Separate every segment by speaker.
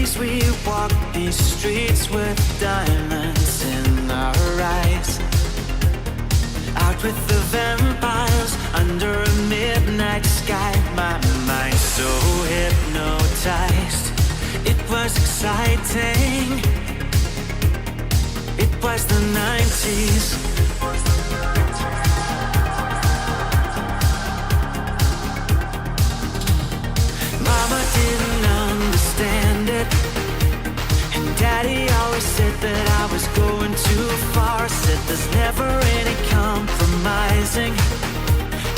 Speaker 1: days we walk these streets with diamonds in our eyes. Out with the vampires under a midnight sky. My mind so hypnotized. It was exciting. It was the 90s. Mama didn't understand it, and Daddy always said that I was going too far. Said there's never any compromising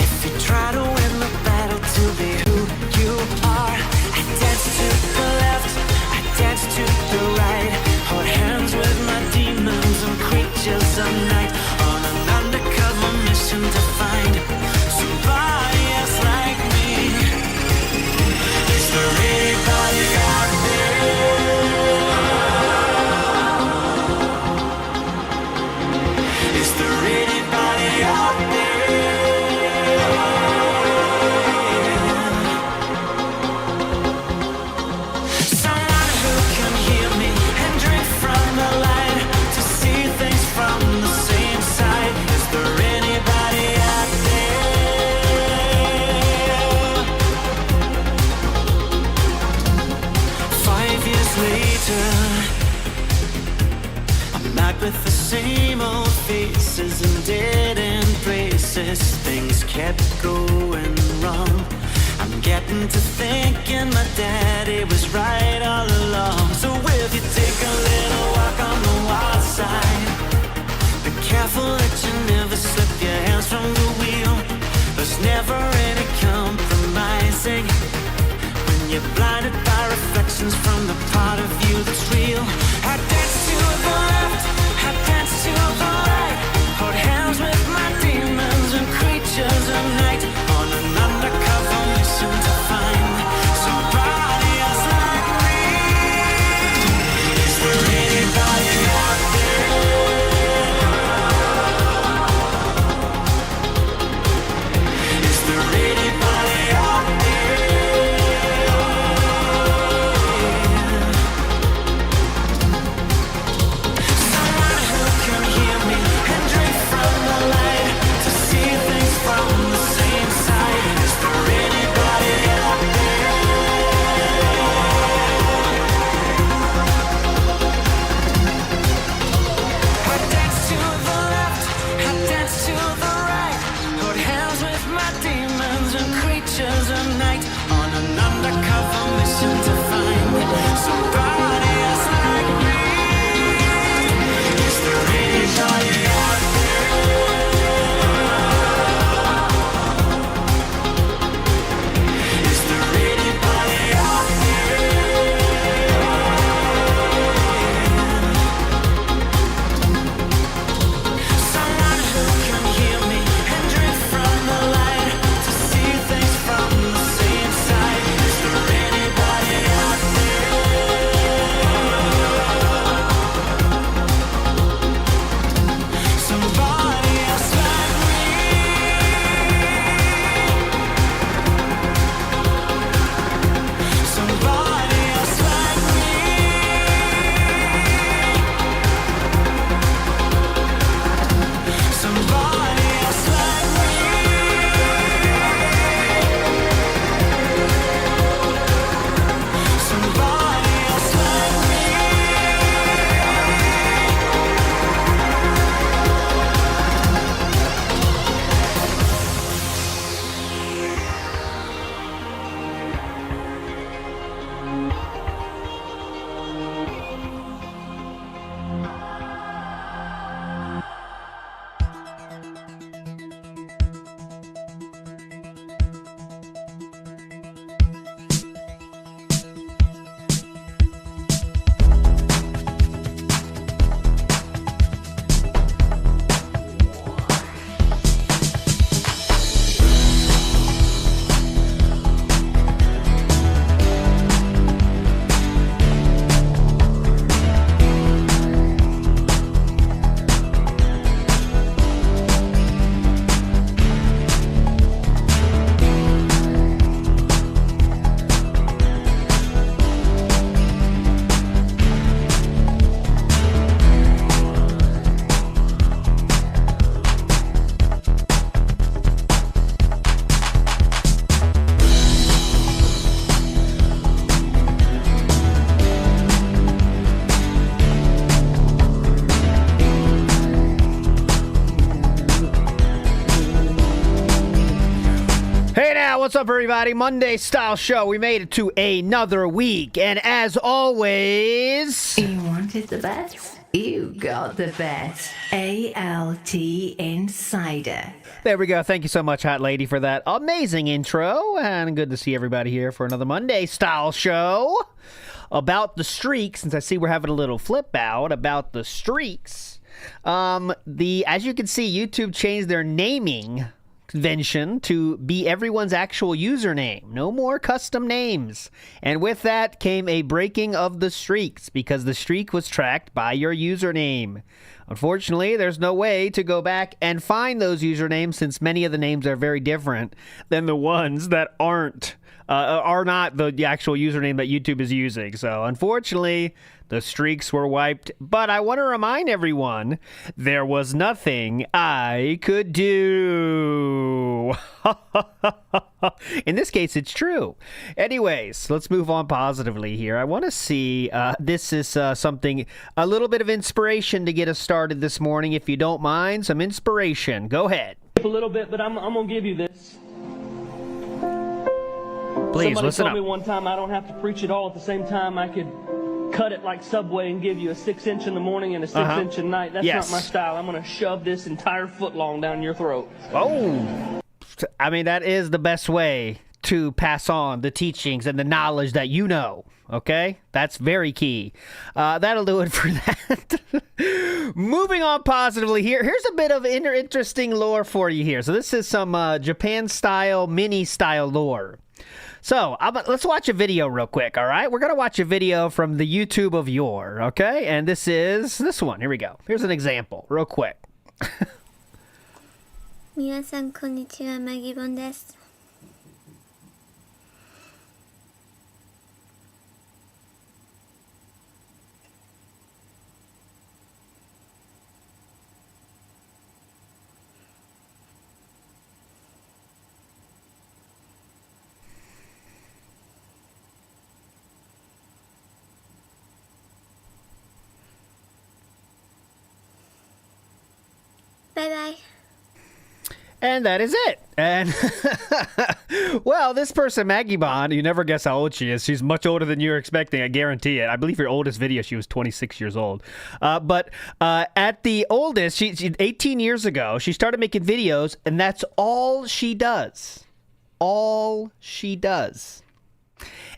Speaker 1: if you try to win the battle to be who you are. I danced to the left, I danced to the right, hold hands with my demons and creatures of night, on an undercover mission to find somebody else like me. Is there anybody out there? Is there anybody out there? Someone who can hear me and drink from the light, to see things from the same side. Is there anybody out there? 5 years later, I'm out with the same old faces and dead end places. Things kept going wrong. I'm getting to thinking my daddy was right all along. So if you take a little walk on the wild side, be careful that you never slip your hands from the wheel. There's never any compromising when you're blinded by reflections from the part of you that's real. I dance to the left, I dance to the right, hold hands with my demons and creatures of night, on an undercover mission to find somebody else like me.
Speaker 2: What's up, everybody? Monday Style Show. We made it to another week, and as always...
Speaker 3: You wanted the best? You got the best. ALT Insider.
Speaker 2: There we go. Thank you so much, Hot Lady, for that amazing intro, and good to see everybody here for another Monday Style Show. About the streaks, since I see we're having a little flip out about the streaks, as you can see, YouTube changed their naming convention to be everyone's actual username. No more custom names. And with that came a breaking of the streaks because the streak was tracked by your username. Unfortunately, there's no way to go back and find those usernames since many of the names are very different than the ones that are not the actual username that YouTube is using. So unfortunately, the streaks were wiped, but I want to remind everyone, there was nothing I could do. In this case, it's true. Anyways, let's move on positively here. I want to see, this is something, a little bit of inspiration to get us started this morning, if you don't mind. Some inspiration. Go ahead.
Speaker 4: A little bit, but I'm going to give you this.
Speaker 2: Please,
Speaker 4: Somebody
Speaker 2: listen
Speaker 4: told
Speaker 2: up.
Speaker 4: me one time I don't have to preach it all at the same time. I could cut it like Subway and give you a 6-inch in the morning and a 6-inch at night. That's not my style. I'm going to shove this entire foot long down your throat.
Speaker 2: Oh, I mean, that is the best way to pass on the teachings and the knowledge that you know. Okay, that's very key. That'll do it for that. Moving on positively here. Here's a bit of interesting lore for you here. So this is some Japan-style, mini-style lore. So, let's watch a video real quick, all right? We're going to watch a video from the YouTube of yore, okay? And this is this one. Here we go. Here's an example, real quick.
Speaker 5: 皆さんこんにちは、マギボンです。バイバイ。
Speaker 2: And that is it. And, well, this person, Maggie Bond, you never guess how old she is. She's much older than you were expecting, I guarantee it. I believe your oldest video, she was 26 years old. But at the oldest, she 18 years ago, she started making videos, and that's all she does. All she does.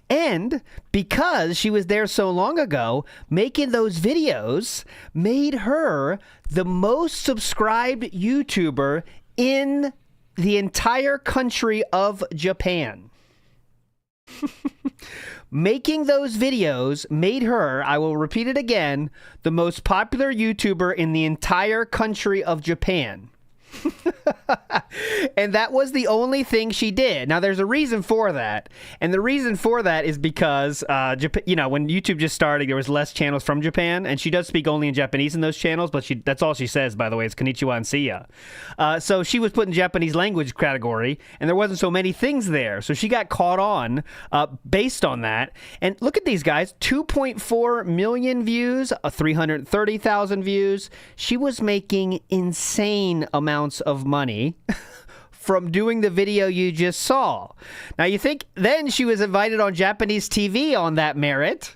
Speaker 2: And because she was there so long ago, making those videos made her the most subscribed YouTuber in the entire country of Japan. Making those videos made her, I will repeat it again, the most popular YouTuber in the entire country of Japan. And that was the only thing she did. Now, there's a reason for that. And the reason for that is because, Japan, you know, when YouTube just started, there was less channels from Japan. And she does speak only in Japanese in those channels. But that's all she says, by the way, is konnichiwa and see ya. So she was put in Japanese language category. And there wasn't so many things there. So she got caught on based on that. And look at these guys. 2.4 million views, 330,000 views. She was making insane amounts of money from doing the video you just saw. Now you think then she was invited on Japanese TV on that merit.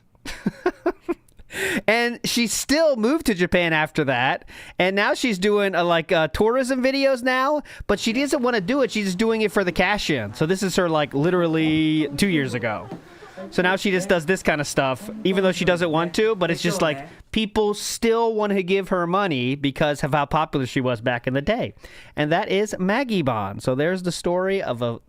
Speaker 2: And she still moved to Japan after that. And now she's doing tourism videos now, but she doesn't want to do it. She's just doing it for the cash in. So this is her literally 2 years ago. So now she just does this kind of stuff, even though she doesn't want to, but it's just like people still want to give her money because of how popular she was back in the day. And that is Maggie Bond. So there's the story of at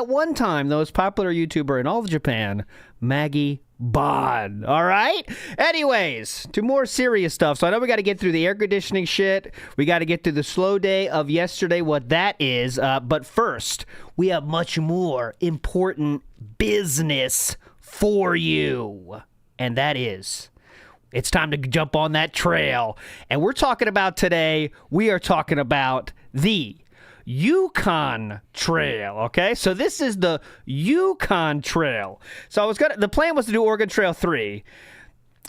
Speaker 2: one time, the most popular YouTuber in all of Japan, Maggie Bond. All right? Anyways, to more serious stuff. So I know we got to get through the air conditioning shit. We got to get through the slow day of yesterday, what that is. But first, we have much more important business for you. And that is, it's time to jump on that trail. And we are talking about the Yukon Trail, okay? So this is the Yukon Trail. So the plan was to do Oregon Trail 3.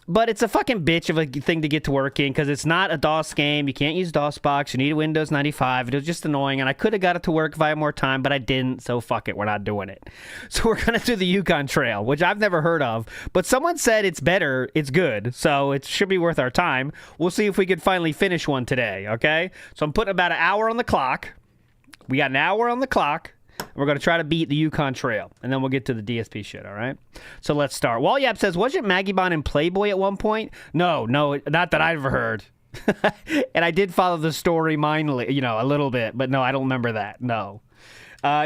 Speaker 2: But it's a fucking bitch of a thing to get to work in because it's not a DOS game. You can't use DOSBox. You need a Windows 95. It was just annoying, and I could have got it to work if I had more time, but I didn't, so fuck it. We're not doing it. So we're going to do the Yukon Trail, which I've never heard of, but someone said it's better. It's good, so it should be worth our time. We'll see if we can finally finish one today, okay? So I'm putting about an hour on the clock. We got an hour on the clock. We're going to try to beat the Yukon Trail, and then we'll get to the DSP shit, all right? So let's start. Wallyap says, wasn't Maggie Bond in Playboy at one point? No, not that I've ever heard. And I did follow the story mindly, a little bit, but no, I don't remember that, no.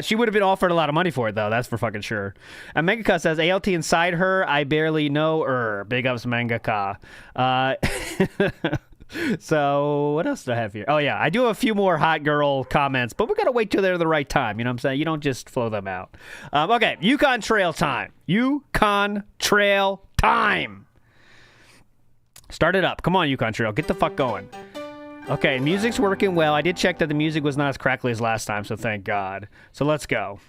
Speaker 2: She would have been offered a lot of money for it, though. That's for fucking sure. And Mangaka says, ALT inside her, I barely know her. Big ups, Mangaka. So, what else do I have here? Oh, yeah, I do have a few more hot girl comments, but we got to wait till they're the right time. You know what I'm saying? You don't just flow them out. Okay, Yukon Trail time. Yukon Trail time. Start it up. Come on, Yukon Trail. Get the fuck going. Okay, music's working well. I did check that the music was not as crackly as last time, so thank God. So let's go.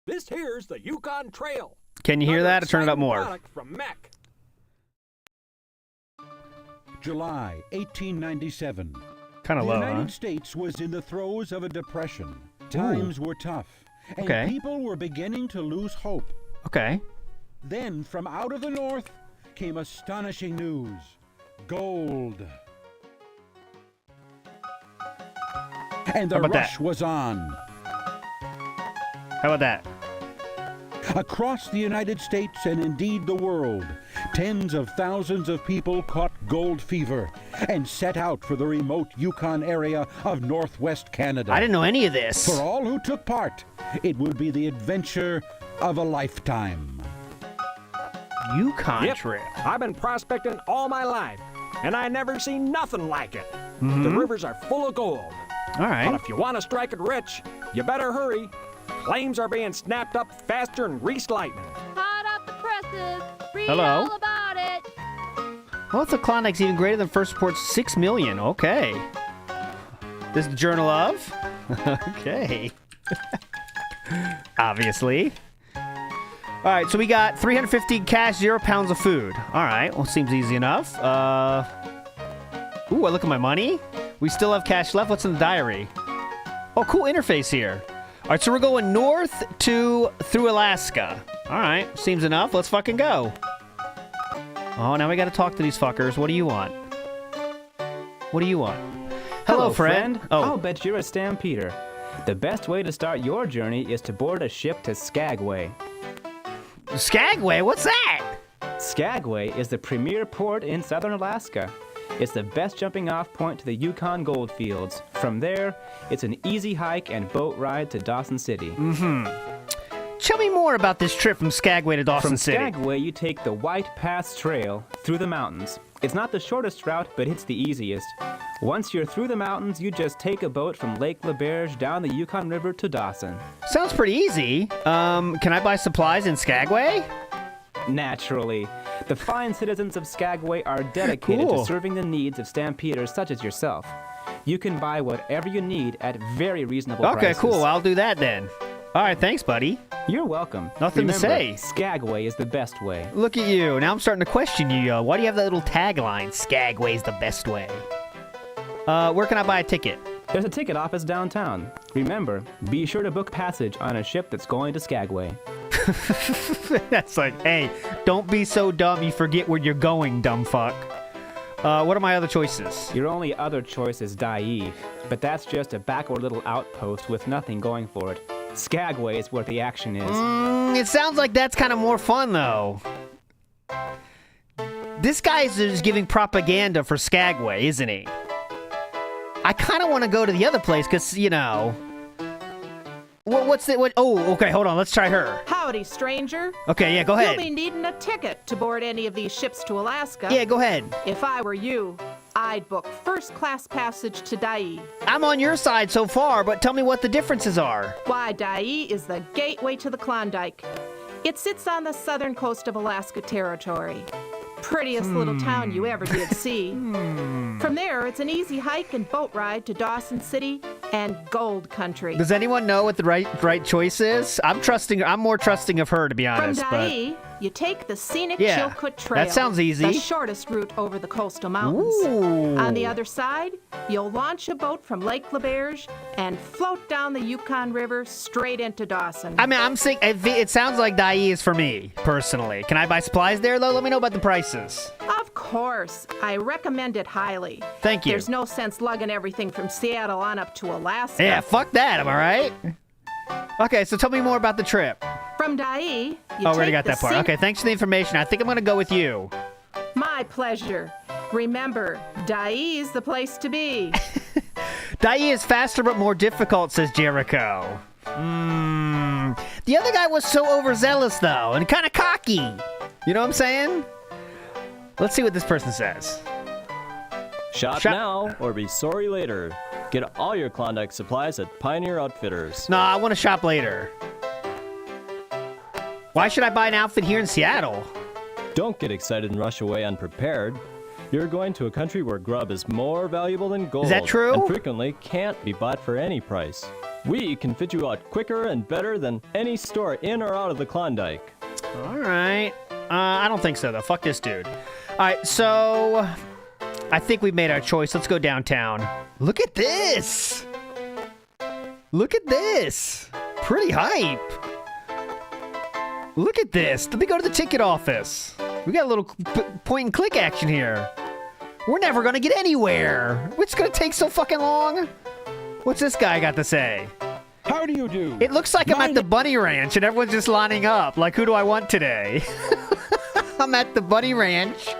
Speaker 6: This here's the Yukon Trail.
Speaker 2: Can you hear that? Or turn it up more.
Speaker 6: From Mac.
Speaker 7: July 1897.
Speaker 2: Kind of low,
Speaker 7: The United States was in the throes of a depression. Times were tough, and
Speaker 2: Okay.
Speaker 7: people were beginning to lose hope.
Speaker 2: Okay.
Speaker 7: Then, from out of the north, came astonishing news. Gold. And the
Speaker 2: How about
Speaker 7: rush
Speaker 2: that?
Speaker 7: was on.
Speaker 2: How about that?
Speaker 7: Across the United States and indeed the world, tens of thousands of people caught gold fever and set out for the remote Yukon area of northwest Canada.
Speaker 2: I didn't know any of this.
Speaker 7: For all who took part, it would be the adventure of a lifetime.
Speaker 2: Yukon
Speaker 6: Yep,
Speaker 2: Trail.
Speaker 6: I've been prospecting all my life, and I never seen nothing like it. The rivers are full of gold.
Speaker 2: All
Speaker 6: But
Speaker 2: right.
Speaker 6: if you want to strike it rich, you better hurry. Claims are being snapped up faster than greased lightning.
Speaker 8: Hot off the presses. Read
Speaker 2: Hello?
Speaker 8: all about it.
Speaker 2: Well, if the Klondike's even greater than first report's 6 million. Okay. This is the Journal of? Okay. Obviously. All right, so we got 350 cash, 0 pounds of food. All right, well, seems easy enough. Ooh, I look at my money. We still have cash left. What's in the diary? Oh, cool interface here. All right, so we're going north through Alaska. All right, seems enough. Let's fucking go. Oh, now we got to talk to these fuckers. What do you want? What do you want? Hello, friend.
Speaker 9: I'll
Speaker 2: Oh,
Speaker 9: bet you're a stampeder. The best way to start your journey is to board a ship to Skagway.
Speaker 2: Skagway? What's that?
Speaker 9: Skagway is the premier port in southern Alaska. It's the best jumping off point to the Yukon gold fields. From there, it's an easy hike and boat ride to Dawson City.
Speaker 2: Tell me more about this trip from Skagway to Dawson
Speaker 9: From
Speaker 2: City.
Speaker 9: Skagway, you take the White Pass Trail through the mountains. It's not the shortest route, but it's the easiest. Once you're through the mountains, you just take a boat from Lake LaBerge down the Yukon River to Dawson.
Speaker 2: Sounds pretty easy. Can I buy supplies in Skagway?
Speaker 9: Naturally. The fine citizens of Skagway are dedicated
Speaker 2: Cool.
Speaker 9: to serving the needs of stampeders such as yourself. You can buy whatever you need at very reasonable
Speaker 2: Okay,
Speaker 9: prices.
Speaker 2: cool. I'll do that then. All right, thanks, buddy.
Speaker 9: You're welcome.
Speaker 2: Nothing to
Speaker 9: Remember,
Speaker 2: say.
Speaker 9: Skagway is the best way.
Speaker 2: Look at you. Now I'm starting to question you. Why do you have that little tagline, Skagway's the best way? Where can I buy a ticket?
Speaker 9: There's a ticket office downtown. Remember, be sure to book passage on a ship that's going to Skagway.
Speaker 2: That's like, hey, don't be so dumb you forget where you're going, dumb fuck. What are my other choices?
Speaker 9: Your only other choice is Dai, but that's just a backward little outpost with nothing going for it. Skagway is where the action is.
Speaker 2: It sounds like that's kind of more fun, though. This guy's just giving propaganda for Skagway, isn't he? I kind of want to go to the other place because, you know... What's the... Oh, okay, hold on. Let's try her.
Speaker 10: Howdy, stranger.
Speaker 2: Okay, yeah, go ahead.
Speaker 10: You'll be needing a ticket to board any of these ships to Alaska.
Speaker 2: Yeah, go ahead.
Speaker 10: If I were you, I'd book first-class passage to Dai.
Speaker 2: I'm on your side so far, but tell me what the differences are.
Speaker 10: Why, Dai is the gateway to the Klondike. It sits on the southern coast of Alaska Territory. Prettiest little town you ever did see. From there, it's an easy hike and boat ride to Dawson City and gold country.
Speaker 2: Does anyone know what the right choice is? I'm more trusting of her, to be honest.
Speaker 10: From Dai, you take the scenic
Speaker 2: Yeah,
Speaker 10: Chilkoot Trail.
Speaker 2: that sounds easy.
Speaker 10: The shortest route over the coastal mountains.
Speaker 2: Ooh.
Speaker 10: On the other side, you'll launch a boat from Lake LeBerge and float down the Yukon River straight into Dawson.
Speaker 2: I mean, I'm saying it sounds like Dai is for me, personally. Can I buy supplies there, though? Let me know about the prices.
Speaker 10: Of course. I recommend it highly.
Speaker 2: Thank you.
Speaker 10: There's no sense lugging everything from Seattle on up to Alaska.
Speaker 2: Yeah, fuck that, am I right? Okay, so tell me more about the trip.
Speaker 10: From Dai, you
Speaker 2: We already got that part. Okay, thanks for the information. I think I'm going to go with you.
Speaker 10: My pleasure. Remember, Dai is the place to be.
Speaker 2: Dai is faster but more difficult, says Jericho. The other guy was so overzealous, though, and kind of cocky. You know what I'm saying? Let's see what this person says.
Speaker 11: Shop now or be sorry later. Get all your Klondike supplies at Pioneer Outfitters.
Speaker 2: No, I want to shop later. Why should I buy an outfit here in Seattle?
Speaker 11: Don't get excited and rush away unprepared. You're going to a country where grub is more valuable than gold.
Speaker 2: Is that true?
Speaker 11: And frequently can't be bought for any price. We can fit you out quicker and better than any store in or out of the Klondike.
Speaker 2: All right. I don't think so, though. Fuck this dude. All right, so I think we've made our choice. Let's go downtown. Look at this. Look at this. Pretty hype. Look at this. Let me go to the ticket office. We got a little point and click action here. We're never going to get anywhere. It's going to take so fucking long. What's this guy got to say?
Speaker 7: How do you do?
Speaker 2: It looks like I'm at the Bunny Ranch and everyone's just lining up. Like, who do I want today? I'm at the Bunny Ranch,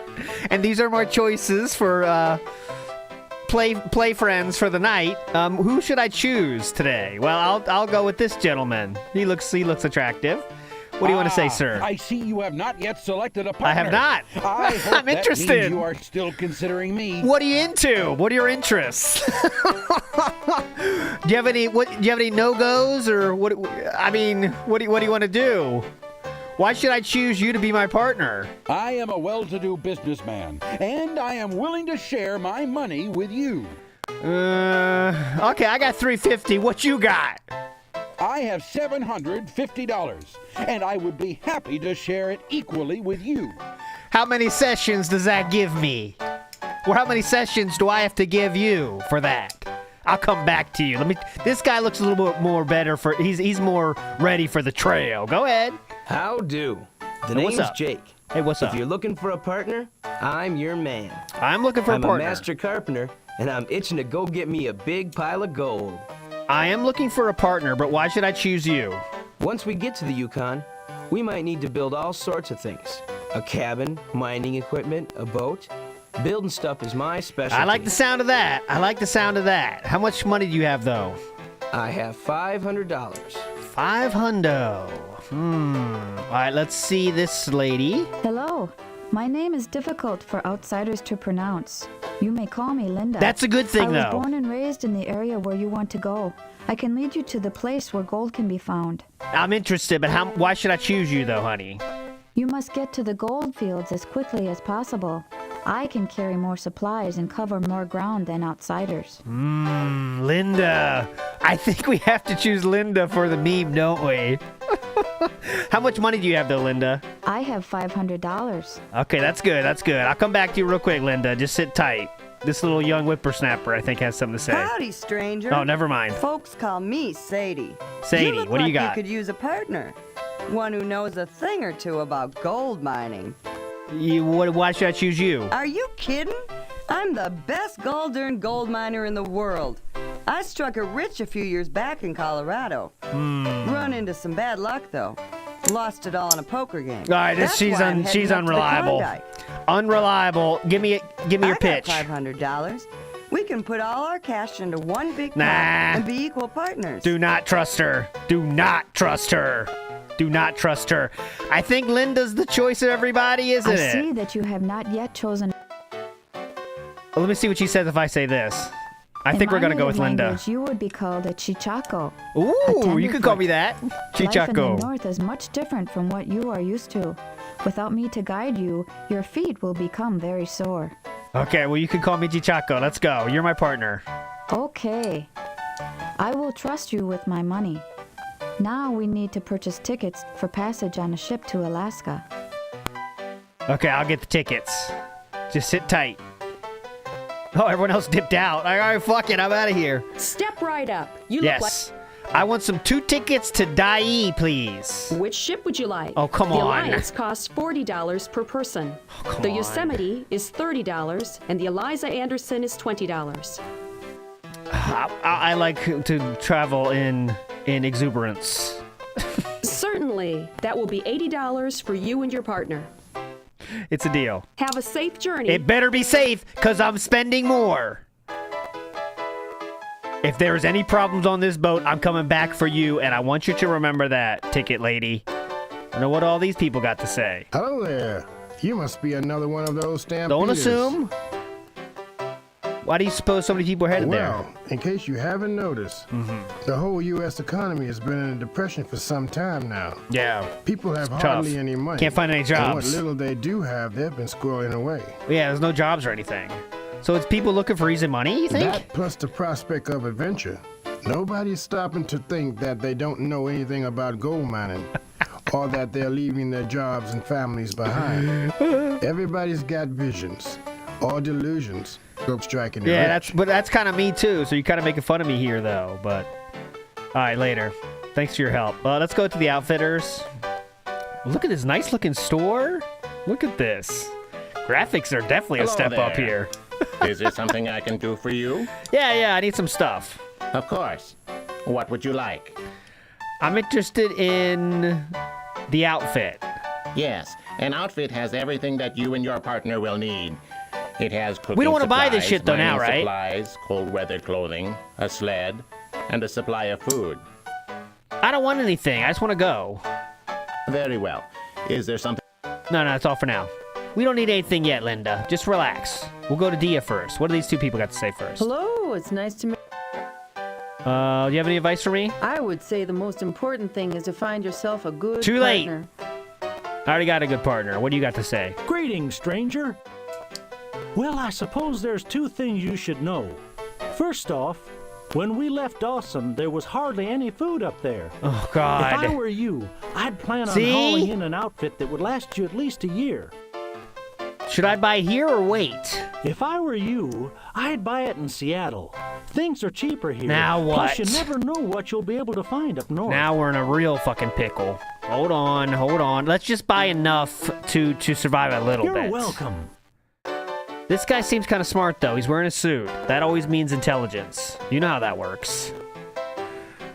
Speaker 2: and these are my choices for play friends for the night. Who should I choose today? Well, I'll go with this gentleman. He looks attractive. What do you want to say, sir?
Speaker 7: I see you have not yet selected a partner.
Speaker 2: I have not.
Speaker 7: I hope
Speaker 2: I'm interested.
Speaker 7: That means you are still considering me.
Speaker 2: What are you into? What are your interests? Do you have any no-goes or what? I mean, what do you want to do? Why should I choose you to be my partner?
Speaker 7: I am a well-to-do businessman, and I am willing to share my money with you.
Speaker 2: Okay, I got $350. What you got?
Speaker 7: I have $750, and I would be happy to share it equally with you.
Speaker 2: How many sessions does that give me? Or how many sessions do I have to give you for that? I'll come back to you. This guy looks a little bit more better for. He's more ready for the trail. Go ahead.
Speaker 12: How do? The
Speaker 2: Hey, what's
Speaker 12: name's
Speaker 2: up?
Speaker 12: Jake.
Speaker 2: Hey, what's up?
Speaker 12: If you're looking for a partner, I'm your man.
Speaker 2: I'm looking for a partner.
Speaker 12: I'm a master carpenter, and I'm itching to go get me a big pile of gold.
Speaker 2: I am looking for a partner, but why should I choose you?
Speaker 12: Once we get to the Yukon, we might need to build all sorts of things. A cabin, mining equipment, a boat. Building stuff is my specialty.
Speaker 2: I like the sound of that. How much money do you have, though?
Speaker 12: I have $500.
Speaker 2: $500. All right, let's see this lady.
Speaker 13: Hello. My name is difficult for outsiders to pronounce. You may call me Linda.
Speaker 2: That's a good thing,
Speaker 13: I was
Speaker 2: though.
Speaker 13: born and raised in the area where you want to go. I can lead you to the place where gold can be found.
Speaker 2: I'm interested, but why should I choose you, though, honey?
Speaker 13: You must get to the gold fields as quickly as possible. I can carry more supplies and cover more ground than outsiders.
Speaker 2: Linda. I think we have to choose Linda for the meme, don't we? How much money do you have, though, Linda?
Speaker 13: I have $500.
Speaker 2: Okay, that's good. I'll come back to you real quick, Linda. Just sit tight. This little young whippersnapper, I think, has something to say.
Speaker 14: Howdy, stranger.
Speaker 2: Oh, never mind.
Speaker 14: Folks call me Sadie.
Speaker 2: Sadie,
Speaker 14: you look
Speaker 2: what do you
Speaker 14: like
Speaker 2: got?
Speaker 14: You could use a partner. One who knows a thing or two about gold mining.
Speaker 2: Why should I choose you?
Speaker 14: Are you kidding? I'm the best gold miner in the world. I struck it rich a few years back in Colorado. Run into some bad luck, though. Lost it all in a poker game.
Speaker 2: All right, she's unreliable. Unreliable. Give me your pitch.
Speaker 14: I got $500. We can put all our cash into one big pot and be equal partners.
Speaker 2: Do not trust her. Do not trust her. Do not trust her. I think Linda's the choice of everybody, isn't it?
Speaker 13: I see that you have not yet chosen.
Speaker 2: Let me see what she says if I say this. I think we're going to go with Linda.
Speaker 13: Language, you would be called a chichaco.
Speaker 2: Ooh, you could call me that. Chichaco.
Speaker 13: Life in the north is much different from what you are used to. Without me to guide you, your feet will become very sore.
Speaker 2: Okay, well, you can call me Chichaco. Let's go. You're my partner.
Speaker 13: Okay. I will trust you with my money. Now we need to purchase tickets for passage on a ship to Alaska.
Speaker 2: Okay, I'll get the tickets. Just sit tight. Oh, everyone else dipped out. All right, fuck it, I'm out of here.
Speaker 15: Step right up. You
Speaker 2: Yes.
Speaker 15: look
Speaker 2: I want some 2 tickets to Dai, please.
Speaker 15: like... Which ship would you like?
Speaker 2: Oh, come
Speaker 15: the
Speaker 2: on.
Speaker 15: Alliance costs $40 per person. The Yosemite is $30, and the Eliza Anderson is $20.
Speaker 2: I like to travel in exuberance.
Speaker 15: Certainly. That will be $80 for you and your partner.
Speaker 2: It's a deal.
Speaker 15: Have a safe journey.
Speaker 2: It better be safe, because I'm spending more. If there's any problems on this boat, I'm coming back for you, and I want you to remember that, ticket lady. I know what all these people got to say.
Speaker 16: Hello there. You must be another one of those stampeders.
Speaker 2: Don't assume. Why do you suppose so many people are headed there?
Speaker 16: Well, in case you haven't noticed, the whole U.S. economy has been in a depression for some time now.
Speaker 2: Yeah.
Speaker 16: People have
Speaker 2: It's
Speaker 16: hardly
Speaker 2: tough.
Speaker 16: any money.
Speaker 2: Can't find any
Speaker 16: And
Speaker 2: jobs.
Speaker 16: what little they do have, they've been squirreling away.
Speaker 2: Yeah, there's no jobs or anything. So it's people looking for easy money, you think?
Speaker 16: That plus the prospect of adventure. Nobody's stopping to think that they don't know anything about gold mining or that they're leaving their jobs and families behind. Everybody's got visions or delusions. Go striking the
Speaker 2: Yeah,
Speaker 16: rich.
Speaker 2: that's kind of me too. So you're kind of making fun of me here, though. But all right, later. Thanks for your help. Let's go to the Outfitters. Look at this nice-looking store. Look at this. Graphics are definitely a
Speaker 17: Hello
Speaker 2: step up
Speaker 17: there.
Speaker 2: here.
Speaker 17: Is there something I can do for you?
Speaker 2: Yeah, I need some stuff.
Speaker 17: Of course. What would you like?
Speaker 2: I'm interested in the outfit.
Speaker 17: Yes, an outfit has everything that you and your partner will need. It has cooking
Speaker 2: We don't wanna buy this
Speaker 17: supplies,
Speaker 2: shit though now,
Speaker 17: mining
Speaker 2: right?
Speaker 17: supplies, cold weather clothing, a sled, and a supply of food.
Speaker 2: I don't want anything. I just want to go.
Speaker 17: Very well. Is there something?
Speaker 2: No, that's all for now. We don't need anything yet, Linda. Just relax. We'll go to Dia first. What do these two people got to say first?
Speaker 18: Hello, it's nice to meet
Speaker 2: Do you have any advice for me?
Speaker 18: I would say the most important thing is to find yourself a good
Speaker 2: Too late.
Speaker 18: partner.
Speaker 2: I already got a good partner. What do you got to say?
Speaker 19: Greetings, stranger. Well, I suppose there's 2 things you should know. First off, when we left Dawson, there was hardly any food up there.
Speaker 2: Oh, God.
Speaker 19: If I were you, I'd plan on
Speaker 2: See?
Speaker 19: hauling in an outfit that would last you at least a year.
Speaker 2: Should I buy here or wait?
Speaker 19: If I were you, I'd buy it in Seattle. Things are cheaper here.
Speaker 2: Now what?
Speaker 19: Plus, you never know what you'll be able to find up north.
Speaker 2: Now we're in a real fucking pickle. Hold on. Let's just buy enough to survive a little
Speaker 19: You're
Speaker 2: bit.
Speaker 19: welcome.
Speaker 2: This guy seems kind of smart, though. He's wearing a suit. That always means intelligence. You know how that works.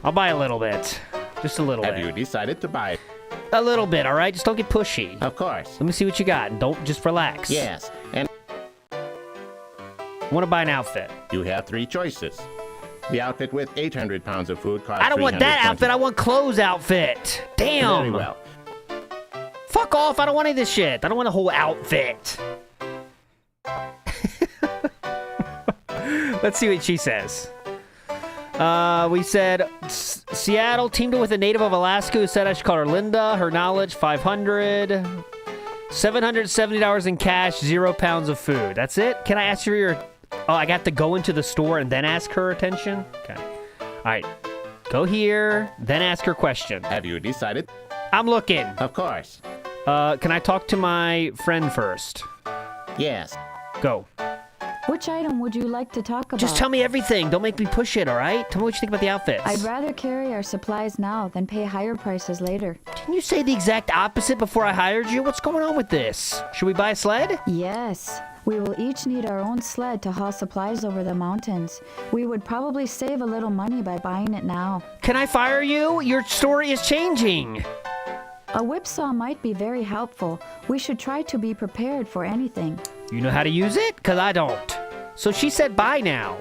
Speaker 2: I'll buy a little bit. Just a little bit.
Speaker 17: Have you decided to buy?
Speaker 2: A little bit, all right? Just don't get pushy.
Speaker 17: Of course.
Speaker 2: Let me see what you got, and don't just relax.
Speaker 17: Yes, and
Speaker 2: I want to buy an outfit.
Speaker 17: you have 3 choices. The outfit with 800 pounds of food costs
Speaker 2: I don't want that outfit. I want clothes outfit. Damn.
Speaker 17: Very well.
Speaker 2: Fuck off. I don't want any of this shit. I don't want a whole outfit. Let's see what she says. We said Seattle teamed with a native of Alaska who said I should call her Linda. Her knowledge, 500. $770 in cash, 0 pounds of food. That's it? Can I ask for your... Oh, I got to go into the store and then ask her attention? Okay. All right. Go here, then ask her question.
Speaker 17: Have you decided?
Speaker 2: I'm looking.
Speaker 17: Of course.
Speaker 2: Can I talk to my friend first?
Speaker 17: Yes.
Speaker 2: Go.
Speaker 13: Which item would you like to talk about?
Speaker 2: Just tell me everything. Don't make me push it, all right? Tell me what you think about the outfits.
Speaker 13: I'd rather carry our supplies now than pay higher prices later.
Speaker 2: Didn't you say the exact opposite before I hired you? What's going on with this? Should we buy a sled?
Speaker 13: Yes. We will each need our own sled to haul supplies over the mountains. We would probably save a little money by buying it now.
Speaker 2: Can I fire you? Your story is changing.
Speaker 13: A whipsaw might be very helpful. We should try to be prepared for anything.
Speaker 2: You know how to use it? Because I don't. So she said buy now.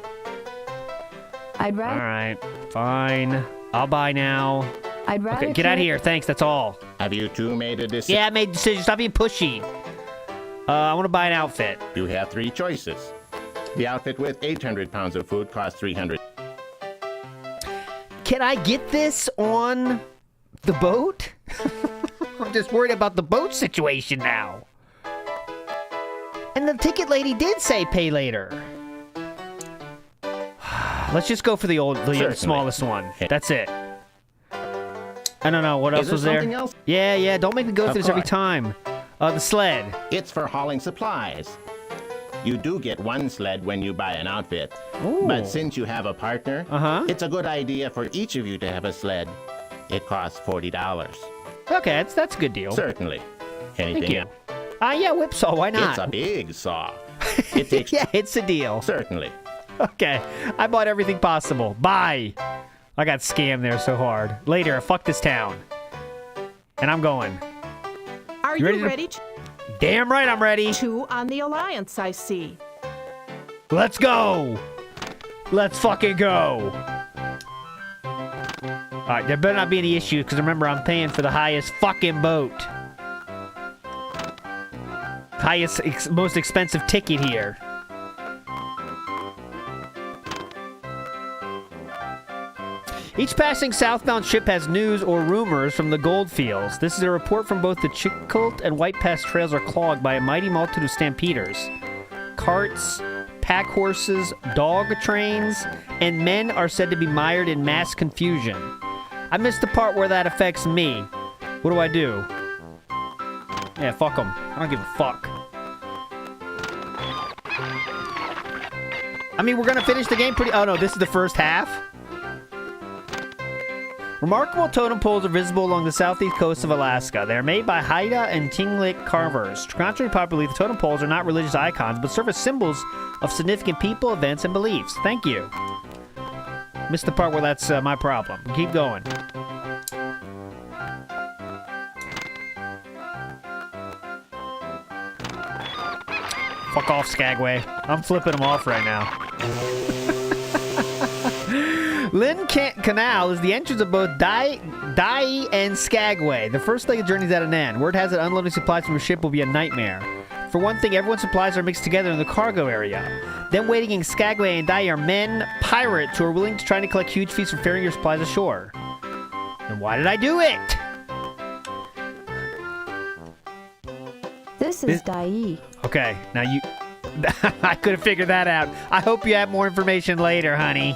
Speaker 13: I'd rather...
Speaker 2: All right, fine. I'll buy now.
Speaker 13: I'd rather...
Speaker 2: Okay, get out of here. Thanks, that's all.
Speaker 17: Have you 2 made a decision?
Speaker 2: Yeah, I made a decision. Stop being pushy. I want to buy an outfit.
Speaker 17: You have 3 choices. The outfit with 800 pounds of food costs $300.
Speaker 2: Can I get this on the boat? I'm just worried about the boat situation now. And the ticket lady did say pay later. Let's just go for the smallest one. That's it. I don't know. What else was there?
Speaker 17: Something else?
Speaker 2: Yeah. Don't make me go through this every time. The sled.
Speaker 17: It's for hauling supplies. You do get one sled when you buy an outfit.
Speaker 2: Ooh.
Speaker 17: But since you have a partner, it's a good idea for each of you to have a sled. It costs $40.
Speaker 2: Okay, that's a good deal.
Speaker 17: Certainly. Anything
Speaker 2: Thank you. Yeah, whip saw. Why not?
Speaker 17: It's a big saw. It takes
Speaker 2: yeah, it's a deal.
Speaker 17: Certainly.
Speaker 2: Okay, I bought everything possible. Bye. I got scammed there so hard. Later, fuck this town. And I'm going.
Speaker 10: Are you ready?
Speaker 2: Damn right I'm ready.
Speaker 10: 2 on the Alliance, I see.
Speaker 2: Let's go. Let's fucking go. Alright, there better not be any issues, because remember, I'm paying for the highest fucking boat. Highest, most expensive ticket here. Each passing southbound ship has news or rumors from the gold fields. This is a report from both the Chilcoot and White Pass trails are clogged by a mighty multitude of stampeders. Carts, pack horses, dog trains, and men are said to be mired in mass confusion. I missed the part where that affects me. What do I do? Yeah, fuck them. I don't give a fuck. I mean, we're gonna finish the game pretty... Oh, no, this is the first half? Remarkable totem poles are visible along the southeast coast of Alaska. They are made by Haida and Tlingit carvers. Contrary to popular belief, the totem poles are not religious icons, but serve as symbols of significant people, events, and beliefs. Thank you. Missed the part where that's my problem. Keep going. Fuck off, Skagway. I'm flipping them off right now. Lynn Canal is the entrance of both Dai and Skagway. The first leg of the journey is at an end. Word has it unloading supplies from a ship will be a nightmare. For one thing, everyone's supplies are mixed together in the cargo area. Then waiting in Skagway and Dai are men, pirates, who are willing to try to collect huge fees for ferrying your supplies ashore. Then why did I do it?
Speaker 13: This is Dai.
Speaker 2: Okay, now you... I could have figured that out. I hope you have more information later, honey.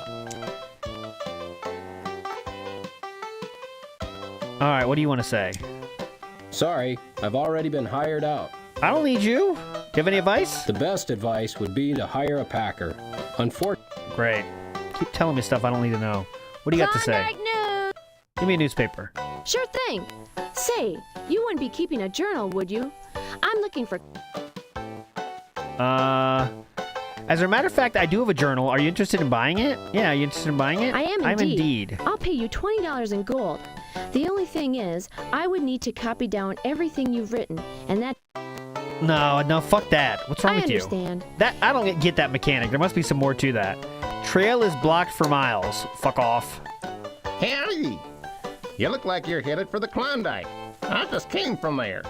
Speaker 2: All right, what do you want to say?
Speaker 11: Sorry, I've already been hired out.
Speaker 2: I don't need you. Do you have any advice?
Speaker 11: The best advice would be to hire a packer. Unfortunately.
Speaker 2: Great. Keep telling me stuff I don't need to know. What do you got to say?
Speaker 8: News.
Speaker 2: Give me a newspaper.
Speaker 8: Sure thing. Say, you wouldn't be keeping a journal, would you? I'm looking for...
Speaker 2: As a matter of fact, I do have a journal. Are you interested in buying it? Yeah, are you interested in buying it?
Speaker 8: I am
Speaker 2: I'm
Speaker 8: indeed. I'll pay you $20 in gold. The only thing is, I would need to copy down everything you've written, and that...
Speaker 2: No, fuck that. What's wrong with you?
Speaker 8: I understand.
Speaker 2: I don't get that mechanic. There must be some more to that. Trail is blocked for miles. Fuck off.
Speaker 17: Harry! You look like you're headed for the Klondike. I just came from there.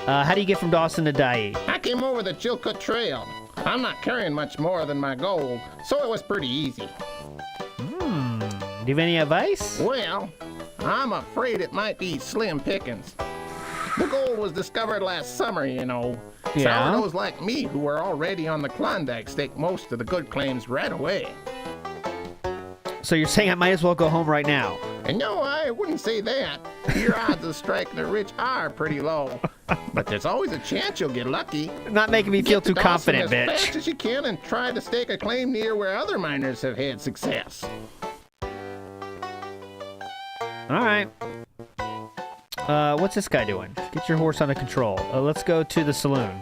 Speaker 2: How do you get from Dawson to Dai?
Speaker 17: I came over the Chilcoot Trail. I'm not carrying much more than my gold, so it was pretty easy.
Speaker 2: Do you have any advice?
Speaker 17: Well, I'm afraid it might be slim pickings. The gold was discovered last summer, you know.
Speaker 2: Yeah?
Speaker 17: Sourdoughs like me who were already on the Klondike stake most of the good claims right away.
Speaker 2: So you're saying I might as well go home right now?
Speaker 17: And no, I wouldn't say that. Your odds of striking it rich are pretty low. But there's always a chance you'll get lucky.
Speaker 2: Not making me feel too confident, bitch.
Speaker 17: As fast as you can and try to stake a claim near where other miners have had success.
Speaker 2: All right. What's this guy doing? Get your horse under control. Let's go to the saloon.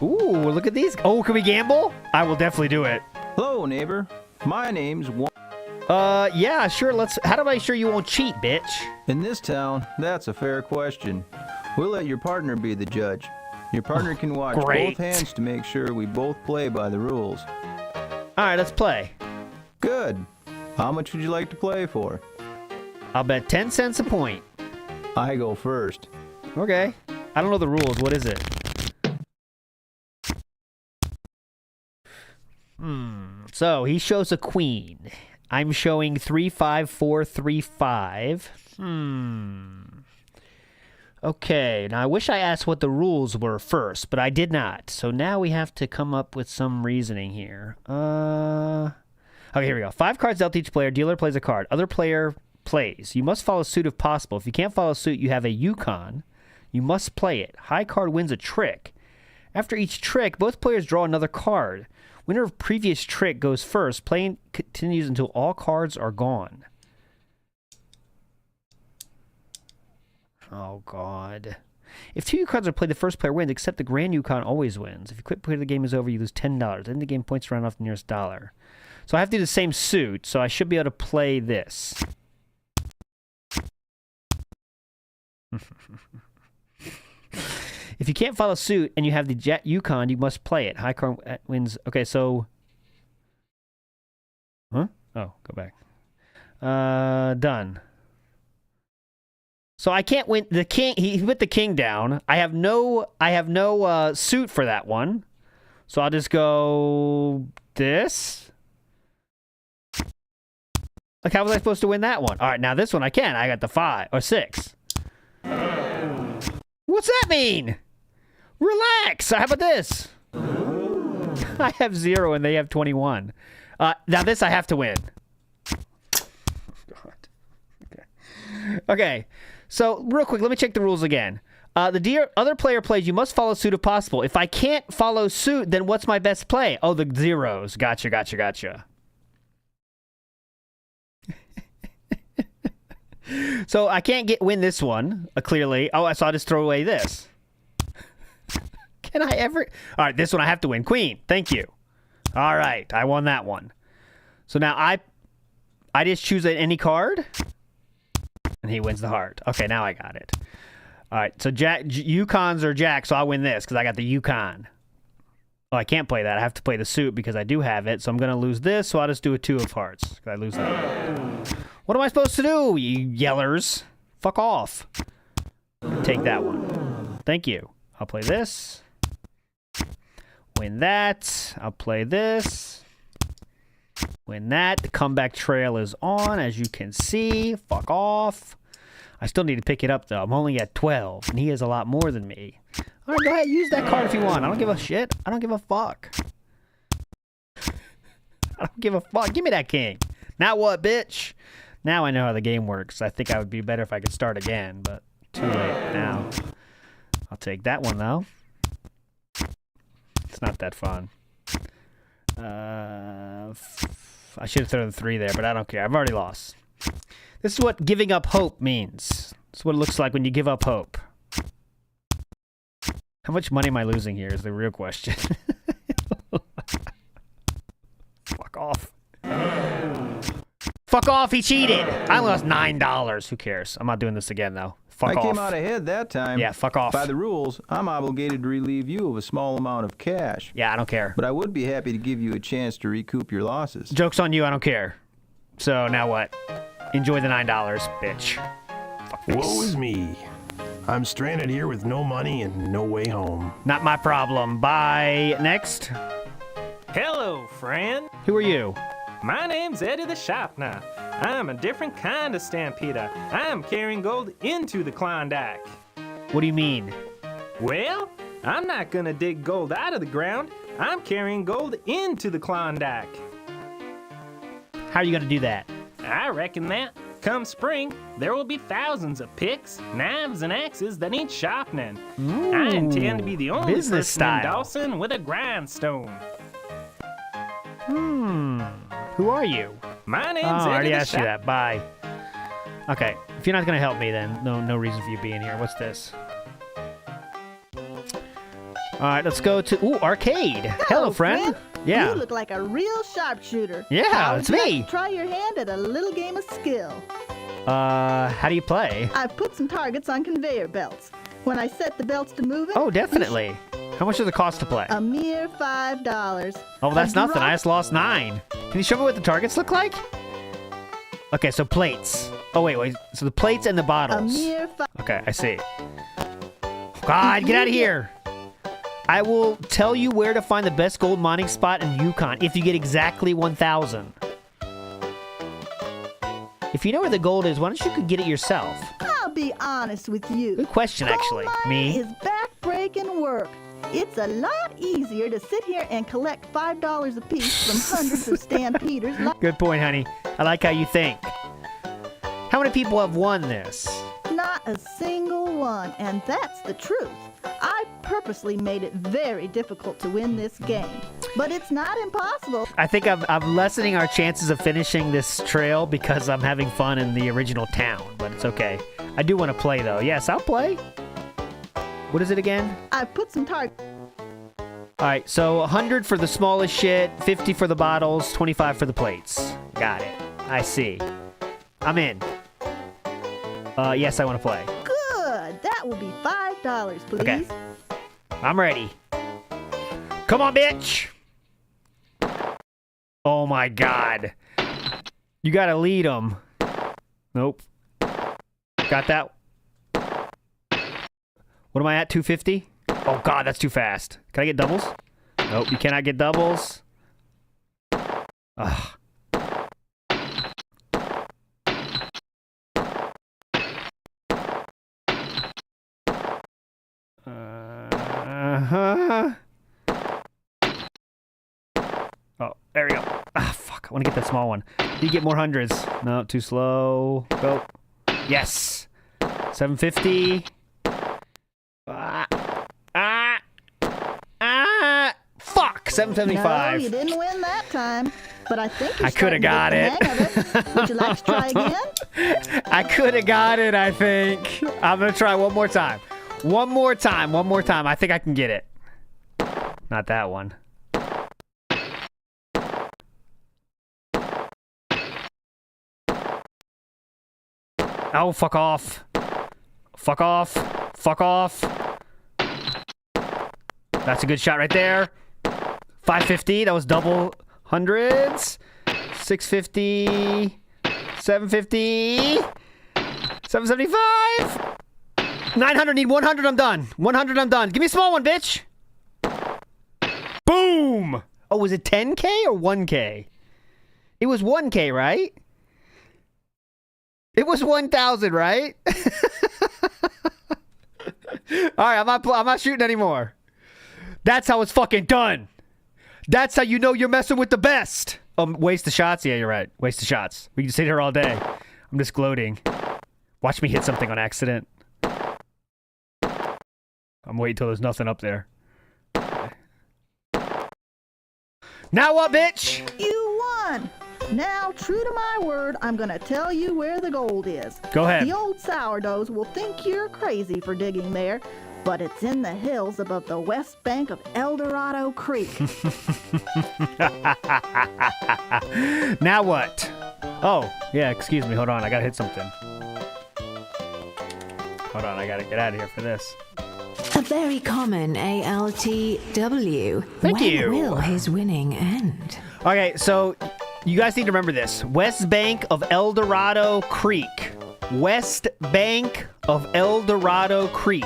Speaker 2: Ooh, look at these. Oh, can we gamble? I will definitely do it.
Speaker 9: Hello, neighbor. My name's Juan.
Speaker 2: Yeah, sure. How do I make sure you won't cheat, bitch?
Speaker 9: In this town, that's a fair question. We'll let your partner be the judge. Your partner can watch both hands to make sure we both play by the rules.
Speaker 2: All right, let's play.
Speaker 9: Good. How much would you like to play for?
Speaker 2: I'll bet 10 cents a point.
Speaker 9: I go first.
Speaker 2: Okay. I don't know the rules. What is it? So, he shows a queen. I'm showing 3, 5, 4, 3, 5. Okay, now I wish I asked what the rules were first, but I did not. So now we have to come up with some reasoning here. Okay, here we go. 5 cards dealt to each player. Dealer plays a card. Other player plays. You must follow suit if possible. If you can't follow suit, you have a Yukon. You must play it. High card wins a trick. After each trick, both players draw another card. Winner of previous trick goes first. Playing continues until all cards are gone. Oh, God. If 2 Yukons are played, the first player wins, except the Grand Yukon always wins. If you quit before the game is over, you lose $10. Then the game points round off the nearest dollar. So I have to do the same suit, so I should be able to play this. If you can't follow suit and you have the Yukon, you must play it. High card wins. Okay, so... Huh? Oh, go back. Done. So I can't win the king. He put the king down. I have no suit for that one. So I'll just go this. Like, how was I supposed to win that one? All right, now this one I can. I got the 5 or 6. What's that mean? Relax. How about this? I have 0 and they have 21. Now this I have to win. God. Okay. So, real quick, let me check the rules again. The other player plays, you must follow suit if possible. If I can't follow suit, then what's my best play? Oh, the zeros. Gotcha. So, I can't win this one, clearly. Oh, so I'll just throw away this. Can I ever... All right, this one I have to win. Queen, thank you. All right, I won that one. So now I just choose any card... And he wins the heart. Okay, now I got it. All right, so Yukons are Jack, so I'll win this because I got the Yukon. Oh, I can't play that. I have to play the suit because I do have it, so I'm going to lose this, so I'll just do a 2 of hearts because I lose that. What am I supposed to do, you yellers? Fuck off. Take that one. Thank you. I'll play this. Win that. I'll play this. Win that. The comeback trail is on, as you can see. Fuck off. I still need to pick it up, though. I'm only at 12, and he has a lot more than me. All right, go ahead. Use that card if you want. I don't give a shit. I don't give a fuck. I don't give a fuck. Give me that king. Now what, bitch? Now I know how the game works. I think I would be better if I could start again, but too late now. I'll take that one, though. It's not that fun. I should have thrown the 3 there, but I don't care. I've already lost. This is what giving up hope means. This is what it looks like when you give up hope. How much money am I losing here is the real question. Fuck off. Fuck off, he cheated! I lost $9. Who cares? I'm not doing this again, though. Fuck off.
Speaker 12: I came out ahead that time.
Speaker 2: Yeah, fuck off.
Speaker 12: By the rules, I'm obligated to relieve you of a small amount of cash.
Speaker 2: Yeah, I don't care.
Speaker 12: But I would be happy to give you a chance to recoup your losses.
Speaker 2: Joke's on you, I don't care. So, now what? Enjoy the $9, bitch.
Speaker 20: Woe is me. I'm stranded here with no money and no way home.
Speaker 2: Not my problem. Bye. Next.
Speaker 9: Hello, friend.
Speaker 2: Who are you?
Speaker 9: My name's Eddie the Sharpener. I'm a different kind of stampeder. I'm carrying gold into the Klondike.
Speaker 2: What do you mean?
Speaker 9: Well, I'm not gonna dig gold out of the ground. I'm carrying gold into the Klondike.
Speaker 2: How are you gonna do that?
Speaker 9: I reckon that, come spring, there will be thousands of picks, knives, and axes that need sharpening.
Speaker 2: Ooh,
Speaker 9: I intend to be the only
Speaker 2: business
Speaker 9: person in
Speaker 2: style.
Speaker 9: Dawson with a grindstone.
Speaker 2: Who are you?
Speaker 9: My name's
Speaker 2: I
Speaker 9: Eddie
Speaker 2: already
Speaker 9: the
Speaker 2: asked you that. Bye. Okay, if you're not gonna help me, then no reason for you being here. What's this? All right, let's go to arcade. Hello, friend. Yeah.
Speaker 21: You look like a real sharpshooter.
Speaker 2: Yeah,
Speaker 21: How
Speaker 2: it's
Speaker 21: would you
Speaker 2: me.
Speaker 21: like to try your hand at a little game of skill.
Speaker 2: How do you play?
Speaker 21: I've put some targets on conveyor belts. When I set the belts to moving...
Speaker 2: Oh, definitely. How much does it cost to play?
Speaker 21: A mere $5.
Speaker 2: Oh, that's nothing. I just lost 9. Can you show me what the targets look like? Okay, so plates. Oh, wait. So the plates and the bottles.
Speaker 21: A mere
Speaker 2: Okay, I see. God, get out of here. I will tell you where to find the best gold mining spot in Yukon if you get exactly 1,000. If you know where the gold is, why don't you get it yourself?
Speaker 21: How be honest with you.
Speaker 2: Good question, actually. Me?
Speaker 21: Is back-breaking work. It's a lot easier to sit here and collect $5 apiece from hundreds of stampeders.
Speaker 2: Good point, honey. I like how you think. How many people have won this?
Speaker 21: Not a single one, and that's the truth. I purposely made it very difficult to win this game, but it's not impossible.
Speaker 2: I think I'm lessening our chances of finishing this trail because I'm having fun in the original town, but it's okay. I do want to play, though. Yes, I'll play. What is it again?
Speaker 21: I put some targets.
Speaker 2: All right, so 100 for the smallest shit, 50 for the bottles, 25 for the plates. Got it. I see. I'm in. Yes, I want to play.
Speaker 21: Good. That will be $5, please.
Speaker 2: Okay. I'm ready. Come on, bitch. Oh, my God. You got to lead them. Nope. Got that. What am I at, 250? Oh, God, that's too fast. Can I get doubles? Nope, you cannot get doubles. Ugh. Oh, there we go. Ah, fuck. I want to get that small one. You get more hundreds. No, too slow. Go. Yes. 750. Fuck. 775.
Speaker 21: No, you didn't win that time. But I think
Speaker 2: I could have got it.
Speaker 21: Would you like to try again?
Speaker 2: I could have got it, I think. I'm going to try one more time. One more time. I think I can get it. Not that one. Oh, fuck off. Fuck off. Fuck off. That's a good shot right there. 550. That was double hundreds. 650. 750. 775. 900. Need 100. I'm done. 100. I'm done. Give me a small one, bitch. Boom. Oh, was it 10K or 1K? It was 1K, right? It was 1,000, right? All right, I'm not shooting anymore. That's how it's fucking done. That's how you know you're messing with the best. Waste of shots? Yeah, you're right. Waste of shots. We can sit here all day. I'm just gloating. Watch me hit something on accident. I'm waiting till there's nothing up there. Okay. Now what, bitch?
Speaker 21: You won. Now, true to my word, I'm gonna tell you where the gold is.
Speaker 2: Go ahead.
Speaker 21: The old sourdoughs will think you're crazy for digging there, but it's in the hills above the west bank of El Dorado Creek.
Speaker 2: Now what? Oh, yeah, excuse me. Hold on. I gotta hit something. Hold on. I gotta get out of here for this.
Speaker 3: A very common ALTW.
Speaker 2: Thank you.
Speaker 3: When will his winning end?
Speaker 2: Okay, so you guys need to remember this. West bank of El Dorado Creek. West bank of El Dorado Creek.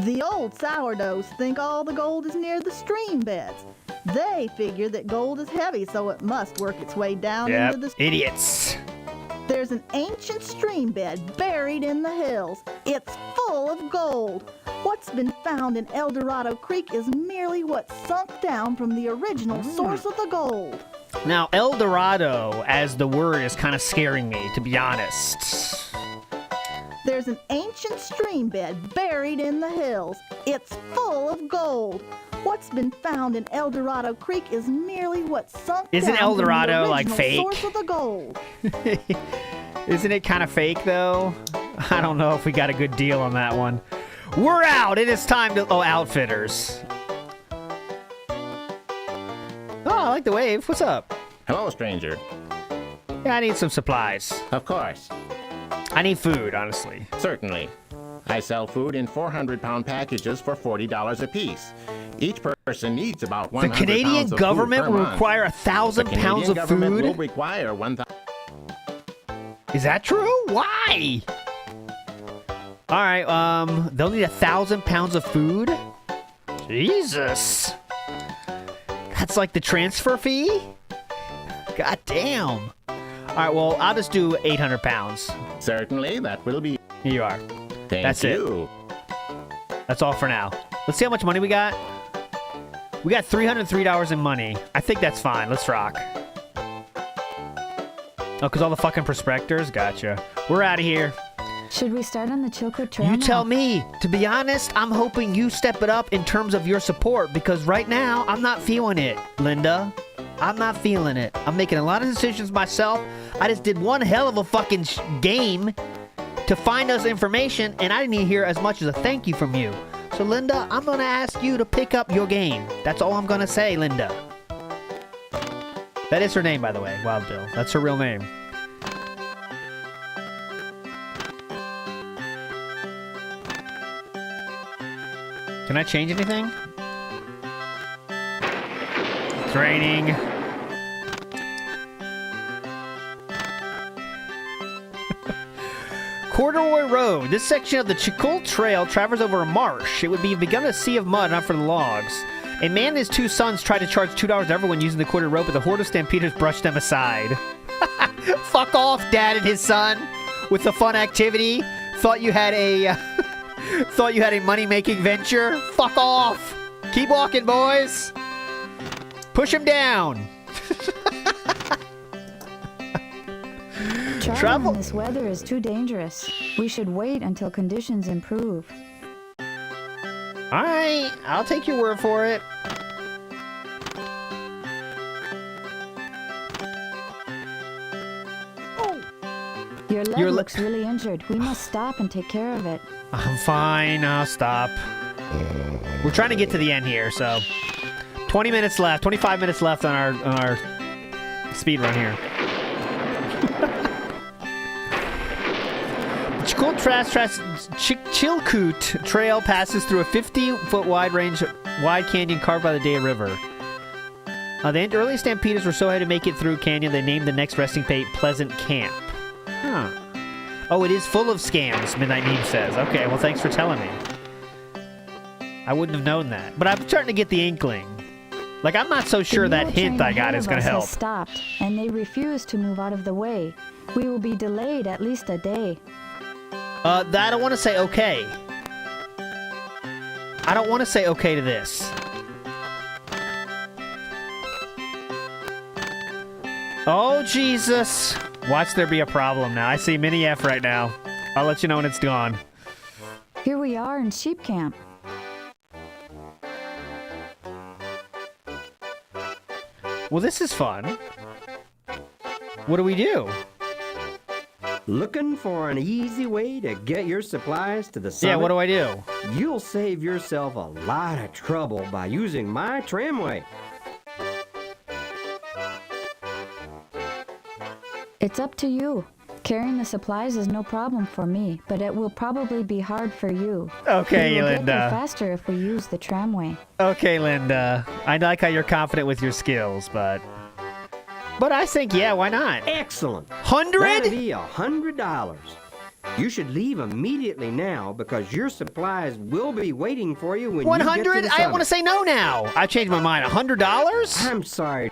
Speaker 21: The old sourdoughs think all the gold is near the stream beds. They figure that gold is heavy, so it must work its way down into the...
Speaker 2: Idiots.
Speaker 21: There's an ancient stream bed buried in the hills. It's full of gold. What's been found in El Dorado Creek is merely what sunk down from the original source of the gold.
Speaker 2: Now, El Dorado, as the word, is kind of scaring me, to be honest.
Speaker 21: There's an ancient stream bed buried in the hills. It's full of gold. What's been found in El Dorado Creek is merely what sunk
Speaker 2: Isn't
Speaker 21: down
Speaker 2: El Dorado,
Speaker 21: from the
Speaker 2: like,
Speaker 21: original
Speaker 2: fake?
Speaker 21: source of the gold.
Speaker 2: Isn't it kind of fake, though? I don't know if we got a good deal on that one. We're out. It is time to... Oh, Outfitters. Oh, I like the wave. What's up?
Speaker 17: Hello, stranger.
Speaker 2: Yeah, I need some supplies.
Speaker 17: Of course.
Speaker 2: I need food, honestly.
Speaker 17: Certainly. I sell food in 400-pound packages for $40 apiece. Each person needs about 100
Speaker 2: The Canadian
Speaker 17: pounds of
Speaker 2: government
Speaker 17: food per
Speaker 2: will
Speaker 17: month.
Speaker 2: require 1,000 pounds of
Speaker 17: The Canadian government
Speaker 2: food?
Speaker 17: will require 1,000...
Speaker 2: Is that true? Why? All right, they'll need 1,000 pounds of food? Jesus. That's like the transfer fee? God damn. All right, well, I'll just do 800 pounds.
Speaker 17: Certainly, that will be...
Speaker 2: Here you are.
Speaker 17: Thank you.
Speaker 2: That's all for now. Let's see how much money we got. We got $303 in money. I think that's fine. Let's rock. Oh, because all the fucking prospectors? Gotcha. We're out of here.
Speaker 13: Should we start on the Chilkoot Trail?
Speaker 2: You
Speaker 13: now?
Speaker 2: tell me. To be honest, I'm hoping you step it up in terms of your support because right now, I'm not feeling it, Linda. I'm not feeling it. I'm making a lot of decisions myself. I just did one hell of a fucking game to find us information, and I didn't even hear as much as a thank you from you. So, Linda, I'm going to ask you to pick up your game. That's all I'm going to say, Linda. That is her name, by the way, Wild Bill. That's her real name. Can I change anything? It's raining. Corduroy Road. This section of the Chilkoot Trail travels over a marsh. It would be begun a sea of mud, not for the logs. A man and his two sons tried to charge $2 to everyone using the corduroy road, but the horde of stampeders brushed them aside. Fuck off, Dad and his son, with the fun activity. Thought you had a money-making venture. Fuck off. Keep walking, boys. Push him down.
Speaker 13: Travel in this weather is too dangerous. We should wait until conditions improve.
Speaker 2: All right, I'll take your word for it.
Speaker 13: Your leg looks really injured. We must stop and take care of it.
Speaker 2: I'm fine. I'll stop. We're trying to get to the end here, so 20 minutes left, 25 minutes left on our speed run here. Chilkoot Trail passes through a 50-foot wide canyon carved by the Day River. The early stampeders were so high to make it through canyon, they named the next resting place Pleasant Camp. Huh. Oh, it is full of scams, Midnight Meme says. Okay, well, thanks for telling me. I wouldn't have known that. But I'm starting to get the inkling. Like, I'm not so sure that hint I got is going to help.
Speaker 13: Has stopped, and they refuse to move out of the way. We will be delayed at least a day.
Speaker 2: I don't want to say okay. I don't want to say okay to this. Oh, Jesus. Watch there be a problem now. I see Mini F right now. I'll let you know when it's gone.
Speaker 13: Here we are in sheep camp.
Speaker 2: Well, this is fun. What do we do?
Speaker 1: Looking for an easy way to get your supplies to the summit?
Speaker 2: Yeah, what do I do?
Speaker 1: You'll save yourself a lot of trouble by using my tramway.
Speaker 13: It's up to you. Carrying the supplies is no problem for me, but it will probably be hard for you.
Speaker 2: Okay,
Speaker 13: we will
Speaker 2: Linda.
Speaker 13: Get there faster if we use the tramway.
Speaker 2: Okay, Linda. I like how you're confident with your skills, but I think, yeah, why not?
Speaker 1: Excellent.
Speaker 2: 100?
Speaker 1: That'll be $100. You should leave immediately now because your supplies will be waiting for you when
Speaker 2: 100?
Speaker 1: you get to the summit.
Speaker 2: I want to say no now. I changed my mind. $100?
Speaker 1: I'm sorry.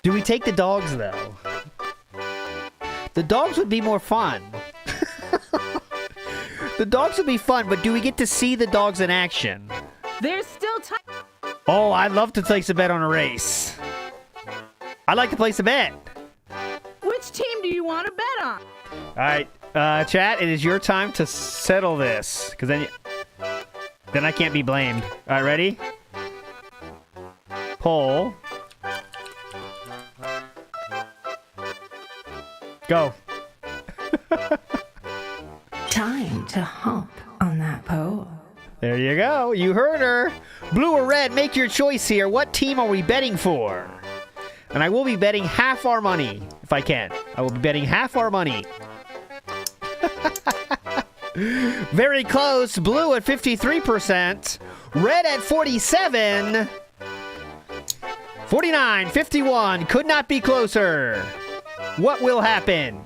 Speaker 2: Do we take the dogs, though? The dogs would be more fun. The dogs would be fun, but do we get to see the dogs in action?
Speaker 10: There's still time.
Speaker 2: Oh, I'd love to place a bet on a race. I'd like to place a bet.
Speaker 10: Which team do you want to bet on?
Speaker 2: All right, chat, it is your time to settle this, because then I can't be blamed. All right, ready? Poll. Go.
Speaker 3: Time to hump on that pole.
Speaker 2: There you go. You heard her. Blue or red, make your choice here. What team are we betting for? And I will be betting half our money, if I can. I will be betting half our money. Very close. Blue at 53%. Red at 47%. 49, 51. Could not be closer. What will happen?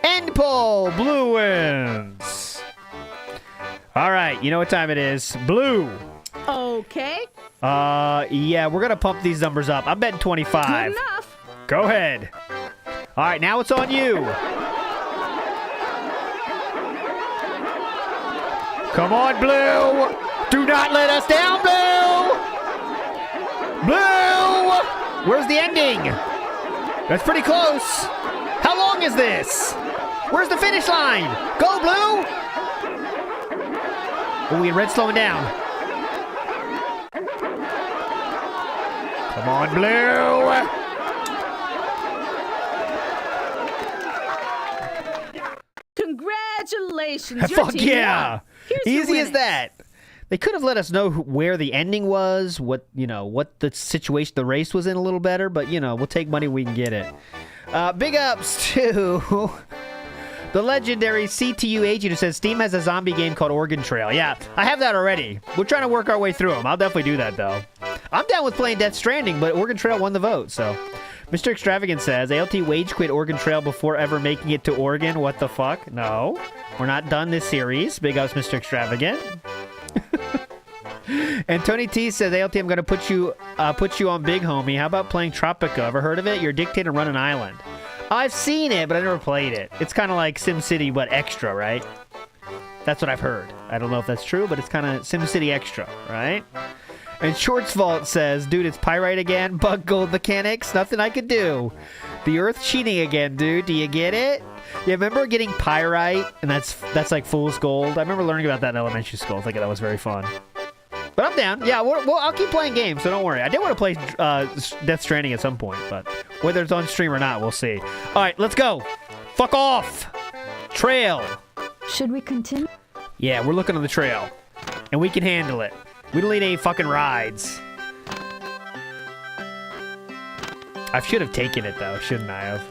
Speaker 2: End poll. Blue wins. All right. You know what time it is. Blue.
Speaker 10: Okay.
Speaker 2: Yeah, we're going to pump these numbers up. I'm betting 25.
Speaker 10: Good enough.
Speaker 2: Go ahead. All right, now it's on you. Come on, Blue. Do not let us down, Blue. Blue. Where's the ending? That's pretty close. How long is this? Where's the finish line? Go, Blue. Oh, we had red slowing down. Come on, Blue.
Speaker 18: Congratulations, your
Speaker 2: Fuck
Speaker 18: team
Speaker 2: yeah.
Speaker 18: won. Here's your
Speaker 2: Easy as
Speaker 18: winnings.
Speaker 2: that. They could have let us know where the ending was, what the situation the race was in a little better, but we'll take money we can get it. Big ups to the legendary CTU agent who says Steam has a zombie game called Oregon Trail. Yeah, I have that already. We're trying to work our way through them. I'll definitely do that, though. I'm down with playing Death Stranding, but Oregon Trail won the vote, so. Mr. Extravagant says, ALT wage quit Oregon Trail before ever making it to Oregon. What the fuck? No. We're not done this series. Big ups, Mr. Extravagant. And Tony T says, ALT, I'm going to put you on Big Homie. How about playing Tropico? Ever heard of it? You're a dictator and run an island. I've seen it, but I never played it. It's kind of like SimCity, but extra, right? That's what I've heard. I don't know if that's true, but it's kind of SimCity extra, right? And Shorts Vault says, dude, it's Pyrite again. Bug gold mechanics. Nothing I could do. The Earth cheating again, dude. Do you get it? Yeah, remember getting Pyrite? And that's like fool's gold. I remember learning about that in elementary school. I think that was very fun. But I'm down. Yeah, well, I'll keep playing games, so don't worry. I did want to play Death Stranding at some point, but whether it's on stream or not, we'll see. All right, let's go. Fuck off. Trail.
Speaker 13: Should we continue?
Speaker 2: Yeah, we're looking on the trail, and we can handle it. We don't need any fucking rides. I should have taken it, though, shouldn't I have?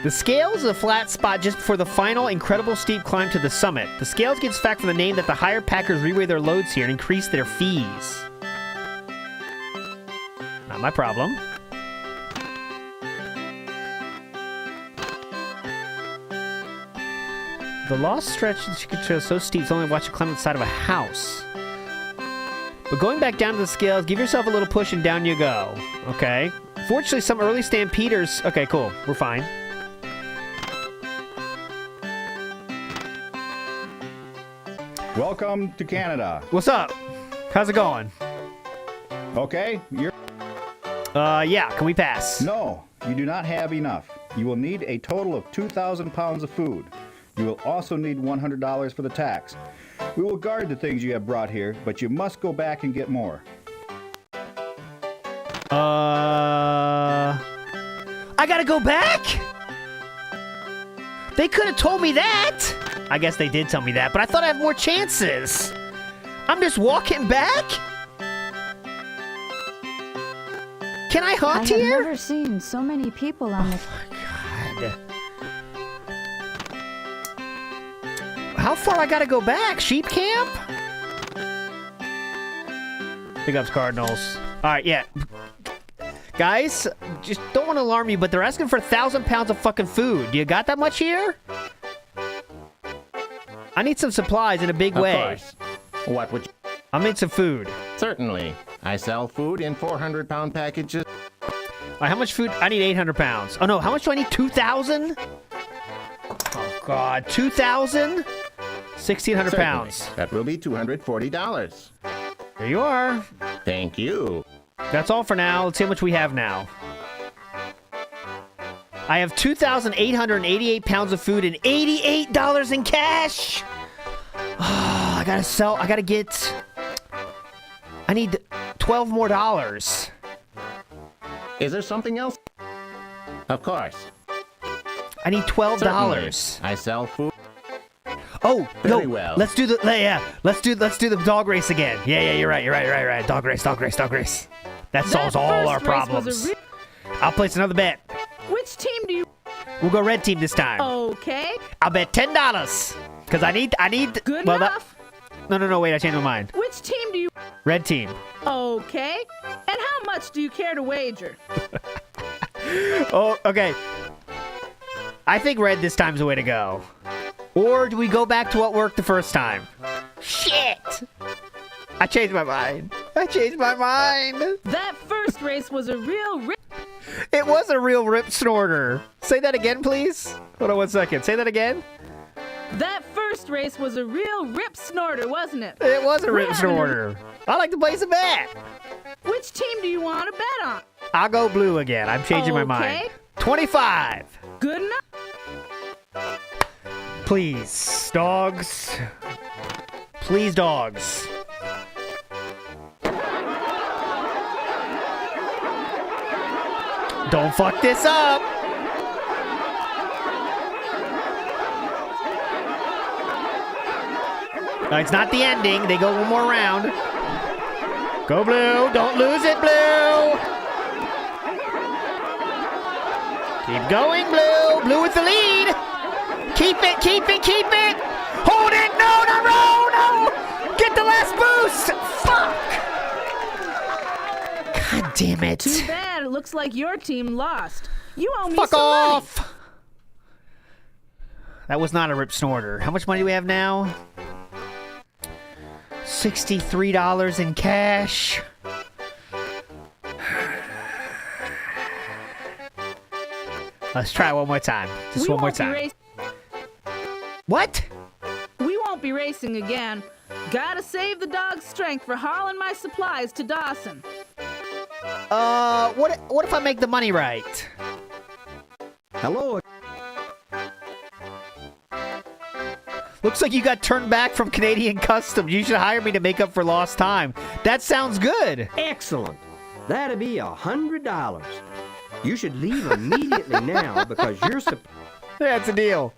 Speaker 2: The Scales is a flat spot just before the final incredible steep climb to the summit. The Scales gets fact from the name that the higher packers reweigh their loads here and increase their fees. Not my problem. The lost stretch that you could show so steep it's only watch you climb the side of a house. But going back down to the Scales, give yourself a little push and down you go. Okay. Fortunately, some early stampeders... Okay, cool. We're fine.
Speaker 4: Welcome to Canada.
Speaker 2: What's up? How's it going?
Speaker 4: Okay, you're...
Speaker 2: Yeah, can we pass?
Speaker 4: No, you do not have enough. You will need a total of 2,000 pounds of food. You will also need $100 for the tax. We will guard the things you have brought here, but you must go back and get more.
Speaker 2: I gotta go back? They could have told me that. I guess they did tell me that, but I thought I had more chances. I'm just walking back? Can I hunt here?
Speaker 13: I have never seen so many people on the...
Speaker 2: God. How far I gotta go back? Sheep camp? Big ups, Cardinals. Alright, yeah. Guys, just don't want to alarm you, but they're asking for 1,000 pounds of fucking food. Do you got that much here? I need some supplies in a big way.
Speaker 17: Of course. What would you...
Speaker 2: I'll make some food.
Speaker 17: Certainly. I sell food in 400-pound packages.
Speaker 2: All right, how much food? I need 800 pounds. Oh, no. How much do I need? 2,000? Oh, God. 2,000? 1,600 pounds.
Speaker 17: That will be $240.
Speaker 2: There you are.
Speaker 17: Thank you.
Speaker 2: That's all for now. Let's see how much we have now. I have 2,888 pounds of food and $88 in cash. Oh, I gotta sell. I gotta get... I need $12 more.
Speaker 17: Is there something else? Of course.
Speaker 2: I need $12.
Speaker 17: Certainly. I sell food.
Speaker 2: Oh,
Speaker 17: Very
Speaker 2: no.
Speaker 17: well.
Speaker 2: Let's do the let's do the dog race again. Yeah, you're right. Dog race. That solves all our problems. I'll place another bet.
Speaker 18: Which team do you...
Speaker 2: We'll go red team this time.
Speaker 18: Okay.
Speaker 2: I'll bet $10 because I need
Speaker 18: Good
Speaker 2: well,
Speaker 18: enough.
Speaker 2: No, wait, I changed my mind.
Speaker 18: Which team do you...
Speaker 2: Red team.
Speaker 18: Okay. And how much do you care to wager?
Speaker 2: Oh, okay. I think red this time's the way to go. Or do we go back to what worked the first time? Shit! I changed my mind.
Speaker 18: That first race was a real...
Speaker 2: It was a real rip snorter. Say that again, please. Hold on 1 second. Say that again.
Speaker 5: That first race was a real rip snorter, wasn't it?
Speaker 2: It was a rip snorter. I like to place a bet.
Speaker 5: Which team do you want to bet on?
Speaker 2: I'll go blue again. I'm changing my mind. 25.
Speaker 5: Good enough.
Speaker 2: Please, dogs. Please, dogs. Don't fuck this up. No, it's not the ending. They go one more round. Go blue. Don't lose it, blue. Keep going, blue. Blue with the lead. Keep it, keep it, keep it. Hold it. No, no, no, no. Get the last boost. Fuck. God damn it.
Speaker 5: Too bad. It looks like your team lost. You owe me
Speaker 2: Fuck
Speaker 5: some
Speaker 2: off.
Speaker 5: money.
Speaker 2: That was not a rip snorter. How much money do we have now? $63 in cash. Let's try it one more time. Just one more time. What?
Speaker 5: We won't be racing again. Gotta save the dog's strength for hauling my supplies to Dawson.
Speaker 2: What if I make the money right?
Speaker 1: Hello.
Speaker 2: Looks like you got turned back from Canadian Customs. You should hire me to make up for lost time. That sounds good.
Speaker 1: Excellent. That'd be $100. You should leave immediately now because you're
Speaker 2: That's a deal.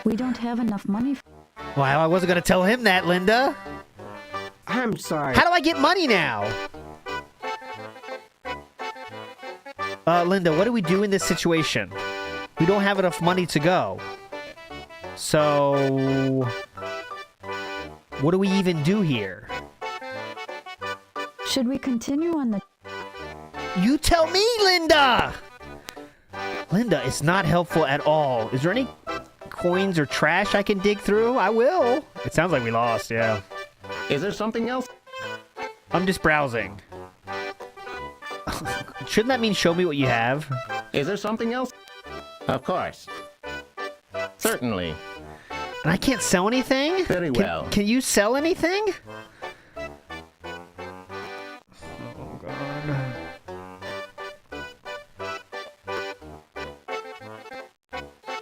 Speaker 13: We don't have enough money.
Speaker 2: Well, I wasn't going to tell him that, Linda.
Speaker 1: I'm sorry.
Speaker 2: How do I get money now? Linda, what do we do in this situation? We don't have enough money to go. So, what do we even do here?
Speaker 13: Should we continue on the...
Speaker 2: You tell me, Linda! Linda, it's not helpful at all. Is there any coins or trash I can dig through? I will. It sounds like we lost, yeah.
Speaker 17: Is there something else?
Speaker 2: I'm just browsing. Shouldn't that mean show me what you have?
Speaker 17: Is there something else? Of course. Certainly.
Speaker 2: And I can't sell anything?
Speaker 17: Very well.
Speaker 2: Can you sell anything? Oh, God.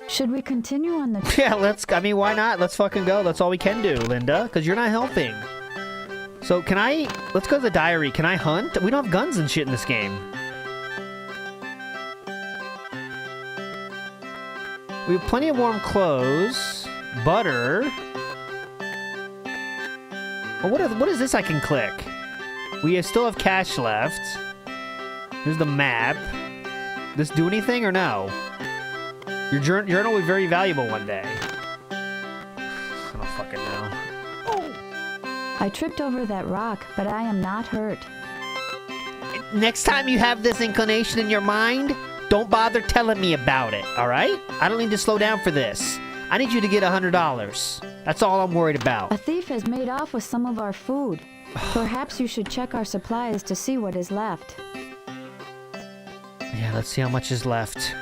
Speaker 13: Should we continue on the...
Speaker 2: Yeah, I mean, why not? Let's fucking go. That's all we can do, Linda, because you're not helping. So, let's go to the diary. Can I hunt? We don't have guns and shit in this game. We have plenty of warm clothes. Butter. Well, what is this I can click? We still have cash left. Here's the map. Does this do anything or no? Your journal will be very valuable one day. I don't fucking know.
Speaker 13: I tripped over that rock, but I am not hurt.
Speaker 2: Next time you have this inclination in your mind, don't bother telling me about it, all right? I don't need to slow down for this. I need you to get $100. That's all I'm worried about.
Speaker 13: A thief has made off with some of our food. Perhaps you should check our supplies to see what is left.
Speaker 2: Yeah, let's see how much is left.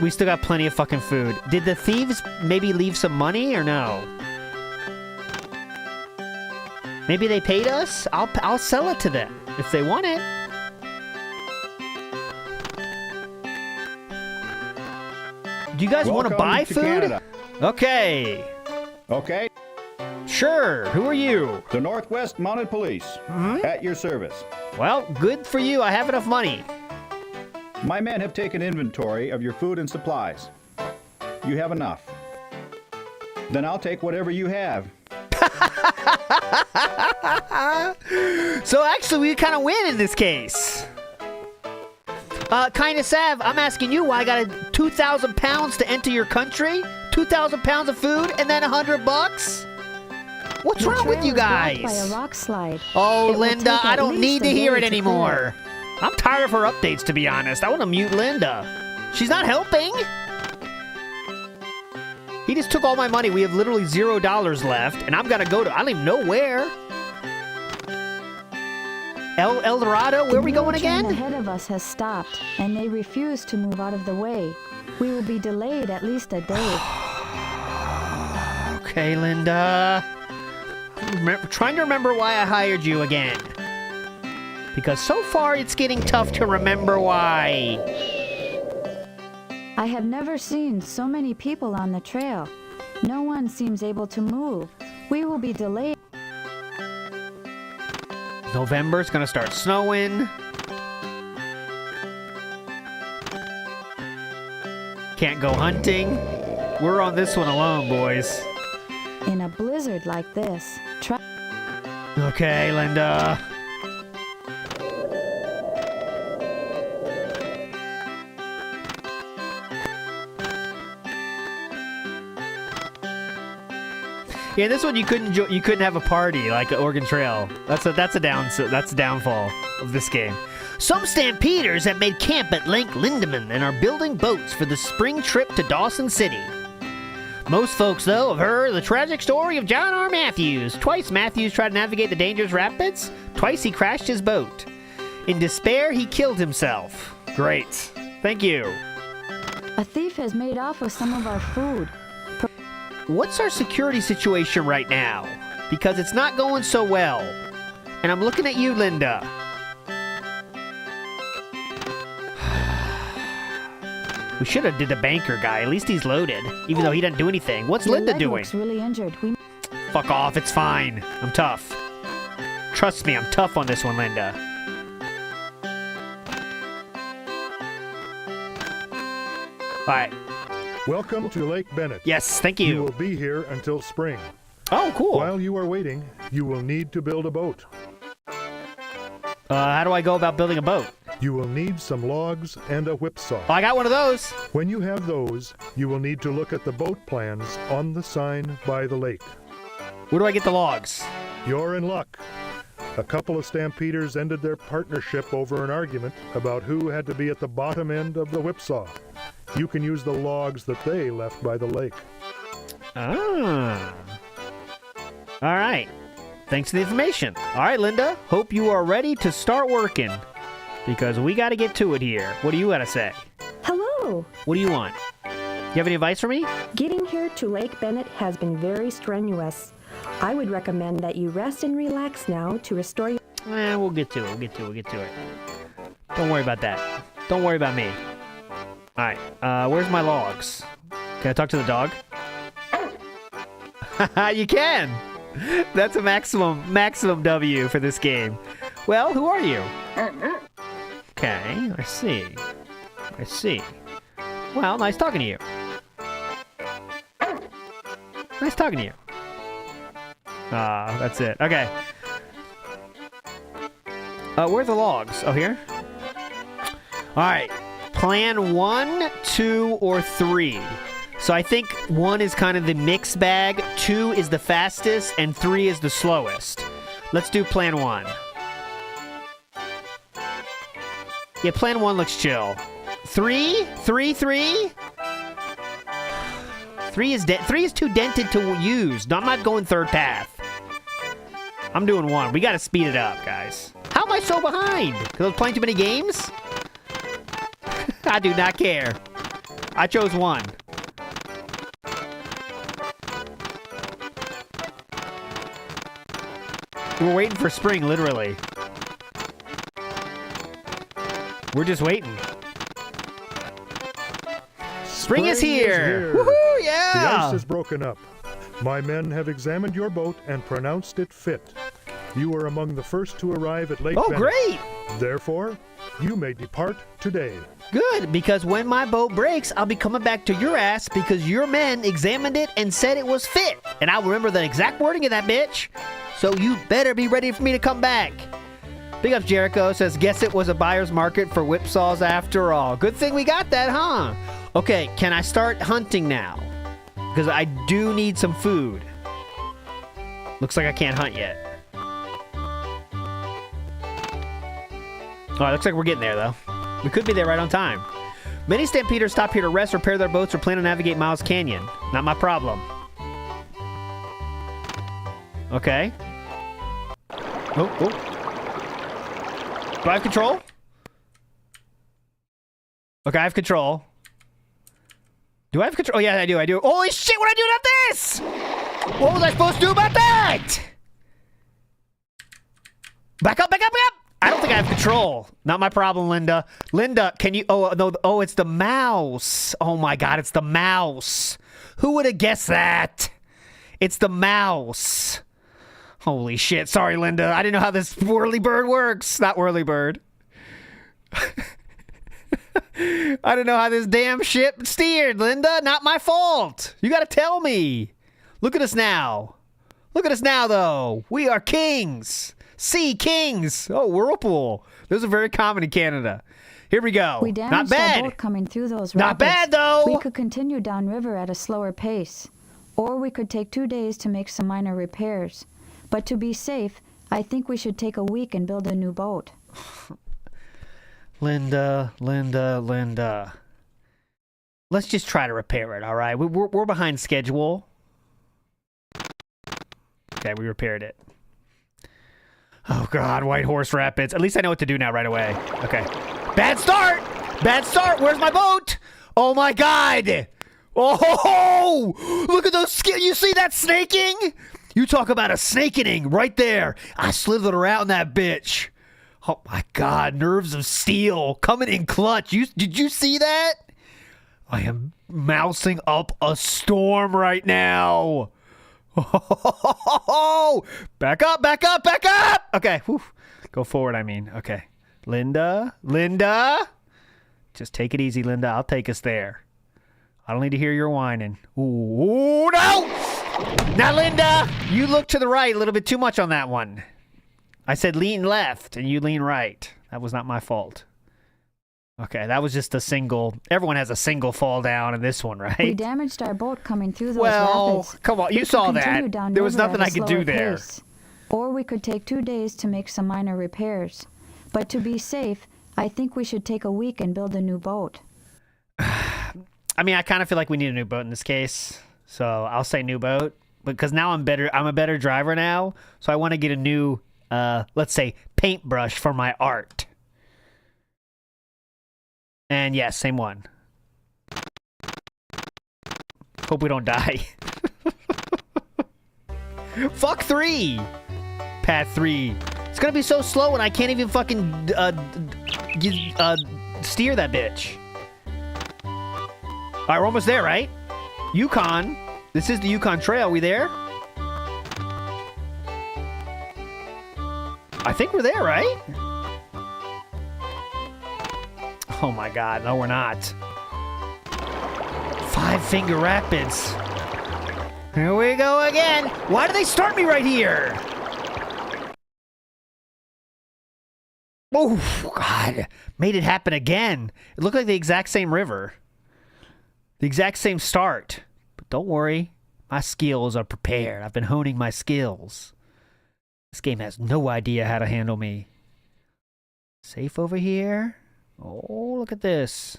Speaker 2: We still got plenty of fucking food. Did the thieves maybe leave some money or no? Maybe they paid us? I'll sell it to them if they want it. Do you guys want to buy food?
Speaker 4: Canada.
Speaker 2: Okay.
Speaker 4: Okay.
Speaker 2: Sure. Who are you?
Speaker 4: The Northwest Mounted Police. At your service.
Speaker 2: Well, good for you. I have enough money.
Speaker 4: My men have taken inventory of your food and supplies. You have enough. Then I'll take whatever you have.
Speaker 2: So actually, we kind of win in this case. Kinda Sav, I'm asking you why I got 2,000 pounds to enter your country? 2,000 pounds of food and then $100? What's wrong with you guys?
Speaker 13: By a rock slide.
Speaker 2: Oh,
Speaker 13: It will
Speaker 2: Linda,
Speaker 13: take
Speaker 2: I
Speaker 13: at
Speaker 2: don't
Speaker 13: least
Speaker 2: need to
Speaker 13: a
Speaker 2: hear
Speaker 13: day
Speaker 2: it
Speaker 13: to
Speaker 2: anymore. I'm tired of her updates, to be honest. I want to mute Linda. She's not helping. He just took all my money. We have literally $0 left, and I'm gonna go to, I don't even know where. El Dorado? Where are we going
Speaker 13: train
Speaker 2: again?
Speaker 13: ahead of us has stopped, and they refuse to move out of the way. We will be delayed at least a day.
Speaker 2: Okay, Linda. Trying to remember why I hired you again. Because so far it's getting tough to remember why.
Speaker 13: I have never seen so many people on the trail. No one seems able to move. We will be delayed.
Speaker 2: November, it's gonna start snowing. Can't go hunting. We're on this one alone, boys.
Speaker 13: In a blizzard like this,
Speaker 2: Okay, Linda. Yeah, this one you couldn't have a party like at Oregon Trail. That's a downfall of this game. Some stampeders have made camp at Lake Lindeman and are building boats for the spring trip to Dawson City. Most folks, though, have heard the tragic story of John R. Matthews. Twice Matthews tried to navigate the dangerous rapids. Twice he crashed his boat. In despair, he killed himself. Great. Thank you.
Speaker 13: a thief has made off with some of our food.
Speaker 2: What's our security situation right now? Because it's not going so well. And I'm looking at you, Linda. We should have did the banker guy. At least he's loaded, even though he doesn't do anything. What's
Speaker 13: Your
Speaker 2: Linda
Speaker 13: leg
Speaker 2: doing?
Speaker 13: looks really injured.
Speaker 2: Fuck off, it's fine. I'm tough. Trust me, I'm tough on this one, Linda. Alright.
Speaker 6: Welcome to Lake Bennett.
Speaker 2: Yes, thank you.
Speaker 6: You will be here until spring.
Speaker 2: Oh, cool.
Speaker 6: While you are waiting, you will need to build a boat.
Speaker 2: How do I go about building a boat?
Speaker 6: You will need some logs and a whipsaw.
Speaker 2: Oh, I got one of those.
Speaker 6: When you have those, you will need to look at the boat plans on the sign by the lake.
Speaker 2: Where do I get the logs?
Speaker 6: You're in luck. A couple of stampeders ended their partnership over an argument about who had to be at the bottom end of the whipsaw. You can use the logs that they left by the lake.
Speaker 2: Ah. All right. Thanks for the information. All right, Linda. Hope you are ready to start working. Because we got to get to it here. What do you got to say?
Speaker 15: Hello.
Speaker 2: What do you want? You have any advice for me?
Speaker 15: Getting here to Lake Bennett has been very strenuous. I would recommend that you rest and relax now to restore your...
Speaker 2: We'll get to it. We'll get to it. Don't worry about that. Don't worry about me. All right. Where's my logs? Can I talk to the dog? You can. That's a maximum W for this game. Well, who are you? Okay, I see. Well, nice talking to you. Nice talking to you. That's it. Okay. Where are the logs? Oh, here? Alright. Plan 1, 2, or 3. So I think 1 is kind of the mixed bag, 2 is the fastest, and 3 is the slowest. Let's do plan 1. Yeah, plan 1 looks chill. 3? 3? 3? 3 is too dented to use. No, I'm not going third path. I'm doing 1. We gotta speed it up, guys. How am I so behind? Because I was playing too many games? I do not care. I chose 1. We're waiting for spring, literally. We're just waiting. Spring is here! Woohoo, yeah!
Speaker 6: The ice is broken up. My men have examined your boat and pronounced it fit. You are among the first to arrive at Lake Bennett.
Speaker 2: Great!
Speaker 6: Therefore, you may depart today.
Speaker 2: Good, because when my boat breaks, I'll be coming back to your ass because your men examined it and said it was fit. And I'll remember the exact wording of that bitch. So you better be ready for me to come back. Big Ups Jericho says, guess it was a buyer's market for whipsaws after all. Good thing we got that, huh? Okay, can I start hunting now? Because I do need some food. Looks like I can't hunt yet. Alright, looks like we're getting there, though. We could be there right on time. Many stampeders stop here to rest, repair their boats, or plan to navigate Miles Canyon. Not my problem. Okay. Oh. Do I have control? Okay, I have control. Do I have control? Oh, yeah, I do. Holy shit, what do I do about this? What was I supposed to do about that? Back up. I don't think I have control. Not my problem, Linda. Linda, can you... Oh, no. Oh, it's the mouse. Oh, my God. It's the mouse. Who would have guessed that? It's the mouse. Holy shit. Sorry, Linda. I didn't know how this whirly bird works. Not whirly bird. I didn't know how this damn ship steered, Linda. Not my fault. You got to tell me. Look at us now. Look at us now, though. We are kings. Sea kings. Oh, whirlpool. Those are very common in Canada. Here we go.
Speaker 13: We damaged our boat coming through those rapids.
Speaker 2: Not bad, though.
Speaker 13: We could continue downriver at a slower pace, or we could take 2 days to make some minor repairs. But to be safe, I think we should take a week and build a new boat.
Speaker 2: Linda. Let's just try to repair it, all right? We're behind schedule. Okay, we repaired it. Oh, God, White Horse Rapids. At least I know what to do now right away. Okay. Bad start! Bad start! Where's my boat? Oh, my God! Oh, look at those skills. You see that snaking? You talk about a snakening right there. I slithered around that bitch. Oh, my God. Nerves of steel coming in clutch. Did you see that? I am mousing up a storm right now. Oh, back up. Okay, whew. Go forward, I mean. Okay. Linda. Just take it easy, Linda. I'll take us there. I don't need to hear your whining. Ooh, no! Now, Linda, you look to the right a little bit too much on that one. I said lean left, and you lean right. That was not my fault. Okay, that was just a single. Everyone has a single fall down in this one, right?
Speaker 13: We damaged our boat coming through those rapids.
Speaker 2: Come on, you saw that. There was nothing I could do there.
Speaker 13: Pace. Or we could take 2 days to make some minor repairs. But to be safe, I think we should take a week and build a new boat.
Speaker 2: I mean, I kind of feel like we need a new boat in this case. So I'll say new boat. Because now I'm a better driver now. So I want to get a new, let's say, paintbrush for my art. And yes, same one. Hope we don't die. Fuck 3. Path 3. It's gonna be so slow and I can't even fucking steer that bitch. Alright, we're almost there, right? Yukon. This is the Yukon Trail. We there? I think we're there, right? Oh my God, no we're not. Five Finger Rapids. Here we go again. Why do they start me right here? Oh, God. Made it happen again. It looked like the exact same river. The exact same start. But don't worry. My skills are prepared. I've been honing my skills. This game has no idea how to handle me. Safe over here. Oh, look at this.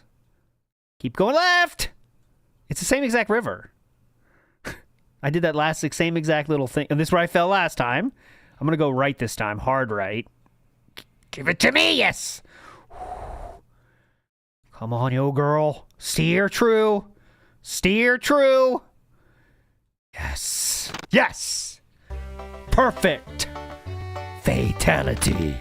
Speaker 2: Keep going left. It's the same exact river. I did that same exact little thing. And this is where I fell last time. I'm going to go right this time. Hard right. Give it to me. Yes. Come on, yo girl. Steer true. Steer true. Yes. Yes. Perfect. Fatality.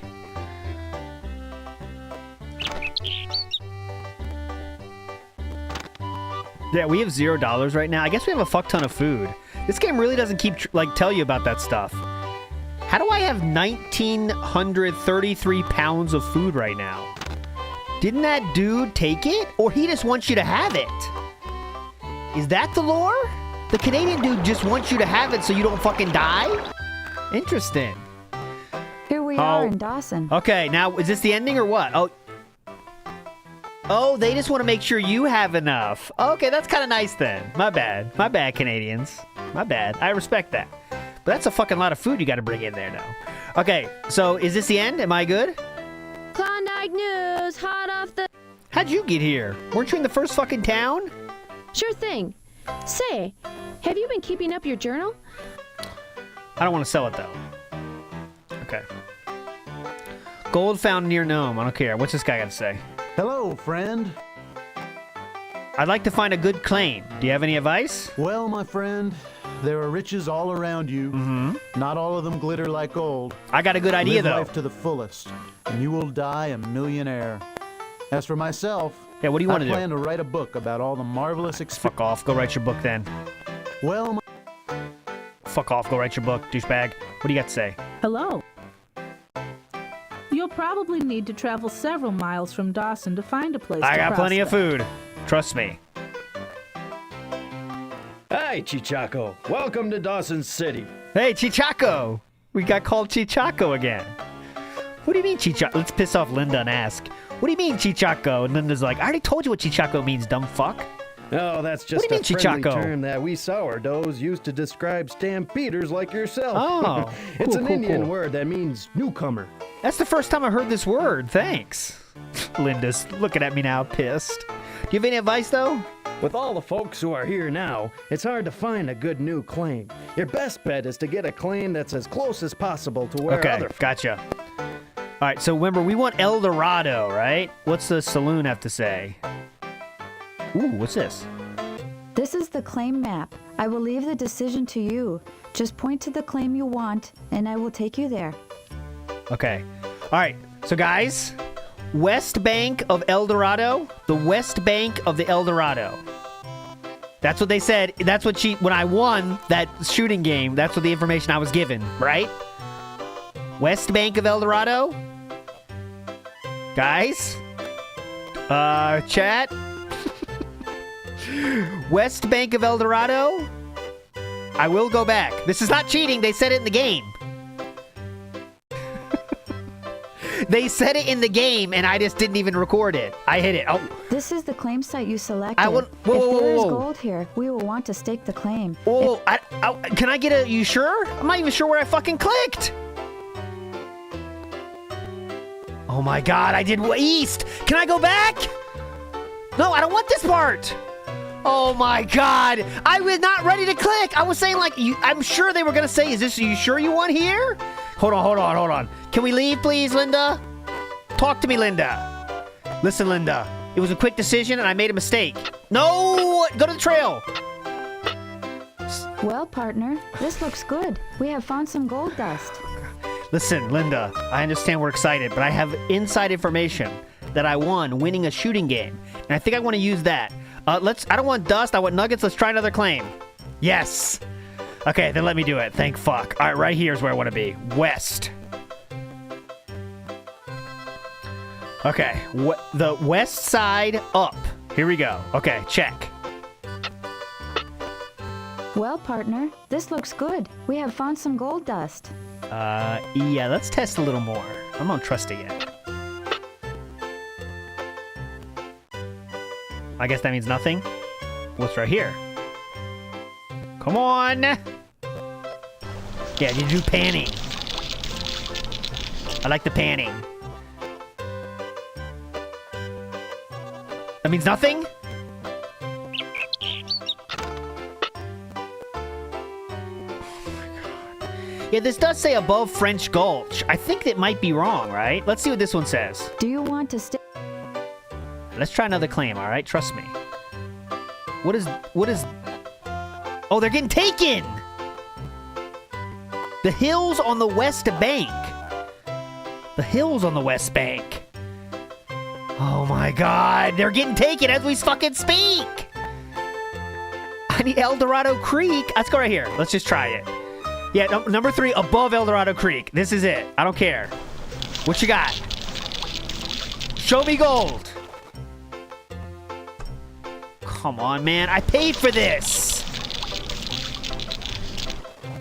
Speaker 2: Yeah, we have $0 right now. I guess we have a fuck ton of food. This game really doesn't tell you about that stuff. How do I have 1,933 pounds of food right now? Didn't that dude take it? Or he just wants you to have it? Is that the lore? The Canadian dude just wants you to have it so you don't fucking die? Interesting.
Speaker 13: Here we are in Dawson.
Speaker 2: Okay, now, is this the ending or what? Oh, they just want to make sure you have enough. Okay, that's kind of nice then. My bad. My bad, Canadians. My bad. I respect that. But that's a fucking lot of food you got to bring in there now. Okay, so is this the end? Am I good?
Speaker 8: Klondike news, hot off the...
Speaker 2: How'd you get here? Weren't you in the first fucking town?
Speaker 8: Sure thing. Say, have you been keeping up your journal?
Speaker 2: I don't want to sell it, though. Okay. Gold found near Nome. I don't care. What's this guy got to say?
Speaker 7: Hello, friend.
Speaker 2: I'd like to find a good claim. Do you have any advice?
Speaker 7: Well, my friend, there are riches all around you. Not all of them glitter like gold.
Speaker 2: I got a good idea,
Speaker 7: Live
Speaker 2: though.
Speaker 7: life to the fullest, and you will die a millionaire. As for myself,
Speaker 2: yeah, what do you want to do?
Speaker 7: I plan to write a book about all the marvelous experiences.
Speaker 2: Fuck off. Go write your book then.
Speaker 7: Well,
Speaker 2: fuck off. Go write your book, douchebag. What do you got to say?
Speaker 5: Hello. You'll probably need to travel several miles from Dawson to find a place
Speaker 2: I
Speaker 5: to
Speaker 2: got plenty of
Speaker 5: prospect.
Speaker 2: food. Trust me.
Speaker 22: Hi, Chichaco. Welcome to Dawson City.
Speaker 2: Hey, Chichaco. We got called Chichaco again. What do you mean, Chichaco? Let's piss off Linda and ask. What do you mean, Chichaco? And Linda's like, I already told you what Chichaco means, dumb fuck.
Speaker 22: Oh, that's just
Speaker 2: What do you mean,
Speaker 22: a friendly
Speaker 2: Chichaco?
Speaker 22: term that we sourdoughs use to describe stampeders like yourself.
Speaker 2: Oh,
Speaker 22: It's
Speaker 2: cool,
Speaker 22: an
Speaker 2: cool,
Speaker 22: Indian
Speaker 2: cool.
Speaker 22: word that means newcomer.
Speaker 2: That's the first time I heard this word. Thanks. Linda's looking at me now, pissed. Do you have any advice, though?
Speaker 22: With all the folks who are here now, it's hard to find a good new claim. Your best bet is to get a claim that's as close as possible to where
Speaker 2: Okay,
Speaker 22: other
Speaker 2: gotcha. All right, so remember, we want El Dorado, right? What's the saloon have to say? Ooh, what's this?
Speaker 13: This is the claim map. I will leave the decision to you. Just point to the claim you want, and I will take you there.
Speaker 2: Okay. All right, so guys, West Bank of El Dorado, the West Bank of the El Dorado. That's what they said. That's what when I won that shooting game, that's what the information I was given, right? West Bank of El Dorado? Guys? Chat? West Bank of El Dorado? I will go back. This is not cheating. They said it in the game. They said it in the game, and I just didn't even record it. I hit it. Oh.
Speaker 13: This is the claim site you selected.
Speaker 2: I would. Whoa,
Speaker 13: if
Speaker 2: whoa,
Speaker 13: there is
Speaker 2: whoa.
Speaker 13: gold here, we will want to stake the claim.
Speaker 2: Whoa, can I get a... You sure? I'm not even sure where I fucking clicked. Oh my god, I did east. Can I go back? No, I don't want this part. Oh my god. I was not ready to click. I was saying like, I'm sure they were going to say, are you sure you want here? Hold on. Can we leave, please, Linda? Talk to me, Linda. Listen, Linda. It was a quick decision, and I made a mistake. No! Go to the trail.
Speaker 13: Well, partner, this looks good. We have found some gold dust.
Speaker 2: Listen, Linda, I understand we're excited, but I have inside information that I won winning a shooting game, and I think I want to use that. I don't want dust. I want nuggets. Let's try another claim. Yes. Okay, then let me do it. Thank fuck. All right, right here is where I want to be. West. Okay, the west side up. Here we go. Okay, check.
Speaker 13: Well, partner, this looks good. We have found some gold dust.
Speaker 2: Yeah, let's test a little more. I don't trust it yet. I guess that means nothing. What's right here? Come on! Yeah, you do panning. I like the panning. That means nothing? Yeah, this does say above French Gulch. I think that might be wrong, right? Let's see what this one says.
Speaker 13: Do you want to stay?
Speaker 2: Let's try another claim, all right? Trust me. What is... Oh, they're getting taken! The hills on the West Bank. The hills on the West Bank. Oh my god, they're getting taken as we fucking speak! I need El Dorado Creek. Let's go right here. Let's just try it. Yeah, number 3, above El Dorado Creek. This is it. I don't care. What you got? Show me gold. Come on, man. I paid for this.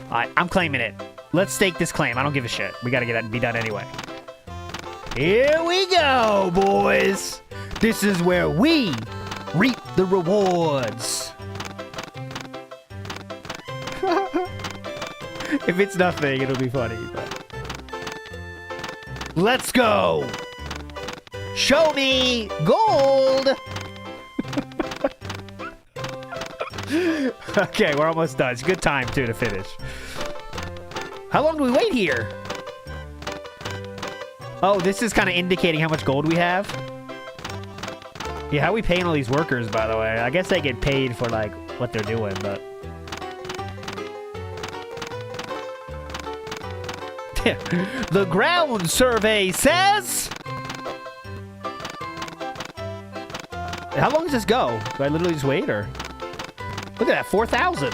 Speaker 2: All right, I'm claiming it. Let's stake this claim. I don't give a shit. We got to get it and be done anyway. Here we go, boys. This is where we reap the rewards. If it's nothing, it'll be funny. But... Let's go. Show me gold. Okay, we're almost done. It's a good time, too, to finish. How long do we wait here? Oh, this is kind of indicating how much gold we have. Yeah, how are we paying all these workers, by the way? I guess they get paid for, like, what they're doing, but... The ground survey says... How long does this go? Do I literally just wait, or... Look at that, 4,000.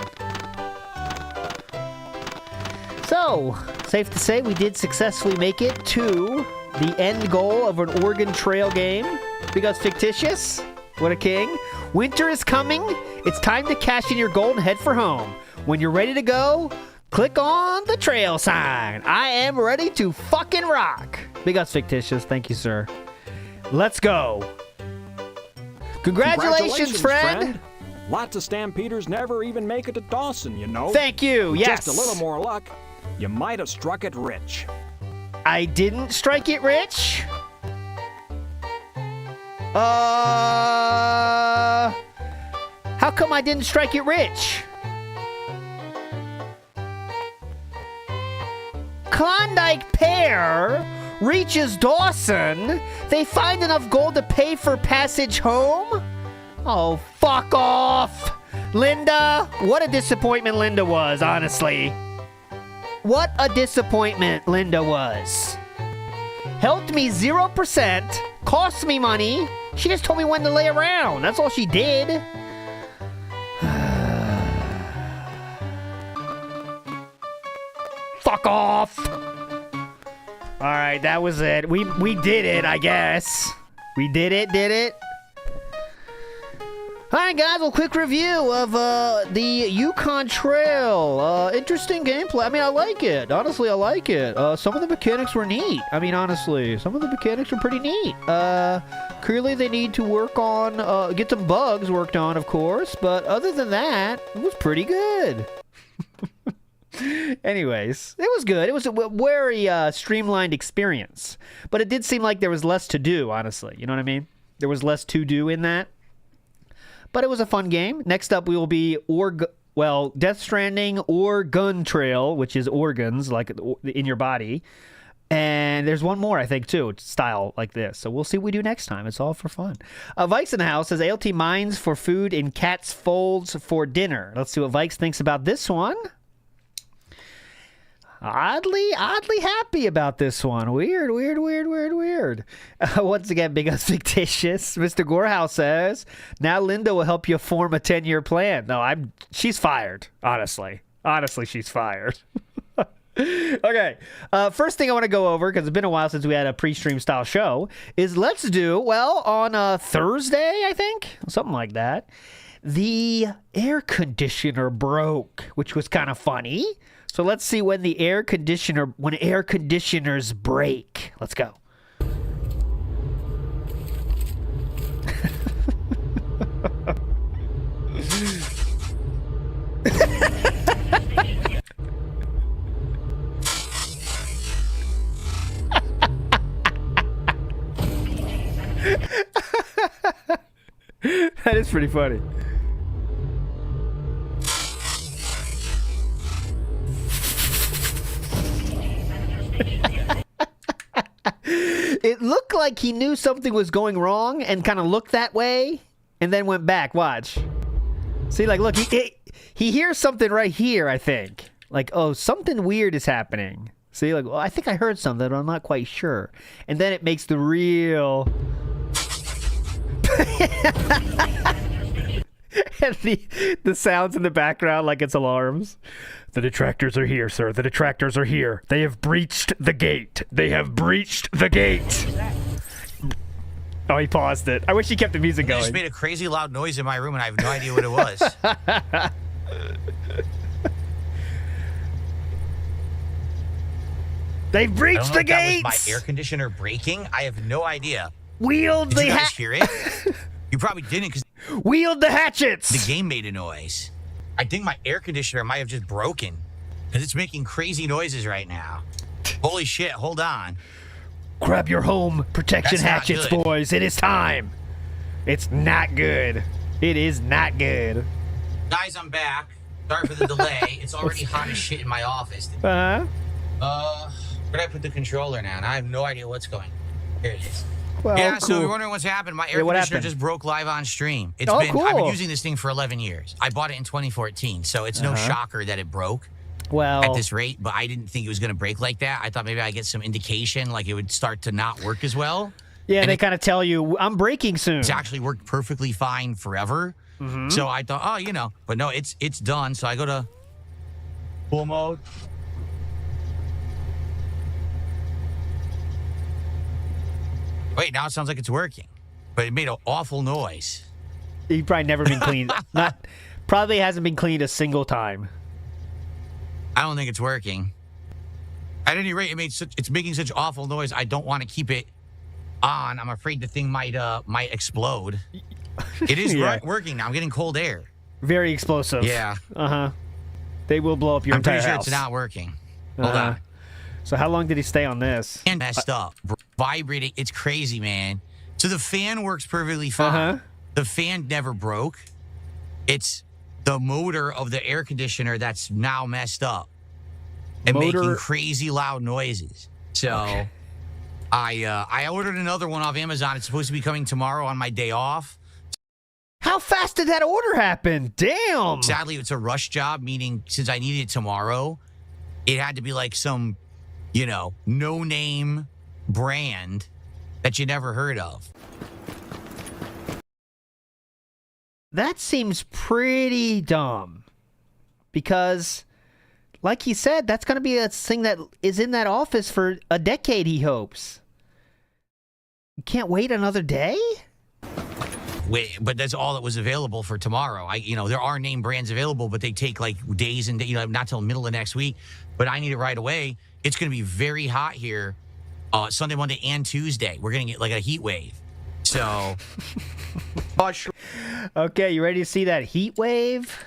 Speaker 2: So, safe to say we did successfully make it to the end goal of an Oregon Trail game. Because fictitious, what a king. Winter is coming. It's time to cash in your gold and head for home. When you're ready to go, click on the trail sign. I am ready to fucking rock. Big ups, fictitious. Thank you, sir. Let's go. Congratulations, friend.
Speaker 14: Lots of stampeders never even make it to Dawson, you know.
Speaker 2: Thank you,
Speaker 14: With
Speaker 2: yes.
Speaker 14: Just a little more luck, you might have struck it rich.
Speaker 2: I didn't strike it rich. How come I didn't strike it rich? Klondike pair reaches Dawson. They find enough gold to pay for passage home? Oh, fuck off. Linda, what a disappointment Linda was, honestly. What a disappointment Linda was. Helped me 0%, cost me money. She just told me when to lay around. That's all she did. Fuck off. All right, that was it. We did it, I guess. We did it. All right, guys, a quick review of the Yukon Trail. Interesting gameplay. I mean, I like it. Honestly, I like it. Some of the mechanics were neat. I mean, honestly, some of the mechanics were pretty neat. Clearly, they need to work on, get some bugs worked on, of course. But other than that, it was pretty good. Anyways, it was good. It was a very streamlined experience. But it did seem like there was less to do, honestly. You know what I mean? There was less to do in that. But it was a fun game. Next up, we will be Death Stranding Oregon Trail, which is organs, like in your body. And there's one more, I think, too, style like this. So we'll see what we do next time. It's all for fun. Vikes in the house says, ALT mines for food in cat's folds for dinner. Let's see what Vikes thinks about this one. Oddly happy about this one. Weird. Once again, big us fictitious. Mr. Gorehouse says, now Linda will help you form a 10-year plan. No, she's fired, honestly. Honestly, she's fired. Okay, first thing I want to go over, because it's been a while since we had a pre-stream style show, is let's do, on Thursday, I think, something like that, the air conditioner broke, which was kind of funny. So let's see when air conditioners break. Let's go. That is pretty funny. It looked like he knew something was going wrong and kind of looked that way and then went back. Watch. See, like, look, he hears something right here, I think. Like, oh, something weird is happening. See, like, well, I think I heard something, but I'm not quite sure. And then it makes the real... and the sounds in the background like it's alarms. The detractors are here, sir. The detractors are here. They have breached the gate. They have breached the gate. Oh, he paused it. I wish he kept the music going.
Speaker 16: I just made a crazy loud noise in my room, and I have no idea what it was.
Speaker 2: They've breached the gates.
Speaker 16: That was my air conditioner breaking. I have no idea.
Speaker 2: Wield
Speaker 16: Did
Speaker 2: the
Speaker 16: you guys hear it? You probably didn't, because
Speaker 2: wield the hatchets.
Speaker 16: The game made a noise. I think my air conditioner might have just broken because it's making crazy noises right now. Holy shit, hold on.
Speaker 2: Grab your home protection hatchets, boys. It is time. It's not good. It is not good.
Speaker 16: Guys, I'm back. Sorry for the delay. It's already hot as shit in my office. Where did I put the controller now? And I have no idea what's going on. Here it is.
Speaker 2: Well,
Speaker 16: yeah,
Speaker 2: cool.
Speaker 16: so you're wondering what's happened. My air conditioner just broke live on stream. I've been using this thing for 11 years. I bought it in 2014, so it's no shocker that it broke.
Speaker 2: Well,
Speaker 16: at this rate, but I didn't think it was going to break like that. I thought maybe I'd get some indication like it would start to not work as well.
Speaker 2: Yeah, and they kind of tell you, I'm breaking soon.
Speaker 16: It's actually worked perfectly fine forever. So I thought, oh, you know, but no, it's done. So I go to full mode. Wait, now it sounds like it's working, but it made an awful noise.
Speaker 2: He probably never been cleaned. Probably hasn't been cleaned a single time.
Speaker 16: I don't think it's working. At any rate, it's making such awful noise. I don't want to keep it on. I'm afraid the thing might explode. It is working now. I'm getting cold air.
Speaker 2: Very explosive.
Speaker 16: Yeah.
Speaker 2: They will blow up your entire house.
Speaker 16: I'm pretty sure it's not working. Hold on.
Speaker 2: So how long did he stay on this?
Speaker 16: And messed up. Vibrating. It's crazy, man. So the fan works perfectly fine. The fan never broke. It's the motor of the air conditioner that's now messed up and making crazy loud noises. So I ordered another one off Amazon. It's supposed to be coming tomorrow on my day off.
Speaker 2: How fast did that order happen? Damn.
Speaker 16: Sadly, it's a rush job, meaning since I needed it tomorrow, it had to be like some, you know, no-name brand that you never heard of.
Speaker 2: That seems pretty dumb. Because, like he said, that's going to be a thing that is in that office for a decade, he hopes. You can't wait another day?
Speaker 16: Wait, but that's all that was available for tomorrow. There are name brands available, but they take like days and not till middle of next week. But I need it right away. It's going to be very hot here, Sunday, Monday, and Tuesday. We're going to get like a heat wave. So,
Speaker 2: okay, you ready to see that heat wave?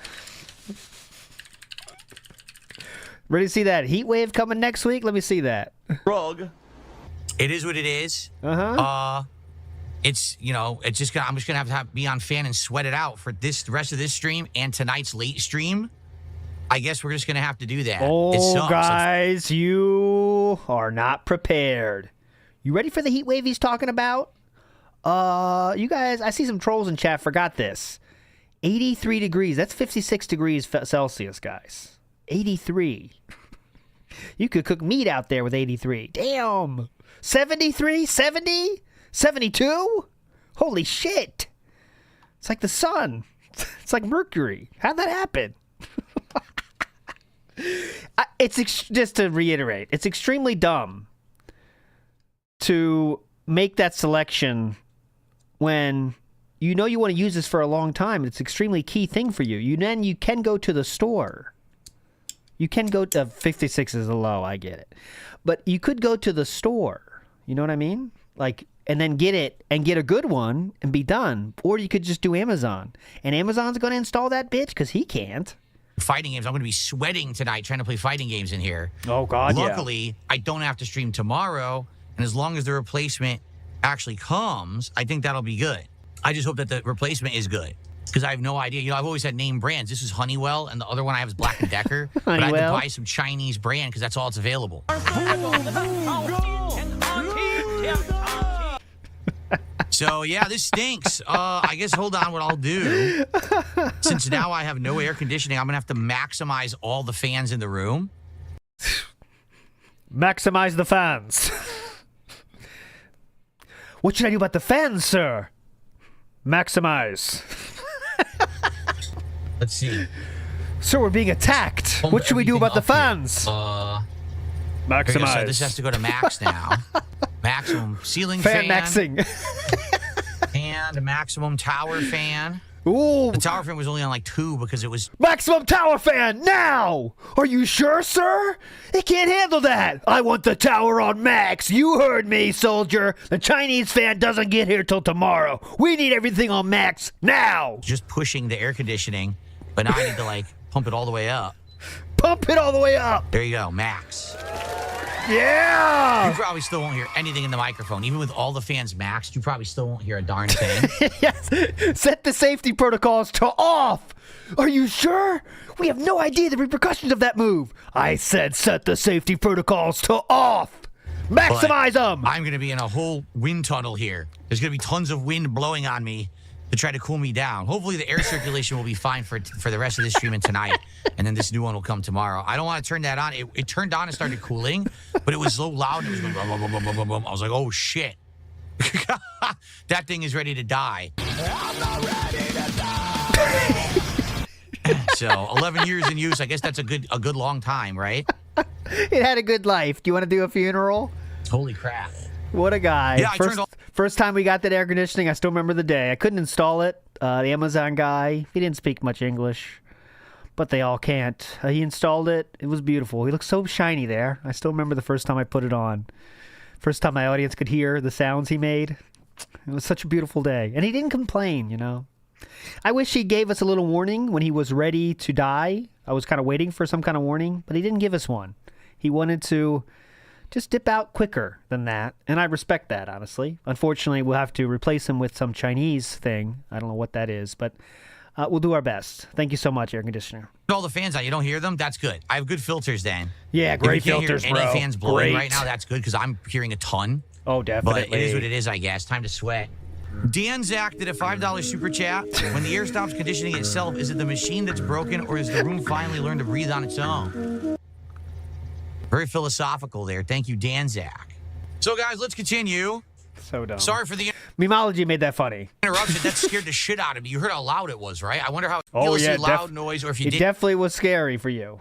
Speaker 2: Ready to see that heat wave coming next week? Let me see that.
Speaker 16: Rug. It is what it is. It's I'm just gonna have to be on fan and sweat it out for the rest of this stream and tonight's late stream. I guess we're just gonna have to do that.
Speaker 2: Oh, guys, you are not prepared. You ready for the heat wave he's talking about? You guys, I see some trolls in chat forgot this. 83 degrees. That's 56 degrees Celsius, guys. 83. You could cook meat out there with 83. Damn. 73? 70? 72? Holy shit. It's like the sun. It's like Mercury. How'd that happen? Just to reiterate, it's extremely dumb to make that selection when you know you want to use this for a long time. It's an extremely key thing for you. Then you can go to the store. You can go to 56 is a low, I get it. But you could go to the store. You know what I mean? And then get it and get a good one and be done. Or you could just do Amazon. And Amazon's going to install that bitch because he can't.
Speaker 16: Fighting games. I'm going to be sweating tonight trying to play fighting games in here.
Speaker 2: Oh, God,
Speaker 16: Luckily, I don't have to stream tomorrow. And as long as the replacement actually comes, I think that'll be good. I just hope that the replacement is good. Because I have no idea. I've always had name brands. This is Honeywell, and the other one I have is Black & Decker. But I have to buy some Chinese brand because that's all that's available. So, yeah, this stinks. I guess, hold on, what I'll do, since now I have no air conditioning, I'm going to have to maximize all the fans in the room.
Speaker 2: Maximize the fans. What should I do about the fans, sir? Maximize.
Speaker 16: Let's see.
Speaker 2: Sir, we're being attacked. What should we do about the fans? Maximize.
Speaker 16: So this has to go to max now. Maximum ceiling fan.
Speaker 2: Maxing.
Speaker 16: And a maximum tower fan.
Speaker 2: Ooh.
Speaker 16: The tower fan was only on like 2 because it was...
Speaker 2: Maximum tower fan, now! Are you sure, sir? It can't handle that. I want the tower on max. You heard me, soldier. The Chinese fan doesn't get here till tomorrow. We need everything on max now.
Speaker 16: Just pushing the air conditioning, but now I need to pump it all the way up.
Speaker 2: Pump it all the way up.
Speaker 16: There you go, max.
Speaker 2: Yeah!
Speaker 16: You probably still won't hear anything in the microphone. Even with all the fans maxed, you probably still won't hear a darn thing.
Speaker 2: Yes. Set the safety protocols to off. Are you sure? We have no idea the repercussions of that move. I said set the safety protocols to off. Maximize them.
Speaker 16: I'm going to be in a whole wind tunnel here. There's going to be tons of wind blowing on me to try to cool me down. Hopefully the air circulation will be fine for the rest of this stream and tonight, and then this new one will come tomorrow. I don't want to turn that on. It turned on and started cooling, but it was so loud. It was going boom, boom, boom, boom, boom, boom. I was like, oh, shit. That thing is ready to die. I'm not ready to die. So 11 years in use. I guess that's a good long time, right?
Speaker 2: It had a good life. Do you want to do a funeral?
Speaker 16: Holy crap.
Speaker 2: What a guy.
Speaker 16: Yeah,
Speaker 2: First time we got that air conditioning, I still remember the day. I couldn't install it. The Amazon guy, he didn't speak much English, but they all can't. He installed it. It was beautiful. He looked so shiny there. I still remember the first time I put it on. First time my audience could hear the sounds he made. It was such a beautiful day. And he didn't complain, you know. I wish he gave us a little warning when he was ready to die. I was kind of waiting for some kind of warning, but he didn't give us one. He wanted to just dip out quicker than that, and I respect that, honestly. Unfortunately, we'll have to replace him with some Chinese thing. I don't know what that is, but we'll do our best. Thank you so much, air conditioner.
Speaker 16: All the fans out, you don't hear them? That's good. I have good filters then.
Speaker 2: Yeah, great filters,
Speaker 16: bro. Any fans blowing right now, that's good, because I'm hearing a ton.
Speaker 2: Oh, definitely.
Speaker 16: But it is what it is, I guess. Time to sweat. Dan Zach did a $5 super chat. When the air stops conditioning itself, is it the machine that's broken, or has the room finally learned to breathe on its own? Very philosophical there. Thank you, Dan Zach. So, guys, let's continue.
Speaker 2: So dumb.
Speaker 16: Sorry for the
Speaker 2: Memology made that funny.
Speaker 16: interruption. That scared the shit out of me. You heard how loud it was, right? I wonder how loud noise, or if you
Speaker 2: it
Speaker 16: did
Speaker 2: definitely was scary for you.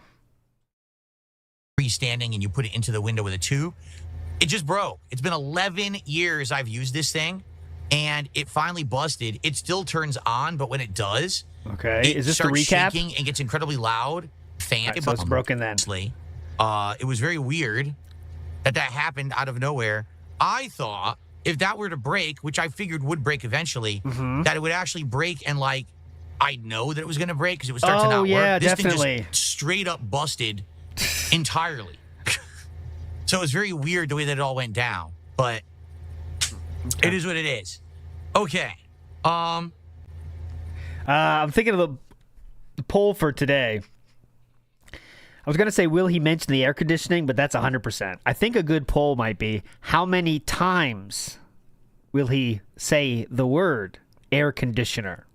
Speaker 16: Freestanding and you put it into the window with a tube. It just broke. It's been 11 years I've used this thing, and it finally busted. It still turns on, but when it does,
Speaker 2: okay,
Speaker 16: it
Speaker 2: is this the
Speaker 16: starts
Speaker 2: recap?
Speaker 16: shaking and gets incredibly loud.
Speaker 2: Right, so it's broken then.
Speaker 16: It was very weird that happened out of nowhere. I thought if that were to break, which I figured would break eventually, that it would actually break and, like, I'd know that it was going to break because it would start to not work. This thing just straight up busted entirely. So it was very weird the way that it all went down. But it is what it is. Okay.
Speaker 2: I'm thinking of the poll for today. I was going to say, will he mention the air conditioning? But that's 100%. I think a good poll might be, how many times will he say the word air conditioner?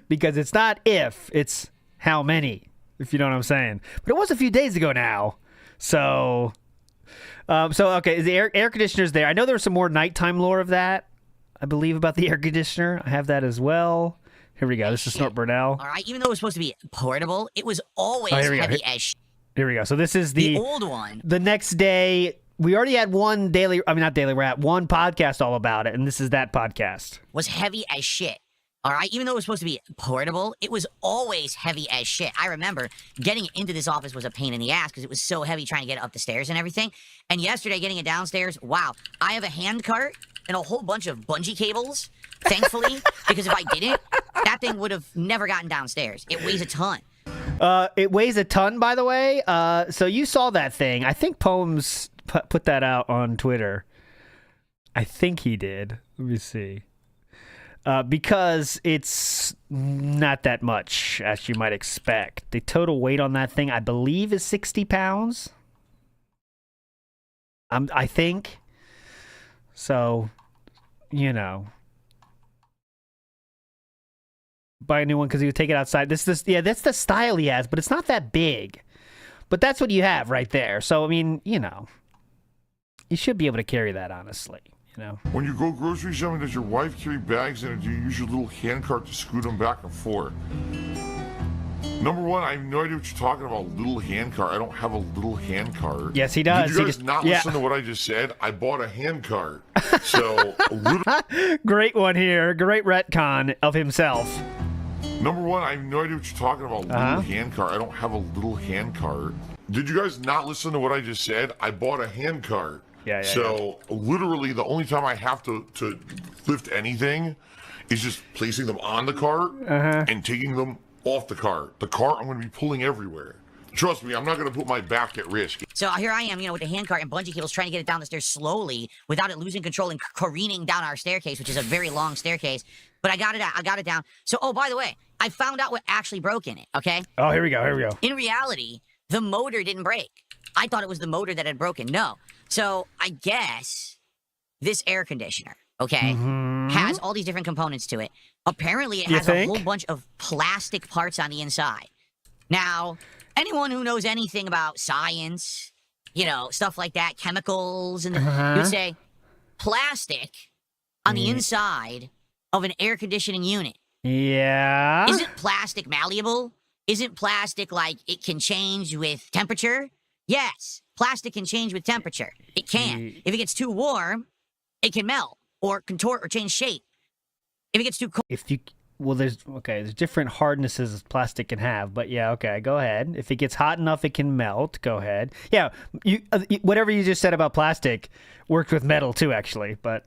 Speaker 2: Because it's not if, it's how many, if you know what I'm saying. But it was a few days ago now. So okay, the air conditioner's there. I know there was some more nighttime lore of that, I believe, about the air conditioner. I have that as well. Here we go. This is Snort Burnell.
Speaker 11: All right, even though it was supposed to be portable, it was always heavy as shit.
Speaker 2: Here we go. So this is the
Speaker 11: old one.
Speaker 2: The next day, we already had one one podcast all about it, and this is that podcast.
Speaker 11: Was heavy as shit. All right, even though it was supposed to be portable, it was always heavy as shit. I remember getting into this office was a pain in the ass because it was so heavy trying to get it up the stairs and everything. And yesterday, getting it downstairs, wow, I have a hand cart and a whole bunch of bungee cables, thankfully, because if I didn't, that thing would have never gotten downstairs. It weighs a ton.
Speaker 2: It weighs a ton, by the way. So you saw that thing. I think Poems put that out on Twitter. I think he did. Let me see. Because it's not that much, as you might expect. The total weight on that thing, I believe, is 60 pounds. I think. So, you know. Buy a new one because he would take it outside. That's the style he has, but it's not that big. But that's what you have right there. So, I mean, you know. You should be able to carry that, honestly. You know.
Speaker 19: When you go grocery shopping, does your wife carry bags in it? Do you use your little hand cart to scoot them back and forth? Number one, I have no idea what you're talking about, little hand cart. I don't have a little hand cart.
Speaker 2: Yes, he does.
Speaker 19: Did you guys not listen to what I just said? I bought a hand cart. So,
Speaker 2: great one here. Great retcon of himself.
Speaker 19: Number one, I have no idea what you're talking about, little hand cart. I don't have a little hand cart. Did you guys not listen to what I just said? I bought a hand cart. So literally the only time I have to lift anything is just placing them on the cart and taking them off the cart. The cart I'm going to be pulling everywhere. Trust me, I'm not going to put my back at risk.
Speaker 11: So here I am, with the handcart and bungee cables trying to get it down the stairs slowly without it losing control and careening down our staircase, which is a very long staircase. But I got it out. I got it down. So, by the way, I found out what actually broke in it, okay?
Speaker 2: Oh, here we go.
Speaker 11: In reality, the motor didn't break. I thought it was the motor that had broken. No. So I guess this air conditioner, okay, has all these different components to it. Apparently, it has a whole bunch of plastic parts on the inside. Now, anyone who knows anything about science, stuff like that, chemicals, and you would say plastic on the inside of an air conditioning unit.
Speaker 2: Yeah.
Speaker 11: Isn't plastic malleable? Isn't plastic like it can change with temperature? Yes, plastic can change with temperature. It can. If it gets too warm, it can melt or contort or change shape. If it gets too cold...
Speaker 2: there's different hardnesses plastic can have, but yeah, okay, go ahead. If it gets hot enough, it can melt. Go ahead. Yeah, whatever you just said about plastic worked with metal too, actually, but,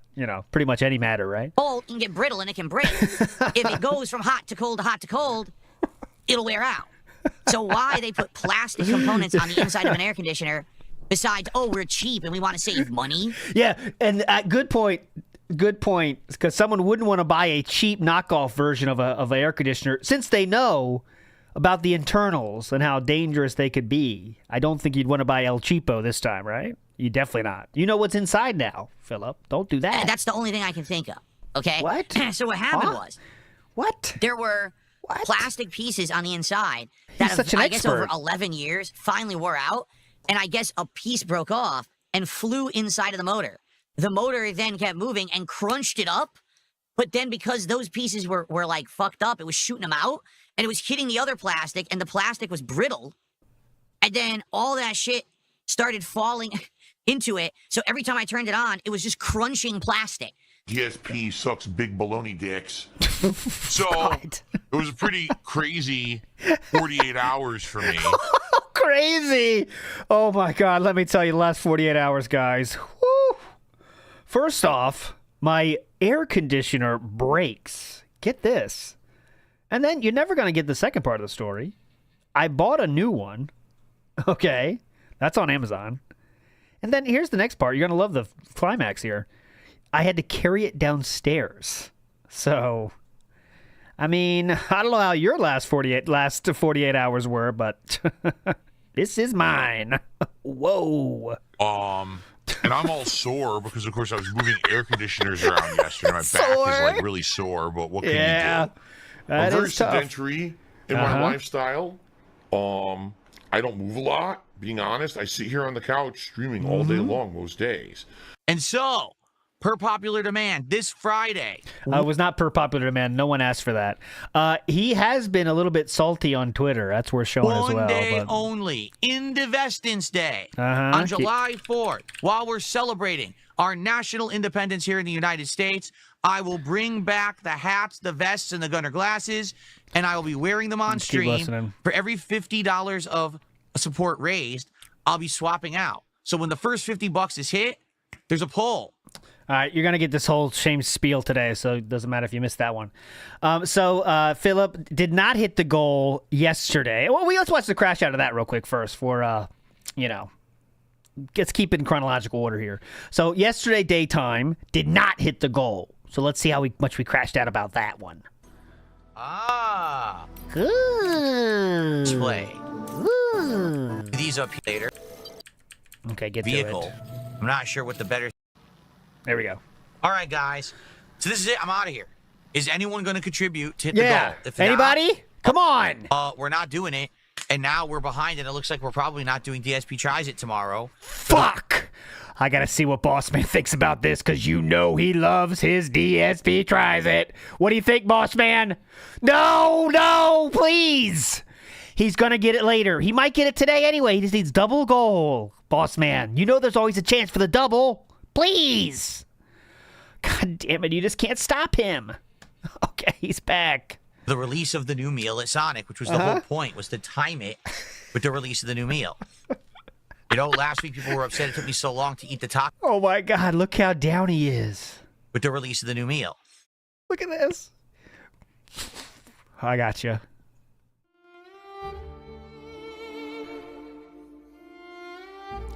Speaker 2: pretty much any matter, right?
Speaker 11: Cold can get brittle and it can break. If it goes from hot to cold, it'll wear out. So why they put plastic components on the inside of an air conditioner besides, we're cheap and we want to save money?
Speaker 2: Yeah, and good point. Good point, because someone wouldn't want to buy a cheap knockoff version of an air conditioner since they know about the internals and how dangerous they could be. I don't think you'd want to buy El Cheapo this time, right? You definitely not. You know what's inside now, Philip. Don't do that.
Speaker 11: That's the only thing I can think of, okay?
Speaker 2: What?
Speaker 11: So what happened was...
Speaker 2: What?
Speaker 11: There were plastic pieces on the inside that, I guess, over 11 years finally wore out, and I guess a piece broke off and flew inside of the motor. The motor then kept moving and crunched it up, but then because those pieces were like fucked up, it was shooting them out, and it was hitting the other plastic, and the plastic was brittle, and then all that shit started falling into it, so every time I turned it on, it was just crunching plastic.
Speaker 19: DSP sucks big baloney dicks. So it was a pretty crazy 48 hours for me.
Speaker 2: Crazy! Oh my God, let me tell you, the last 48 hours, guys. Woo! First off, my air conditioner breaks. Get this. And then you're never going to get the second part of the story. I bought a new one. Okay. That's on Amazon. And then here's the next part. You're going to love the climax here. I had to carry it downstairs. So, I mean, I don't know how your last 48 hours were, but this is mine. Whoa.
Speaker 19: And I'm all sore because, of course, I was moving air conditioners around yesterday. My back is like really sore, but what can you do? I'm very sedentary in my lifestyle. I don't move a lot, being honest. I sit here on the couch streaming all day long most days.
Speaker 16: And so, per popular demand, this Friday.
Speaker 2: It was not per popular demand. No one asked for that. He has been a little bit salty on Twitter. That's worth showing as well.
Speaker 16: One day only, Independence Day, on July 4th, while we're celebrating our national independence here in the United States, I will bring back the hats, the vests, and the gunner glasses, and I will be wearing them on stream. For every $50 of support raised, I'll be swapping out. So when the first $50 is hit, there's a poll.
Speaker 2: All right, you're going to get this whole shame spiel today, so it doesn't matter if you missed that one. So Philip did not hit the goal yesterday. Well, let's watch the crash out of that real quick first for, let's keep it in chronological order here. So yesterday daytime did not hit the goal. So let's see how much we crashed out about that one.
Speaker 16: Good. Display. These up later.
Speaker 2: Okay, get
Speaker 16: vehicle.
Speaker 2: To it.
Speaker 16: I'm not sure what the better...
Speaker 2: There we go.
Speaker 16: All right, guys. So this is it. I'm out of here. Is anyone going to contribute to hit the goal?
Speaker 2: If anybody? Not, come on.
Speaker 16: We're not doing it, and now we're behind, and it looks like we're probably not doing DSP Tries It tomorrow.
Speaker 2: Fuck! I got to see what Bossman thinks about this, because you know he loves his DSP Tries It. What do you think, Bossman? No, please! He's going to get it later. He might get it today anyway. He just needs double goal, Bossman. You know there's always a chance for the double. Please! God damn it, you just can't stop him. Okay, he's back.
Speaker 16: The release of the new meal at Sonic, which was the whole point, was to time it with the release of the new meal. You know, last week people were upset it took me so long to eat the taco.
Speaker 2: Oh my God, look how down he is.
Speaker 16: With the release of the new meal.
Speaker 2: Look at this. I got you.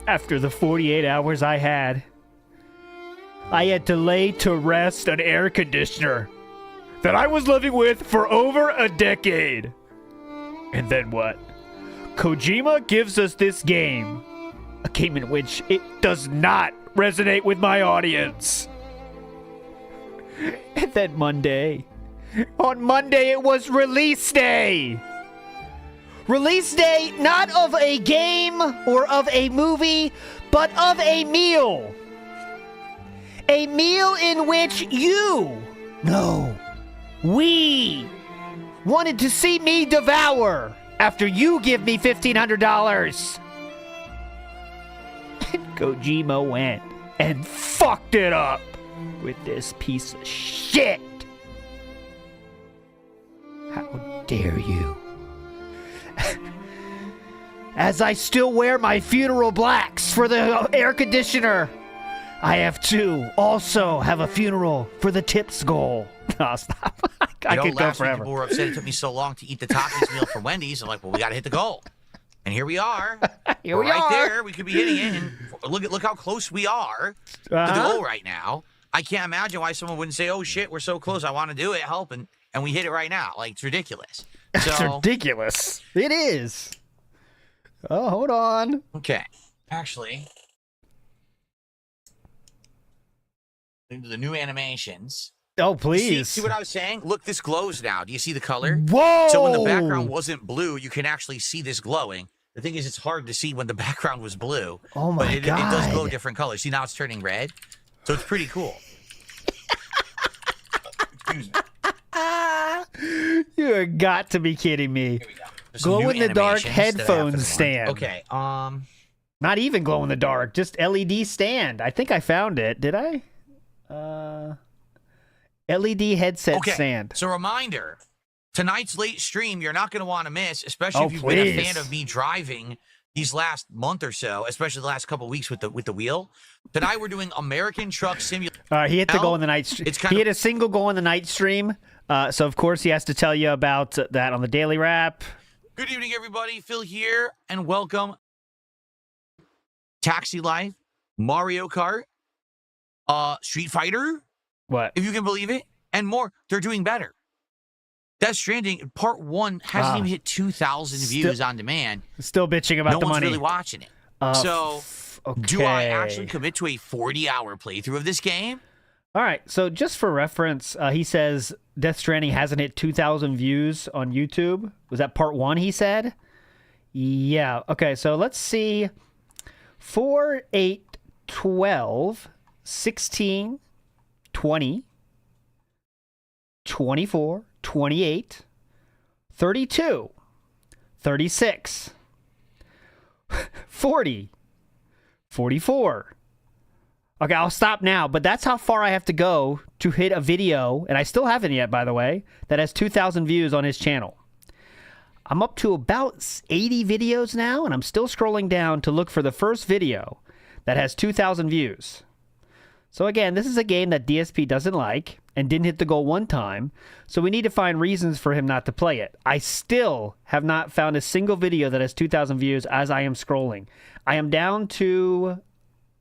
Speaker 2: After the 48 hours I had to lay to rest an air conditioner that I was living with for over a decade. And then what? Kojima gives us this game. A game in which it does not resonate with my audience. And then Monday. On Monday, it was release day. Release day not of a game or of a movie, but of a meal. A meal in which we wanted to see me devour after you give me $1,500. And Kojima went and fucked it up with this piece of shit. How dare you? As I still wear my funeral blacks for the air conditioner, I have to also have a funeral for the tips goal. No, stop. I could go
Speaker 16: last week
Speaker 2: forever.
Speaker 16: people were upset it took me so long to eat the Takis meal from Wendy's. I'm like, well, we got to hit the goal. And here we are.
Speaker 2: Here
Speaker 16: We're
Speaker 2: we
Speaker 16: right
Speaker 2: are.
Speaker 16: there. We could be hitting it. And look how close we are to the goal right now. I can't imagine why someone wouldn't say, oh, shit, we're so close. I want to do it. Help. And we hit it right now. Like, it's ridiculous.
Speaker 2: It's ridiculous. It is. Oh, hold on.
Speaker 16: Okay. Actually, into the new animations.
Speaker 2: Oh, please.
Speaker 16: See what I was saying? Look, this glows now. Do you see the color?
Speaker 2: Whoa!
Speaker 16: So when the background wasn't blue, you can actually see this glowing. The thing is, it's hard to see when the background was blue.
Speaker 2: Oh, my
Speaker 16: but it
Speaker 2: God.
Speaker 16: does glow different colors. See, now it's turning red. So it's pretty cool. Excuse me.
Speaker 2: You have got to be kidding me.
Speaker 16: There's some
Speaker 2: Glow
Speaker 16: new
Speaker 2: in the dark
Speaker 16: animations that I have for
Speaker 2: headphone
Speaker 16: this one.
Speaker 2: stand.
Speaker 16: Okay.
Speaker 2: Not even glow in the dark, just LED stand. I think I found it. Did I? LED headset stand.
Speaker 16: So reminder, tonight's late stream you're not going to want to miss, especially if you've been a fan of me driving these last month or so, especially the last couple of weeks with the wheel. Tonight we're doing American Truck Simulator.
Speaker 2: He hit the goal in the night stream. He hit a single goal in the night stream. So of course he has to tell you about that on the daily wrap.
Speaker 16: Good evening, everybody. Phil here, and welcome. Taxi Life, Mario Kart, Street Fighter.
Speaker 2: What?
Speaker 16: If you can believe it, and more. They're doing better. Death Stranding Part 1 hasn't even hit 2,000 views on demand.
Speaker 2: Still bitching about
Speaker 16: no
Speaker 2: the
Speaker 16: one's
Speaker 2: money.
Speaker 16: really watching it. Do I actually commit to a 40-hour playthrough of this game?
Speaker 2: All right, so just for reference, he says Death Stranding hasn't hit 2,000 views on YouTube. Was that part 1, he said? Yeah, okay, so let's see. 4, 8, 12, 16, 20, 24, 28, 32, 36, 40, 44. Okay, I'll stop now, but that's how far I have to go to hit a video, and I still haven't yet, by the way, that has 2,000 views on his channel. I'm up to about 80 videos now, and I'm still scrolling down to look for the first video that has 2,000 views. So again, this is a game that DSP doesn't like and didn't hit the goal one time, so we need to find reasons for him not to play it. I still have not found a single video that has 2,000 views as I am scrolling. I am down to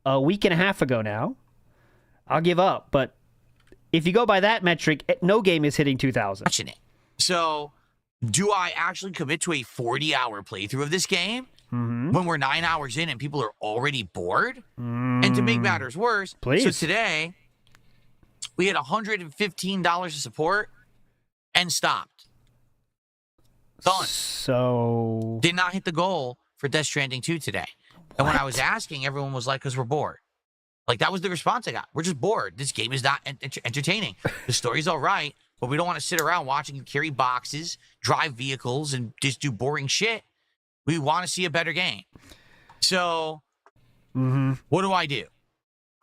Speaker 2: a week and a half ago now. I'll give up, but if you go by that metric, no game is hitting 2,000.
Speaker 16: Watching it. So, do I actually commit to a 40-hour playthrough of this game when we're 9 hours in and people are already bored? And to make matters worse, so today we had $115 of support and stopped. Done.
Speaker 2: So
Speaker 16: did not hit the goal for Death Stranding 2 today. And when I was asking, everyone was like, because we're bored. Like, that was the response I got. We're just bored. This game is not entertaining. The story's all right, but we don't want to sit around watching you carry boxes, drive vehicles, and just do boring shit. We want to see a better game. So, what do I do?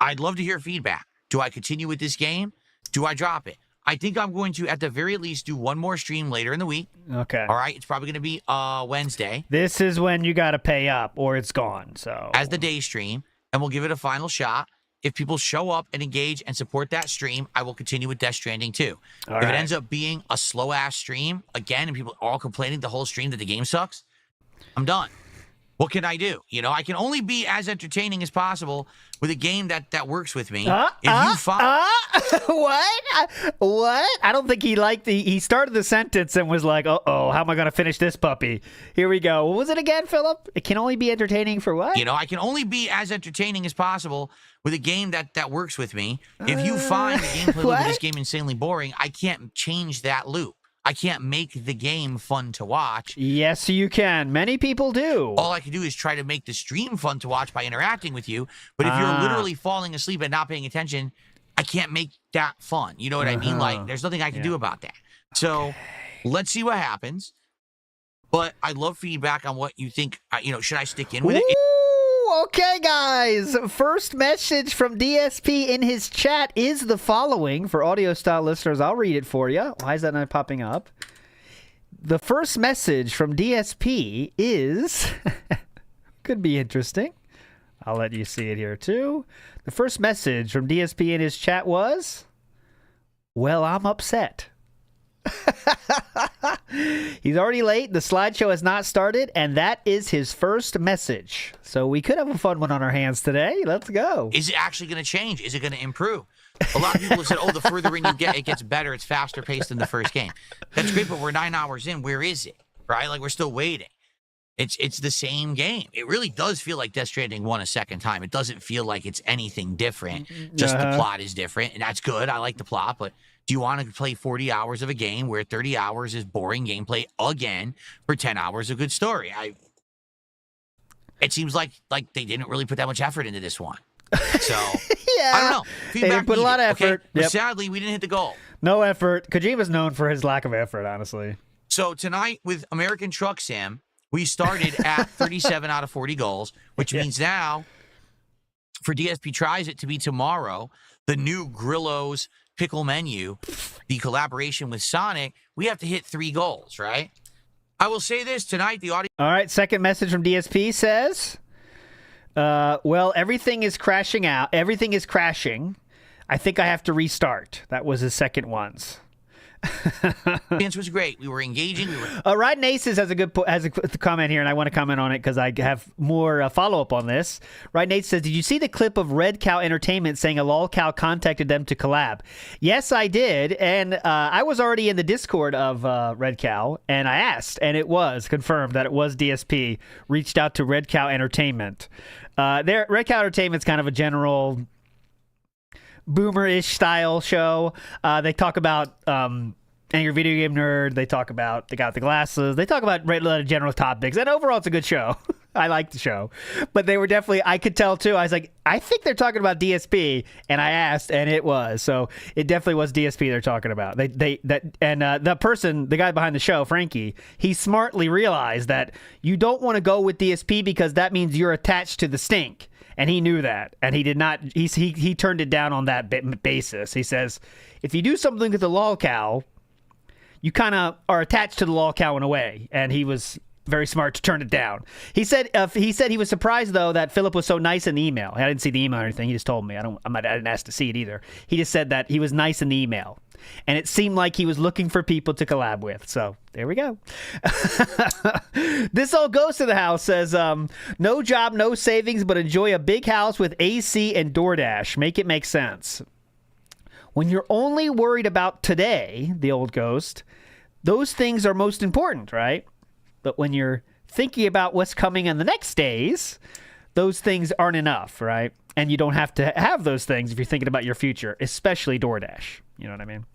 Speaker 16: I'd love to hear feedback. Do I continue with this game? Do I drop it? I think I'm going to, at the very least, do one more stream later in the week.
Speaker 2: Okay.
Speaker 16: All right? It's probably going to be Wednesday.
Speaker 2: This is when you got to pay up or it's gone. So
Speaker 16: as the day stream, and we'll give it a final shot. If people show up and engage and support that stream, I will continue with Death Stranding 2. If it ends up being a slow-ass stream, again, and people are all complaining the whole stream that the game sucks, I'm done. What can I do? You know, I can only be as entertaining as possible with a game that works with me.
Speaker 2: What? I don't think he liked he started the sentence and was like, uh-oh, how am I going to finish this puppy? Here we go. What was it again, Philip? It can only be entertaining for what?
Speaker 16: You know, I can only be as entertaining as possible with a game that works with me. If you find the gameplay loop of this game insanely boring, I can't change that loop. I can't make the game fun to watch.
Speaker 2: Yes, you can. Many people do.
Speaker 16: All I can do is try to make the stream fun to watch by interacting with you. But if you're literally falling asleep and not paying attention, I can't make that fun. You know what I mean? Like, there's nothing I can do about that. So let's see what happens. But I'd love feedback on what you think. You know, should I stick in with it?
Speaker 2: Okay, guys. First message from DSP in his chat is the following. For audio-style listeners, I'll read it for you. Why is that not popping up? The first message from DSP is... could be interesting. I'll let you see it here, too. The first message from DSP in his chat was... Well, I'm upset. He's already late. The slideshow has not started, and that is his first message. So we could have a fun one on our hands today. Let's go.
Speaker 16: Is it actually going to change? Is it going to improve? A lot of people have said, oh, the further in you get, it gets better. It's faster paced than the first game. That's great, but we're 9 hours in. Where is it? Right? Like, we're still waiting. It's the same game. It really does feel like Death Stranding won a second time. It doesn't feel like it's anything different. Just the plot is different, and that's good. I like the plot, but do you want to play 40 hours of a game where 30 hours is boring gameplay again for 10 hours of good story? It seems like they didn't really put that much effort into this one. So, I don't know. Feedback
Speaker 2: they put a lot of effort.
Speaker 16: Okay? But sadly, we didn't hit the goal.
Speaker 2: No effort. Kojima's known for his lack of effort, honestly.
Speaker 16: So tonight with American Truck Sim, we started at 37 out of 40 goals, which means now, for DSP Tries It to be tomorrow, the new Grillo's Pickle Menu, the collaboration with Sonic, we have to hit 3 goals, right? I will say this, tonight the audio...
Speaker 2: All right, second message from DSP says, well, everything is crashing out. Everything is crashing. I think I have to restart. That was his second ones.
Speaker 16: Chance was great. We were engaging.
Speaker 2: Ryan Aces has a comment here, and I want to comment on it because I have more follow-up on this. Ryan Aces says, did you see the clip of Red Cow Entertainment saying a lol cow contacted them to collab? Yes, I did, and I was already in the Discord of Red Cow, and I asked, and it was confirmed that it was DSP reached out to Red Cow Entertainment. Red Cow Entertainment's kind of a general boomer-ish style show. They talk about Angry Video Game Nerd. They talk about They Got the Glasses. They talk about a lot of general topics. And overall, it's a good show. I like the show. But they were definitely, I could tell too. I was like, I think they're talking about DSP. And I asked, and it was. So it definitely was DSP they're talking about. The guy behind the show, Frankie, he smartly realized that you don't want to go with DSP because that means you're attached to the stink. And he knew that, and he did not. He turned it down on that basis. He says, if you do something with the lol cow, you kind of are attached to the lol cow in a way. And he was very smart to turn it down. He said he was surprised though that Philip was so nice in the email. I didn't see the email or anything. He just told me. I didn't ask to see it either. He just said that he was nice in the email. And it seemed like he was looking for people to collab with. So there we go. This old ghost of the house says, no job, no savings, but enjoy a big house with AC and DoorDash. Make it make sense. When you're only worried about today, the old ghost, those things are most important, right? But when you're thinking about what's coming in the next days, those things aren't enough, right? And you don't have to have those things if you're thinking about your future, especially DoorDash. You know what I mean?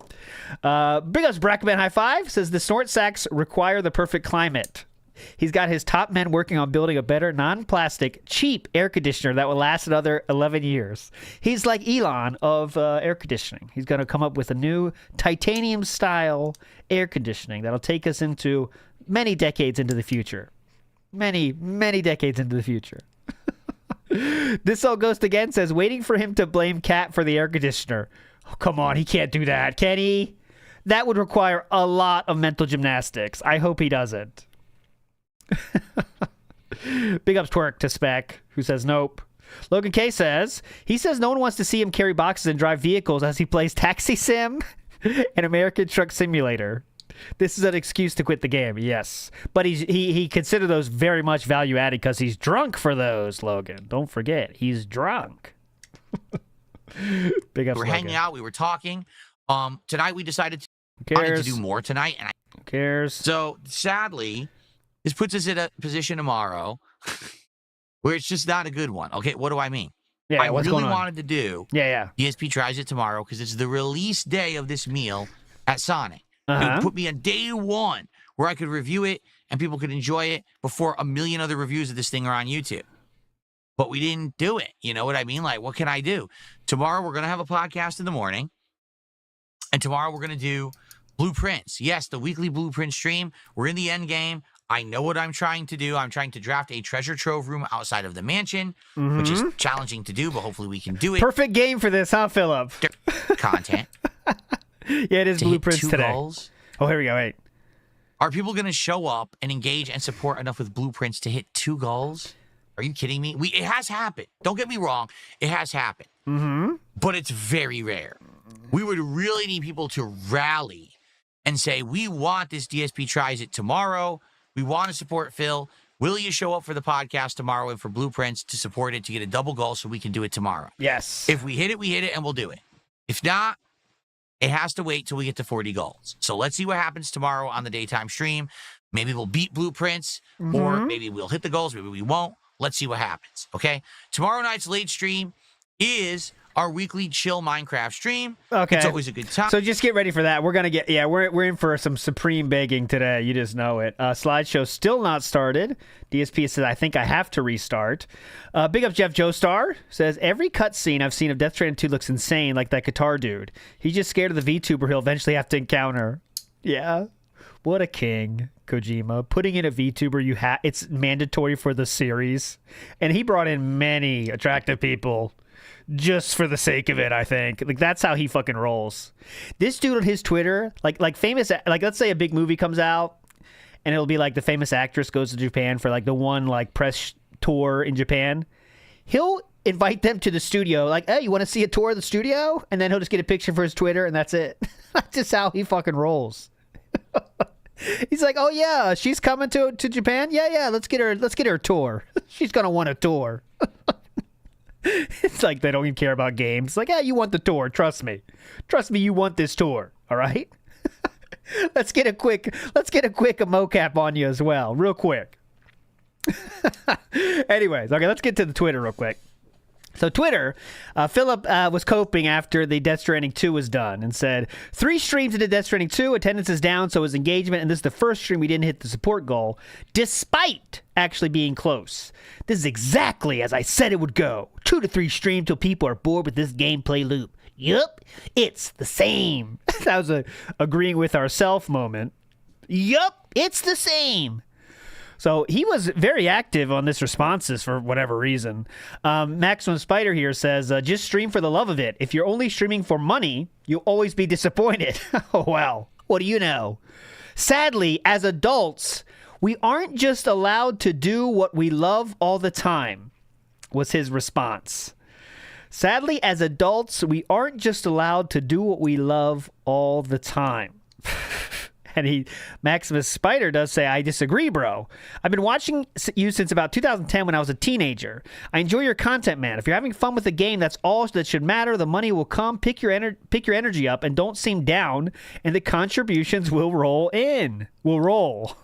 Speaker 2: Big ups, Brackman High Five says the snort sacks require the perfect climate. He's got his top men working on building a better non-plastic, cheap air conditioner that will last another 11 years. He's like Elon of air conditioning. He's going to come up with a new titanium-style air conditioning that'll take us into many decades into the future. Many, many decades into the future. This old ghost again says, waiting for him to blame Cat for the air conditioner. Oh, come on, he can't do that, can he? That would require a lot of mental gymnastics. I hope he doesn't. Big ups Twerk to Spec, who says nope. Logan K says, he says no one wants to see him carry boxes and drive vehicles as he plays Taxi Sim and American Truck Simulator. This is an excuse to quit the game, yes. But he considered those very much value added because he's drunk for those, Logan. Don't forget, he's drunk. Big up.
Speaker 16: We're hanging out. We were talking. Tonight we decided to do more tonight. And
Speaker 2: Who cares?
Speaker 16: So sadly, this puts us in a position tomorrow where it's just not a good one. Okay, what do I mean?
Speaker 2: Yeah,
Speaker 16: I
Speaker 2: what's
Speaker 16: really
Speaker 2: going on?
Speaker 16: wanted to do.
Speaker 2: Yeah.
Speaker 16: DSP tries it tomorrow because it's the release day of this meal at Sonic. It would put me on day one where I could review it and people could enjoy it before a million other reviews of this thing are on YouTube. But we didn't do it. You know what I mean? Like, what can I do? Tomorrow we're going to have a podcast in the morning. And tomorrow we're going to do blueprints. Yes, the weekly blueprint stream. We're in the end game. I know what I'm trying to do. I'm trying to draft a treasure trove room outside of the mansion, which is challenging to do, but hopefully we can do it.
Speaker 2: Perfect game for this, huh, Philip?
Speaker 16: Content.
Speaker 2: Yeah, it is
Speaker 16: to
Speaker 2: blueprints
Speaker 16: hit 2
Speaker 2: today.
Speaker 16: goals.
Speaker 2: Oh, here we go. Wait.
Speaker 16: Are people going to show up and engage and support enough with blueprints to hit 2 goals? Are you kidding me? It has happened. Don't get me wrong. It has happened. But it's very rare. We would really need people to rally and say, we want this DSP tries it tomorrow. We want to support Phil. Will you show up for the podcast tomorrow and for blueprints to support it to get a double goal so we can do it tomorrow?
Speaker 2: Yes.
Speaker 16: If we hit it, and we'll do it. If not, it has to wait till we get to 40 goals. So let's see what happens tomorrow on the daytime stream. Maybe we'll beat blueprints, or maybe we'll hit the goals. Maybe we won't. Let's see what happens, okay? Tomorrow night's late stream is our weekly chill Minecraft stream.
Speaker 2: Okay.
Speaker 16: It's always a good time.
Speaker 2: So just get ready for that. We're gonna get we're in for some supreme begging today. You just know it. Slideshow still not started. DSP says I think I have to restart. Big up Jeff Joestar says every cutscene I've seen of Death Stranding 2 looks insane, like that guitar dude. He's just scared of the VTuber he'll eventually have to encounter. Yeah. What a king, Kojima. Putting in a VTuber, it's mandatory for the series. And he brought in many attractive people just for the sake of it, I think. Like, that's how he fucking rolls. This dude on his Twitter, like famous, like let's say a big movie comes out and it'll be like the famous actress goes to Japan for like the one like press tour in Japan. He'll invite them to the studio, like, hey, you want to see a tour of the studio? And then he'll just get a picture for his Twitter and that's it. That's just how he fucking rolls. He's like, oh yeah, she's coming to Japan. Yeah, let's get her a tour. She's gonna want a tour. It's like they don't even care about games. It's like, yeah, you want the tour. Trust me, you want this tour. All right. Let's get a quick mocap on you as well, real quick. Anyways, okay, let's get to the Twitter real quick. So Twitter, Philip was coping after the Death Stranding 2 was done and said, 3 streams into Death Stranding 2, attendance is down, so is engagement, and this is the first stream we didn't hit the support goal, despite actually being close. This is exactly as I said it would go. 2 to 3 streams till people are bored with this gameplay loop. Yup, it's the same. That was a agreeing with ourself moment. Yup, it's the same. So he was very active on this responses for whatever reason. Maximum Spider here says, just stream for the love of it. If you're only streaming for money, you'll always be disappointed. Oh, well, what do you know? Sadly, as adults, we aren't just allowed to do what we love all the time, was his response. Sadly, as adults, we aren't just allowed to do what we love all the time. And Maximus Spider does say, I disagree, bro. I've been watching you since about 2010 when I was a teenager. I enjoy your content, man. If you're having fun with the game, that's all that should matter. The money will come. Pick your energy up and don't seem down, and the contributions will roll in. Will roll.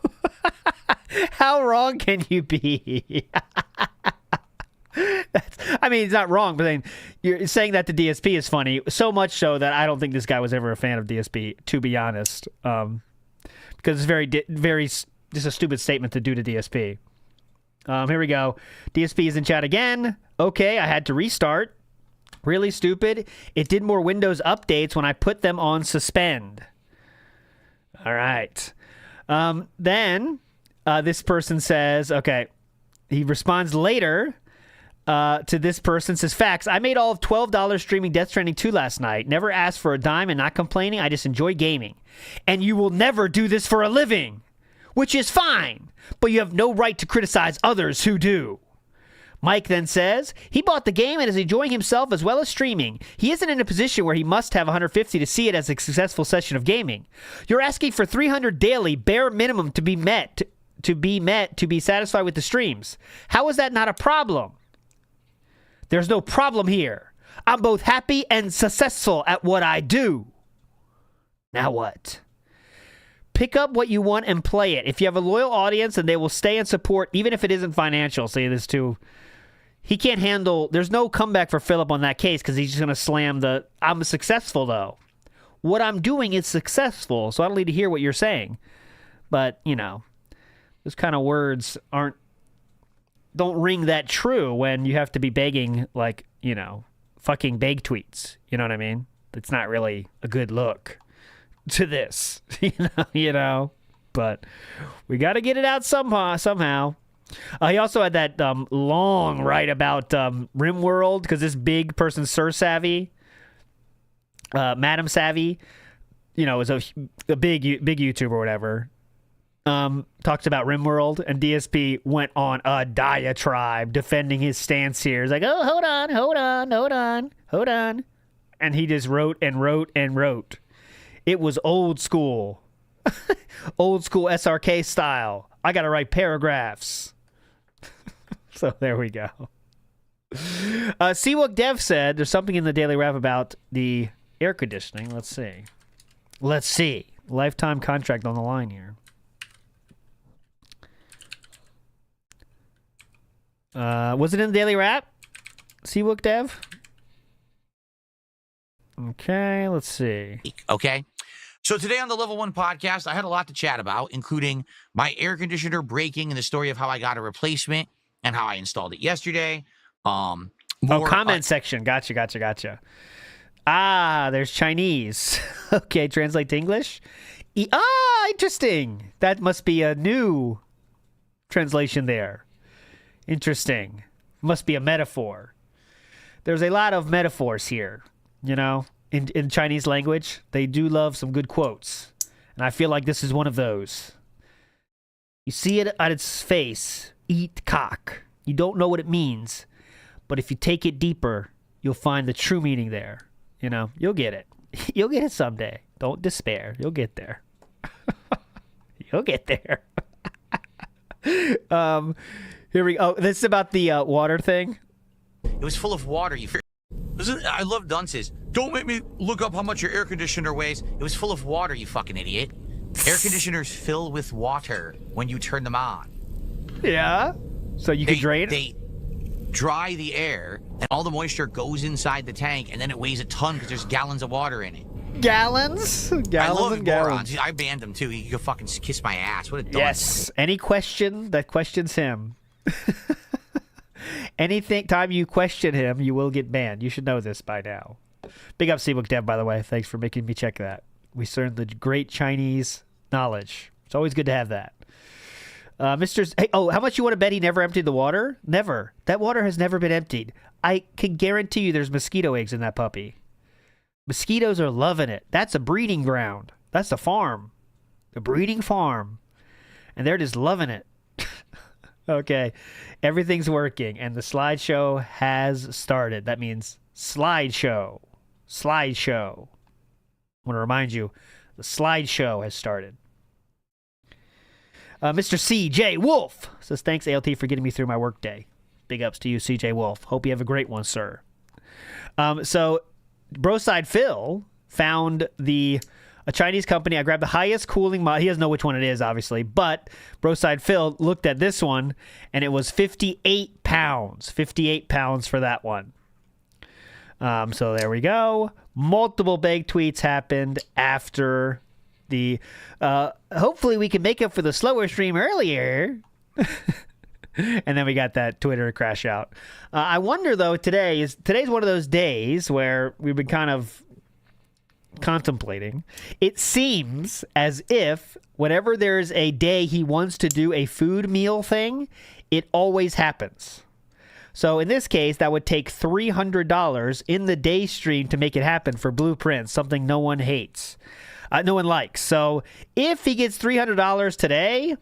Speaker 2: How wrong can you be? I mean, it's not wrong, but then you're saying that to DSP is funny. So much so that I don't think this guy was ever a fan of DSP, to be honest. Because it's very just a stupid statement to do to DSP. Here we go. DSP is in chat again. Okay, I had to restart. Really stupid. It did more Windows updates when I put them on suspend. All right. Then this person says, okay, he responds later to this person, says, facts, I made all of $12 streaming Death Stranding 2 last night. Never asked for a dime and not complaining. I just enjoy gaming. And you will never do this for a living, which is fine, but you have no right to criticize others who do. Mike then says, he bought the game and is enjoying himself as well as streaming. He isn't in a position where he must have 150 to see it as a successful session of gaming. You're asking for 300 daily, bare minimum to be met, to be satisfied with the streams. How is that not a problem? There's no problem here. I'm both happy and successful at what I do. Now what? Pick up what you want and play it. If you have a loyal audience, and they will stay and support, even if it isn't financial. Say this too. He can't handle... There's no comeback for Philip on that case because he's just going to slam the... I'm successful, though. What I'm doing is successful, so I don't need to hear what you're saying. But, you know, those kind of words don't ring that true when you have to be begging, like, you know, fucking beg tweets. You know what I mean? It's not really a good look to this, you know, but we got to get it out somehow. He also had that long write about RimWorld, because this big person, Sir Savvy, Madam Savvy, you know, is a big YouTuber or whatever, talks about RimWorld, and DSP went on a diatribe defending his stance here. He's like, oh, hold on. And he just wrote and wrote and wrote. It was old school. Old school SRK style. I got to write paragraphs. So there we go. Seawook Dev said there's something in the Daily Wrap about the air conditioning. Let's see. Lifetime contract on the line here. Was it in the Daily Wrap? Seawook Dev? Okay, let's see.
Speaker 16: Okay. So today on the Level 1 podcast, I had a lot to chat about, including my air conditioner breaking and the story of how I got a replacement and how I installed it yesterday.
Speaker 2: Comment section. Gotcha. Ah, there's Chinese. Okay, translate to English. Interesting. That must be a new translation there. Interesting. Must be a metaphor. There's a lot of metaphors here, you know, in Chinese language. They do love some good quotes, and I feel like this is one of those. You see it at its face. Eat cock. You don't know what it means, but if you take it deeper, you'll find the true meaning there. You know, you'll get it. You'll get it someday. Don't despair. You'll get there. You'll get there. Here we go. This is about the water thing.
Speaker 16: It was full of water. I love dunces. Don't make me look up how much your air conditioner weighs. It was full of water, you fucking idiot. Air conditioners fill with water when you turn them on.
Speaker 2: Yeah? So you can drain it?
Speaker 16: They dry the air, and all the moisture goes inside the tank, and then it weighs a ton because there's gallons of water in it.
Speaker 2: Gallons?
Speaker 16: I love morons. I banned them, too. You can fucking kiss my ass. What a dunce.
Speaker 2: Yes. Any question that questions him. Anything time you question him, you will get banned. You should know this by now. Big up Seabook Dev, by the way. Thanks for making me check that. We learned the great Chinese knowledge. It's always good to have that. How much you want to bet he never emptied the water? Never. That water has never been emptied. I can guarantee you there's mosquito eggs in that puppy. Mosquitoes are loving it. That's a breeding ground. That's the farm. The breeding farm. And they're just loving it. Okay. Everything's working, and the slideshow has started. That means slideshow. Slideshow. I want to remind you, the slideshow has started. Mr. C.J. Wolf says, thanks, ALT, for getting me through my workday. Big ups to you, C.J. Wolf. Hope you have a great one, sir. So, Broside Phil found a Chinese company. I grabbed the highest cooling mod. He doesn't know which one it is, obviously, but Broside Phil looked at this one, and it was 58 pounds. 58 pounds for that one. So there we go. Multiple big tweets happened after the... hopefully we can make up for the slower stream earlier. And then we got that Twitter crash out. I wonder, though, today's one of those days where we've been kind of contemplating. It seems as if whenever there's a day he wants to do a food meal thing, it always happens. So in this case, that would take $300 in the day stream to make it happen for Blueprints, something no one hates. No one likes. So if he gets $300 today,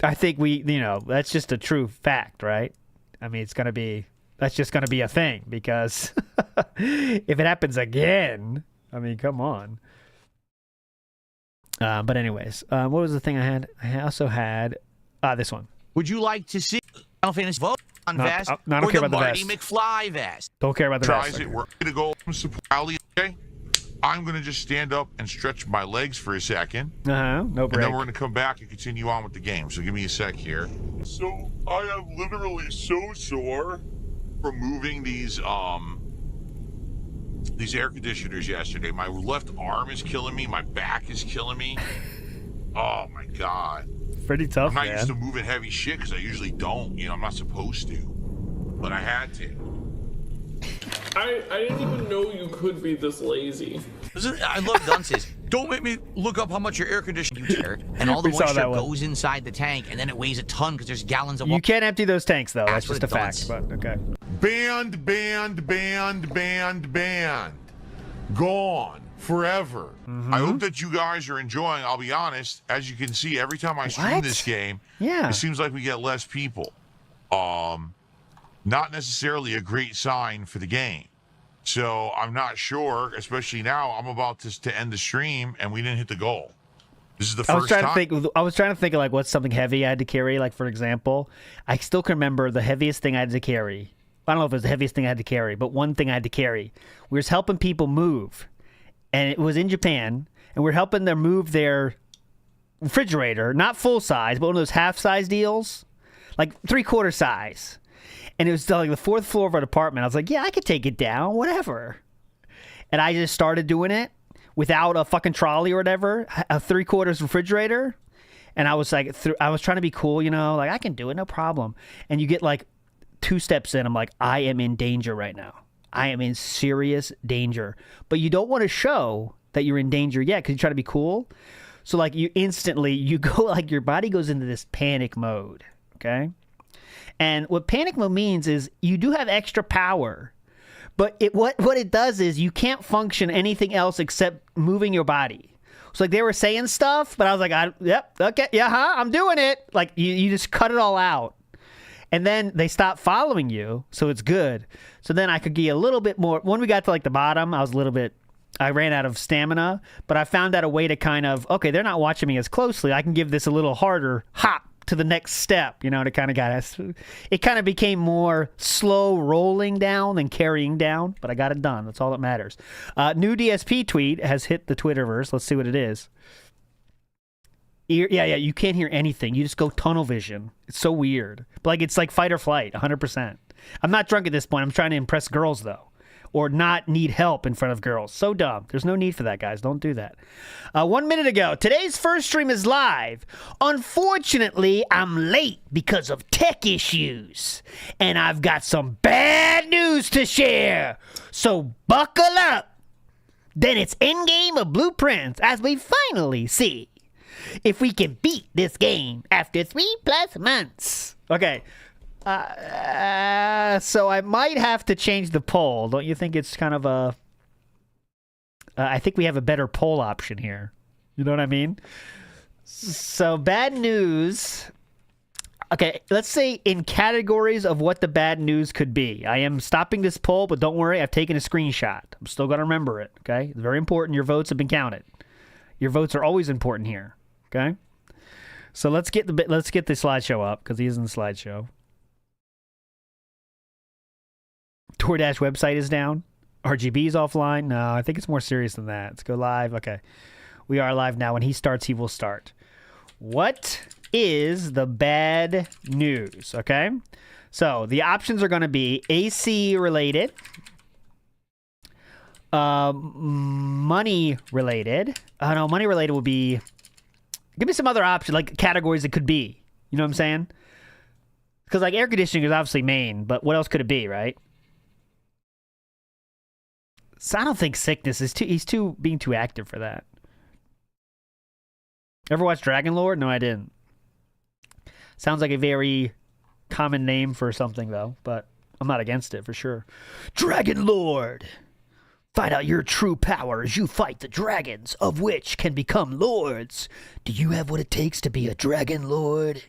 Speaker 2: I think that's just a true fact, right? I mean, that's just going to be a thing because if it happens again, I mean, come on. But anyways, what was the thing I had? I also had this one.
Speaker 16: Would you like to see Final Fantasy vote on vest
Speaker 2: I don't
Speaker 16: or
Speaker 2: care
Speaker 16: the
Speaker 2: about the
Speaker 16: Marty
Speaker 2: vest.
Speaker 16: McFly vest?
Speaker 2: Don't care about the
Speaker 19: Tries
Speaker 2: vest.
Speaker 19: it. We're ready to go. Okay. I'm going to just stand up and stretch my legs for a second.
Speaker 2: No break.
Speaker 19: And then we're going to come back and continue on with the game. So give me a sec here. So I am literally so sore from moving these air conditioners yesterday. My left arm is killing me. My back is killing me. Oh my God.
Speaker 2: Pretty tough,
Speaker 19: I'm not
Speaker 2: man.
Speaker 19: used to moving heavy shit because I usually don't. I'm not supposed to. But I had to.
Speaker 12: I didn't even know you could be this lazy.
Speaker 16: I love Dunces. Don't make me look up how much your air conditioner you tear, and all the
Speaker 2: We saw
Speaker 16: moisture
Speaker 2: that one.
Speaker 16: goes inside the tank, and then it weighs a ton because there's gallons of
Speaker 2: You
Speaker 16: water.
Speaker 2: can't empty those tanks, though. That's
Speaker 16: That's
Speaker 2: just a
Speaker 16: what it
Speaker 2: fact. But okay.
Speaker 19: Banned. Gone. Forever. I hope that you guys are enjoying. I'll be honest, as you can see, every time I stream
Speaker 2: What?
Speaker 19: this game,
Speaker 2: Yeah.
Speaker 19: it seems like we get less people. Not necessarily a great sign for the game. So I'm not sure, especially now, I'm about to end the stream, and we didn't hit the goal. This is the
Speaker 2: I was
Speaker 19: first
Speaker 2: trying
Speaker 19: time.
Speaker 2: to think. I was trying to think of like what's something heavy I had to carry. Like for example, I still can remember the heaviest thing I had to carry. I don't know if it was the heaviest thing I had to carry, but one thing I had to carry. We was helping people move, and it was in Japan, and we we're helping them move their refrigerator, not full size, but one of those half size deals, like 3/4 size. And it was like the 4th floor of our apartment. I was like, yeah, I could take it down, whatever. And I just started doing it without a fucking trolley or whatever, a 3/4 refrigerator. And I was like, I was trying to be cool, like I can do it, no problem. And you get like 2 steps in, I'm like, I am in danger right now. I am in serious danger. But you don't want to show that you're in danger yet because you try to be cool. So like you go like your body goes into this panic mode, okay? And what panic mode means is you do have extra power, but what it does is you can't function anything else except moving your body. So like they were saying stuff, but I was like, yep, okay, yeah, I'm doing it. Like you just cut it all out. And then they stop following you, so it's good. So then I could get a little bit more. When we got to like the bottom, I ran out of stamina, but I found out a way to kind of, okay, they're not watching me as closely. I can give this a little harder hop to the next step, to kind of got us. It kind of became more slow rolling down than carrying down, but I got it done. That's all that matters. New DSP tweet has hit the Twitterverse. Let's see what it is. Yeah, you can't hear anything. You just go tunnel vision. It's so weird. But like it's like fight or flight, 100%. I'm not drunk at this point. I'm trying to impress girls though, or not need help in front of girls. So dumb. There's no need for that, guys. Don't do that. 1 minute ago, today's first stream is live. Unfortunately, I'm late because of tech issues, and I've got some bad news to share. So buckle up. Then it's endgame of blueprints as we finally see if we can beat this game after 3+ months. Okay. So I might have to change the poll. Don't you think it's kind of a... I think we have a better poll option here. You know what I mean? So bad news... Okay, let's say in categories of what the bad news could be. I am stopping this poll, but don't worry, I've taken a screenshot. I'm still going to remember it, okay? It's very important. Your votes have been counted. Your votes are always important here, okay? So let's get the slideshow up, because he is in the slideshow. DoorDash website is down. RGB is offline. No, I think it's more serious than that. Let's go live. Okay. We are live now. When he starts, he will start. What is the bad news? Okay. So the options are going to be AC related, money related. No, money related will be... Give me some other options, like categories it could be. You know what I'm saying? Because like air conditioning is obviously main, but what else could it be, right? So I don't think sickness is he's being too active for that. Ever watch Dragon Lord? No, I didn't. Sounds like a very common name for something though, but I'm not against it for sure. Dragon Lord! Find out your true power as you fight the dragons, of which can become lords. Do you have what it takes to be a Dragon Lord?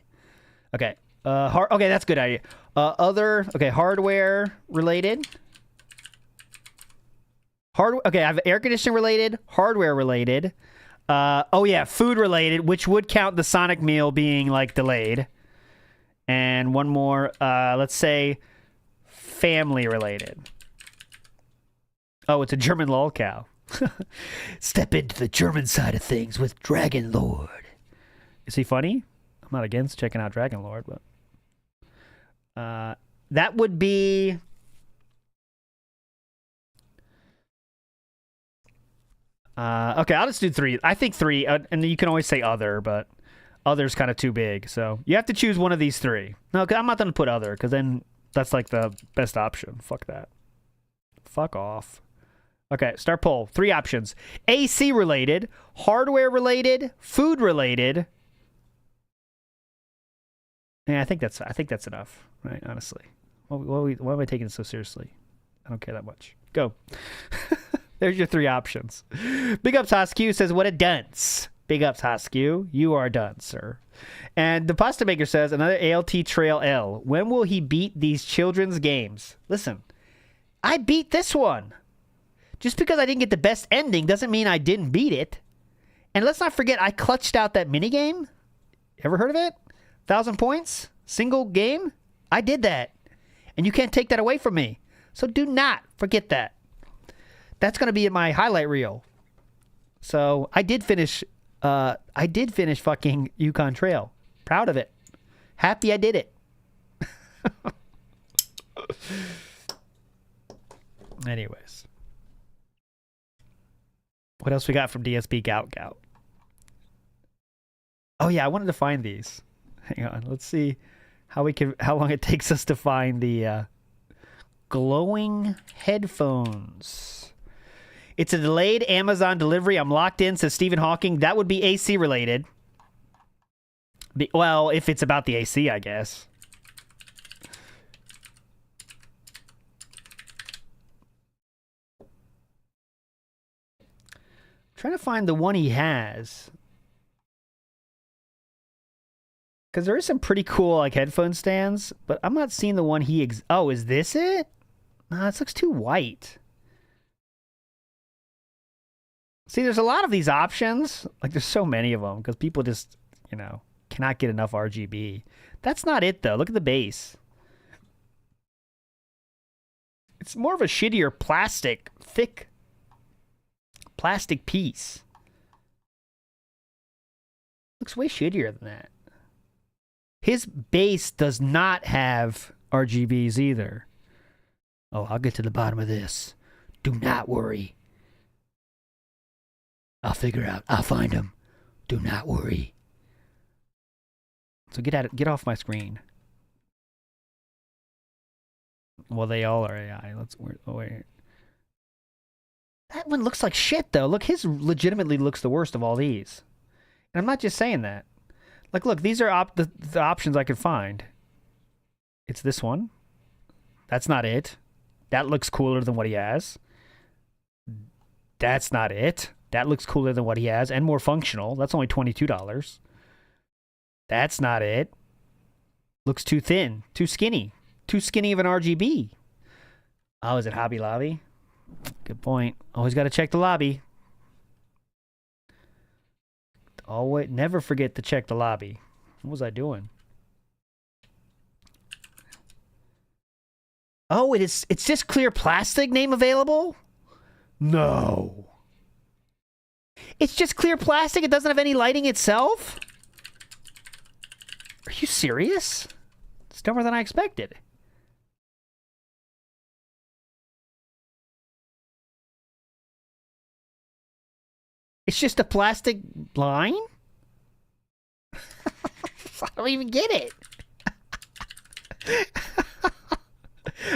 Speaker 2: Okay, Okay, that's a good idea. Okay, hardware related. Okay, I have air conditioning related, hardware related. Oh yeah, food related, which would count the Sonic meal being like delayed. And one more, let's say family related. Oh, it's a German lolcow. Step into the German side of things with Dragon Lord. Is he funny? I'm not against checking out Dragon Lord, but that would be okay, I'll just do 3. I think 3, and you can always say other, but other's kind of too big, so you have to choose one of these 3. No, I'm not going to put other, because then that's like the best option. Fuck that. Fuck off. Okay, start poll. 3 options. AC related, hardware related, food related. Yeah, I think that's enough, right? Honestly. Why am I taking it so seriously? I don't care that much. Go. There's your 3 options. Big ups, Hoskew says, what a dunce. Big ups, Hoskew. You are done, sir. And the Pasta Maker says, another ALT Trail L. When will he beat these children's games? Listen, I beat this one. Just because I didn't get the best ending doesn't mean I didn't beat it. And let's not forget, I clutched out that minigame. Ever heard of it? 1,000 points? Single game? I did that. And you can't take that away from me. So do not forget that. That's going to be in my highlight reel. So I did finish fucking Yukon Trail. Proud of it. Happy I did it. Anyways. What else we got from DSP Gout? Oh yeah, I wanted to find these. Hang on, let's see how long it takes us to find the glowing headphones. It's a delayed Amazon delivery. I'm locked in, says Stephen Hawking. That would be AC related. Well, if it's about the AC, I guess. Trying to find the one he has. Because there is some pretty cool like headphone stands, but I'm not seeing the one he... Oh, is this it? Nah, this looks too white. See, there's a lot of these options. Like, there's so many of them because people just, cannot get enough RGB. That's not it, though. Look at the base. It's more of a shittier thick plastic piece. Looks way shittier than that. His base does not have RGBs either. Oh, I'll get to the bottom of this. Do not worry. I'll figure out. I'll find them. Do not worry. So get off my screen. Well, they all are AI. Wait. That one looks like shit, though. Look, his legitimately looks the worst of all these. And I'm not just saying that. Like, look, these are the options I could find. It's this one. That's not it. That looks cooler than what he has. That's not it. That looks cooler than what he has and more functional. That's only $22. That's not it. Looks too thin, too skinny. Too skinny of an RGB. Oh, is it Hobby Lobby? Good point. Always got to check the lobby. Always, never forget to check the lobby. What was I doing? Oh, it's just clear plastic name available? No. It's just clear plastic? It doesn't have any lighting itself? Are you serious? It's dumber than I expected. It's just a plastic line? I don't even get it.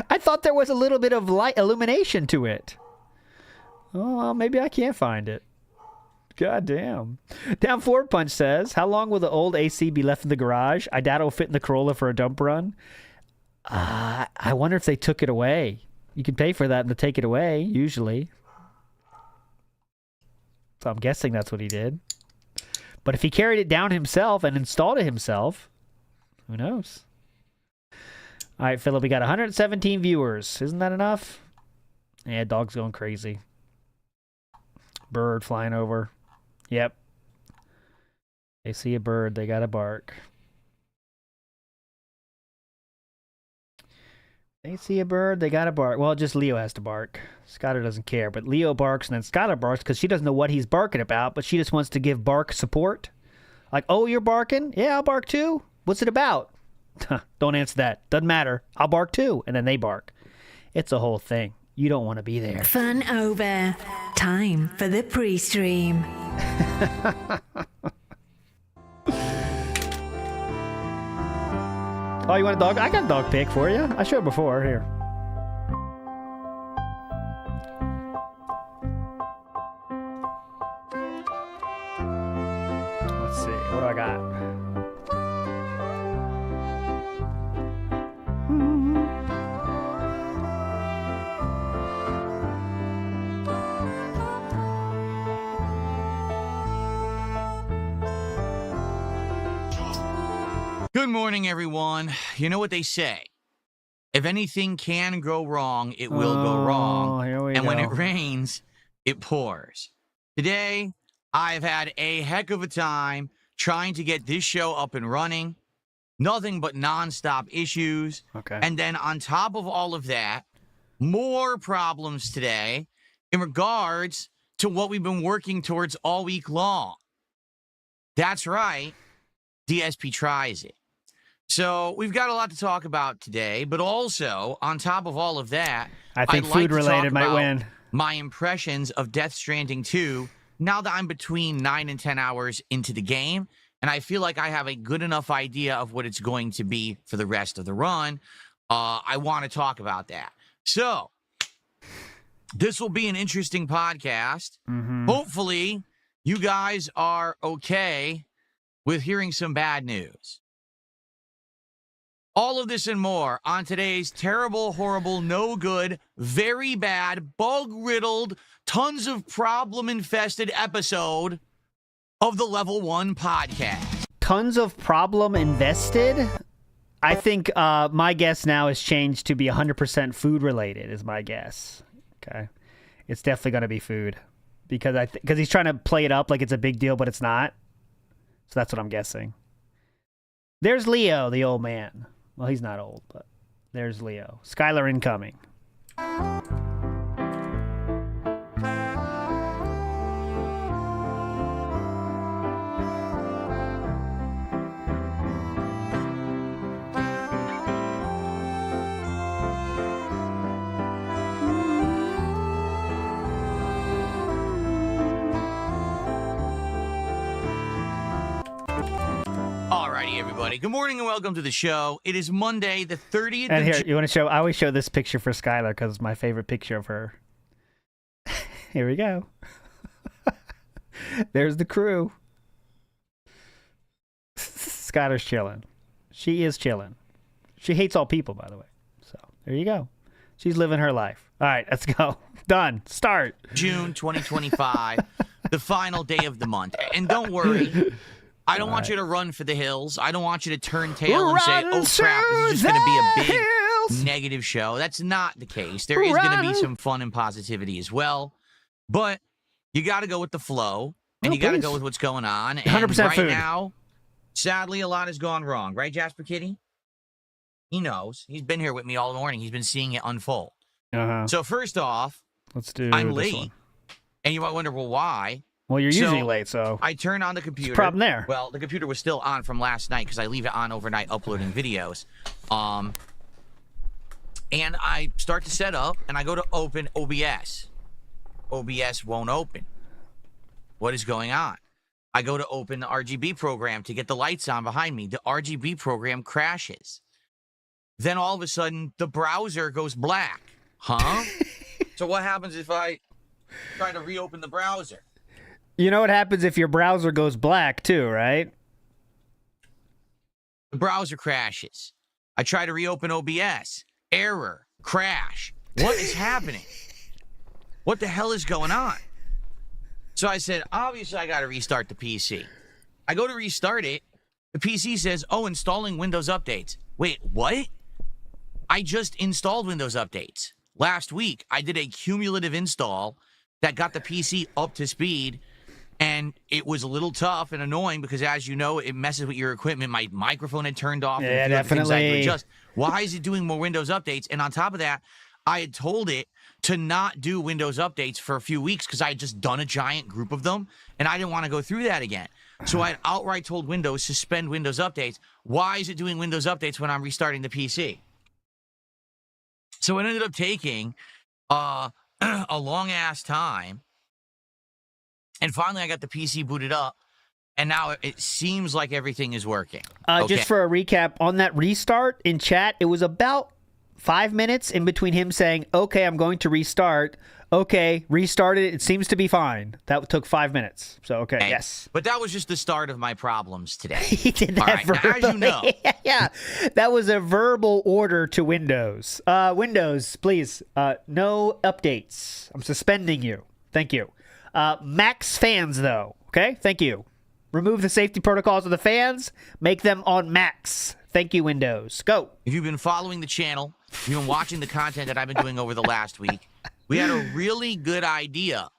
Speaker 2: I thought there was a little bit of light illumination to it. Oh, well, maybe I can't find it. God damn. Down Forward Punch says, how long will the old AC be left in the garage? I doubt it'll fit in the Corolla for a dump run. I wonder if they took it away. You can pay for that and to take it away, usually. So I'm guessing that's what he did. But if he carried it down himself and installed it himself, who knows? All right, Philip, we got 117 viewers. Isn't that enough? Yeah, dog's going crazy. Bird flying over. Yep. They see a bird, they gotta bark. They see a bird, they gotta bark. Well, just Leo has to bark. Skylar doesn't care, but Leo barks and then Skylar barks because she doesn't know what he's barking about, but she just wants to give bark support. Like, oh, you're barking? Yeah, I'll bark too. What's it about? Don't answer that. Doesn't matter. I'll bark too. And then they bark. It's a whole thing. You don't want to be there.
Speaker 3: Fun over. Time for the Preestream.
Speaker 2: Oh, you want a dog? I got a dog pic for you. I showed before. Here. Let's see. What do I got?
Speaker 16: Good morning, everyone. You know what they say. If anything can go wrong, it will go wrong.
Speaker 2: Here we
Speaker 16: and
Speaker 2: go.
Speaker 16: when it rains, it pours. Today, I've had a heck of a time trying to get this show up and running. Nothing but nonstop issues.
Speaker 2: Okay.
Speaker 16: And then on top of all of that, more problems today in regards to what we've been working towards all week long. That's right. DSP tries it. So we've got a lot to talk about today, but also on top of all of that,
Speaker 2: I think
Speaker 16: I'd like
Speaker 2: food
Speaker 16: to
Speaker 2: related
Speaker 16: talk
Speaker 2: might
Speaker 16: about
Speaker 2: win.
Speaker 16: my impressions of Death Stranding 2 now that I'm between 9 and 10 hours into the game, and I feel like I have a good enough idea of what it's going to be for the rest of the run. I want to talk about that. So this will be an interesting podcast. Hopefully you guys are okay with hearing some bad news. All of this and more on today's terrible, horrible, no good, very bad, bug-riddled, tons of problem-infested episode of the Level 1 podcast.
Speaker 2: Tons of problem invested? I think my guess now has changed to be 100% food related is my guess. Okay. It's definitely going to be food because because he's trying to play it up like it's a big deal, but it's not. So that's what I'm guessing. There's Leo, the old man. Well, he's not old, but there's Leo. Skylar incoming.
Speaker 16: Everybody. Good morning and welcome to the show. It is Monday, the 30th
Speaker 2: and
Speaker 16: of
Speaker 2: here, you want to show? I always show this picture for Skylar because it's my favorite picture of her. Here we go. There's the crew. Skylar's chilling. She is chilling. She hates all people, by the way. So there you go. She's living her life. All right, let's go. Done. Start.
Speaker 16: June 2025, the final day of the month. And don't worry. I don't want you to run for the hills. I don't want you to turn tail and say, oh, crap, this is just going to be a big negative show. That's not the case. There is going to be some fun and positivity as well. But you got to go with the flow, and you got to go with what's going on. And
Speaker 2: 100%
Speaker 16: right
Speaker 2: food.
Speaker 16: now, sadly, a lot has gone wrong. Right, Jasper Kitty? He knows. He's been here with me all morning. He's been seeing it unfold. So first off, I'm late.
Speaker 2: One.
Speaker 16: And you might wonder, well, why?
Speaker 2: Well, you're usually late, so
Speaker 16: I turn on the computer.
Speaker 2: What's the problem there?
Speaker 16: Well, the computer was still on from last night because I leave it on overnight uploading videos. And I start to set up, and I go to open OBS. OBS won't open. What is going on? I go to open the RGB program to get the lights on behind me. The RGB program crashes. Then all of a sudden, the browser goes black. Huh? So what happens if I try to reopen the browser?
Speaker 2: You know what happens if your browser goes black too, right?
Speaker 16: The browser crashes. I try to reopen OBS. Error. Crash. What is happening? What the hell is going on? So I said, obviously I got to restart the PC. I go to restart it. The PC says, oh, installing Windows updates. Wait, what? I just installed Windows updates. Last week, I did a cumulative install that got the PC up to speed, and it was a little tough and annoying because, as you know, it messes with your equipment. My microphone had turned off.
Speaker 2: Yeah,
Speaker 16: and a few other things I had to
Speaker 2: definitely.
Speaker 16: adjust. Why is it doing more Windows updates? And on top of that, I had told it to not do Windows updates for a few weeks because I had just done a giant group of them, and I didn't want to go through that again. So I had outright told Windows, suspend Windows updates. Why is it doing Windows updates when I'm restarting the PC? So it ended up taking a long-ass time. And finally, I got the PC booted up, and now it seems like everything is working.
Speaker 2: Just for a recap, on that restart in chat, it was about 5 minutes in between him saying, okay, I'm going to restart. Okay, restarted. It seems to be fine. That took 5 minutes. So, okay, yes.
Speaker 16: But that was just the start of my problems today.
Speaker 2: He did that
Speaker 16: All right, now, as you know,
Speaker 2: yeah, that was a verbal order to Windows. Windows, please, no updates. I'm suspending you. Thank you. Max fans, though. Okay, thank you. Remove the safety protocols of the fans. Make them on max. Thank you, Windows. Go.
Speaker 16: If you've been following the channel, you've been watching the content that I've been doing over the last week, we had a really good idea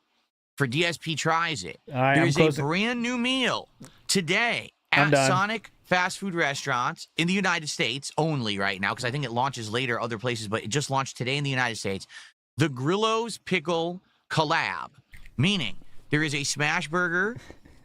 Speaker 16: for DSP Tries It.
Speaker 2: All right,
Speaker 16: There's a brand new meal today at Sonic fast food restaurants in the United States only right now, because I think it launches later other places, but it just launched today in the United States. The Grillo's Pickle Collab, meaning there is a smash burger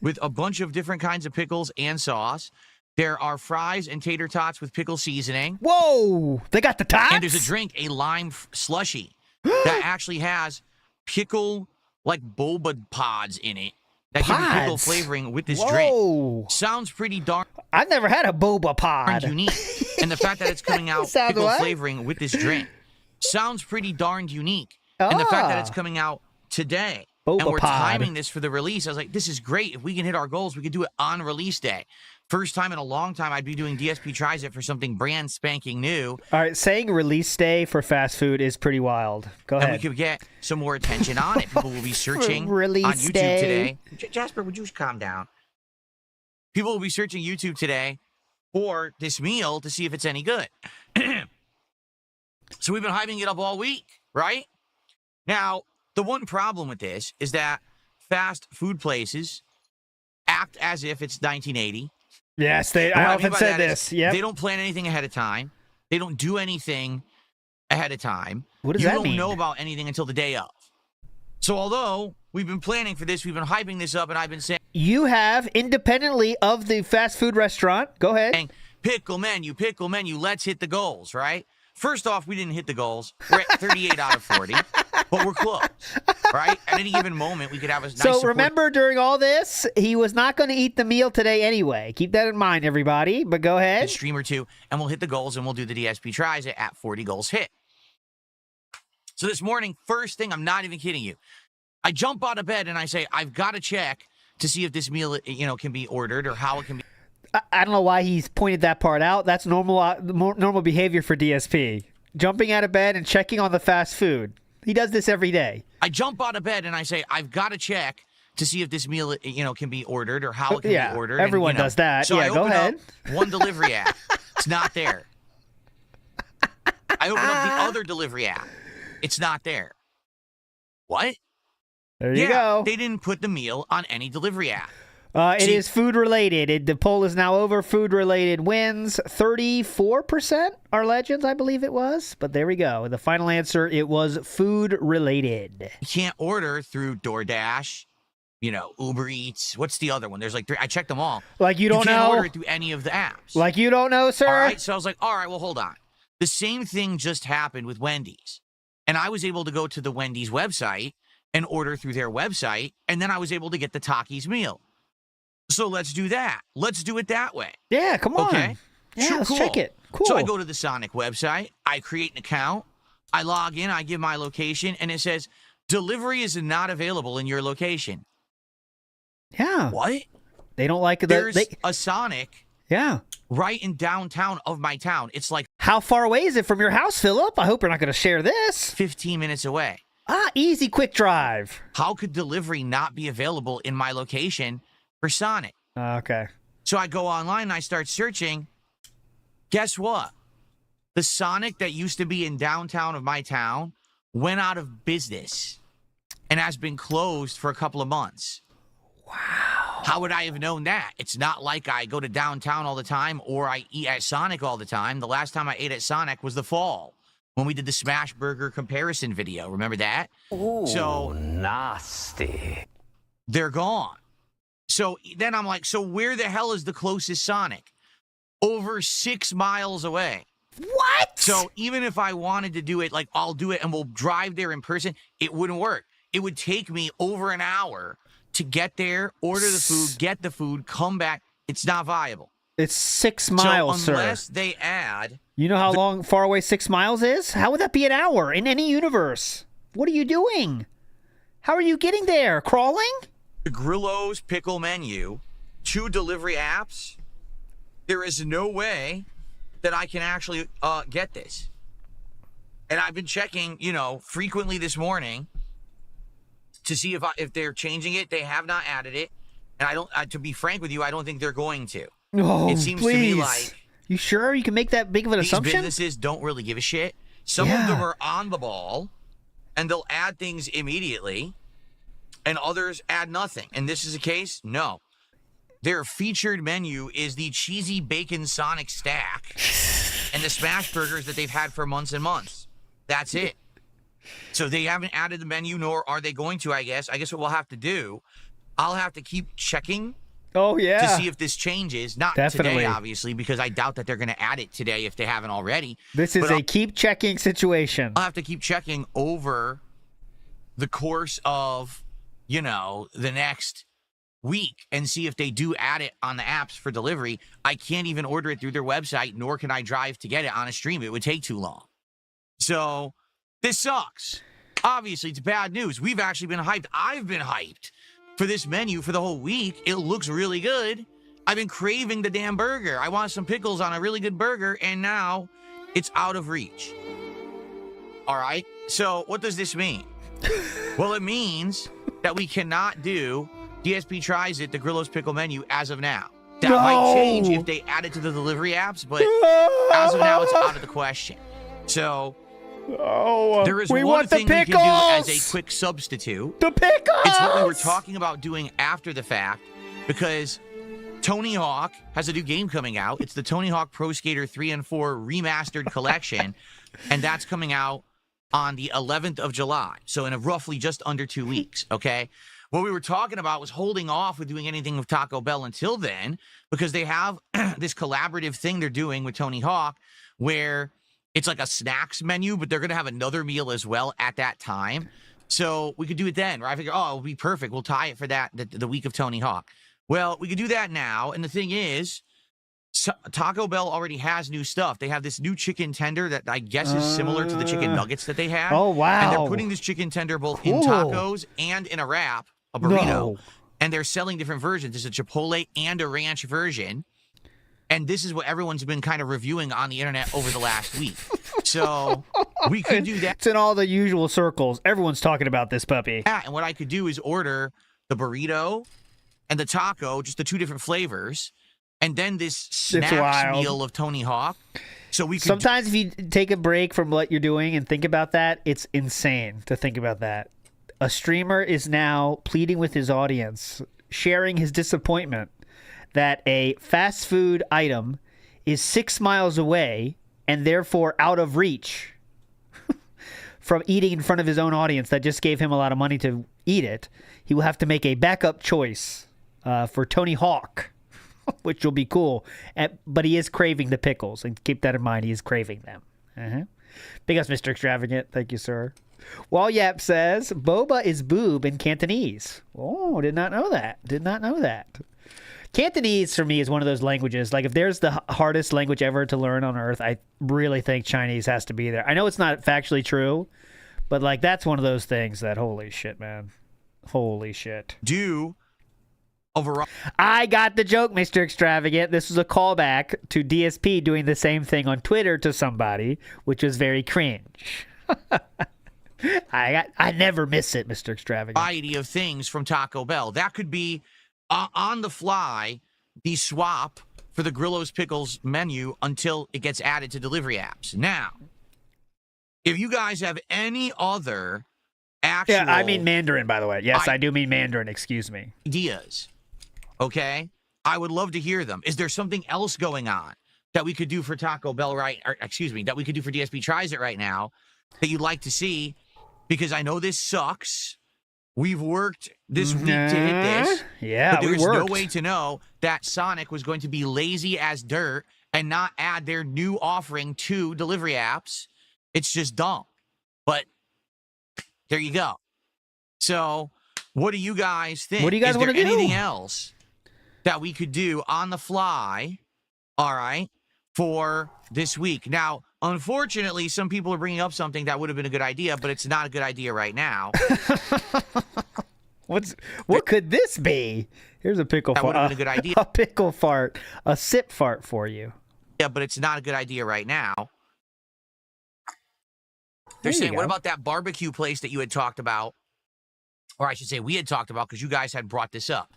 Speaker 16: with a bunch of different kinds of pickles and sauce. There are fries and tater tots with pickle seasoning.
Speaker 2: Whoa! They got the tots?
Speaker 16: And there's a drink, a lime slushy, that actually has pickle, like boba pods in it. That give you pickle flavoring with this drink. Sounds pretty darn...
Speaker 2: I've never had a boba pod.
Speaker 16: Unique. And the fact that it's coming out
Speaker 2: Sounds
Speaker 16: pickle
Speaker 2: what?
Speaker 16: flavoring with this drink sounds pretty darned unique. And the fact that it's coming out today.
Speaker 2: Boba
Speaker 16: and we're
Speaker 2: pod.
Speaker 16: timing this for the release. I was like, this is great. If we can hit our goals, we could do it on release day. First time in a long time I'd be doing DSP Tries It for something brand spanking new.
Speaker 2: All right, saying release day for fast food is pretty wild. Go ahead.
Speaker 16: And we could get some more attention on it. People will be searching
Speaker 2: Release
Speaker 16: on YouTube
Speaker 2: day.
Speaker 16: today. Jasper, would you calm down? People will be searching YouTube today for this meal to see if it's any good. So we've been hyping it up all week, right? Now, the one problem with this is that fast food places act as if it's 1980.
Speaker 2: Yes,
Speaker 16: And
Speaker 2: I
Speaker 16: what
Speaker 2: often
Speaker 16: mean by
Speaker 2: said
Speaker 16: that is
Speaker 2: this. Yep.
Speaker 16: They don't plan anything ahead of time. They don't do anything ahead of time.
Speaker 2: What does
Speaker 16: you
Speaker 2: that
Speaker 16: don't
Speaker 2: mean?
Speaker 16: know about anything until the day of. So although we've been planning for this, we've been hyping this up, and I've been saying...
Speaker 2: You have, independently of the fast food restaurant, go ahead.
Speaker 16: Pickle menu, let's hit the goals, right? First off, we didn't hit the goals. We're at 38 out of 40, but we're close, right? At any given moment, we could have a nice
Speaker 2: So
Speaker 16: support.
Speaker 2: remember, during all this, he was not going to eat the meal today anyway. Keep that in mind, everybody. But go ahead.
Speaker 16: A stream or two, and we'll hit the goals, and we'll do the DSP Tries It at 40 goals hit. So this morning, first thing, I'm not even kidding you, I jump out of bed and I say, I've got to check to see if this meal, can be ordered or how it can be.
Speaker 2: I don't know why he's pointed that part out. That's normal behavior for DSP. Jumping out of bed and checking on the fast food. He does this every day.
Speaker 16: I jump out of bed and I say, I've got to check to see if this meal, can be ordered or how it can be ordered.
Speaker 2: Everyone does that.
Speaker 16: So
Speaker 2: yeah,
Speaker 16: I
Speaker 2: go
Speaker 16: open
Speaker 2: ahead.
Speaker 16: up one delivery app. It's not there. I open up the other delivery app. It's not there. What?
Speaker 2: There you go.
Speaker 16: They didn't put the meal on any delivery app.
Speaker 2: It is food related. The poll is now over. Food related wins. 34% are legends, I believe it was. But there we go. The final answer, it was food related.
Speaker 16: You can't order through DoorDash, Uber Eats. What's the other one? There's like three. I checked them all.
Speaker 2: Like you don't
Speaker 16: can't
Speaker 2: know?
Speaker 16: order it through any of the apps.
Speaker 2: Like you don't know, sir?
Speaker 16: All right. So I was like, all right, well, hold on. The same thing just happened with Wendy's. And I was able to go to the Wendy's website and order through their website. And then I was able to get the Takis meal. So let's do that. Let's do it that way.
Speaker 2: Yeah, come on.
Speaker 16: Okay.
Speaker 2: Yeah,
Speaker 16: Sure,
Speaker 2: let's
Speaker 16: cool.
Speaker 2: check it. Cool.
Speaker 16: So I go to the Sonic website. I create an account. I log in. I give my location. And it says, delivery is not available in your location.
Speaker 2: Yeah.
Speaker 16: What?
Speaker 2: They don't like
Speaker 16: There's a Sonic.
Speaker 2: Yeah.
Speaker 16: Right in downtown of my town. It's like...
Speaker 2: How far away is it from your house, Philip? I hope you're not going to share this.
Speaker 16: 15 minutes away.
Speaker 2: Easy quick drive.
Speaker 16: How could delivery not be available in my location for Sonic?
Speaker 2: Okay.
Speaker 16: So I go online and I start searching. Guess what? The Sonic that used to be in downtown of my town went out of business and has been closed for a couple of months. Wow. How would I have known that? It's not like I go to downtown all the time or I eat at Sonic all the time. The last time I ate at Sonic was the fall when we did the Smash Burger comparison video. Remember that?
Speaker 9: Ooh,
Speaker 16: so
Speaker 9: nasty.
Speaker 16: They're gone. So then I'm like, so where the hell is the closest Sonic? Over 6 miles away.
Speaker 2: What?
Speaker 16: So even if I wanted to do it, like I'll do it and we'll drive there in person, it wouldn't work. It would take me over an hour to get there, order the food, get the food, come back. It's not viable.
Speaker 2: It's 6 miles,
Speaker 16: so unless they add...
Speaker 2: You know how far away 6 miles is? How would that be an hour in any universe? What are you doing? How are you getting there? Crawling?
Speaker 16: The Grillo's Pickle Menu, 2 delivery apps. There is no way that I can actually get this. And I've been checking, frequently this morning to see if they're changing it. They have not added it. And I don't, to be frank with you, I don't think they're going to.
Speaker 2: Oh,
Speaker 16: it seems
Speaker 2: please.
Speaker 16: to me like...
Speaker 2: You sure you can make that big of an assumption?
Speaker 16: These businesses don't really give a shit. Some of them are on the ball, and they'll add things immediately, and others add nothing. And this is a case? No. Their featured menu is the cheesy bacon Sonic stack and the smash burgers that they've had for months and months. That's it. So they haven't added the menu, nor are they going to, I guess. I guess what we'll have to do, I'll have to keep checking.
Speaker 2: Oh, yeah.
Speaker 16: To see if this changes. Not
Speaker 2: Definitely.
Speaker 16: Today, obviously, because I doubt that they're going to add it today if they haven't already.
Speaker 2: This is a keep checking situation.
Speaker 16: I'll have to keep checking over the course of, the next week and see if they do add it on the apps for delivery. I can't even order it through their website, nor can I drive to get it on a stream. It would take too long. So this sucks. Obviously, it's bad news. We've actually been hyped. I've been hyped for this menu for the whole week. It looks really good. I've been craving the damn burger. I want some pickles on a really good burger, and now it's out of reach. All right? So what does this mean? Well, it means that we cannot do DSP Tries It, the Grillo's Pickle Menu, as of now. That might change if they add it to the delivery apps, but as of now, it's out of the question. So... there is one thing we can do as a quick substitute.
Speaker 2: The pickles!
Speaker 16: It's what we were talking about doing after the fact, because Tony Hawk has a new game coming out. It's the Tony Hawk Pro Skater 3 and 4 Remastered Collection, and that's coming out on the 11th of July, so in roughly just under 2 weeks, okay? What we were talking about was holding off with doing anything with Taco Bell until then, because they have this collaborative thing they're doing with Tony Hawk where... it's like a snacks menu, but they're going to have another meal as well at that time. So we could do it then, right? I figure, it'll be perfect. We'll tie it for that, the week of Tony Hawk. Well, we could do that now. And the thing is, Taco Bell already has new stuff. They have this new chicken tender that I guess is similar to the chicken nuggets that they had.
Speaker 2: Oh, wow.
Speaker 16: And they're putting this chicken tender both in tacos and in a wrap, a burrito.
Speaker 2: No.
Speaker 16: And they're selling different versions. There's a Chipotle and a ranch version. And this is what everyone's been kind of reviewing on the internet over the last week. So we could do that.
Speaker 2: It's in all the usual circles. Everyone's talking about this puppy.
Speaker 16: Yeah, and what I could do is order the burrito and the taco, just the 2 different flavors, and then this snacks meal of Tony Hawk. So we could
Speaker 2: sometimes if you take a break from what you're doing and think about that, it's insane to think about that. A streamer is now pleading with his audience, sharing his disappointment that a fast food item is 6 miles away and therefore out of reach from eating in front of his own audience that just gave him a lot of money to eat it. He will have to make a backup choice for Tony Hawk, which will be cool. But he is craving the pickles, and keep that in mind. He is craving them. Big ups, Mr. Extravagant. Thank you, sir. Walyap says, boba is boob in Cantonese. Oh, did not know that. Did not know that. Cantonese, for me, is one of those languages. Like, if there's the hardest language ever to learn on Earth, I really think Chinese has to be there. I know it's not factually true, but, like, that's one of those things that, holy shit, man. Holy shit. I got the joke, Mr. Extravagant. This was a callback to DSP doing the same thing on Twitter to somebody, which was very cringe. I never miss it, Mr. Extravagant.
Speaker 16: Variety of things from Taco Bell. That could be on the fly, the swap for the Grillo's Pickles menu until it gets added to delivery apps. Now, if you guys have any other actual...
Speaker 2: Yeah, I mean Mandarin, by the way. Yes, I do mean Mandarin. Excuse me.
Speaker 16: Ideas, okay? I would love to hear them. Is there something else going on that we could do for Taco Bell that we could do for DSP Tries It right now that you'd like to see? Because I know this sucks. We've worked this week to hit this.
Speaker 2: Yeah,
Speaker 16: but there's no way to know that Sonic was going to be lazy as dirt and not add their new offering to delivery apps. It's just dumb. But there you go. So, what do you guys think?
Speaker 2: What do you guys want to do?
Speaker 16: Anything else that we could do on the fly, all right, for this week? Now, unfortunately, some people are bringing up something that would have been a good idea, but it's not a good idea right now.
Speaker 2: What could this be? Here's a pickle fart.
Speaker 16: That would have been a good idea.
Speaker 2: A pickle fart. A sip fart for you.
Speaker 16: Yeah, but it's not a good idea right now. They're saying, what about that barbecue place that you had talked about? Or I should say we had talked about because you guys had brought this up.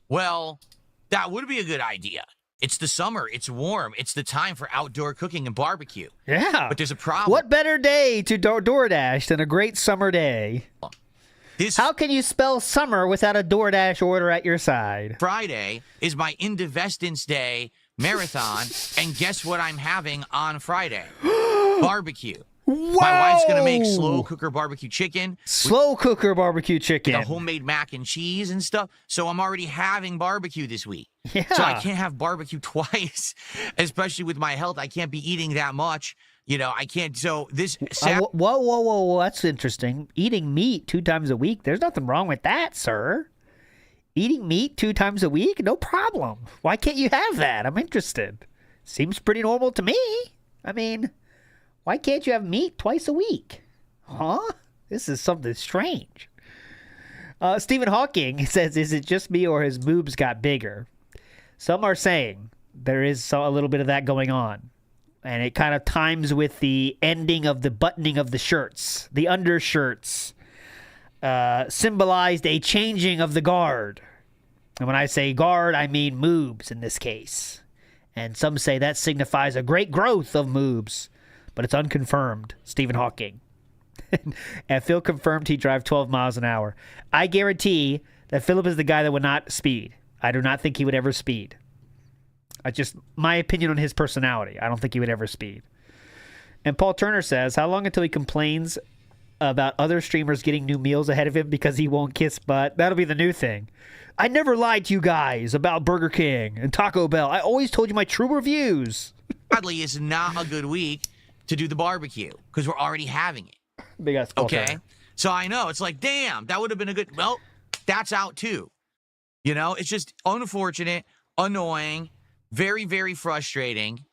Speaker 16: Well, that would be a good idea. It's the summer. It's warm. It's the time for outdoor cooking and barbecue.
Speaker 2: Yeah.
Speaker 16: But there's a problem.
Speaker 2: What better day to DoorDash than a great summer day? How can you spell summer without a DoorDash order at your side?
Speaker 16: Friday is my Indivestance Day marathon, and guess what I'm having on Friday? Barbecue.
Speaker 2: Whoa!
Speaker 16: My wife's going to make slow cooker barbecue chicken.
Speaker 2: Slow cooker barbecue chicken.
Speaker 16: The homemade mac and cheese and stuff. So I'm already having barbecue this week.
Speaker 2: Yeah.
Speaker 16: So I can't have barbecue twice, especially with my health. I can't be eating that much. You know, I can't. So this...
Speaker 2: Whoa. That's interesting. Eating meat 2 times a week. There's nothing wrong with that, sir. Eating meat 2 times a week? No problem. Why can't you have that? I'm interested. Seems pretty normal to me. I mean... Why can't you have meat twice a week? Huh? This is something strange. Stephen Hawking says, is it just me or his boobs got bigger? Some are saying there is a little bit of that going on. And it kind of times with the ending of the buttoning of the shirts. The undershirts symbolized a changing of the guard. And when I say guard, I mean moobs in this case. And some say that signifies a great growth of moobs. But it's unconfirmed, Stephen Hawking. And Phil confirmed he drive 12 miles an hour. I guarantee that Philip is the guy that would not speed. I do not think he would ever speed. My opinion on his personality. I don't think he would ever speed. And Paul Turner says, how long until he complains about other streamers getting new meals ahead of him because he won't kiss butt? That'll be the new thing. I never lied to you guys about Burger King and Taco Bell. I always told you my true reviews.
Speaker 16: Oddly, is not a good week to do the barbecue because we're already having it.
Speaker 2: Big ass
Speaker 16: okay? So I know. It's like, damn, that would have been a good... Well, that's out too. You know, it's just unfortunate, annoying, very, very frustrating.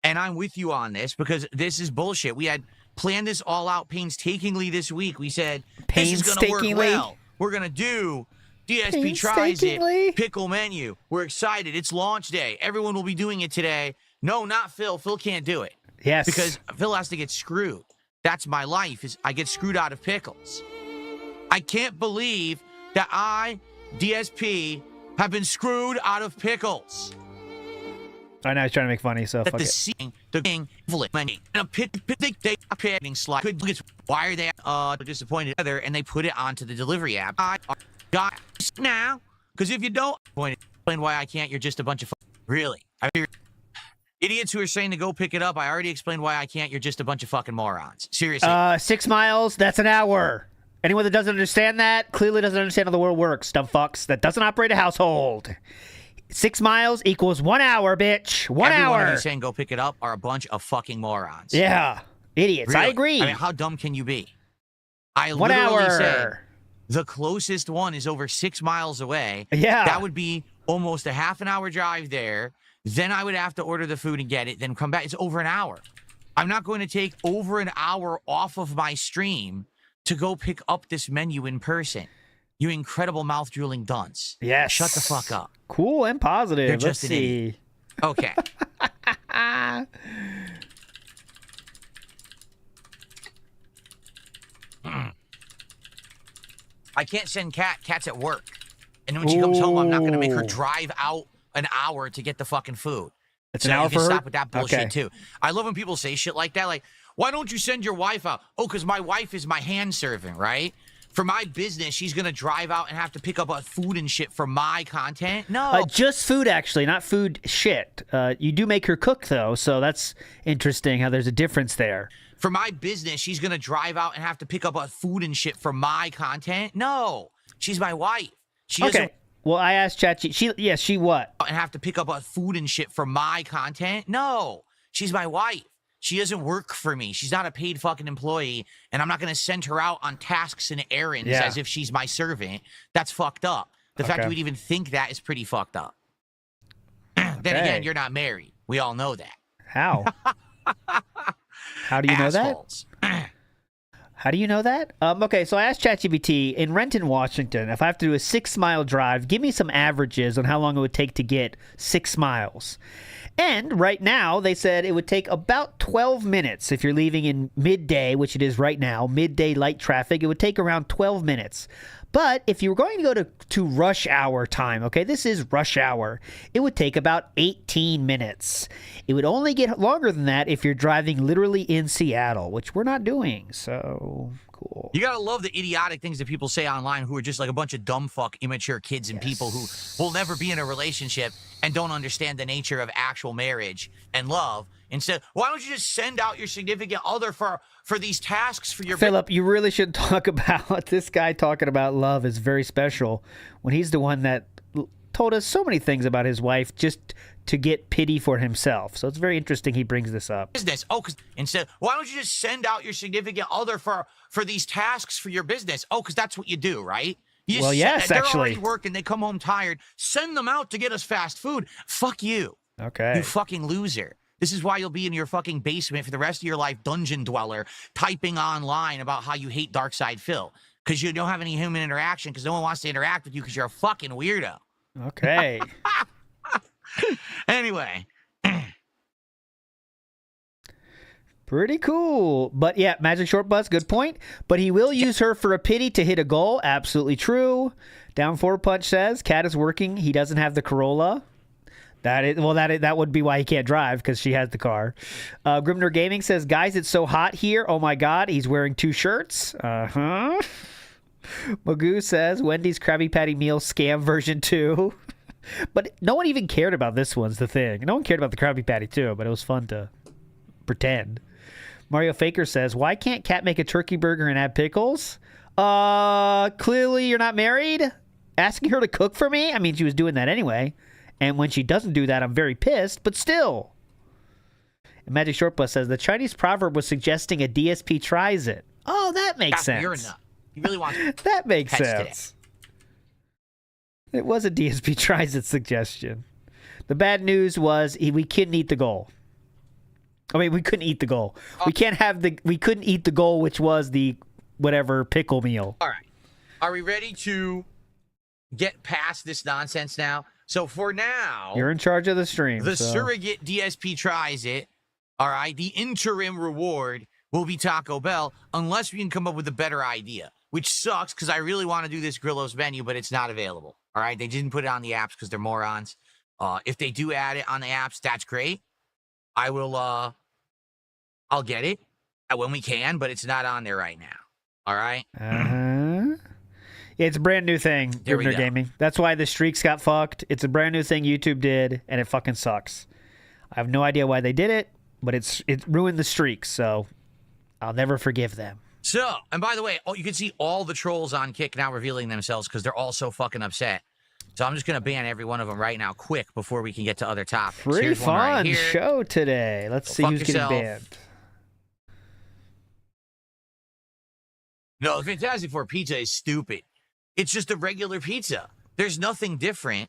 Speaker 16: And I'm with you on this because this is bullshit. We had planned this all out painstakingly this week. We said, this is going to work well. We're going to do DSP Tries It, pickle menu. We're excited. It's launch day. Everyone will be doing it today. No, not Phil. Phil can't do it.
Speaker 2: Yes.
Speaker 16: Because Phil has to get screwed. That's my life, is I get screwed out of pickles. I can't believe that I, DSP, have been screwed out of pickles.
Speaker 2: I know he's trying to make funny, so fuck it.
Speaker 16: The king, and a pitting slide. Why are they disappointed together and they put it onto the delivery app? I got now, because if you don't explain why I can't, you're just a bunch of really. Idiots who are saying to go pick it up, I already explained why I can't. You're just a bunch of fucking morons. Seriously.
Speaker 2: 6 miles, that's an hour. Anyone that doesn't understand that clearly doesn't understand how the world works, dumb fucks. That doesn't operate a household. 6 miles equals 1 hour, bitch. 1 hour.
Speaker 16: Everyone who's saying go pick it up are a bunch of fucking morons.
Speaker 2: Yeah. Idiots.
Speaker 16: Really?
Speaker 2: I agree.
Speaker 16: I mean, how dumb can you be? I
Speaker 2: 1
Speaker 16: literally
Speaker 2: hour.
Speaker 16: said the closest one is over 6 miles away.
Speaker 2: Yeah.
Speaker 16: That would be almost a half an hour drive there. Then I would have to order the food and get it, then come back. It's over an hour. I'm not going to take over an hour off of my stream to go pick up this menu in person. You incredible mouth-drooling dunce.
Speaker 2: Yes.
Speaker 16: Shut the fuck up.
Speaker 2: Cool and positive.
Speaker 16: You're just
Speaker 2: Let's
Speaker 16: an
Speaker 2: see.
Speaker 16: idiot. Okay. I can't send Kat. Kat's at work. And when she comes home, I'm not going to make her drive out an hour to get the fucking food.
Speaker 2: It's
Speaker 16: so
Speaker 2: an hour
Speaker 16: you
Speaker 2: for
Speaker 16: can
Speaker 2: her?
Speaker 16: stop with that bullshit
Speaker 2: Okay.
Speaker 16: too. I love when people say shit like that. Like, why don't you send your wife out? Oh, because my wife is my hand servant, right? For my business, she's going to drive out and have to pick up food and shit for my content? No.
Speaker 2: Just food, actually, not food shit. You do make her cook, though, so that's interesting how there's a difference there.
Speaker 16: For my business, she's going to drive out and have to pick up food and shit for my content? No. She's my wife. She doesn't
Speaker 2: Well, I asked ChatGPT. She what?
Speaker 16: And have to pick up food and shit for my content? No. She's my wife. She doesn't work for me. She's not a paid fucking employee, and I'm not going to send her out on tasks and errands as if she's my servant. That's fucked up. The fact you would even think that is pretty fucked up. Then again, you're not married. We all know that.
Speaker 2: How? How do you know that? How do you know that? Okay, so I asked ChatGPT, in Renton, Washington, if I have to do a 6-mile drive, give me some averages on how long it would take to get 6 miles. And right now, they said it would take about 12 minutes if you're leaving in midday, which it is right now, midday light traffic. It would take around 12 minutes. But if you were going to go to rush hour time, okay, this is rush hour, it would take about 18 minutes. It would only get longer than that if you're driving literally in Seattle, which we're not doing, so cool.
Speaker 16: You gotta love the idiotic things that people say online who are just like a bunch of dumb fuck immature kids and people who will never be in a relationship and don't understand the nature of actual marriage and love. Instead, why don't you just send out your significant other for these tasks for your...
Speaker 2: Philip, you really should talk about this guy talking about love is very special when he's the one that told us so many things about his wife just to get pity for himself. So it's very interesting he brings this up.
Speaker 16: Business. Oh, because instead, why don't you just send out your significant other for these tasks for your business? Oh, because that's what you do, right?
Speaker 2: Well, yes,
Speaker 16: they're
Speaker 2: actually.
Speaker 16: already working. They come home tired. Send them out to get us fast food. Fuck you.
Speaker 2: Okay.
Speaker 16: You fucking loser. This is why you'll be in your fucking basement for the rest of your life, dungeon dweller, typing online about how you hate Darkside Phil. Because you don't have any human interaction, because no one wants to interact with you because you're a fucking weirdo.
Speaker 2: Okay.
Speaker 16: Anyway.
Speaker 2: Pretty cool. But yeah, Magic Short Bus, good point. But he will use her for a pity to hit a goal. Absolutely true. Down Forward Punch says, Cat is working. He doesn't have the Corolla. That would be why he can't drive, because she has the car. Grimner Gaming says, guys, it's so hot here. Oh my God, he's wearing 2 shirts. Uh-huh. Magoo says, Wendy's Krabby Patty meal scam version 2. But no one even cared about this one's the thing. No one cared about the Krabby Patty too, but it was fun to pretend. Mario Faker says, why can't Cat make a turkey burger and add pickles? Clearly you're not married? Asking her to cook for me? I mean, she was doing that anyway. And when she doesn't do that, I'm very pissed, but still. And Magic Short Bus says, the Chinese proverb was suggesting a DSP tries it. Oh, that makes sense.
Speaker 16: You're enough. You really want
Speaker 2: that makes sense. Today. It was a DSP tries it suggestion. The bad news was we couldn't eat the goal. I mean, we couldn't eat the goal. We couldn't eat the goal, which was the whatever pickle meal.
Speaker 16: All right. Are we ready to get past this nonsense now? So for now,
Speaker 2: you're in charge of the stream.
Speaker 16: The surrogate DSP tries it. All right. The interim reward will be Taco Bell, unless we can come up with a better idea, which sucks because I really want to do this Grillo's menu, but it's not available. All right. They didn't put it on the apps because they're morons. If they do add it on the apps, that's great. I will, I'll get it when we can, but it's not on there right now. All right.
Speaker 2: Yeah, it's a brand new thing, Grimner Gaming. That's why the streaks got fucked. It's a brand new thing YouTube did, and it fucking sucks. I have no idea why they did it, but it ruined the streaks, so I'll never forgive them.
Speaker 16: So, and by the way, you can see all the trolls on Kick now revealing themselves because they're all so fucking upset. So I'm just going to ban every one of them right now, quick, before we can get to other topics.
Speaker 2: Pretty fun show today. Let's see who's getting banned.
Speaker 16: No, the Fantastic Four pizza is stupid. It's just a regular pizza. There's nothing different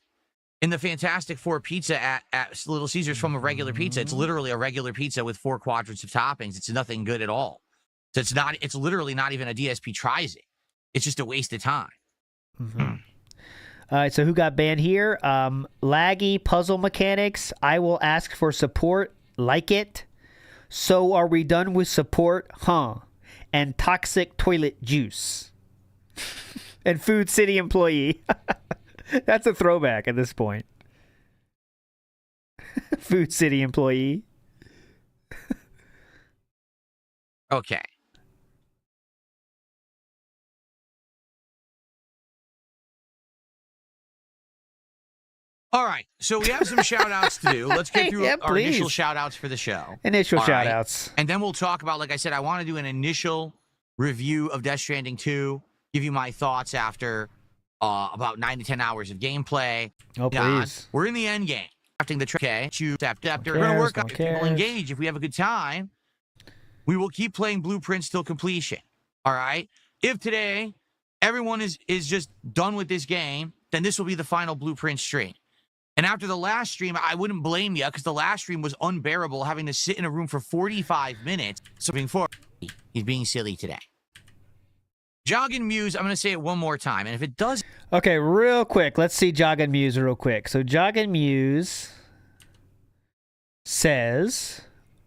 Speaker 16: in the Fantastic Four pizza at Little Caesars from a regular pizza. It's literally a regular pizza with 4 quadrants of toppings. It's nothing good at all. So it's literally not even a DSP tries it. It's just a waste of time.
Speaker 2: All right, so who got banned here? Laggy puzzle mechanics. I will ask for support. Like it. So are we done with support? Huh. And toxic toilet juice. And Food City employee. That's a throwback at this point. Food City employee.
Speaker 16: Okay. All right, so we have some shout-outs to do. Let's get through our initial shout-outs for the show.
Speaker 2: Initial
Speaker 16: All right?
Speaker 2: shout-outs.
Speaker 16: And then we'll talk about, like I said, I want to do an initial review of Death Stranding 2, give you my thoughts after about 9 to 10 hours of gameplay.
Speaker 2: Oh, please.
Speaker 16: We're in the end game. After the okay, we're going to work on it. People engage. If we have a good time, we will keep playing Blueprints till completion. All right? If today everyone is just done with this game, then this will be the final Blueprint stream. And after the last stream, I wouldn't blame you because the last stream was unbearable having to sit in a room for 45 minutes. So being he's being silly today. Joggin' Muse, I'm going to say it one more time. And if it does...
Speaker 2: Okay, real quick. Let's see Joggin' Muse real quick. So Joggin' Muse says...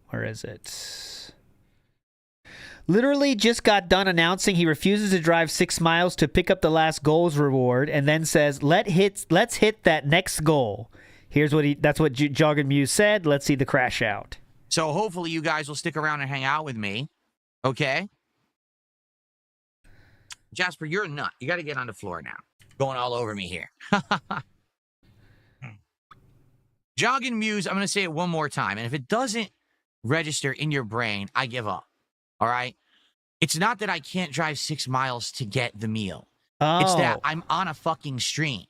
Speaker 2: Where is it? Literally just got done announcing he refuses to drive 6 miles to pick up the last goals reward, and then says, let's hit that next goal. Here's what that's what Joggin' Muse said. Let's see the crash out.
Speaker 16: So hopefully you guys will stick around and hang out with me. Okay? Jasper, you're a nut. You got to get on the floor now. Going all over me here. Joggin' Muse, I'm going to say it one more time. And if it doesn't register in your brain, I give up. All right? It's not that I can't drive 6 miles to get the meal.
Speaker 2: Oh.
Speaker 16: It's that I'm on a fucking stream.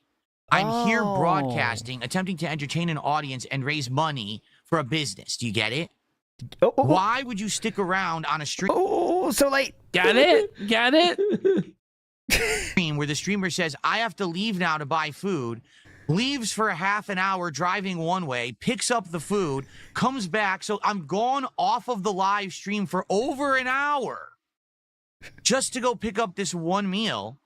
Speaker 16: I'm here broadcasting, attempting to entertain an audience and raise money for a business. Do you get it? Why would you stick around on a stream?
Speaker 2: Oh, so late.
Speaker 12: Got it? Got it?
Speaker 16: Where the streamer says, I have to leave now to buy food, leaves for a half an hour driving one way, picks up the food, comes back. So I'm gone off of the live stream for over an hour just to go pick up this one meal.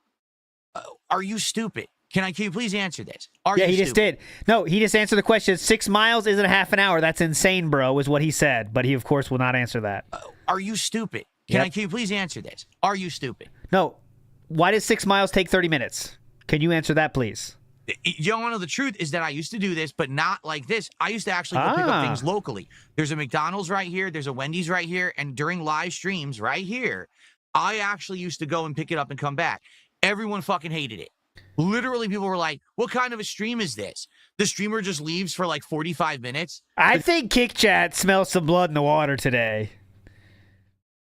Speaker 16: Are you stupid? Can you please answer this?
Speaker 2: He just did. No, he just answered the question. 6 miles isn't a half an hour. That's insane, bro, is what he said. But he, of course, will not answer that.
Speaker 16: Are you stupid? Can you please answer this? Are you stupid?
Speaker 2: No. Why does 6 miles take 30 minutes? Can you answer that, please?
Speaker 16: You don't want to know the truth is that I used to do this, but not like this. I used to actually go pick up things locally. There's a McDonald's right here. There's a Wendy's right here. And during live streams right here, I actually used to go and pick it up and come back. Everyone fucking hated it. Literally, people were like, what kind of a stream is this? The streamer just leaves for like 45 minutes?
Speaker 2: I think Kick Chat smells some blood in the water today.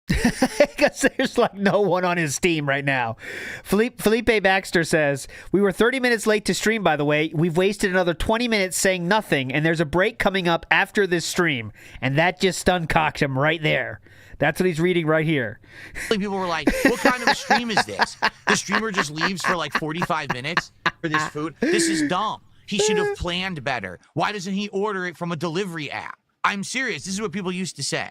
Speaker 2: Because there's like no one on his team right now. Felipe Baxter says, we were 30 minutes late to stream, by the way. We've wasted another 20 minutes saying nothing, and there's a break coming up after this stream. And that just stun-cocked him right there. That's what he's reading right here.
Speaker 16: People were like, what kind of a stream is this? The streamer just leaves for like 45 minutes for this food? This is dumb. He should have planned better. Why doesn't he order it from a delivery app? I'm serious. This is what people used to say.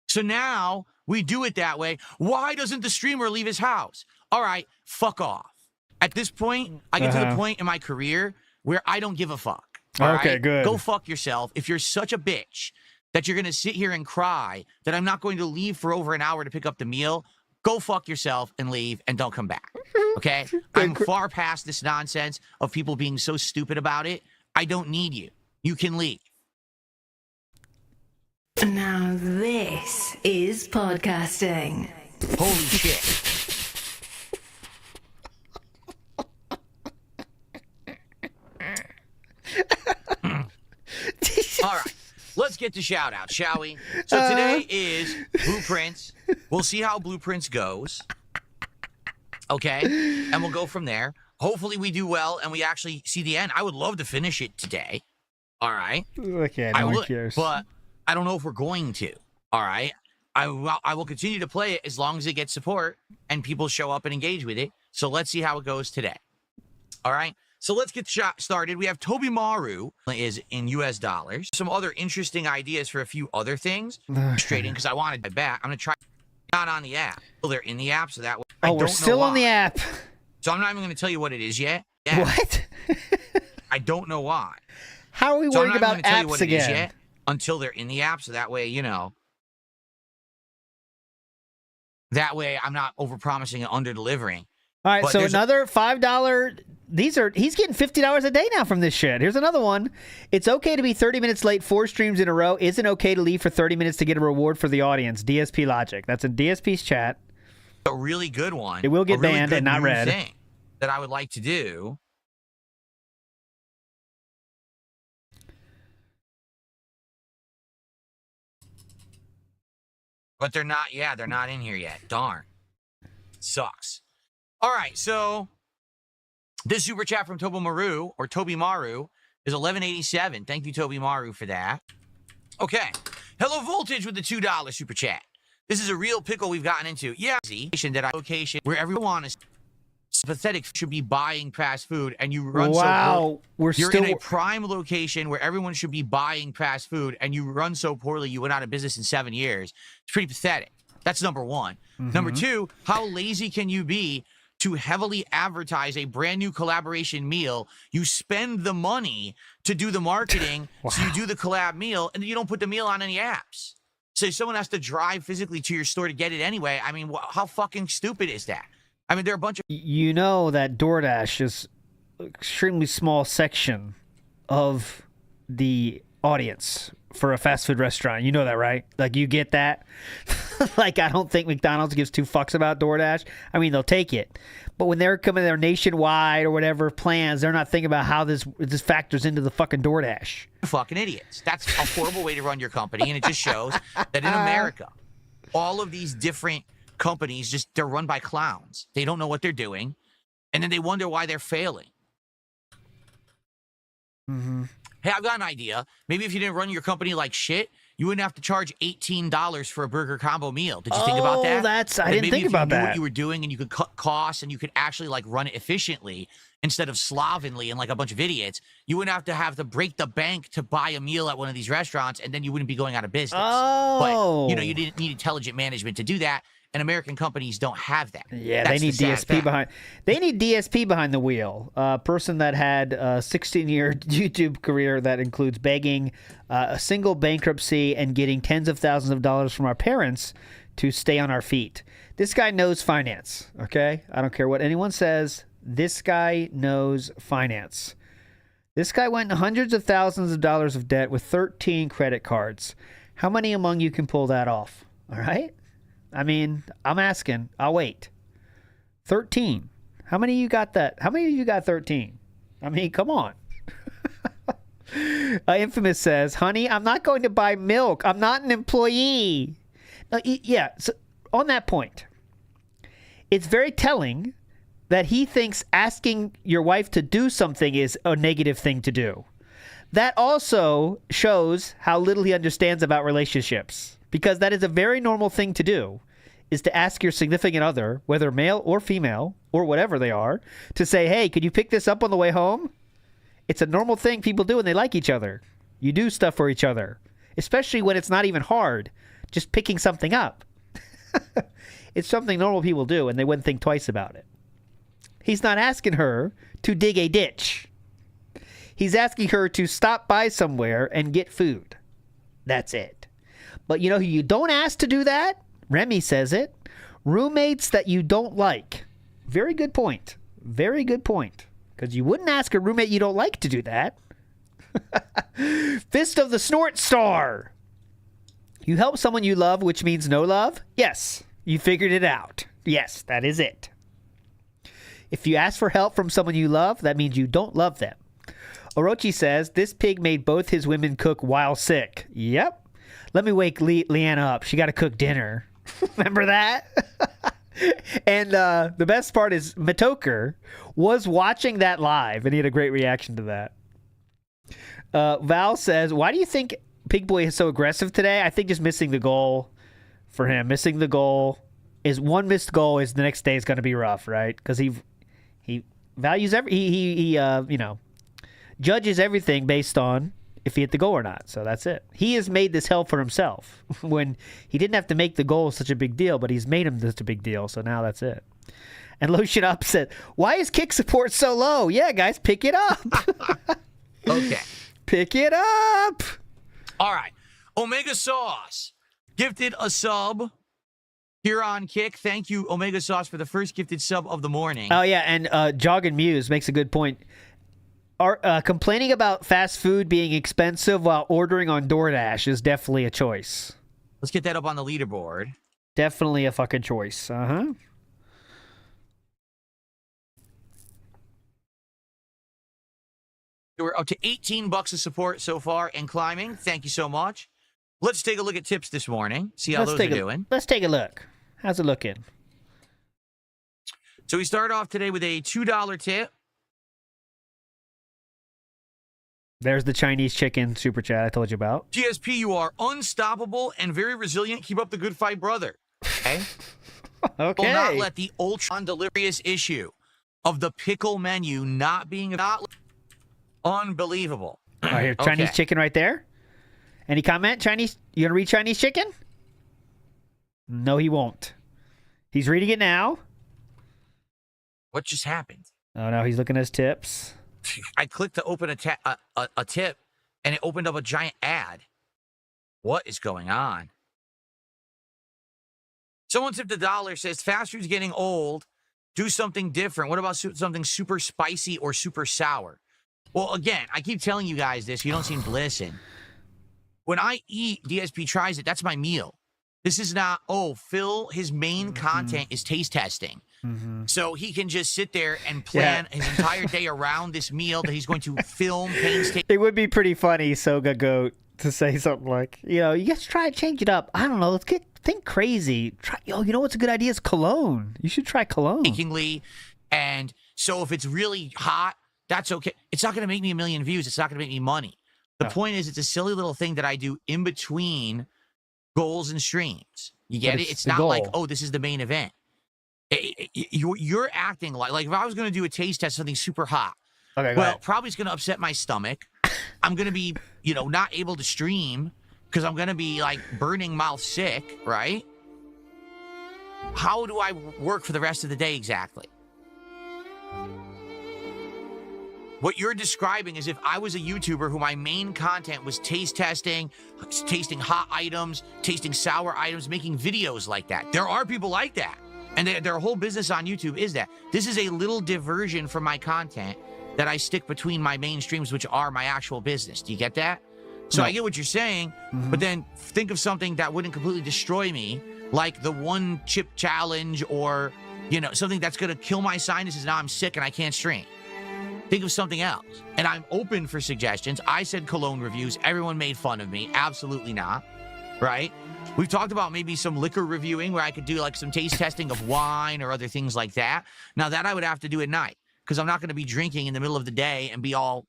Speaker 16: So now we do it that way. Why doesn't the streamer leave his house? All right, fuck off. At this point, I get to the point in my career where I don't give a fuck. All right?
Speaker 2: Good.
Speaker 16: Go fuck yourself. If you're such a bitch that you're going to sit here and cry that I'm not going to leave for over an hour to pick up the meal, go fuck yourself and leave and don't come back. Okay? I'm far past this nonsense of people being so stupid about it. I don't need you. You can leave.
Speaker 3: Now this is podcasting.
Speaker 16: Holy shit. All right. Let's get to shout-outs, shall we? So today is Blueprints. We'll see how Blueprints goes. Okay? And we'll go from there. Hopefully we do well and we actually see the end. I would love to finish it today. All right?
Speaker 2: Okay,
Speaker 16: I would, but I don't know if we're going to. All right? I will continue to play it as long as it gets support and people show up and engage with it. So let's see how it goes today. All right? So let's get started. We have Toby Maru is in US dollars. Some other interesting ideas for a few other things. Trading because I wanted to back. I'm going to try not on the app. Well, they're in the app, so that way.
Speaker 2: Oh, we're still on the app.
Speaker 16: So I'm not even going to tell you what it is yet.
Speaker 2: What?
Speaker 16: I don't know why.
Speaker 2: How are we worried about apps again?
Speaker 16: Yet, until they're in the app, so that way, you know. That way I'm not overpromising and under-delivering.
Speaker 2: All right, so another $5 he's getting $50 a day now from this shit. Here's another one. It's okay to be 30 minutes late 4 streams in a row. Isn't okay to leave for 30 minutes to get a reward for the audience. DSP Logic. That's in DSP's chat.
Speaker 16: A really good one.
Speaker 2: It will get
Speaker 16: really
Speaker 2: banned
Speaker 16: good
Speaker 2: and not
Speaker 16: new
Speaker 2: read.
Speaker 16: Thing that I would like to do. But they're not, they're not in here yet. Darn. Sucks. All right, so this super chat from Toby Maru is 1187. Thank you, Toby Maru, for that. Okay. Hello Voltage with the $2 super chat. This is a real pickle we've gotten into. Yeah, location where everyone is pathetic should be buying fast food, and you run so poorly. You're in a prime location where everyone should be buying fast food, and you run so poorly you went out of business in 7 years. It's pretty pathetic. That's number one. Number two, how lazy can you be to heavily advertise a brand new collaboration meal? You spend the money to do the marketing, so you do the collab meal, and then you don't put the meal on any apps. So someone has to drive physically to your store to get it anyway. I mean, how fucking stupid is that? I mean, there are a bunch of...
Speaker 2: You know that DoorDash is an extremely small section of the audience for a fast food restaurant. You know that, right? Like, you get that? Like, I don't think McDonald's gives 2 fucks about DoorDash. I mean, they'll take it. But when they're coming their nationwide or whatever plans, they're not thinking about how this factors into the fucking DoorDash.
Speaker 16: Fucking idiots. That's a horrible way to run your company, and it just shows that in America, all of these different companies, they're run by clowns. They don't know what they're doing, and then they wonder why they're failing. Hey, I've got an idea. Maybe if you didn't run your company like shit, you wouldn't have to charge $18 for a burger combo meal. Did you think about that?
Speaker 2: I didn't think about that.
Speaker 16: Maybe if you knew what you were doing and you could cut costs and you could actually like run it efficiently instead of slovenly and like a bunch of idiots, you wouldn't have to break the bank to buy a meal at one of these restaurants, and then you wouldn't be going out of business. But, you didn't need intelligent management to do that. And American companies don't have that.
Speaker 2: Yeah, they need DSP behind. They need DSP behind the wheel. A person that had a 16-year YouTube career that includes begging, a single bankruptcy, and getting tens of thousands of dollars from our parents to stay on our feet. This guy knows finance. Okay, I don't care what anyone says. This guy knows finance. This guy went in hundreds of thousands of dollars of debt with 13 credit cards. How many among you can pull that off? All right. I mean, I'm asking. I'll wait. 13. How many of you got that? How many of you got 13? I mean, come on. Infamous says, honey, I'm not going to buy milk. I'm not an employee. Yeah, so on that point, it's very telling that he thinks asking your wife to do something is a negative thing to do. That also shows how little he understands about relationships. Because that is a very normal thing to do, is to ask your significant other, whether male or female, or whatever they are, to say, hey, could you pick this up on the way home? It's a normal thing people do when they like each other. You do stuff for each other, especially when it's not even hard, just picking something up. It's something normal people do, and they wouldn't think twice about it. He's not asking her to dig a ditch. He's asking her to stop by somewhere and get food. That's it. But you know who you don't ask to do that? Remy says it. Roommates that you don't like. Very good point. Very good point. Because you wouldn't ask a roommate you don't like to do that. Fist of the Snort Star. You help someone you love, which means no love? Yes. You figured it out. Yes, that is it. If you ask for help from someone you love, that means you don't love them. Orochi says, this pig made both his women cook while sick. Yep. Let me wake Leanna up. She got to cook dinner. Remember that? And the best part is Matoker was watching that live, and he had a great reaction to that. Val says, why do you think Pig Boy is so aggressive today? I think just missing the goal for him. Missing the goal is one missed goal is the next day is going to be rough, right? Because he values he judges everything based on if he hit the goal or not. So that's it. He has made this hell for himself when he didn't have to make the goal such a big deal, but he's made him such a big deal. So now that's it. And Lotion Up said, why is kick support so low? Yeah, guys, pick it up.
Speaker 16: Okay.
Speaker 2: Pick it up.
Speaker 16: All right. Omega Sauce gifted a sub Here on Kick, thank you, Omega Sauce, for the first gifted sub of the morning.
Speaker 2: Oh, yeah, and Joggin' Muse makes a good point. Complaining about fast food being expensive while ordering on DoorDash is definitely a choice.
Speaker 16: Let's get that up on the leaderboard.
Speaker 2: Definitely a fucking choice. Uh-huh.
Speaker 16: We're up to $18 of support so far and climbing. Thank you so much. Let's take a look at tips this morning. See how those are doing.
Speaker 2: Let's take a look. How's it looking?
Speaker 16: So we start off today with a $2 tip.
Speaker 2: There's the Chinese chicken super chat I told you about.
Speaker 16: GSP, you are unstoppable and very resilient. Keep up the good fight, brother. Okay?
Speaker 2: Okay.
Speaker 16: Will not let the ultra delirious issue of the pickle menu not being unbelievable.
Speaker 2: All right, here, Chinese chicken right there. Any comment? Chinese? You gonna read Chinese chicken? No, he won't. He's reading it now.
Speaker 16: What just happened?
Speaker 2: Oh no, he's looking at his tips.
Speaker 16: I clicked to open a tip, and it opened up a giant ad. What is going on? Someone tipped $1, says, fast food's getting old. Do something different. What about something super spicy or super sour? Well, again, I keep telling you guys this. You don't seem to listen. When I eat DSP Tries It, that's my meal. This is not, Phil, his main content is taste testing. So he can just sit there and plan his entire day around this meal that he's going to film painstakingly.
Speaker 2: It would be pretty funny, Soga Goat, to say something like, you guys try to change it up. I don't know. Think crazy. Try, you know what's a good idea? Is cologne. You should try cologne.
Speaker 16: And so if it's really hot, that's okay. It's not going to make me 1 million views. It's not going to make me money. The point is, it's a silly little thing that I do in between goals and streams. You get it? It's not like, this is the main event. You're acting like if I was going to do a taste test, something super hot.
Speaker 2: Okay,
Speaker 16: probably it's going to upset my stomach. I'm going to be, not able to stream because I'm going to be like burning mouth sick, right? How do I work for the rest of the day exactly? What you're describing is if I was a YouTuber who my main content was taste testing, tasting hot items, tasting sour items, making videos like that. There are people like that. And their whole business on YouTube is that. This is a little diversion from my content that I stick between my main streams, which are my actual business. Do you get that? So I get what you're saying, but then think of something that wouldn't completely destroy me, like the one chip challenge or, something that's going to kill my sinuses. Now I'm sick and I can't stream. Think of something else. And I'm open for suggestions. I said cologne reviews. Everyone made fun of me. Absolutely not. Right? We've talked about maybe some liquor reviewing where I could do like some taste testing of wine or other things like that. Now that I would have to do at night because I'm not going to be drinking in the middle of the day and be all,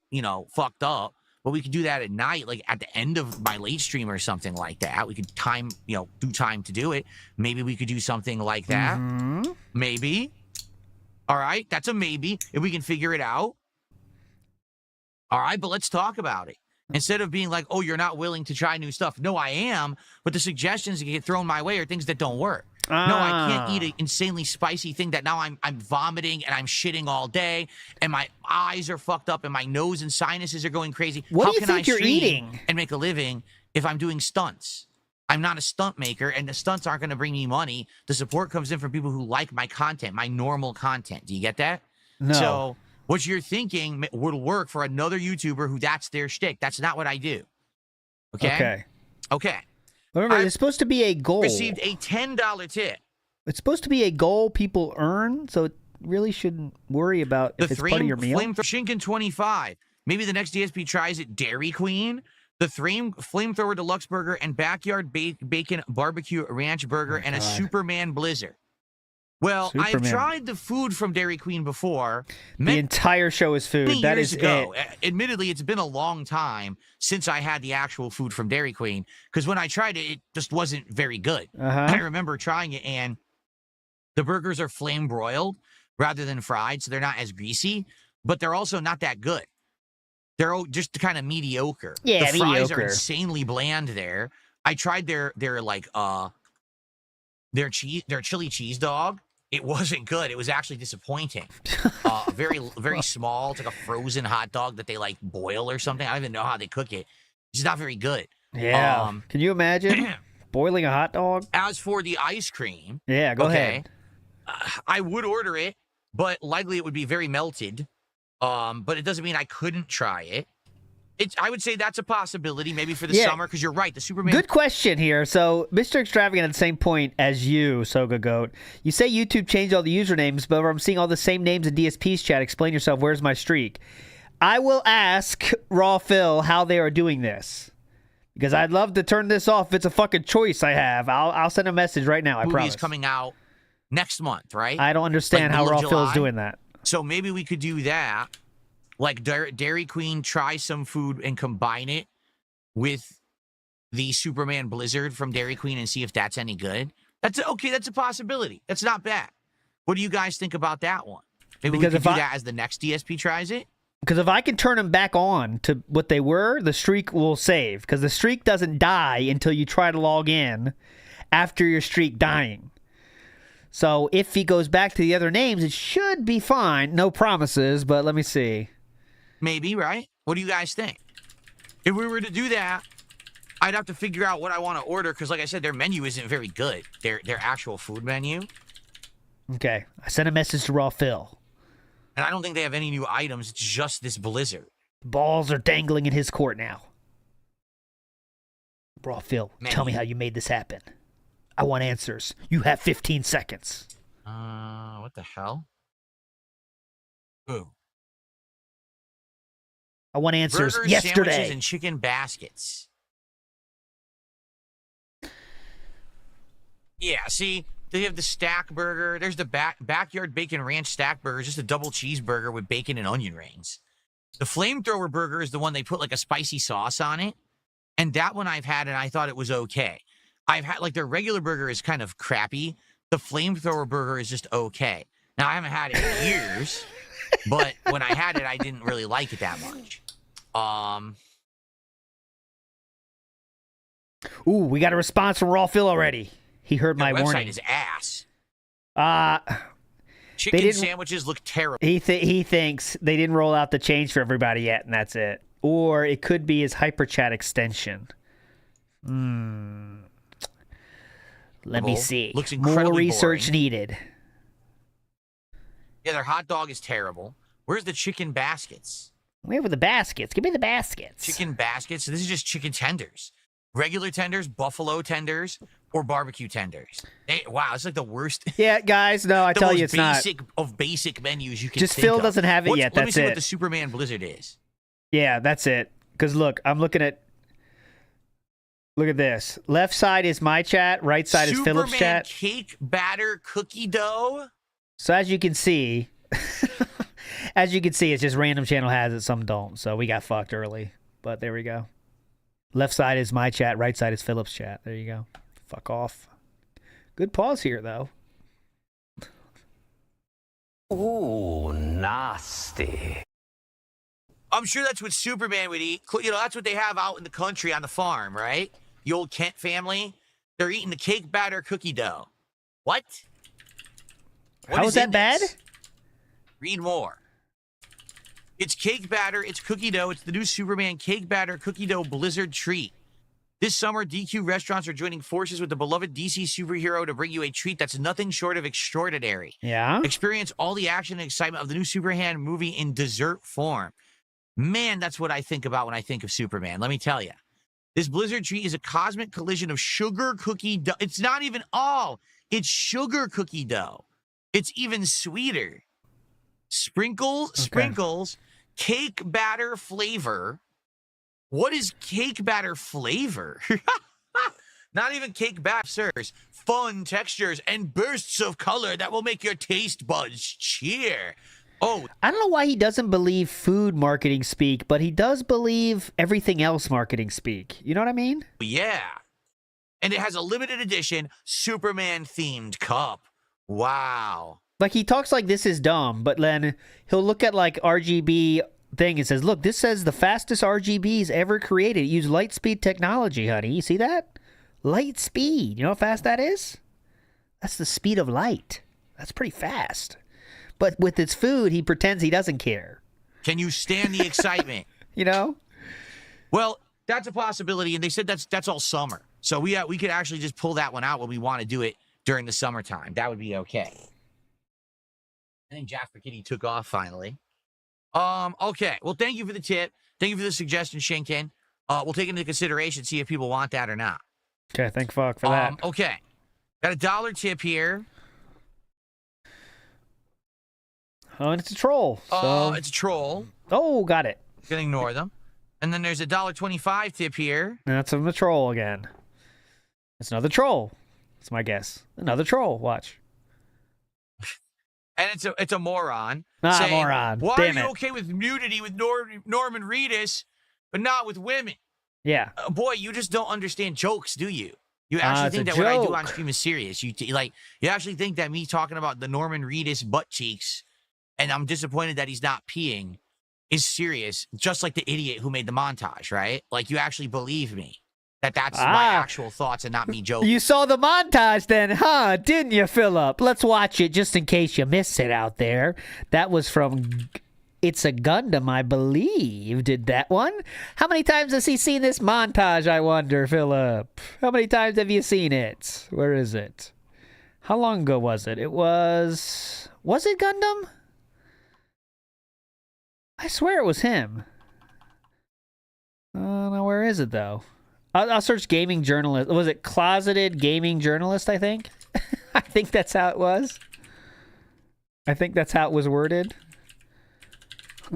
Speaker 16: fucked up. But we could do that at night, like at the end of my late stream or something like that. We could do time to do it. Maybe we could do something like that. Maybe. All right. That's a maybe if we can figure it out. All right, but let's talk about it. Instead of being like, you're not willing to try new stuff. No, I am, but the suggestions that get thrown my way are things that don't work. No, I can't eat an insanely spicy thing that now I'm vomiting and I'm shitting all day and my eyes are fucked up and my nose and sinuses are going crazy.
Speaker 2: What do you think you're eating?
Speaker 16: And make a living if I'm doing stunts? I'm not a stunt maker, and the stunts aren't going to bring me money. The support comes in from people who like my content, my normal content. Do you get that?
Speaker 2: No.
Speaker 16: So what you're thinking would work for another YouTuber who that's their shtick. That's not what I do. Okay.
Speaker 2: Remember, it's supposed to be a goal.
Speaker 16: Received a $10 tip.
Speaker 2: It's supposed to be a goal people earn, so it really shouldn't worry about if it's part of your meal.
Speaker 16: Shinken 25. Maybe the next DSP tries it. Dairy Queen. The Flamethrower Deluxe Burger and Backyard Bacon Barbecue Ranch Burger and a Superman Blizzard. Well, I've tried the food from Dairy Queen before.
Speaker 2: The entire show is food. That is
Speaker 16: ago. Admittedly, it's been a long time since I had the actual food from Dairy Queen because when I tried it, it just wasn't very good. I remember trying it, and the burgers are flame broiled rather than fried, so they're not as greasy, but they're also not that good. They're just kind of mediocre.
Speaker 2: Yeah,
Speaker 16: the fries are insanely bland there. I tried their chili cheese dog. It wasn't good. It was actually disappointing. Very, very small. It's like a frozen hot dog that they like boil or something. I don't even know how they cook it. It's not very good.
Speaker 2: Yeah. Can you imagine? Boiling a hot dog?
Speaker 16: As for the ice cream.
Speaker 2: Yeah, go ahead.
Speaker 16: I would order it, but likely it would be very melted. But it doesn't mean I couldn't try it. I would say that's a possibility, maybe for the summer, because you're right. The Superman.
Speaker 2: Good question here. So, Mr. Extravagant at the same point as you, Soga Goat. You say YouTube changed all the usernames, but I'm seeing all the same names in DSP's chat. Explain yourself. Where's my streak? I will ask Raw Phil how they are doing this, because I'd love to turn this off. It's a fucking choice I have. I'll send a message right now. I promise.
Speaker 16: Movie's coming out next month, right?
Speaker 2: I don't understand how Raw Phil's doing that.
Speaker 16: So maybe we could do that. Like Dairy Queen, try some food and combine it with the Superman Blizzard from Dairy Queen and see if that's any good. That's a possibility. That's not bad. What do you guys think about that one? Maybe we could do that as the next DSP tries it?
Speaker 2: Because if I can turn them back on to what they were, the streak will save. Because the streak doesn't die until you try to log in after your streak dying. So if he goes back to the other names, it should be fine. No promises, but let me see.
Speaker 16: Maybe, right? What do you guys think? If we were to do that, I'd have to figure out what I want to order because, like I said, their menu isn't very good. Their actual food menu.
Speaker 2: Okay. I sent a message to Raw Phil.
Speaker 16: And I don't think they have any new items. It's just this Blizzard.
Speaker 2: Balls are dangling in his court now. Raw Phil, tell me how you made this happen. I want answers. You have 15 seconds.
Speaker 16: What the hell? Ooh.
Speaker 2: I want answers
Speaker 16: Burgers,
Speaker 2: yesterday.
Speaker 16: Sandwiches, and chicken baskets. Yeah, see, they have the stack burger. There's the backyard bacon ranch stack burger, just a double cheeseburger with bacon and onion rings. The flamethrower burger is the one they put like a spicy sauce on it. And that one I've had and I thought it was okay. I've had like their regular burger is kind of crappy. The flamethrower burger is just okay. Now I haven't had it in years. But when I had it, I didn't really like it that much.
Speaker 2: Ooh, we got a response from Raw Phil already. He heard my warning.
Speaker 16: Website is ass.
Speaker 2: Chicken
Speaker 16: sandwiches look terrible.
Speaker 2: He thinks they didn't roll out the change for everybody yet, and that's it. Or it could be his HyperChat extension. Let me see.
Speaker 16: Looks
Speaker 2: More
Speaker 16: incredibly
Speaker 2: research
Speaker 16: boring.
Speaker 2: needed.
Speaker 16: Yeah, their hot dog is terrible. Where's the chicken baskets?
Speaker 2: Where were the baskets? Give me the baskets.
Speaker 16: Chicken baskets? This is just chicken tenders. Regular tenders, buffalo tenders, or barbecue tenders. Wow, it's like the worst.
Speaker 2: Yeah, guys, no, I tell you it's not.
Speaker 16: Of basic menus you can
Speaker 2: Just
Speaker 16: think
Speaker 2: Phil
Speaker 16: of.
Speaker 2: doesn't have it yet,
Speaker 16: Let me
Speaker 2: that's
Speaker 16: see
Speaker 2: it.
Speaker 16: what the Superman Blizzard is.
Speaker 2: Yeah, that's it. Because look, I'm looking at... Look at this. Left side is my chat. Right side is Philip's chat.
Speaker 16: Superman cake batter cookie dough?
Speaker 2: So as you can see... it's just random channel has it, some don't. So we got fucked early. But there we go. Left side is my chat. Right side is Philip's chat. There you go. Fuck off. Good pause here, though.
Speaker 9: Ooh, nasty.
Speaker 16: I'm sure that's what Superman would eat. You know, that's what they have out in the country on the farm, right? The old Kent family. They're eating the cake batter cookie dough. What?
Speaker 2: How is that bad?
Speaker 16: Read more. It's cake batter, it's cookie dough, it's the new Superman cake batter cookie dough Blizzard treat. This summer, DQ restaurants are joining forces with the beloved DC superhero to bring you a treat that's nothing short of extraordinary.
Speaker 2: Yeah?
Speaker 16: Experience all the action and excitement of the new Superman movie in dessert form. Man, that's what I think about when I think of Superman, let me tell you. This Blizzard treat is a cosmic collision of sugar cookie dough. It's not even all. It's sugar cookie dough. It's even sweeter. Sprinkles, cake batter flavor. What is cake batter flavor? Not even cake batter, sirs. Fun textures and bursts of color that will make your taste buds cheer. Oh,
Speaker 2: I don't know why he doesn't believe food marketing speak, but he does believe everything else marketing speak. You know what I mean?
Speaker 16: yeah. And it has a limited edition Superman-themed cup. Wow.
Speaker 2: Like, he talks like this is dumb, but then he'll look at, like, RGB thing and says, look, this says the fastest RGBs ever created. Use light speed technology, honey. You see that? Light speed. You know how fast that is? That's the speed of light. That's pretty fast. But with his food, he pretends he doesn't care.
Speaker 16: Can you stand the excitement?
Speaker 2: You know?
Speaker 16: Well, that's a possibility, and they said that's all summer. So we could actually just pull that one out when we want to do it during the summertime. That would be okay. I think Jack for Kitty took off finally. Okay. Well, thank you for the tip. Thank you for the suggestion, Shinken. We'll take it into consideration, see if people want that or not.
Speaker 2: Okay, thank fuck for that.
Speaker 16: Okay. Got a $1 tip here.
Speaker 2: Oh, and it's a troll. So...
Speaker 16: it's a troll.
Speaker 2: Oh, got it.
Speaker 16: Gonna ignore them. And then there's a $1.25 tip here.
Speaker 2: That's from the troll again. It's another troll. That's my guess. Another troll. Watch.
Speaker 16: And it's a moron.
Speaker 2: Saying, moron.
Speaker 16: Why
Speaker 2: Damn
Speaker 16: are you
Speaker 2: it.
Speaker 16: okay with nudity with Norman Reedus, but not with women?
Speaker 2: Yeah.
Speaker 16: Boy, you just don't understand jokes, do you? You actually think that what I do on stream is serious. You actually think that me talking about the Norman Reedus butt cheeks, and I'm disappointed that he's not peeing, is serious, just like the idiot who made the montage, right? Like, you actually believe me that that's my actual thoughts and not me joking.
Speaker 2: You saw the montage then, huh? Didn't you, Philip? Let's watch it just in case you missed it out there. That was from It's a Gundam, I believe, did that one. How many times has he seen this montage, I wonder, Philip? How many times have you seen it? Where is it? How long ago was it? It was it Gundam? I swear it was him. No, where is it, though? I'll search gaming journalist. Was it closeted gaming journalist, I think? I think that's how it was. I think that's how it was worded.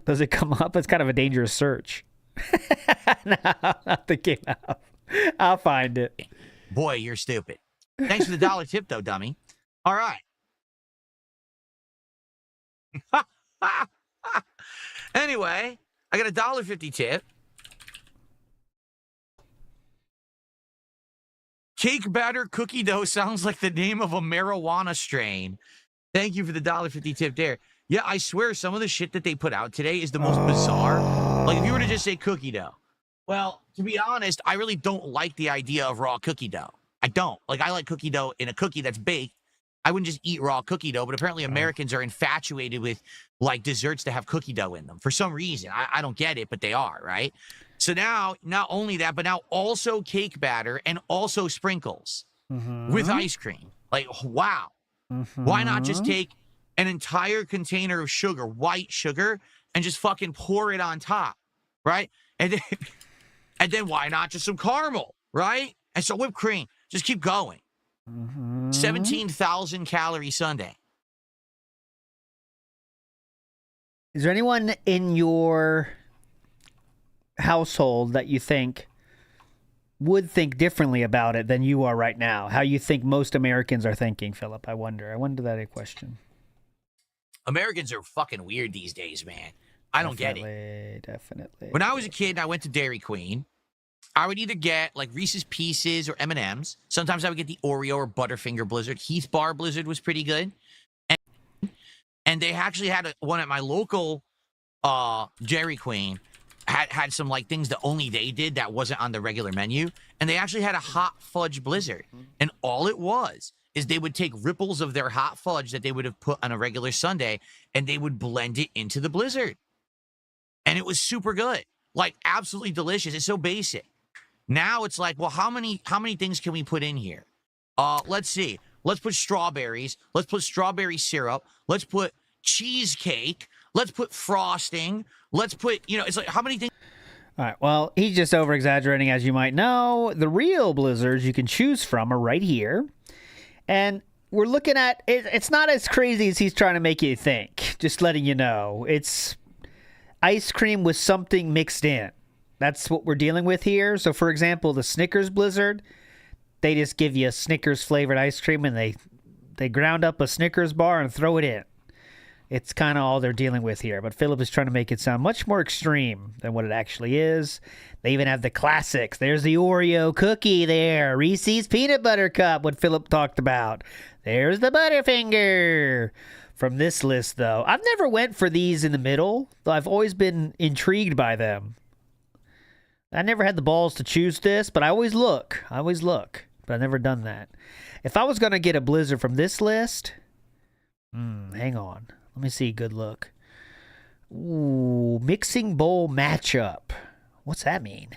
Speaker 2: Does it come up? It's kind of a dangerous search. No, not the game out. I'll find it.
Speaker 16: Boy, you're stupid. Thanks for the $1 tip, though, dummy. All right. Anyway, I got a $1.50 tip. Cake batter cookie dough sounds like the name of a marijuana strain. Thank you for the $1.50 tip there. Yeah, I swear some of the shit that they put out today is the most bizarre. Like, if you were to just say cookie dough. Well, to be honest, I really don't like the idea of raw cookie dough. I don't. Like, I like cookie dough in a cookie that's baked. I wouldn't just eat raw cookie dough, but apparently Americans are infatuated with, like, desserts that have cookie dough in them. For some reason. I don't get it, but they are, right? So now, not only that, but now also cake batter and also sprinkles with ice cream. Like, wow. Why not just take an entire container of sugar, white sugar, and just fucking pour it on top, right? And then why not just some caramel, right? And some whipped cream. Just keep going. 17,000 calorie sundae.
Speaker 2: Is there anyone in your household that you think would think differently about it than you are right now? How you think most Americans are thinking, Philip? I wonder that a question.
Speaker 16: Americans are fucking weird these days, man. I don't get it.
Speaker 2: Definitely.
Speaker 16: When I was a kid and I went to Dairy Queen, I would either get like Reese's Pieces or M&Ms. Sometimes I would get the Oreo or Butterfinger Blizzard. Heath Bar Blizzard was pretty good. And they actually had one at my local Dairy Queen. Had some like things that only they did that wasn't on the regular menu. And they actually had a hot fudge blizzard. And all it was is they would take ripples of their hot fudge that they would have put on a regular sundae and they would blend it into the blizzard. And it was super good. Like absolutely delicious. It's so basic. Now it's like, well, how many things can we put in here? Let's see. Let's put strawberries. Let's put strawberry syrup. Let's put cheesecake. Let's put frosting. Let's put, it's like, how many things?
Speaker 2: All right, well, he's just over-exaggerating, as you might know. The real blizzards you can choose from are right here. And we're looking at, it's not as crazy as he's trying to make you think. Just letting you know. It's ice cream with something mixed in. That's what we're dealing with here. So, for example, the Snickers Blizzard, they just give you a Snickers-flavored ice cream, and they ground up a Snickers bar and throw it in. It's kind of all they're dealing with here. But Philip is trying to make it sound much more extreme than what it actually is. They even have the classics. There's the Oreo cookie there. Reese's Peanut Butter Cup, what Philip talked about. There's the Butterfinger. From this list, though, I've never went for these in the middle, though I've always been intrigued by them. I never had the balls to choose this, but I always look. But I've never done that. If I was going to get a blizzard from this list, hang on. Let me see. Good look. Ooh, mixing bowl matchup. What's that mean?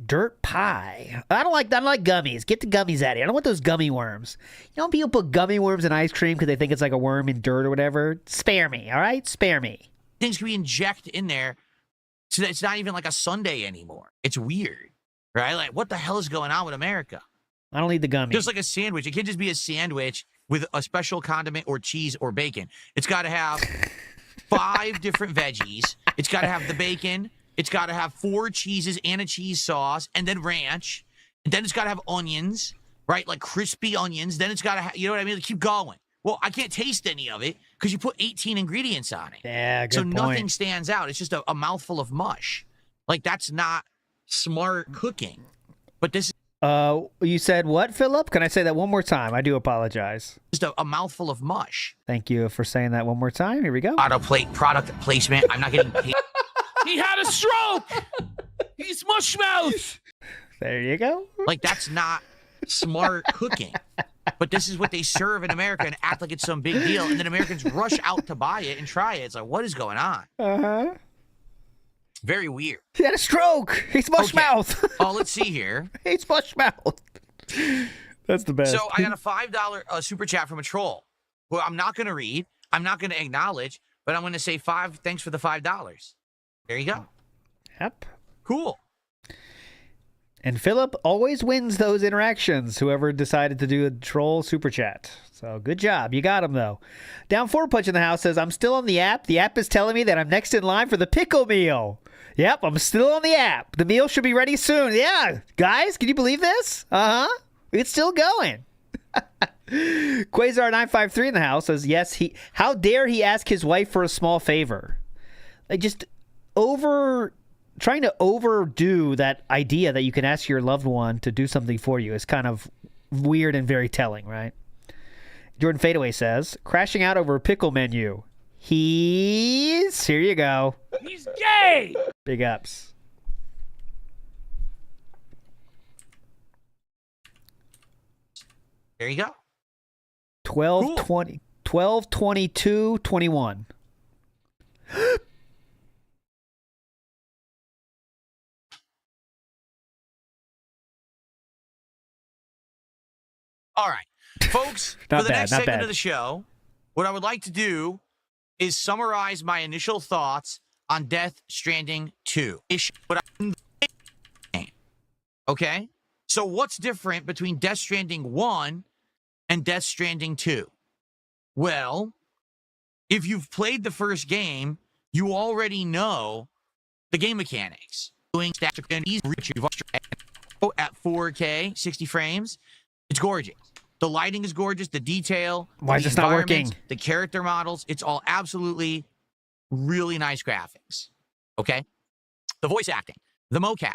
Speaker 2: Dirt pie. I don't like gummies. Get the gummies out of here. I don't want those gummy worms. You know, people put gummy worms in ice cream because they think it's like a worm in dirt or whatever. Spare me, all right? Spare me.
Speaker 16: Things can be injected in there so that it's not even like a sundae anymore. It's weird, right? Like, what the hell is going on with America?
Speaker 2: I don't need the gummy.
Speaker 16: Just like a sandwich. It can't just be a sandwich with a special condiment or cheese or bacon. It's got to have 5 different veggies. It's got to have the bacon. It's got to have 4 cheeses and a cheese sauce, and then ranch. And then it's got to have onions, right? Like crispy onions. Then it's got to have, you know what I mean? Keep going. Well, I can't taste any of it because you put 18 ingredients on it.
Speaker 2: Yeah, good point.
Speaker 16: So nothing stands out. It's just a mouthful of mush. Like, that's not smart cooking. But this is...
Speaker 2: You said what, Philip? Can I say that one more time? I do apologize.
Speaker 16: Just a mouthful of mush.
Speaker 2: Thank you for saying that one more time. Here we go.
Speaker 16: Product placement. I'm not getting paid.
Speaker 12: He had a stroke. He's mush mouth.
Speaker 2: There you go.
Speaker 16: Like, that's not smart cooking. But this is what they serve in America and act like it's some big deal. And then Americans rush out to buy it and try it. It's like, what is going on?
Speaker 2: Uh-huh.
Speaker 16: Very weird.
Speaker 2: He had a stroke. He's mush mouth.
Speaker 16: Let's see here.
Speaker 2: He's mush mouth. That's the best.
Speaker 16: So I got a $5 super chat from a troll who I'm not going to read. I'm not going to acknowledge, but I'm going to say thanks for the $5. There you go.
Speaker 2: Yep.
Speaker 16: Cool.
Speaker 2: And Philip always wins those interactions, whoever decided to do a troll super chat. So good job. You got him, though. Down Forward Punch in the house says, I'm still on the app. The app is telling me that I'm next in line for the pickle meal. Yep, I'm still on the app. The meal should be ready soon. Yeah. Guys, can you believe this? Uh-huh. It's still going. Quasar953 in the house says, yes, how dare he ask his wife for a small favor? Like, just trying to overdo that idea that you can ask your loved one to do something for you is kind of weird and very telling, right? Jordan Fadeaway says, crashing out over a pickle menu. Here you go.
Speaker 12: He's gay.
Speaker 2: Big ups.
Speaker 16: There you go.
Speaker 2: 12/22/21.
Speaker 16: All right, folks, for the next segment of the show, what I would like to do is summarize my initial thoughts on Death Stranding 2. Okay? So what's different between Death Stranding 1 and Death Stranding 2? Well, if you've played the first game, you already know the game mechanics. Doing static at 4K, 60 frames. It's gorgeous. The lighting is gorgeous. The detail.
Speaker 2: Why is this not working?
Speaker 16: The character models. It's all absolutely really nice graphics. Okay? The voice acting. The mocap.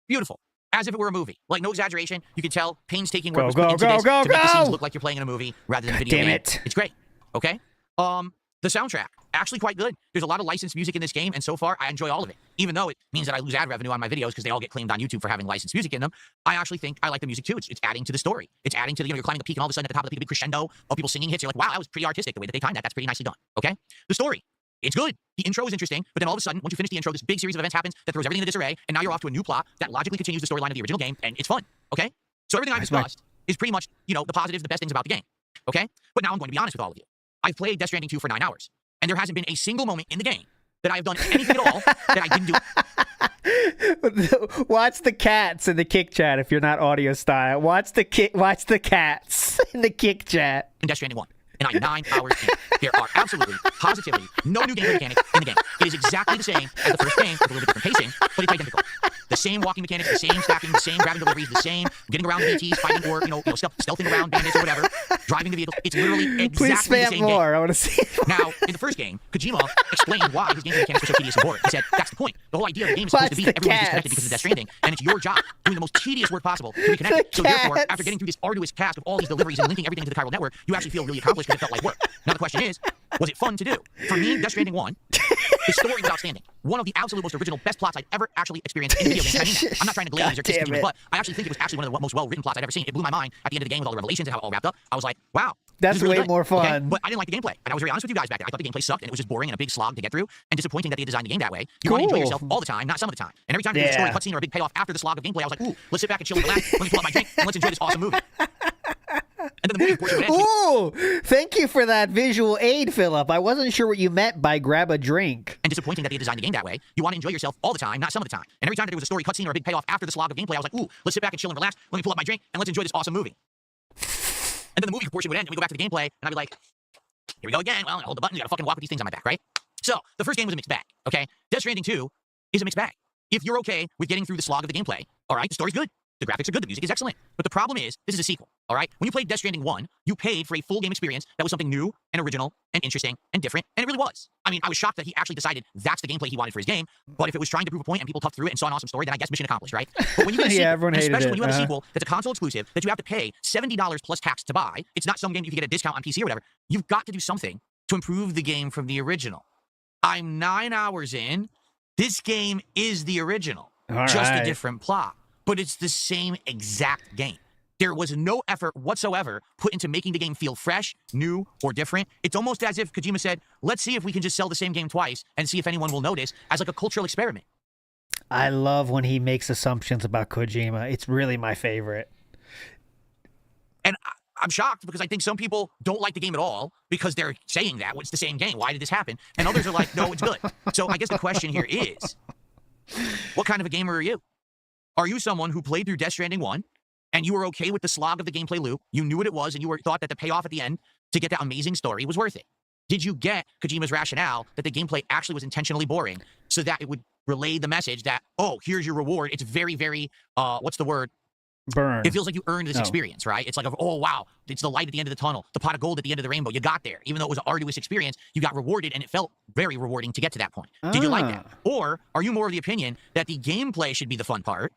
Speaker 16: Beautiful. As if it were a movie. Like, no exaggeration. You can tell painstaking work was put into this to make the scenes look like you're playing in a movie rather than a video game.
Speaker 2: Damn it.
Speaker 16: It's great. Okay? The soundtrack. Actually quite good. There's a lot of licensed music in this game, and so far, I enjoy all of it. Even though it means that I lose ad revenue on my videos because they all get claimed on YouTube for having licensed music in them, I actually think I like the music too. It's adding to the story. It's adding to the, you're climbing the peak, and all of a sudden at the top of the peak, a big crescendo of people singing hits. You're like, wow, that was pretty artistic the way that they timed that. That's pretty nicely done. Okay? The story. It's good. The intro is interesting, but then all of a sudden, once you finish the intro, this big series of events happens that throws everything into disarray, and now you're off to a new plot that logically continues the storyline of the original game, and it's fun. Okay? So everything I've discussed is pretty much, the positives, the best things about the game. Okay? But now I'm going to be honest with all of you. I've played Death Stranding 2 for 9 hours, and there hasn't been a single moment in the game that I've done anything at all that I didn't do.
Speaker 2: Watch the cats in the kick chat if you're not audio style. Watch the cats in the kick chat.
Speaker 16: In Death Stranding 1. And I'm 9 hours in. There are absolutely, positively, no new gameplay mechanics in the game. It is exactly the same as the first game with a little bit different pacing, but it's identical. The same walking mechanics, the same stacking, the same grabbing deliveries, the same getting around the BTs, fighting or, stealthing around bandits or whatever, driving the vehicles. It's literally exactly the same
Speaker 2: more.
Speaker 16: game.
Speaker 2: I want to see
Speaker 16: Now, in the first game, Kojima explained why his gameplay mechanics were so tedious and boring. He said, that's the point. The whole idea of the game is supposed to be that everyone's disconnected because of Death Stranding, and it's your job doing the most tedious work possible to be connected. So therefore, after getting through this arduous task of all these deliveries and linking everything into the chiral network, you actually feel really accomplished because it felt like work. Now the question is, was it fun to do? For me, Death Stranding 1
Speaker 20: His story was outstanding. One of the absolute most original, best plots I'd ever actually experienced in a video game. I mean that. I'm not trying to glaze or kiss the but I actually think it was actually one of the most well-written plots I've ever seen. It blew my mind at the end of the game with all the revelations and how it all wrapped up. I was like, wow.
Speaker 2: That's
Speaker 20: really
Speaker 2: way
Speaker 20: good.
Speaker 2: more fun.
Speaker 20: Okay? But I didn't like the gameplay. And I was very honest with you guys back then. I thought the gameplay sucked and it was just boring and a big slog to get through and disappointing that they designed the game that way. You want to enjoy yourself all the time, not some of the time. And every time there was a story, cutscene, or a big payoff after the slog of gameplay, I was like, ooh, let's sit back and chill and relax. Let me pull out my drink and let's enjoy this awesome movie. And then the movie portion would end.
Speaker 2: Ooh, thank you for that visual aid, Philip. I wasn't sure what you meant by grab a drink.
Speaker 20: And disappointing that they designed the game that way. You want to enjoy yourself all the time, not some of the time. And every time that there was a story, cutscene, or a big payoff after the slog of gameplay, I was like, ooh, let's sit back and chill and relax. Let me pull up my drink and let's enjoy this awesome movie. And then the movie portion would end and we go back to the gameplay and I'd be like, here we go again. Well, hold the button. You gotta fucking walk with these things on my back, right? So the first game was a mixed bag, okay? Death Stranding 2 is a mixed bag. If you're okay with getting through the slog of the gameplay, all right, the story's good. The graphics are good. The music is excellent. But the problem is, this is a sequel, all right? When you played Death Stranding 1, you paid for a full game experience that was something new and original and interesting and different, and it really was. I mean, I was shocked that he actually decided that's the gameplay he wanted for his game, but if it was trying to prove a point and people toughed through it and saw an awesome story, then I guess mission accomplished, right? But when you get a sequel,
Speaker 2: everyone hated
Speaker 20: especially
Speaker 2: it.
Speaker 20: when you have a sequel that's a console exclusive that you have to pay $70 plus tax to buy, it's not some game you can get a discount on PC or whatever, you've got to do something to improve the game from the original. I'm 9 hours in. This game is the original, just a different plot. But it's the same exact game. There was no effort whatsoever put into making the game feel fresh, new, or different. It's almost as if Kojima said, let's see if we can just sell the same game twice and see if anyone will notice, as like a cultural experiment.
Speaker 2: I love when he makes assumptions about Kojima. It's really my favorite.
Speaker 20: And I'm shocked because I think some people don't like the game at all because they're saying that. It's the same game. Why did this happen? And others are like, no, it's good. So I guess the question here is, what kind of a gamer are you? Are you someone who played through Death Stranding 1 and you were okay with the slog of the gameplay loop? You knew what it was and you thought that the payoff at the end to get that amazing story was worth it. Did you get Kojima's rationale that the gameplay actually was intentionally boring so that it would relay the message that, oh, here's your reward. It's very, very, what's the word?
Speaker 2: Burn.
Speaker 20: It feels like you earned this experience, right? It's like, oh, wow, it's the light at the end of the tunnel, the pot of gold at the end of the rainbow. You got there. Even though it was an arduous experience, you got rewarded, and it felt very rewarding to get to that point. Did you like that? Or are you more of the opinion that the gameplay should be the fun part,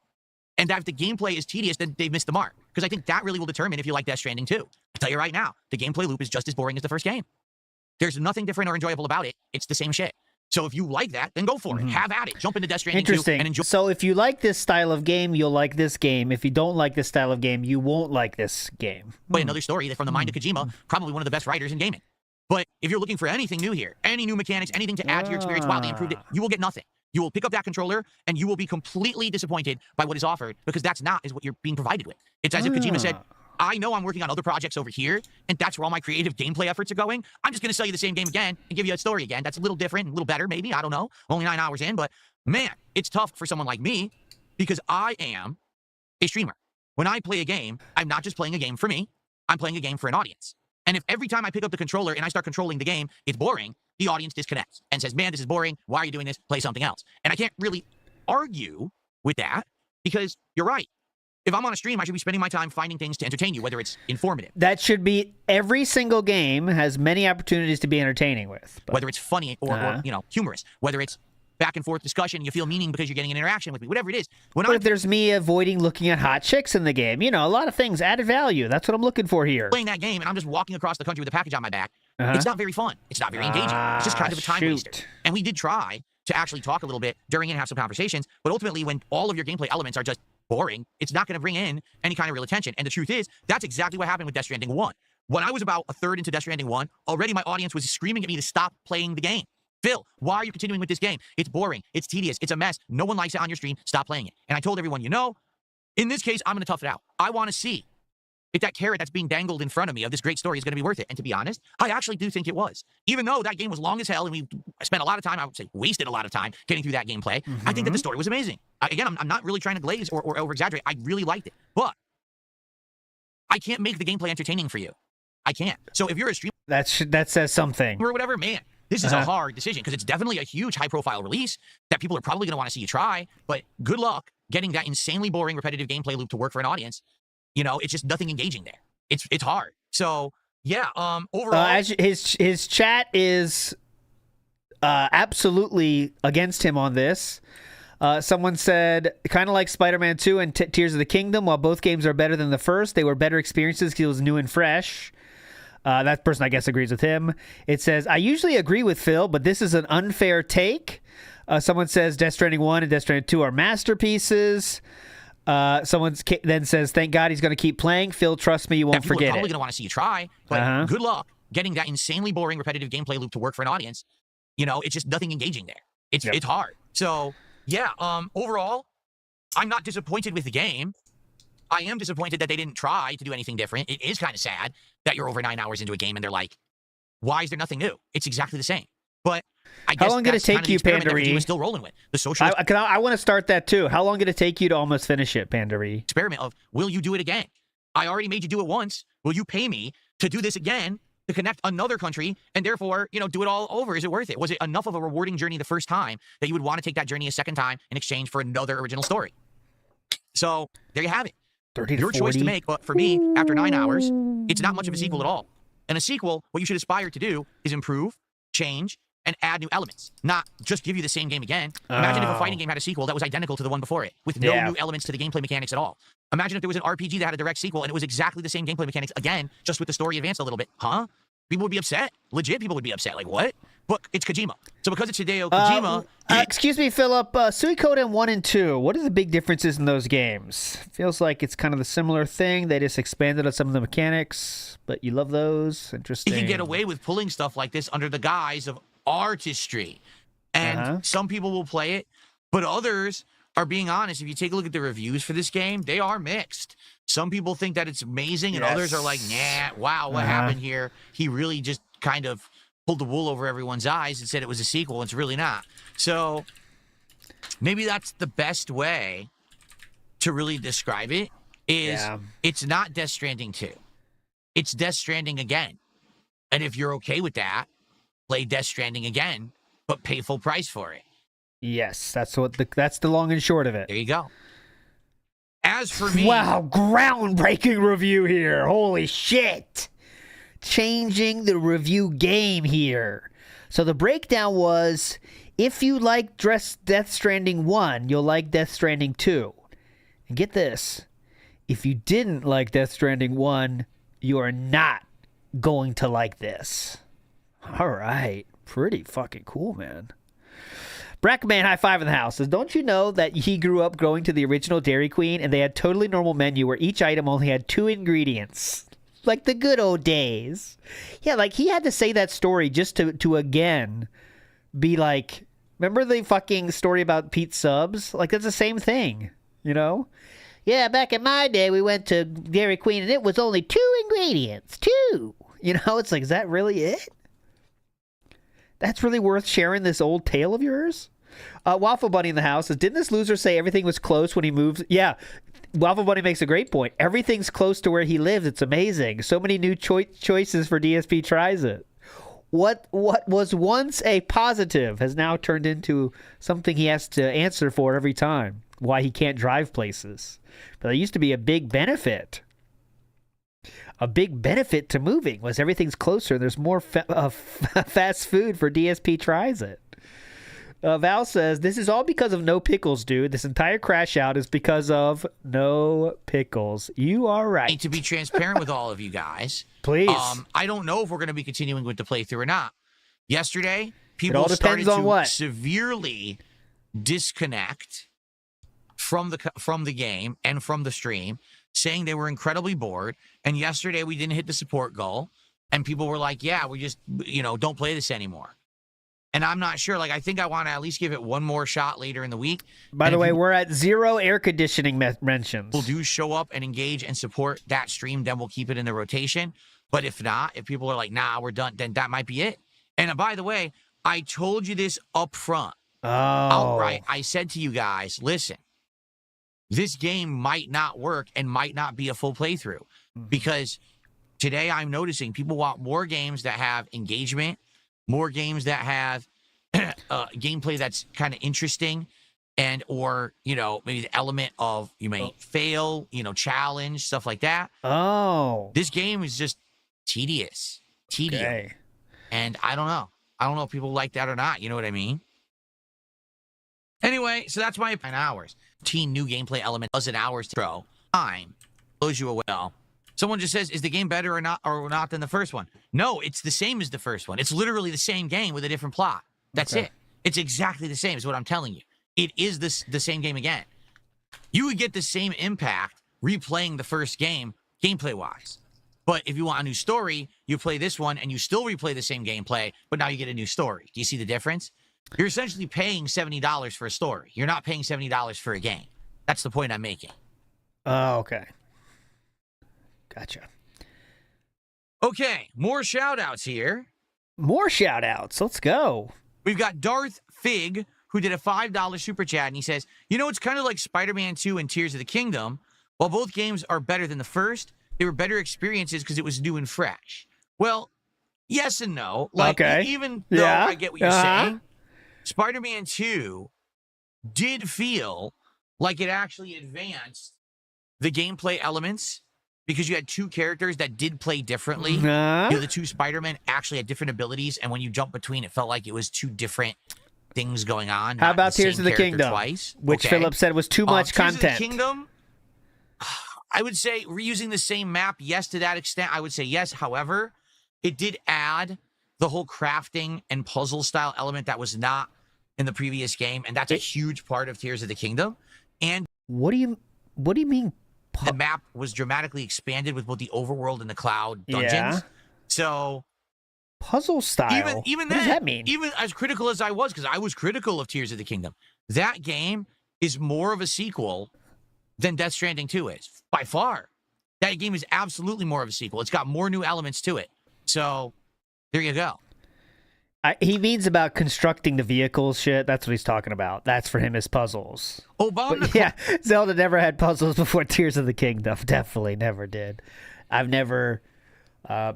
Speaker 20: and that if the gameplay is tedious, then they've missed the mark? Because I think that really will determine if you like Death Stranding 2. I'll tell you right now, the gameplay loop is just as boring as the first game. There's nothing different or enjoyable about it. It's the same shit. So if you like that, then go for it. Have at it. Jump into Death Stranding 2 and enjoy.
Speaker 2: So if you like this style of game, you'll like this game. If you don't like this style of game, you won't like this game.
Speaker 20: But another story from the mind of Kojima, probably one of the best writers in gaming. But if you're looking for anything new here, any new mechanics, anything to add to your experience, wow, they improved it, you will get nothing. You will pick up that controller and you will be completely disappointed by what is offered because that's not what you're being provided with. It's as if Kojima said, I know I'm working on other projects over here, and that's where all my creative gameplay efforts are going. I'm just going to sell you the same game again and give you a story again. That's a little different, a little better, maybe. I don't know. Only 9 hours in, but man, it's tough for someone like me because I am a streamer. When I play a game, I'm not just playing a game for me. I'm playing a game for an audience. And if every time I pick up the controller and I start controlling the game, it's boring, the audience disconnects and says, man, this is boring. Why are you doing this? Play something else. And I can't really argue with that because you're right. If I'm on a stream, I should be spending my time finding things to entertain you, whether it's informative.
Speaker 2: That should be every single game has many opportunities to be entertaining with. But,
Speaker 20: whether it's funny or humorous, whether it's back and forth discussion, you feel meaning because you're getting an interaction with me, whatever it is.
Speaker 2: But if there's me avoiding looking at hot chicks in the game, a lot of things, added value. That's what I'm looking for here.
Speaker 20: Playing that game and I'm just walking across the country with a package on my back, it's not very fun. It's not very engaging. It's just kind of a time waster. And we did try to actually talk a little bit during and have some conversations, but ultimately when all of your gameplay elements are just boring, it's not going to bring in any kind of real attention. And the truth is, that's exactly what happened with Death Stranding 1. When I was about a third into Death Stranding 1, already my audience was screaming at me to stop playing the game. Phil, why are you continuing with this game? It's boring. It's tedious. It's a mess. No one likes it on your stream. Stop playing it. And I told everyone, in this case, I'm going to tough it out. I want to see if that carrot that's being dangled in front of me of this great story is going to be worth it. And to be honest, I actually do think it was. Even though that game was long as hell and we spent a lot of time, I would say wasted a lot of time getting through that gameplay, I think that the story was amazing. Again, I'm not really trying to glaze or over-exaggerate. I really liked it. But I can't make the gameplay entertaining for you. I can't. So if you're a streamer...
Speaker 2: That says something.
Speaker 20: Or whatever, man. This is a hard decision because it's definitely a huge high-profile release that people are probably going to want to see you try. But good luck getting that insanely boring, repetitive gameplay loop to work for an audience. It's just nothing engaging there. It's hard. So yeah. Overall,
Speaker 2: his chat is absolutely against him on this. Someone said, kind of like Spider-Man 2 and Tears of the Kingdom, while both games are better than the first, they were better experiences because it was new and fresh. That person, I guess, agrees with him. It says, I usually agree with Phil, but this is an unfair take. Someone says Death Stranding 1 and Death Stranding 2 are masterpieces. Someone then says, thank God he's going to keep playing. Phil, trust me, you won't forget it.
Speaker 20: People are probably going to want to see you try, but good luck getting that insanely boring, repetitive gameplay loop to work for an audience. You know, it's just nothing engaging there. It's hard. So, yeah, overall, I'm not disappointed with the game. I am disappointed that they didn't try to do anything different. It is kind of sad that you're over 9 hours into a game and they're like, why is there nothing new? It's exactly the same. But I guess
Speaker 2: how long did it take you, Pandari?
Speaker 20: We're still rolling with the social.
Speaker 2: I want to start that too. How long did it take you to almost finish it, Pandari?
Speaker 20: Experiment of, will you do it again? I already made you do it once. Will you pay me to do this again, to connect another country, and therefore, you know, do it all over? Is it worth it? Was it enough of a rewarding journey the first time that you would want to take that journey a second time in exchange for another original story? So there you have it.
Speaker 2: 30 to
Speaker 20: Your
Speaker 2: 40.
Speaker 20: choice to make. But for me, after 9 hours, it's not much of a sequel at all. And a sequel, what you should aspire to do is improve, change, and add new elements, not just give you the same game again. Imagine if a fighting game had a sequel that was identical to the one before it, with no new elements to the gameplay mechanics at all. Imagine if there was an RPG that had a direct sequel and it was exactly the same gameplay mechanics again, just with the story advanced a little bit. Huh? People would be upset. Legit, people would be upset. Like, what? But it's Kojima. So because it's Hideo Kojima...
Speaker 2: excuse me, Philip. Suikoden 1 and 2, what are the big differences in those games? Feels like it's kind of the similar thing. They just expanded on some of the mechanics, but you love those? Interesting.
Speaker 20: You can get away with pulling stuff like this under the guise of artistry. And some people will play it, but others are being honest. If you take a look at the reviews for this game, they are mixed. Some people think that it's amazing, and others are like, nah, wow, what happened here? He really just kind of pulled the wool over everyone's eyes and said it was a sequel. It's really not. So maybe that's the best way to really describe it, is it's not Death Stranding 2. It's Death Stranding again. And if you're okay with that, play Death Stranding again, but pay full price for it.
Speaker 2: Yes, that's the long and short of it.
Speaker 20: There you go. As for me...
Speaker 2: Wow, groundbreaking review here. Holy shit. Changing the review game here. So the breakdown was, if you like Death Stranding 1, you'll like Death Stranding 2. And get this, if you didn't like Death Stranding 1, you are not going to like this. All right. Pretty fucking cool, man. Brackman High Five in the house says, don't you know that he grew up going to the original Dairy Queen and they had totally normal menu where each item only had 2 ingredients? Like the good old days. Yeah, like he had to say that story just to again be like, remember the fucking story about Pete Subs? Like that's the same thing, you know? Yeah, back in my day we went to Dairy Queen and it was only 2 ingredients. 2! You know, it's like, is that really it? That's really worth sharing this old tale of yours? Waffle Bunny in the house says, didn't this loser say everything was close when he moved? Yeah, Waffle Bunny makes a great point. Everything's close to where he lives. It's amazing. So many new choices for DSP tries it. What was once a positive has now turned into something he has to answer for every time. Why he can't drive places. But there used to be a big benefit. A big benefit to moving was everything's closer. There's more fast food for DSP tries it. Val says, this is all because of no pickles, dude. This entire crash out is because of no pickles. You are right.
Speaker 20: I need to be transparent with all of you guys.
Speaker 2: Please.
Speaker 20: I don't know if we're going to be continuing with the playthrough or not. Yesterday, people started to severely disconnect from the game and from the stream, saying they were incredibly bored. And yesterday we didn't hit the support goal. And people were like, yeah, we just, don't play this anymore. And I'm not sure. Like, I think I want to at least give it one more shot later in the week.
Speaker 2: By the way, we're at 0 air conditioning mentions.
Speaker 20: We'll do show up and engage and support that stream. Then we'll keep it in the rotation. But if not, if people are like, nah, we're done, then that might be it. And by the way, I told you this up front. Outright. I said to you guys, listen, this game might not work and might not be a full playthrough. Because today I'm noticing people want more games that have engagement, more games that have gameplay that's kind of interesting, and or maybe the element of you may fail, challenge, stuff like that. This game is just tedious.
Speaker 2: Okay.
Speaker 20: And I don't know if people like that or not. You know what I mean? Anyway, so that's my 9 hours. 15 new gamelay element, dozen hours to throw. Time blows you away. Someone just says, is the game better or not than the first one? No, it's the same as the first one. It's literally the same game with a different plot. That's it. It's exactly the same is what I'm telling you. It is the same game again. You would get the same impact replaying the first game gameplay-wise. But if you want a new story, you play this one and you still replay the same gameplay, but now you get a new story. Do you see the difference? You're essentially paying $70 for a story. You're not paying $70 for a game. That's the point I'm making.
Speaker 2: Oh, okay. Gotcha.
Speaker 20: Okay, more shout-outs here.
Speaker 2: More shout-outs. Let's go.
Speaker 20: We've got Darth Fig, who did a $5 super chat, and he says, it's kind of like Spider-Man 2 and Tears of the Kingdom. While both games are better than the first, they were better experiences because it was new and fresh. Well, yes and no. Even though I get what you're saying, Spider-Man 2 did feel like it actually advanced the gameplay elements because you had two characters that did play differently. The two Spider-Men actually had different abilities, and when you jump between, it felt like it was two different things going on.
Speaker 2: How about Tears of the Kingdom?
Speaker 20: Twice.
Speaker 2: Which Philip said was too much content.
Speaker 20: Tears of the Kingdom, I would say reusing the same map, yes, to that extent, I would say yes. However, it did add the whole crafting and puzzle style element that was not in the previous game, and that's a huge part of Tears of the Kingdom. And
Speaker 2: what do you mean?
Speaker 20: The map was dramatically expanded with both the overworld and the cloud dungeons.
Speaker 2: Yeah.
Speaker 20: So
Speaker 2: puzzle style.
Speaker 20: Even
Speaker 2: what does that mean?
Speaker 20: Even as critical as I was, because I was critical of Tears of the Kingdom, that game is more of a sequel than Death Stranding 2 is, by far. That game is absolutely more of a sequel. It's got more new elements to it. So, there you go.
Speaker 2: He means about constructing the vehicles shit. That's what he's talking about. That's for him as puzzles.
Speaker 20: Oh,
Speaker 2: yeah, Zelda never had puzzles before Tears of the Kingdom. Definitely never did. I've never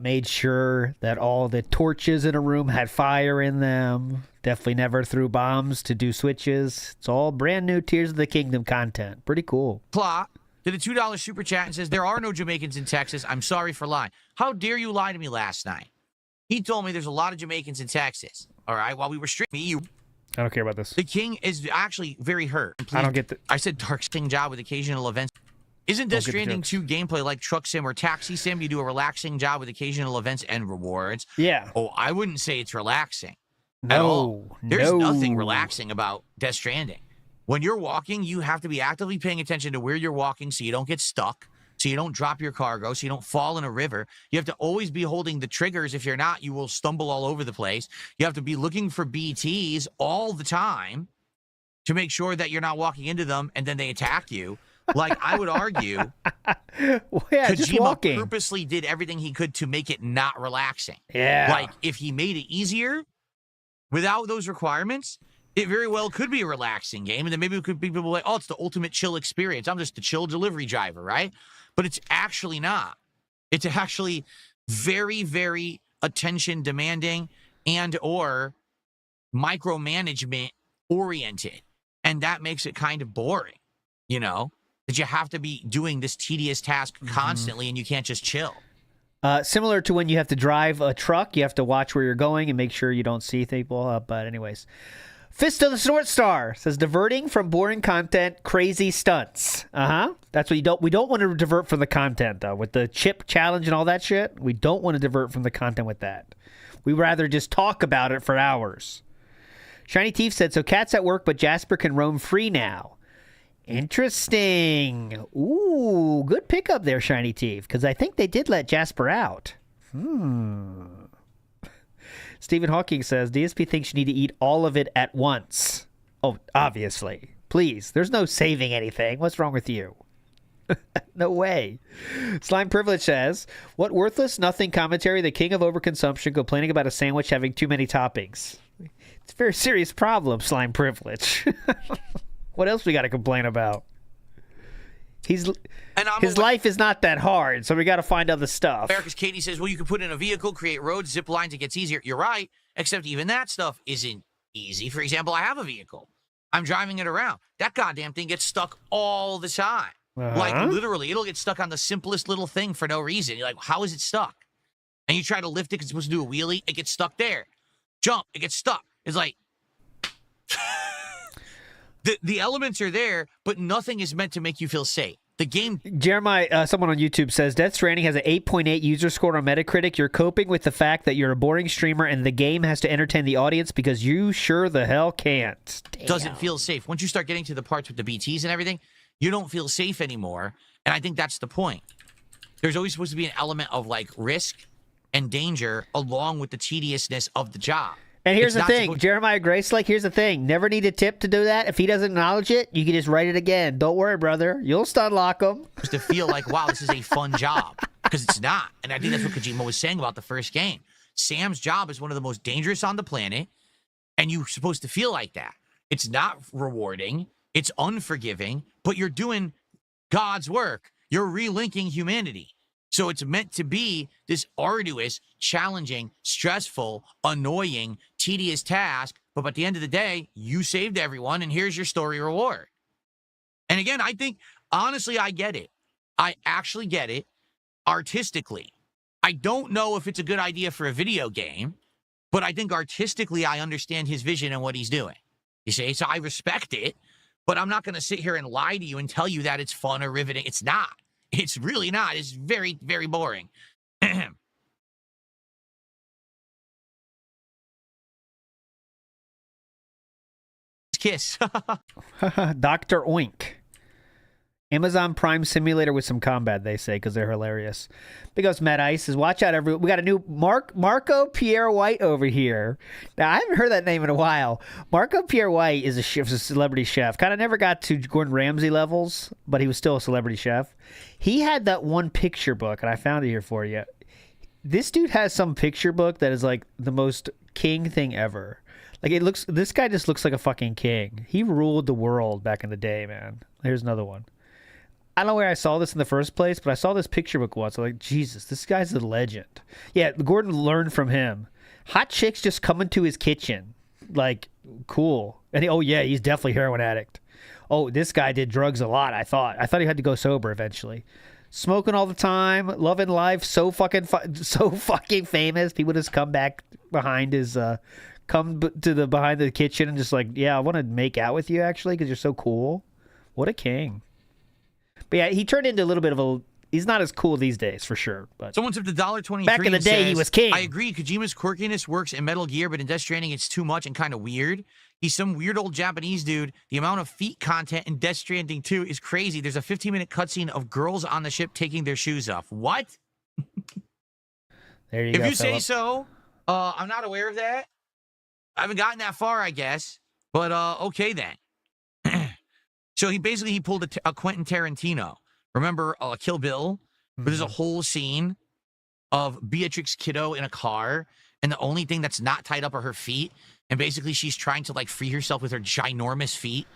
Speaker 2: made sure that all the torches in a room had fire in them. Definitely never threw bombs to do switches. It's all brand new Tears of the Kingdom content. Pretty cool.
Speaker 20: Plot did a $2 super chat and says, there are no Jamaicans in Texas. I'm sorry for lying. How dare you lie to me last night? He told me there's a lot of Jamaicans in Texas. All right, while we were streaming,
Speaker 2: I don't care about this.
Speaker 20: The king is actually very hurt. Please,
Speaker 2: I don't get the...
Speaker 20: I said dark sting job with occasional events. Isn't Death Stranding 2 gameplay like Truck Sim or Taxi Sim? You do a relaxing job with occasional events and rewards.
Speaker 2: Yeah.
Speaker 20: Oh, I wouldn't say it's relaxing at all. There's nothing relaxing about Death Stranding. When you're walking, you have to be actively paying attention to where you're walking so you don't get stuck, so you don't drop your cargo, so you don't fall in a river. You have to always be holding the triggers. If you're not, you will stumble all over the place. You have to be looking for BTs all the time to make sure that you're not walking into them and then they attack you. Like, I would argue, Kojima purposely did everything he could to make it not relaxing.
Speaker 2: Yeah.
Speaker 20: Like, if he made it easier without those requirements, it very well could be a relaxing game. And then maybe it could be people like, oh, it's the ultimate chill experience. I'm just a chill delivery driver, right? But it's actually not. It's actually very, very attention demanding and or micromanagement oriented. And that makes it kind of boring, you know? That you have to be doing this tedious task constantly and you can't just chill.
Speaker 2: Similar to when you have to drive a truck, you have to watch where you're going and make sure you don't see people. But anyways, Fist of the North Star says diverting from boring content, crazy stunts. That's what we don't want to divert from the content though. With the chip challenge and all that shit, we don't want to divert from the content with that. We rather just talk about it for hours. Shiny Teeth said, so Cat's at work, but Jasper can roam free now. Interesting. Ooh, good pickup there, Shiny Teeth, because I think they did let Jasper out. Stephen Hawking says, DSP thinks you need to eat all of it at once. Oh, obviously. Please, there's no saving anything. What's wrong with you? No way. Slime Privilege says, what worthless nothing commentary, the king of overconsumption, complaining about a sandwich having too many toppings. It's a very serious problem, Slime Privilege. What else we got to complain about? His life is not that hard, so we got to find other stuff.
Speaker 20: America's Katie says, well, you can put in a vehicle, create roads, zip lines, it gets easier. You're right, except even that stuff isn't easy. For example, I have a vehicle. I'm driving it around. That goddamn thing gets stuck all the time. Like, literally, it'll get stuck on the simplest little thing for no reason. You're like, how is it stuck? And you try to lift it because it's supposed to do a wheelie, it gets stuck there. Jump, it gets stuck. It's like... The elements are there, but nothing is meant to make you feel safe.
Speaker 16: The game.
Speaker 2: Jeremiah, someone on YouTube says Death Stranding has an 8.8 user score on Metacritic. You're coping with the fact that you're a boring streamer and the game has to entertain the audience because you sure the hell can't. Damn.
Speaker 16: Doesn't feel safe. Once you start getting to the parts with the BTs and everything, you don't feel safe anymore. And I think that's the point. There's always supposed to be an element of like risk and danger along with the tediousness of the job.
Speaker 2: And here's the thing, Jeremiah Grace, like, here's the thing. Never need a tip to do that. If he doesn't acknowledge it, you can just write it again. Don't worry, brother. You'll stun lock him.
Speaker 16: Just to feel like, wow, this is a fun job. Because it's not. And I think that's what Kojima was saying about the first game. Sam's job is one of the most dangerous on the planet, and you're supposed to feel like that. It's not rewarding. It's unforgiving, but you're doing God's work. You're relinking humanity. So it's meant to be this arduous, challenging, stressful, annoying, tedious task. But at the end of the day, you saved everyone, and here's your story reward. And again, I think, honestly, I get it. I actually get it artistically. I don't know if it's a good idea for a video game, but I think artistically, I understand his vision and what he's doing. You see? So I respect it, but I'm not going to sit here and lie to you and tell you that it's fun or riveting. It's not. It's really not. It's very, very boring. Kiss.
Speaker 2: Dr. Oink. Amazon Prime Simulator with some combat, they say, because they're hilarious. Because Matt Ice says, watch out, we got a new Marco Pierre White over here. Now, I haven't heard that name in a while. Marco Pierre White is a celebrity chef. Kind of never got to Gordon Ramsay levels, but he was still a celebrity chef. He had that one picture book, and I found it here for you. This dude has some picture book that is like the most king thing ever. Like, this guy just looks like a fucking king. He ruled the world back in the day, man. Here's another one. I don't know where I saw this in the first place, but I saw this picture book once. I'm like, Jesus, this guy's a legend. Yeah, Gordon learned from him. Hot chicks just coming to his kitchen. Like, cool. And he's definitely a heroin addict. Oh, this guy did drugs a lot, I thought. I thought he had to go sober eventually. Smoking all the time, loving life, so fucking famous. People just come back behind his, behind the kitchen and just like, yeah, I want to make out with you actually because you're so cool. What a king. But yeah, he turned into a little bit of a... He's not as cool these days, for sure. But
Speaker 16: someone tipped $1.23.
Speaker 2: Back in the day, he was king.
Speaker 16: I agree. Kojima's quirkiness works in Metal Gear, but in Death Stranding, it's too much and kind of weird. He's some weird old Japanese dude. The amount of feet content in Death Stranding 2 is crazy. There's a 15-minute cutscene of girls on the ship taking their shoes off. What?
Speaker 2: There you go,
Speaker 16: If you
Speaker 2: Philip.
Speaker 16: say so, I'm not aware of that. I haven't gotten that far, I guess. But okay then. So he pulled a Quentin Tarantino. Remember Kill Bill? Where there's a whole scene of Beatrix Kiddo in a car, and the only thing that's not tied up are her feet. And basically she's trying to like free herself with her ginormous feet.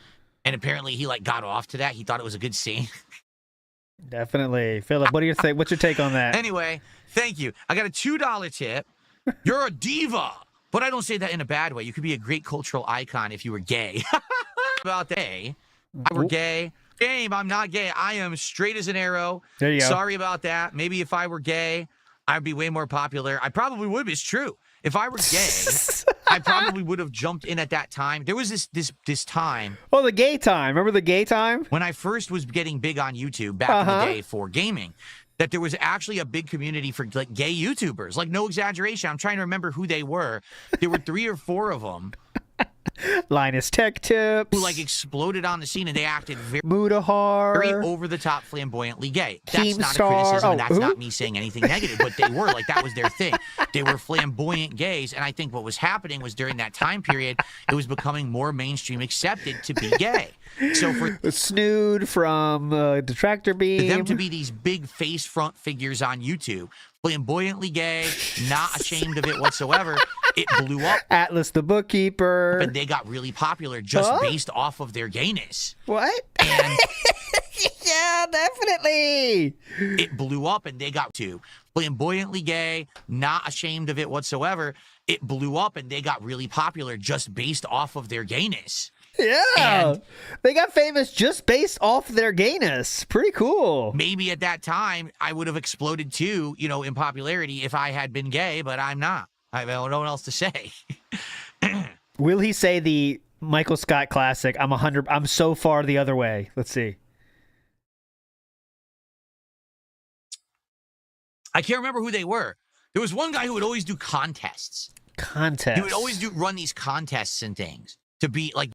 Speaker 16: And apparently he like got off to that. He thought it was a good scene.
Speaker 2: Definitely. Philip, what do you think? What's your take on that?
Speaker 16: Anyway, thank you. I got a $2 tip. You're a diva. But I don't say that in a bad way. You could be a great cultural icon if you were gay. About that. I were gay. Game, I'm not gay. I am straight as an arrow.
Speaker 2: There you go.
Speaker 16: Sorry about that. Maybe if I were gay, I'd be way more popular. I probably would. It's true. If I were gay, I probably would have jumped in at that time. There was this time.
Speaker 2: Oh, the gay time. Remember the gay time?
Speaker 16: When I first was getting big on YouTube back in the day for gaming, that there was actually a big community for like gay YouTubers. Like, no exaggeration. I'm trying to remember who they were. There were 3 or 4 of them.
Speaker 2: Linus Tech Tips.
Speaker 16: Who like exploded on the scene and they acted very
Speaker 2: Mudahar.
Speaker 16: over the top, flamboyantly gay. That's not a
Speaker 2: Keemstar.
Speaker 16: criticism. And that's
Speaker 2: Who?
Speaker 16: not me saying anything negative, but they were like, that was their thing. They were flamboyant gays. And I think what was happening was during that time period, it was becoming more mainstream accepted to be gay. So for
Speaker 2: Snood from Detractor Beam.
Speaker 16: them to be these big face front figures on YouTube, flamboyantly gay, not ashamed of it whatsoever, it blew up.
Speaker 2: Atlas the Bookkeeper.
Speaker 16: And they got really popular just based off of their gayness.
Speaker 2: What?
Speaker 16: And
Speaker 2: yeah, definitely.
Speaker 16: It blew up and they got to flamboyantly gay, not ashamed of it whatsoever. It blew up and they got really popular just based off of their gayness.
Speaker 2: Yeah.
Speaker 16: And
Speaker 2: they got famous just based off their gayness. Pretty cool.
Speaker 16: maybe at that time I would have exploded too, in popularity if I had been gay, but I'm not. I don't know what else to say.
Speaker 2: Will he say the Michael Scott classic, I'm so far the other way? Let's see.
Speaker 20: I can't remember who they were. There was one guy who would always do contests.
Speaker 2: Contests.
Speaker 20: He would always run these contests and things to be like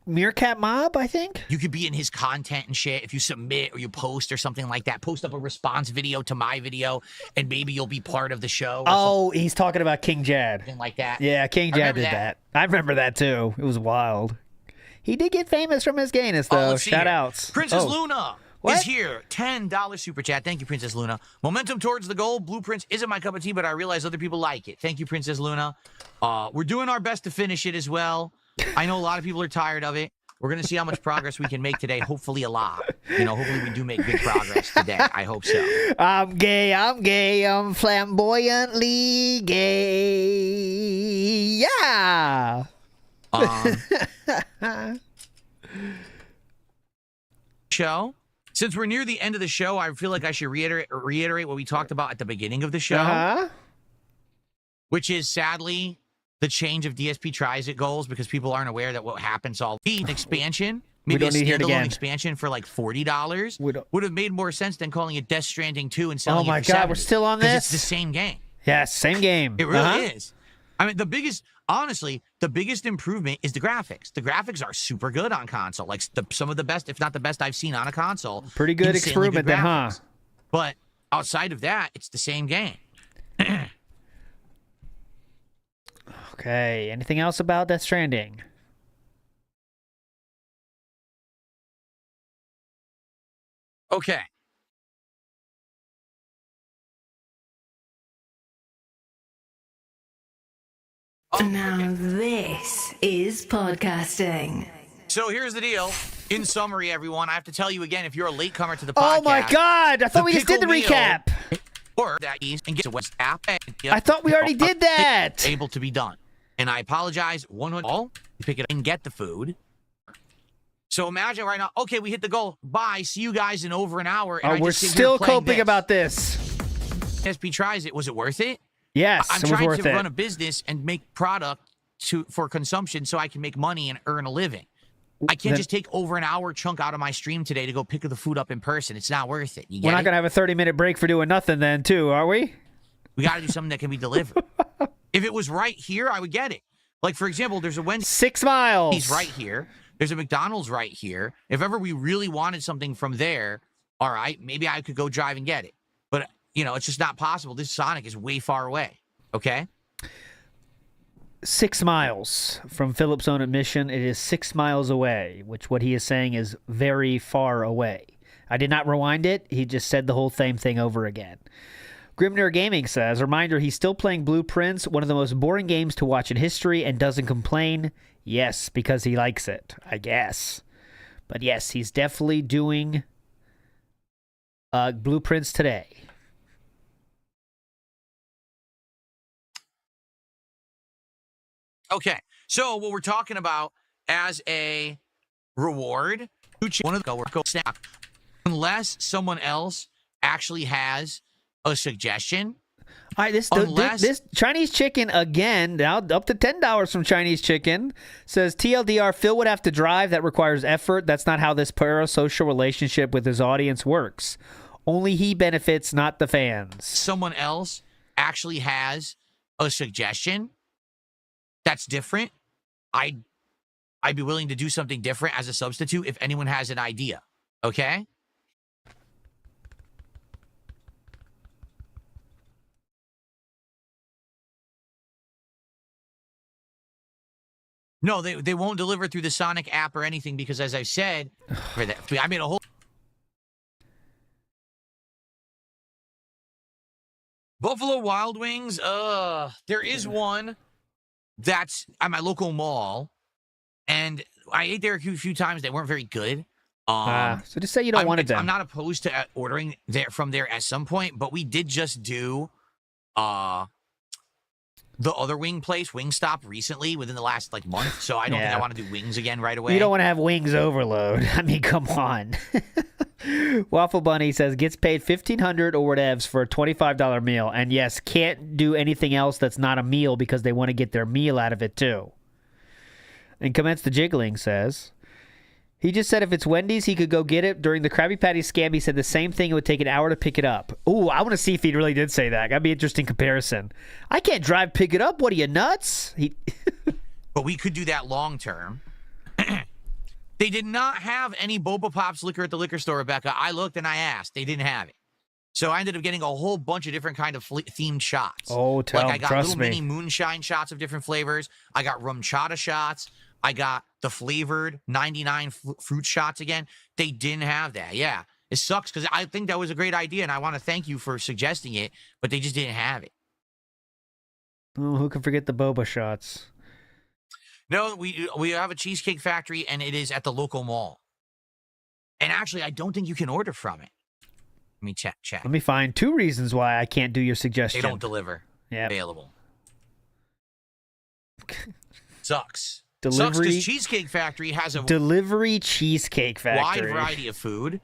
Speaker 2: Meerkat Mob, I think.
Speaker 20: You could be in his content and shit if you submit or you post or something like that. Post up a response video to my video, and maybe you'll be part of the show.
Speaker 2: Oh, he's talking about King Jad.
Speaker 20: Something like that.
Speaker 2: Yeah, King Jad did that. I remember that too. It was wild. He did get famous from his gayness, though. Shout outs.
Speaker 20: Princess Luna is here. $10 super chat. Thank you, Princess Luna. Momentum towards the goal. Blueprints isn't my cup of tea, but I realize other people like it. Thank you, Princess Luna. We're doing our best to finish it as well. I know a lot of people are tired of it. We're going to see how much progress we can make today. Hopefully a lot. Hopefully we do make big progress today. I hope so.
Speaker 2: I'm gay, I'm flamboyantly gay. Yeah.
Speaker 20: Show. Since we're near the end of the show, I feel like I should reiterate what we talked about at the beginning of the show. Which is, sadly, the change of DSP Tries-It goals, because people aren't aware that what happens all the expansion, maybe a standalone expansion for like $40 would have made more sense than calling it Death Stranding 2 and selling it for $70.
Speaker 2: Oh my God, we're still on this?
Speaker 20: It's the same game.
Speaker 2: Yes, same game.
Speaker 20: It really is. I mean, honestly, the biggest improvement is the graphics. The graphics are super good on console. Like some of the best, if not the best I've seen on a console.
Speaker 2: Pretty good improvement then, huh?
Speaker 20: But outside of that, it's the same game.
Speaker 2: Okay, anything else about Death Stranding?
Speaker 20: Okay.
Speaker 3: Now this is podcasting.
Speaker 20: So here's the deal. In summary, everyone, I have to tell you again, if you're a latecomer to the podcast.
Speaker 2: Oh my God! I thought we just did the recap.
Speaker 20: Or that ease and get to West app.
Speaker 2: I thought we already did that.
Speaker 20: Able to be done. And I apologize. You pick it up and get the food. So imagine right now, okay, we hit the goal. Bye. See you guys in over an hour. And
Speaker 2: we're still coping about this.
Speaker 20: SP Tries It. Was it worth it?
Speaker 2: Yes,
Speaker 20: I'm trying to run a business and make product for consumption so I can make money and earn a living. I can't just take over an hour chunk out of my stream today to go pick the food up in person. It's not worth it.
Speaker 2: We're not going to have a 30-minute break for doing nothing then, too, are we?
Speaker 20: We got to do something that can be delivered. If it was right here, I would get it. Like, for example, there's a Wendy's
Speaker 2: 6 miles.
Speaker 20: He's right here. There's a McDonald's right here. If ever we really wanted something from there, all right, maybe I could go drive and get it. But, it's just not possible. This Sonic is way far away. Okay?
Speaker 2: 6 miles from Philip's own admission. It is 6 miles away, which what he is saying is very far away. I did not rewind it. He just said the whole same thing over again. Grimner Gaming says, reminder, he's still playing Blueprints, one of the most boring games to watch in history, and doesn't complain. Yes, because he likes it, I guess. But yes, he's definitely doing Blueprints today.
Speaker 20: Okay, so what we're talking about as a reward, one of the go snap, unless someone else actually has a suggestion.
Speaker 2: All right, this Chinese chicken again, now up to $10 from Chinese chicken, says TLDR, Phil would have to drive. That requires effort. That's not how this parasocial relationship with his audience works. Only he benefits, not the fans.
Speaker 20: Someone else actually has a suggestion that's different. I'd be willing to do something different as a substitute if anyone has an idea. Okay? No, they won't deliver through the Sonic app or anything because, as I said, I made a whole Buffalo Wild Wings. There is one that's at my local mall, and I ate there a few times. They weren't very good.
Speaker 2: So just say you don't want it.
Speaker 20: I'm not opposed to ordering from there at some point, but we did just do the other wing place, Wingstop, recently within the last month. So I don't think I want to do wings again right away.
Speaker 2: You don't want to have wings overload. I mean, come on. Waffle Bunny says gets paid $1,500 or whatevs for a $25 meal, and yes, can't do anything else that's not a meal because they want to get their meal out of it too. And Commence the Jiggling says, He just said if it's Wendy's, he could go get it. During the Krabby Patty scam, he said the same thing. It would take an hour to pick it up. Ooh, I want to see if he really did say that. That'd be an interesting comparison. I can't drive, pick it up. What are you, nuts?
Speaker 20: But we could do that long term. They did not have any Boba Pops liquor at the liquor store, Rebecca. I looked and I asked. They didn't have it. So I ended up getting a whole bunch of different kind of themed shots.
Speaker 2: Oh,
Speaker 20: I got
Speaker 2: trust
Speaker 20: little
Speaker 2: me.
Speaker 20: mini moonshine shots of different flavors. I got rum chata shots. I got the flavored 99 fruit shots again. They didn't have that. Yeah, it sucks because I think that was a great idea, and I want to thank you for suggesting it, but they just didn't have it.
Speaker 2: Oh, who can forget the boba shots?
Speaker 20: No, we have a Cheesecake Factory, and it is at the local mall. And actually, I don't think you can order from it. Let me check.
Speaker 2: Let me find 2 reasons why I can't do your suggestion.
Speaker 20: They don't deliver.
Speaker 2: Yeah.
Speaker 20: Available. Sucks.
Speaker 2: Delivery.
Speaker 20: Sucks because Cheesecake Factory has a
Speaker 2: Delivery Cheesecake
Speaker 20: wide
Speaker 2: Factory.
Speaker 20: variety of food.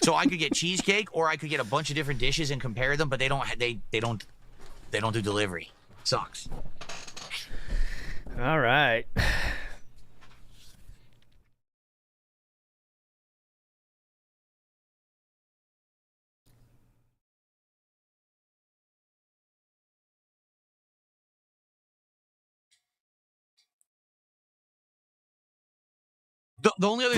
Speaker 20: So I could get cheesecake, or I could get a bunch of different dishes and compare them, but they don't do delivery. Sucks.
Speaker 2: All right.
Speaker 20: The only other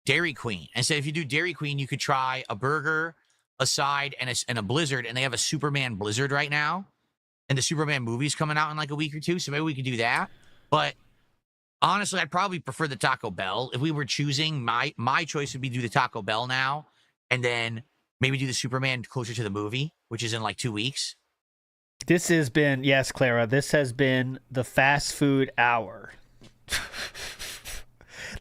Speaker 20: Dairy Queen. And so if you do Dairy Queen, you could try a burger, a side, and a blizzard. And they have a Superman blizzard right now. And the Superman movie's coming out in like a week or two. So maybe we could do that. But honestly, I'd probably prefer the Taco Bell. If we were choosing, my choice would be do the Taco Bell now. And then maybe do the Superman closer to the movie, which is in like 2 weeks.
Speaker 2: This has been, yes, Clara, this has been the fast food hour.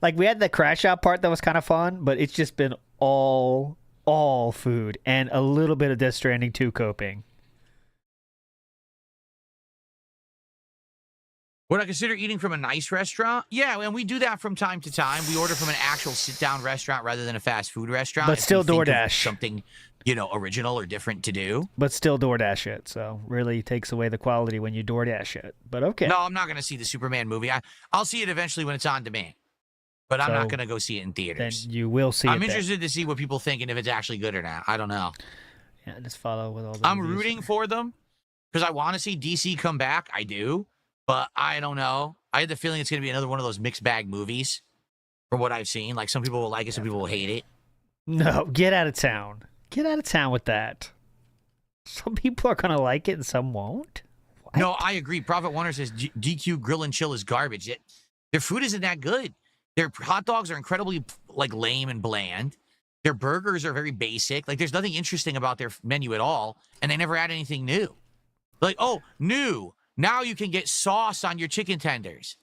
Speaker 2: Like, we had the crash out part that was kind of fun, but it's just been all food and a little bit of Death Stranding 2 coping.
Speaker 20: Would I consider eating from a nice restaurant? Yeah, and we do that from time to time. We order from an actual sit-down restaurant rather than a fast food restaurant.
Speaker 2: But still DoorDash.
Speaker 20: Something, original or different to do.
Speaker 2: But still DoorDash it, so really takes away the quality when you DoorDash it. But okay.
Speaker 20: No, I'm not going to see the Superman movie. I'll see it eventually when it's on demand. But I'm not going to go see it in theaters.
Speaker 2: Then you will see it
Speaker 20: I'm interested to see what people think and if it's actually good or not. I don't know.
Speaker 2: Yeah, just follow with all the
Speaker 20: I'm
Speaker 2: reviews.
Speaker 20: rooting for them because I want to see DC come back. I do. But I don't know. I had the feeling it's going to be another one of those mixed bag movies from what I've seen. Like, some people will like it, some people will hate it.
Speaker 2: No, get out of town. Get out of town with that. Some people are going to like it and some won't. What?
Speaker 20: No, I agree. Prophet Wonder says DQ Grill and Chill is garbage. Their food isn't that good. Their hot dogs are incredibly, lame and bland. Their burgers are very basic. There's nothing interesting about their menu at all. And they never add anything new. New. Now you can get sauce on your chicken tenders.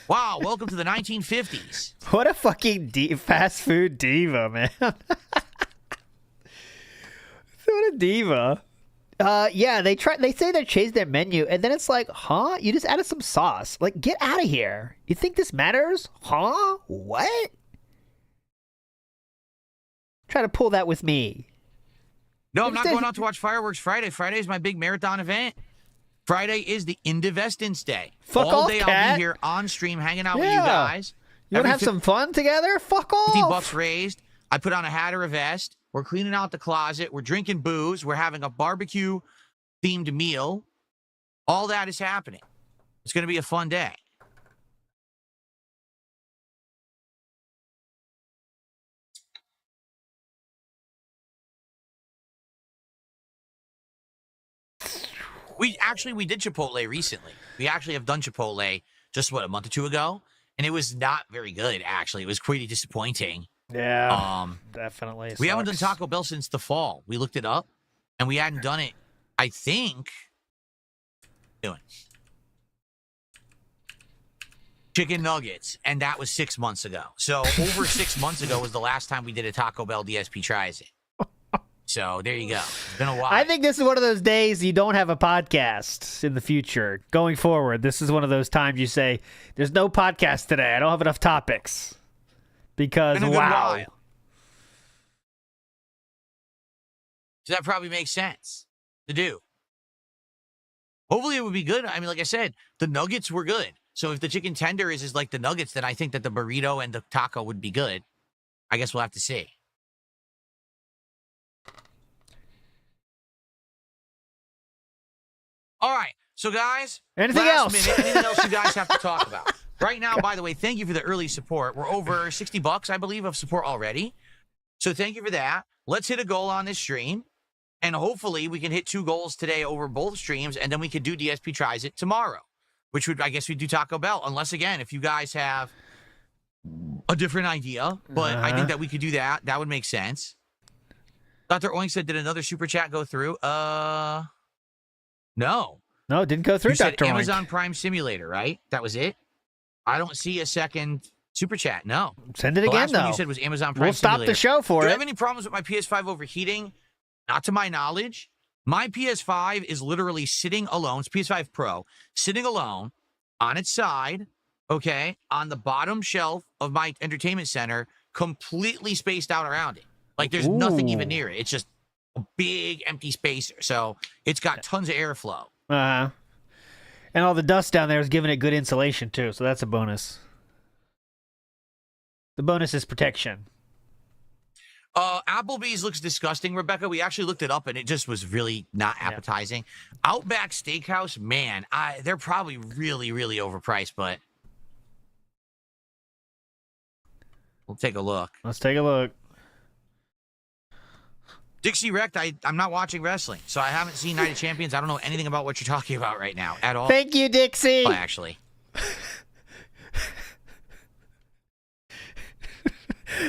Speaker 20: Wow, welcome to the 1950s.
Speaker 2: What a fucking fast food diva, man. What a diva. Yeah, they say they changed their menu, and then it's like, huh? You just added some sauce. Get out of here. You think this matters? Huh? What? Try to pull that with me.
Speaker 20: No, I'm not going out to watch fireworks Friday. Friday is my big marathon event. Friday is the Indivestance Day.
Speaker 2: Fuck
Speaker 20: all
Speaker 2: off,
Speaker 20: day
Speaker 2: Cat.
Speaker 20: I'll be here on stream hanging out with you guys.
Speaker 2: You want to have some fun together? Fuck off.
Speaker 20: $50 raised. I put on a hat or a vest. We're cleaning out the closet. We're drinking booze. We're having a barbecue-themed meal. All that is happening. It's going to be a fun day. We did Chipotle recently. We actually have done Chipotle just, a month or two ago? And it was not very good, actually. It was pretty disappointing.
Speaker 2: Yeah, definitely.
Speaker 20: We haven't done Taco Bell since the fall. We looked it up, and we hadn't done it, I think, chicken nuggets, and that was 6 months ago. So over 6 months ago was the last time we did a Taco Bell DSP Tries It. So there you go. It's been a while.
Speaker 2: I think this is one of those days you don't have a podcast in the future. Going forward, this is one of those times you say, there's no podcast today. I don't have enough topics. Because, wow.
Speaker 16: So that probably makes sense to do. Hopefully it would be good. I mean, like I said, the nuggets were good. So if the chicken tender is like the nuggets, then I think that the burrito and the taco would be good. I guess we'll have to see. All right. So, guys,
Speaker 2: anything
Speaker 16: last
Speaker 2: else?
Speaker 16: minute, anything else you guys have to talk about? Right now, by the way, thank you for the early support. We're over $60, I believe, of support already. So thank you for that. Let's hit a goal on this stream. And hopefully we can hit 2 goals today over both streams. And then we could do DSP Tries It tomorrow. Which would, I guess we'd do Taco Bell. Unless, again, if you guys have a different idea. But I think that we could do that. That would make sense. Dr. Oink said, did another super chat go through? No.
Speaker 2: No, it didn't go through,
Speaker 16: You said
Speaker 2: Dr. Oink.
Speaker 16: Amazon Prime Simulator, right? That was it? I don't see a second super chat. No.
Speaker 2: Send it
Speaker 16: the
Speaker 2: again,
Speaker 16: last
Speaker 2: though.
Speaker 16: one you said was Amazon Prime
Speaker 2: We'll stop
Speaker 16: Simulator.
Speaker 2: the show for
Speaker 16: Do
Speaker 2: it.
Speaker 16: you have any problems with my PS5 overheating? Not to my knowledge. My PS5 is literally sitting alone. It's PS5 Pro. Sitting alone on its side, okay, on the bottom shelf of my entertainment center, completely spaced out around it. Like, there's nothing even near it. It's just a big empty space. So it's got tons of airflow.
Speaker 2: And all the dust down there is giving it good insulation, too, so that's a bonus. The bonus is protection.
Speaker 16: Applebee's looks disgusting, Rebecca. We actually looked it up, and it just was really not appetizing. Outback Steakhouse, man, they're probably really, really overpriced, but we'll take a look.
Speaker 2: Let's take a look.
Speaker 16: Dixie Wrecked, I'm not watching wrestling, so I haven't seen Night of Champions. I don't know anything about what you're talking about right now at all.
Speaker 2: Thank you, Dixie.
Speaker 16: Oh, actually.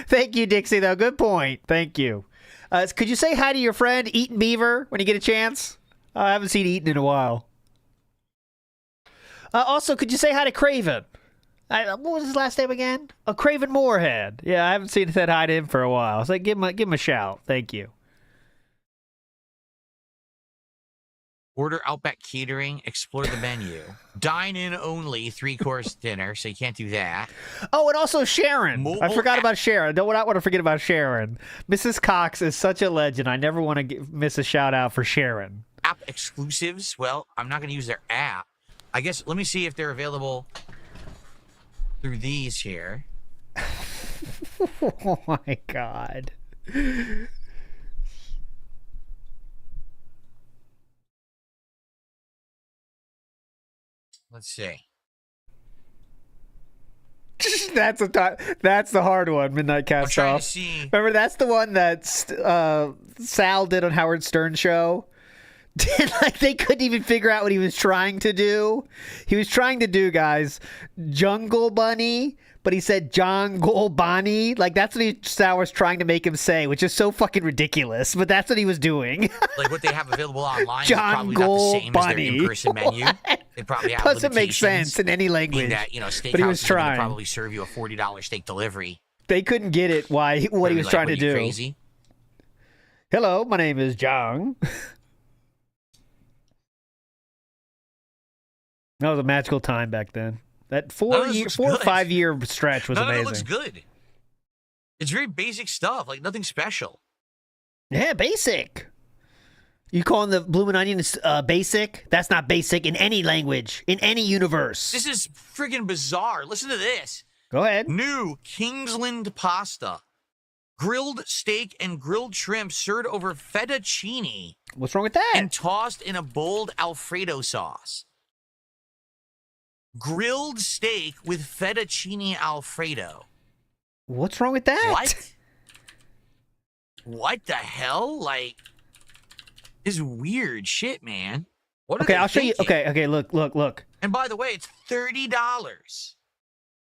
Speaker 2: Thank you, Dixie, though. Good point. Thank you. Could you say hi to your friend, Eaton Beaver, when you get a chance? I haven't seen Eaton in a while. Also, could you say hi to Craven? What was his last name again? Craven Moorhead. Yeah, I haven't said hi to him for a while. So give him a shout. Thank you.
Speaker 16: Order Outback Catering, explore the menu. Dine-in only, 3-course dinner, so you can't do that.
Speaker 2: Oh, and also Sharon. I forgot about Sharon. I don't want to forget about Sharon. Mrs. Cox is such a legend. I never want to miss a shout-out for Sharon.
Speaker 16: App exclusives? Well, I'm not going to use their app. I guess, let me see if they're available through these here.
Speaker 2: Oh, my God.
Speaker 16: Let's see.
Speaker 2: That's the hard one. Midnight Cast Off.
Speaker 16: See.
Speaker 2: Remember, that's the one that Sal did on Howard Stern's show. Like, they couldn't even figure out what he was trying to do. He was trying to do, guys, Jungle Bunny, but he said Jungle Bunny. Like, that's what Sal was trying to make him say, which is so fucking ridiculous. But that's what he was doing.
Speaker 16: Like, what they have available online is probably not the same as their in-person menu. They probably have
Speaker 2: doesn't make sense in any language.
Speaker 16: That, you know, steakhouse
Speaker 2: but he was trying.
Speaker 16: Probably serve you a $40 steak delivery.
Speaker 2: They couldn't get it. What he was trying to do.
Speaker 16: Crazy?
Speaker 2: Hello, my name is Jong. That was a magical time back then. That 4 or 5 year stretch was amazing.
Speaker 16: It looks good. It's very basic stuff, like nothing special.
Speaker 2: Yeah, basic. You calling the Bloomin' Onion basic? That's not basic in any language, in any universe.
Speaker 16: This is friggin' bizarre. Listen to this.
Speaker 2: Go ahead.
Speaker 16: New Kingsland pasta. Grilled steak and grilled shrimp served over fettuccine.
Speaker 2: What's wrong with that?
Speaker 16: And tossed in a bold Alfredo sauce. Grilled steak with fettuccine Alfredo.
Speaker 2: What's wrong with that?
Speaker 16: What? What the hell? Like, this is weird shit, man. What?
Speaker 2: Okay, I'll show you. Okay, look.
Speaker 16: And by the way, it's $30.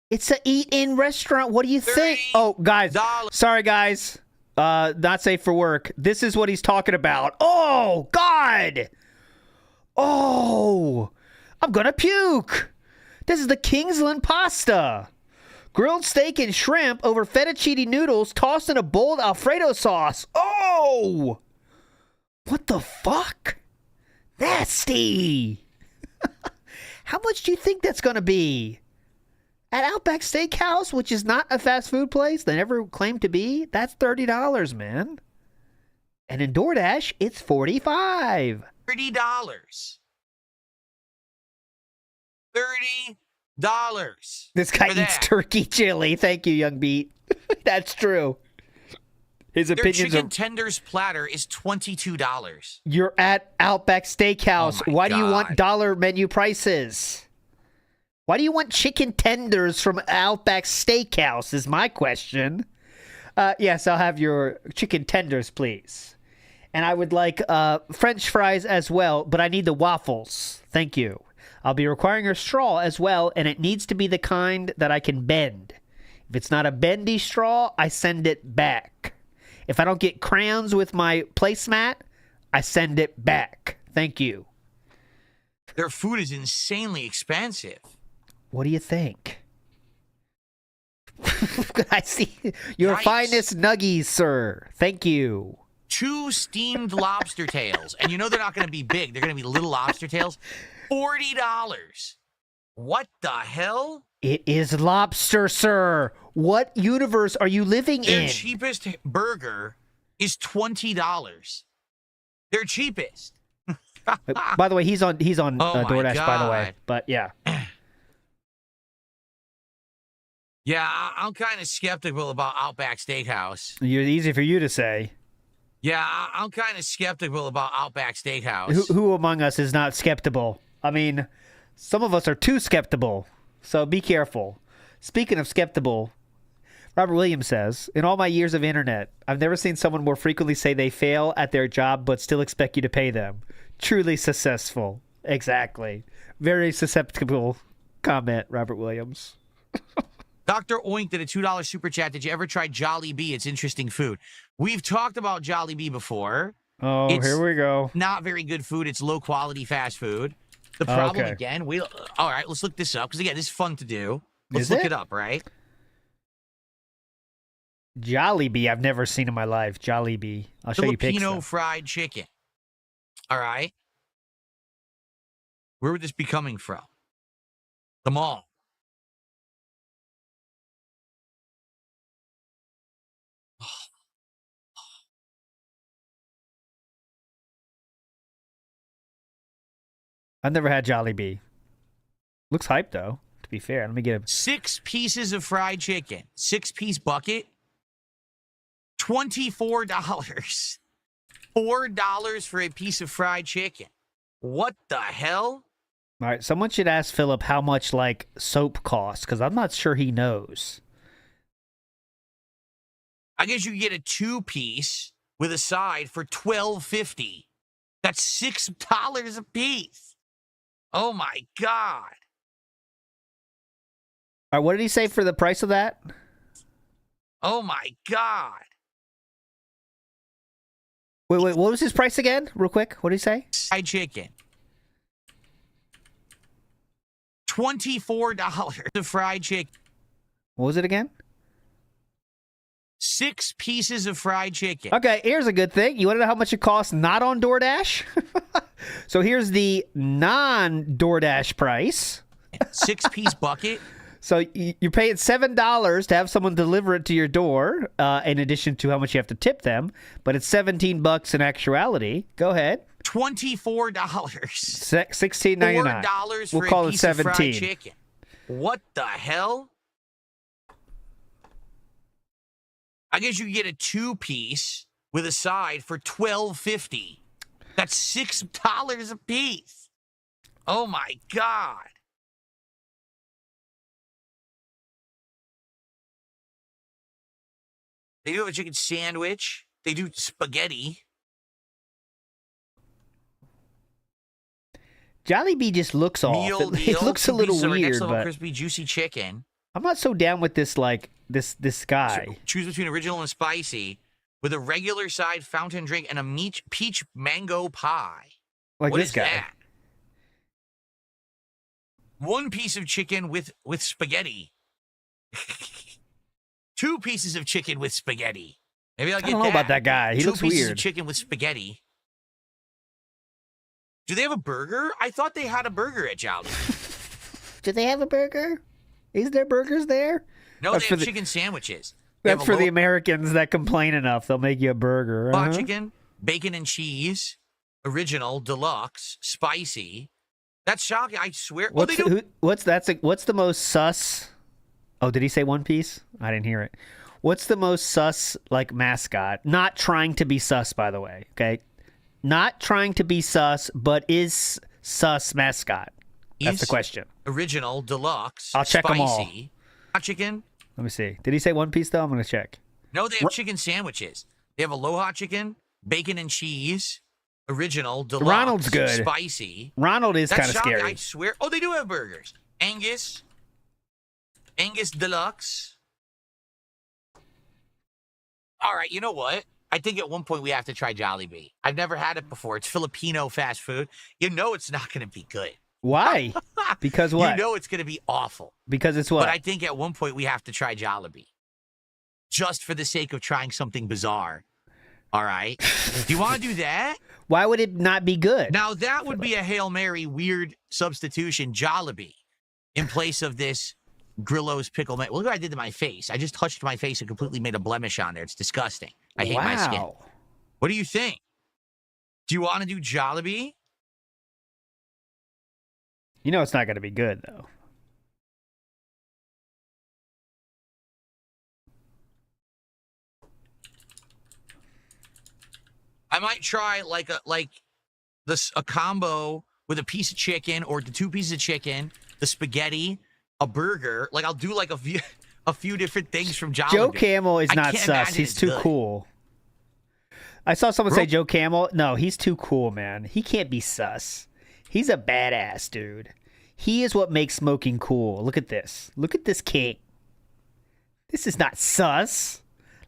Speaker 2: It's a eat-in restaurant. What do you think? Oh, guys. Sorry, guys. Not safe for work. This is what he's talking about. Oh, God. Oh, I'm gonna puke. This is the Kingsland pasta. Grilled steak and shrimp over fettuccine noodles tossed in a bold Alfredo sauce. Oh! What the fuck? Nasty! How much do you think that's going to be? At Outback Steakhouse, which is not a fast food place they never claimed to be, that's $30, man. And in DoorDash, it's $45.
Speaker 16: $30. $30.
Speaker 2: This guy
Speaker 16: for
Speaker 2: eats
Speaker 16: that.
Speaker 2: turkey chili. Thank you, Young Beat. That's true. His
Speaker 16: Their
Speaker 2: opinions
Speaker 16: chicken
Speaker 2: are...
Speaker 16: tenders platter is $22.
Speaker 2: You're at Outback Steakhouse.
Speaker 16: Oh my
Speaker 2: Why do you want
Speaker 16: God.
Speaker 2: dollar menu prices? Why do you want chicken tenders from Outback Steakhouse is my question. Yes, I'll have your chicken tenders, please. And I would like French fries as well, but I need the waffles. Thank you. I'll be requiring a straw as well, and it needs to be the kind that I can bend. If it's not a bendy straw, I send it back. If I don't get crayons with my placemat, I send it back. Thank you.
Speaker 16: Their food is insanely expensive.
Speaker 2: What do you think? I see your
Speaker 16: Nice.
Speaker 2: finest nuggies, sir. Thank you.
Speaker 16: 2 steamed lobster tails. And you know they're not going to be big. They're going to be little lobster tails. $40. What the hell?
Speaker 2: It is lobster, sir. What universe are you living
Speaker 16: Their
Speaker 2: in?
Speaker 16: cheapest burger is $20. Their cheapest.
Speaker 2: By the way, he's on
Speaker 16: Oh my
Speaker 2: DoorDash, by the way.
Speaker 16: God.
Speaker 2: But yeah.
Speaker 16: Yeah, I'm kind of skeptical about Outback Steakhouse.
Speaker 2: Easy for you to say.
Speaker 16: Yeah, I'm kind of skeptical about Outback Steakhouse.
Speaker 2: Who among us is not skeptical? I mean, some of us are too skeptical. So be careful. Speaking of skeptical, Robert Williams says, in all my years of internet, I've never seen someone more frequently say they fail at their job but still expect you to pay them. Truly successful. Exactly. Very susceptible comment, Robert Williams.
Speaker 16: Dr. Oink did a $2 super chat. Did you ever try Jollibee? It's interesting food. We've talked about Jollibee before.
Speaker 2: Oh,
Speaker 16: It's
Speaker 2: here we go.
Speaker 16: Not very good food. It's low quality fast food. The problem
Speaker 2: Okay.
Speaker 16: again, all right, let's look this up because again, this is fun to do. Let's
Speaker 2: Is
Speaker 16: look
Speaker 2: it?
Speaker 16: it up, right?
Speaker 2: Jollibee, I've never seen in my life. Jollibee. I'll show you pics.
Speaker 16: Filipino
Speaker 2: though.
Speaker 16: fried chicken. All right. Where would this be coming from? The mall.
Speaker 2: I've never had Jollibee. Looks hype though. To be fair, let me get a
Speaker 16: 6 pieces of fried chicken, 6-piece bucket, $24. $4 for a piece of fried chicken. What the hell?
Speaker 2: All right, someone should ask Philip how much like soap costs because I'm not sure he knows.
Speaker 16: I guess you can get a 2-piece with a side for $12.50. That's $6 a piece. Oh my God.
Speaker 2: All right, what did he say for the price of that?
Speaker 16: Oh my God.
Speaker 2: Wait, what was his price again? Real quick, what did he say?
Speaker 16: Fried chicken. $24 the fried chicken.
Speaker 2: What was it again?
Speaker 16: 6 pieces of fried chicken.
Speaker 2: Okay, here's a good thing. You want to know how much it costs not on DoorDash? So here's the non-DoorDash price.
Speaker 16: 6-piece bucket.
Speaker 2: So you're paying $7 to have someone deliver it to your door, in addition to how much you have to tip them. But it's $17 in actuality. Go ahead.
Speaker 16: $24.
Speaker 2: $16.99.
Speaker 16: $4 for
Speaker 2: We'll call
Speaker 16: a
Speaker 2: it
Speaker 16: piece of fried
Speaker 2: 17.
Speaker 16: chicken. What the hell? I guess you can get a 2-piece with a side for $12.50. That's $6 a piece. Oh my God. They do have a chicken sandwich. They do spaghetti.
Speaker 2: Jollibee just looks off.
Speaker 16: Meal
Speaker 2: It
Speaker 16: deal.
Speaker 2: looks a
Speaker 16: 2
Speaker 2: little
Speaker 16: pieces of
Speaker 2: weird,
Speaker 16: next level
Speaker 2: but
Speaker 16: crispy, juicy chicken.
Speaker 2: I'm not so down with this. Like this guy.
Speaker 16: Choose between original and spicy with a regular side fountain drink and a peach mango pie.
Speaker 2: Like
Speaker 16: What
Speaker 2: this
Speaker 16: is
Speaker 2: guy.
Speaker 16: that? 1 piece of chicken with spaghetti. 2 pieces of chicken with spaghetti. Maybe I'll get
Speaker 2: I don't know about that guy. He
Speaker 16: 2
Speaker 2: looks
Speaker 16: pieces
Speaker 2: weird.
Speaker 16: of chicken with spaghetti. Do they have a burger? I thought they had a burger at Jolly.
Speaker 2: Do they have a burger? Is there burgers there?
Speaker 16: No,
Speaker 2: That's
Speaker 16: they
Speaker 2: for
Speaker 16: have
Speaker 2: the-
Speaker 16: chicken sandwiches. They have
Speaker 2: That's
Speaker 16: a
Speaker 2: for the
Speaker 16: low-
Speaker 2: Americans that complain enough. They'll make you a burger.
Speaker 16: Hot chicken, bacon and cheese, original, deluxe, spicy. That's shocking. I swear.
Speaker 2: What's the most sus? Oh, did he say One Piece? I didn't hear it. What's the most sus like mascot? Not trying to be sus, by the way. Okay, not trying to be sus, but is sus mascot. That's the question.
Speaker 16: Original, deluxe,
Speaker 2: I'll check them all.
Speaker 16: spicy. Hot chicken.
Speaker 2: Let me see. Did he say One Piece though? I'm gonna check.
Speaker 16: No, they have chicken sandwiches. They have aloha chicken, bacon and cheese, original, deluxe,
Speaker 2: Ronald's good.
Speaker 16: Spicy.
Speaker 2: Ronald is kind of scary.
Speaker 16: I swear. Oh, they do have burgers. Angus Deluxe. All right, you know what? I think at one point we have to try Jollibee. I've never had it before. It's Filipino fast food. You know it's not going to be good.
Speaker 2: Why? Because what?
Speaker 16: You know it's going to be awful.
Speaker 2: Because it's what?
Speaker 16: But I think at one point we have to try Jollibee. Just for the sake of trying something bizarre. All right? Do you want to do that?
Speaker 2: Why would it not be good?
Speaker 16: Now, that would be a Hail Mary weird substitution, Jollibee, in place of this Grillo's pickle. Look what I did to my face. I just touched my face and completely made a blemish on there. It's disgusting. I hate my skin. What do you think? Do you want to do Jollibee?
Speaker 2: You know it's not going to be good, though.
Speaker 16: I might try a combo with a piece of chicken or the 2 pieces of chicken, the spaghetti, a burger. Like I'll do like a few different things from Jollibee.
Speaker 2: Joe Camel is not sus. He's too cool. I saw someone say Joe Camel. No, he's too cool, man. He can't be sus. He's a badass, dude. He is what makes smoking cool. Look at this. Look at this king. This is not sus.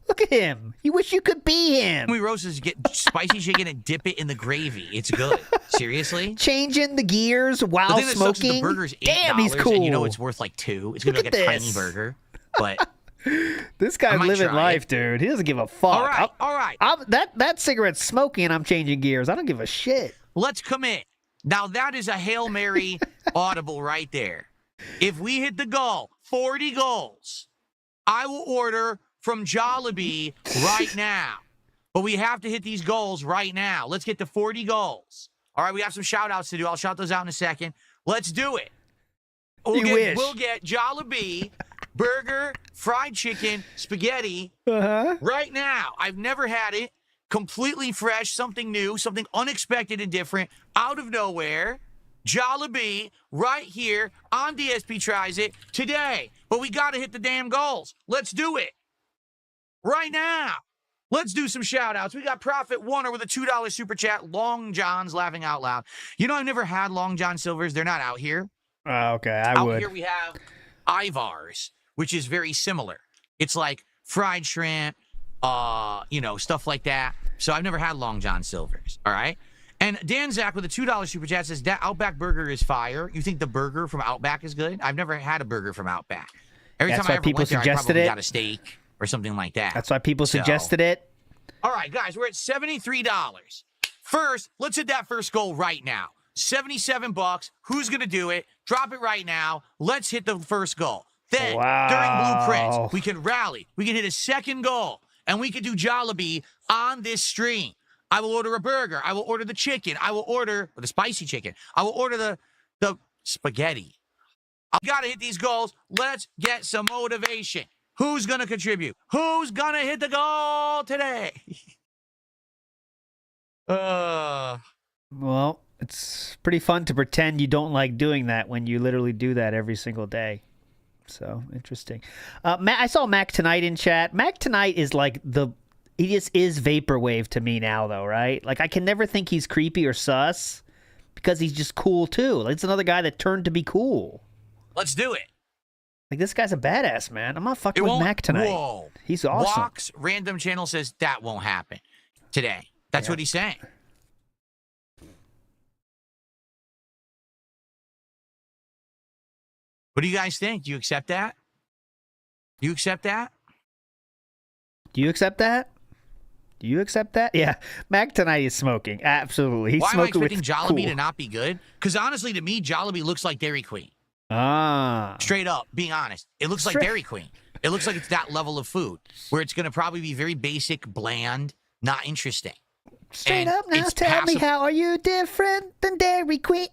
Speaker 2: Look at him. You wish you could be him.
Speaker 16: We roasters get spicy chicken and dip it in the gravy. It's good. Seriously?
Speaker 2: Changing the gears while
Speaker 16: the thing
Speaker 2: smoking.
Speaker 16: That sucks is the burger's $8,
Speaker 2: damn, he's cool.
Speaker 16: And you know it's worth like $2. It's gonna be like a tiny burger. But
Speaker 2: this guy's living life, dude. He doesn't give a fuck.
Speaker 16: All right.
Speaker 2: That cigarette's smoking and I'm changing gears. I don't give a shit.
Speaker 16: Let's commit. Now that is a Hail Mary audible right there. If we hit the goal, 40 goals, I will order from Jollibee right now. But we have to hit these goals right now. Let's get to 40 goals. All right, we have some shout-outs to do. I'll shout those out in a second. Let's do it. We'll get Jollibee, burger, fried chicken, spaghetti right now. I've never had it. Completely fresh, something new, something unexpected and different, out of nowhere. Jollibee right here on DSP Tries It today. But we got to hit the damn goals. Let's do it. Right now. Let's do some shout-outs. We got Prophet Warner with a $2 super chat. Long John's laughing out loud. You know, I've never had Long John Silvers. They're not out here.
Speaker 2: Okay, I would.
Speaker 16: Out here we have Ivar's, which is very similar. It's like fried shrimp, stuff like that. So I've never had Long John Silvers, all right? And Dan Zach with a $2 super chat says, that Outback burger is fire. You think the burger from Outback is good? I've never had a burger from Outback. Every time I ever went there, I probably got a steak or something like that.
Speaker 2: That's why people suggested it.
Speaker 16: All right, guys, we're at $73. First, let's hit that first goal right now. $77. Who's going to do it? Drop it right now. Let's hit the first goal. Then, during Blueprints, we can rally. We can hit a second goal. And we can do Jollibee on this stream. I will order a burger. I will order the chicken. I will order the spicy chicken. I will order the spaghetti. I've got to hit these goals. Let's get some motivation. Who's going to contribute? Who's going to hit the goal today?
Speaker 2: Well, it's pretty fun to pretend you don't like doing that when you literally do that every single day. So, interesting. I saw Mac Tonight in chat. Mac Tonight is like he just is Vaporwave to me now, though, right? Like, I can never think he's creepy or sus because he's just cool, too. Like, it's another guy that turned to be cool.
Speaker 16: Let's do it.
Speaker 2: Like, this guy's a badass, man. I'm not fucking with Mac Tonight.
Speaker 16: Whoa.
Speaker 2: He's awesome.
Speaker 16: Walks Random Channel says that won't happen today. That's what he's saying. What do you guys think? Do you accept that? Do you accept that?
Speaker 2: Do you accept that? Do you accept that? Yeah. Mac Tonight is smoking. Absolutely. He's
Speaker 16: Why
Speaker 2: smoking
Speaker 16: am I expecting Jollibee
Speaker 2: cool.
Speaker 16: to not be good? Because honestly, to me, Jollibee looks like Dairy Queen.
Speaker 2: Ah.
Speaker 16: Straight up, being honest. It looks like Dairy Queen. It looks like it's that level of food where it's going to probably be very basic, bland, not interesting.
Speaker 2: Straight
Speaker 16: And
Speaker 2: up now,
Speaker 16: it's
Speaker 2: tell me
Speaker 16: passive-
Speaker 2: how are you different than Dairy Queen?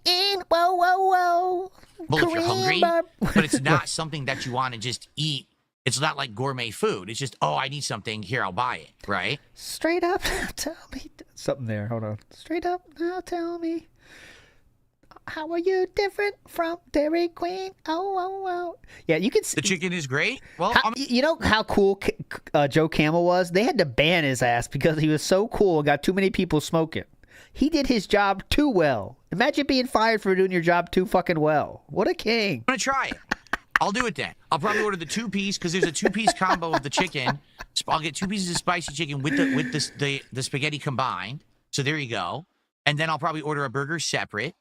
Speaker 2: Whoa, whoa, whoa.
Speaker 16: Well, if you're
Speaker 2: Korean
Speaker 16: hungry,
Speaker 2: bar-
Speaker 16: but it's not something that you want to just eat. It's not like gourmet food. It's just, oh, I need something. Here, I'll buy it, right?
Speaker 2: Straight up now, tell me. Something there, hold on. Straight up now, tell me. How are you different from Dairy Queen? Oh. Yeah, you can see.
Speaker 16: The chicken is great. Well,
Speaker 2: You know how cool Joe Camel was? They had to ban his ass because he was so cool and got too many people smoking. He did his job too well. Imagine being fired for doing your job too fucking well. What a king.
Speaker 16: I'm going to try it. I'll do it then. I'll probably order the 2-piece because there's a 2-piece combo of the chicken. I'll get 2 pieces of spicy chicken with the spaghetti combined. So there you go. And then I'll probably order a burger separate.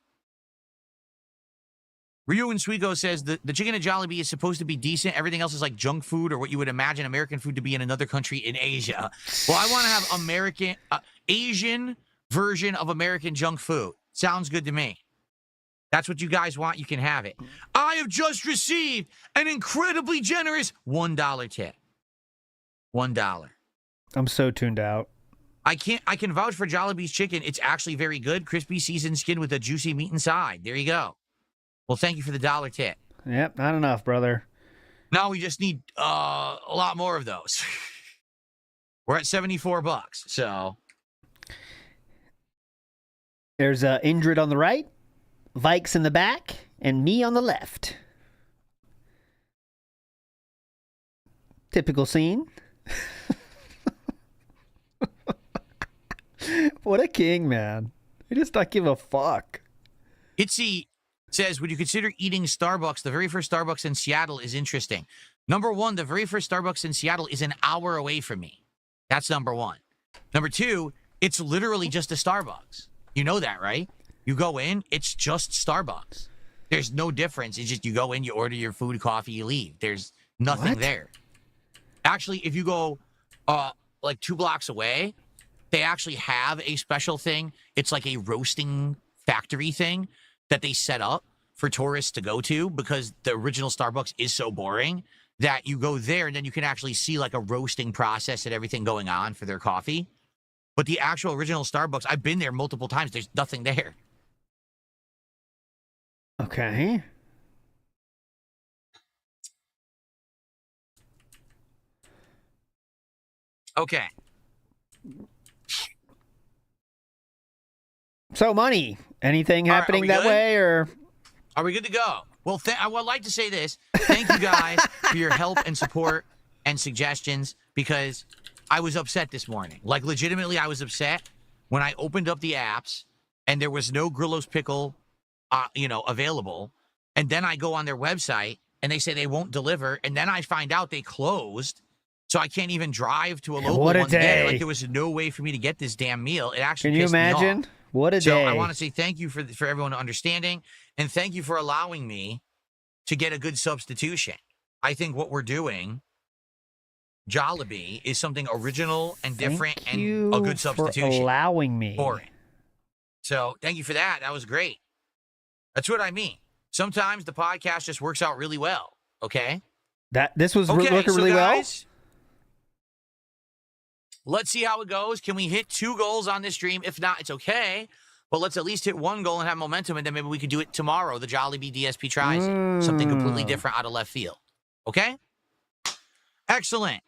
Speaker 16: Ryu and Sweego says the chicken at Jollibee is supposed to be decent. Everything else is like junk food or what you would imagine American food to be in another country in Asia. Well, I want to have Asian version of American junk food. Sounds good to me. That's what you guys want. You can have it. I have just received an incredibly generous $1 tip. $1.
Speaker 2: I'm so tuned out.
Speaker 16: I can vouch for Jollibee's chicken. It's actually very good. Crispy seasoned skin with a juicy meat inside. There you go. Well, thank you for the $1 tip.
Speaker 2: Yep, not enough, brother.
Speaker 16: Now we just need a lot more of those. We're at $74, so.
Speaker 2: There's Indrid on the right, Vikes in the back, and me on the left. Typical scene. What a king, man. He does not give a fuck.
Speaker 16: Itzy says, would you consider eating Starbucks? The very first Starbucks in Seattle is interesting. Number one, the very first Starbucks in Seattle is an hour away from me. That's number one. Number two, it's literally just a Starbucks. You know that, right? You go in, it's just Starbucks. There's no difference. It's just you go in, you order your food, coffee, you leave. There's nothing there. Actually, if you go like 2 blocks away, they actually have a special thing. It's like a roasting factory thing that they set up for tourists to go to because the original Starbucks is so boring that you go there and then you can actually see like a roasting process and everything going on for their coffee. But the actual original Starbucks, I've been there multiple times. There's nothing there.
Speaker 2: Okay.
Speaker 16: Okay.
Speaker 2: So, money. Anything happening that way, or?
Speaker 16: Are we good to go? Well, I would like to say this. Thank you guys for your help and support and suggestions because I was upset this morning. Like, legitimately, I was upset when I opened up the apps and there was no Grillo's Pickle, available. And then I go on their website and they say they won't deliver. And then I find out they closed. So I can't even drive to a local
Speaker 2: what a
Speaker 16: one
Speaker 2: day.
Speaker 16: day. Like, there was no way for me to get this damn meal. It actually
Speaker 2: Can you
Speaker 16: pissed me
Speaker 2: imagine?
Speaker 16: off.
Speaker 2: What a
Speaker 16: So
Speaker 2: day.
Speaker 16: I want to say thank you for everyone understanding, and thank you for allowing me to get a good substitution. I think what we're doing, Jollibee, is something original and different and a good substitution.
Speaker 2: For allowing me.
Speaker 16: For it. So thank you for that. That was great. That's what I mean. Sometimes the podcast just works out really well. Okay?
Speaker 2: This was
Speaker 16: Okay,
Speaker 2: working
Speaker 16: so
Speaker 2: really
Speaker 16: guys, let's see how it goes. Can we hit 2 goals on this stream? If not, it's okay. But let's at least hit 1 goal and have momentum, and then maybe we could do it tomorrow. The Jollibee DSP tries it. Something completely different out of left field. Okay? Excellent.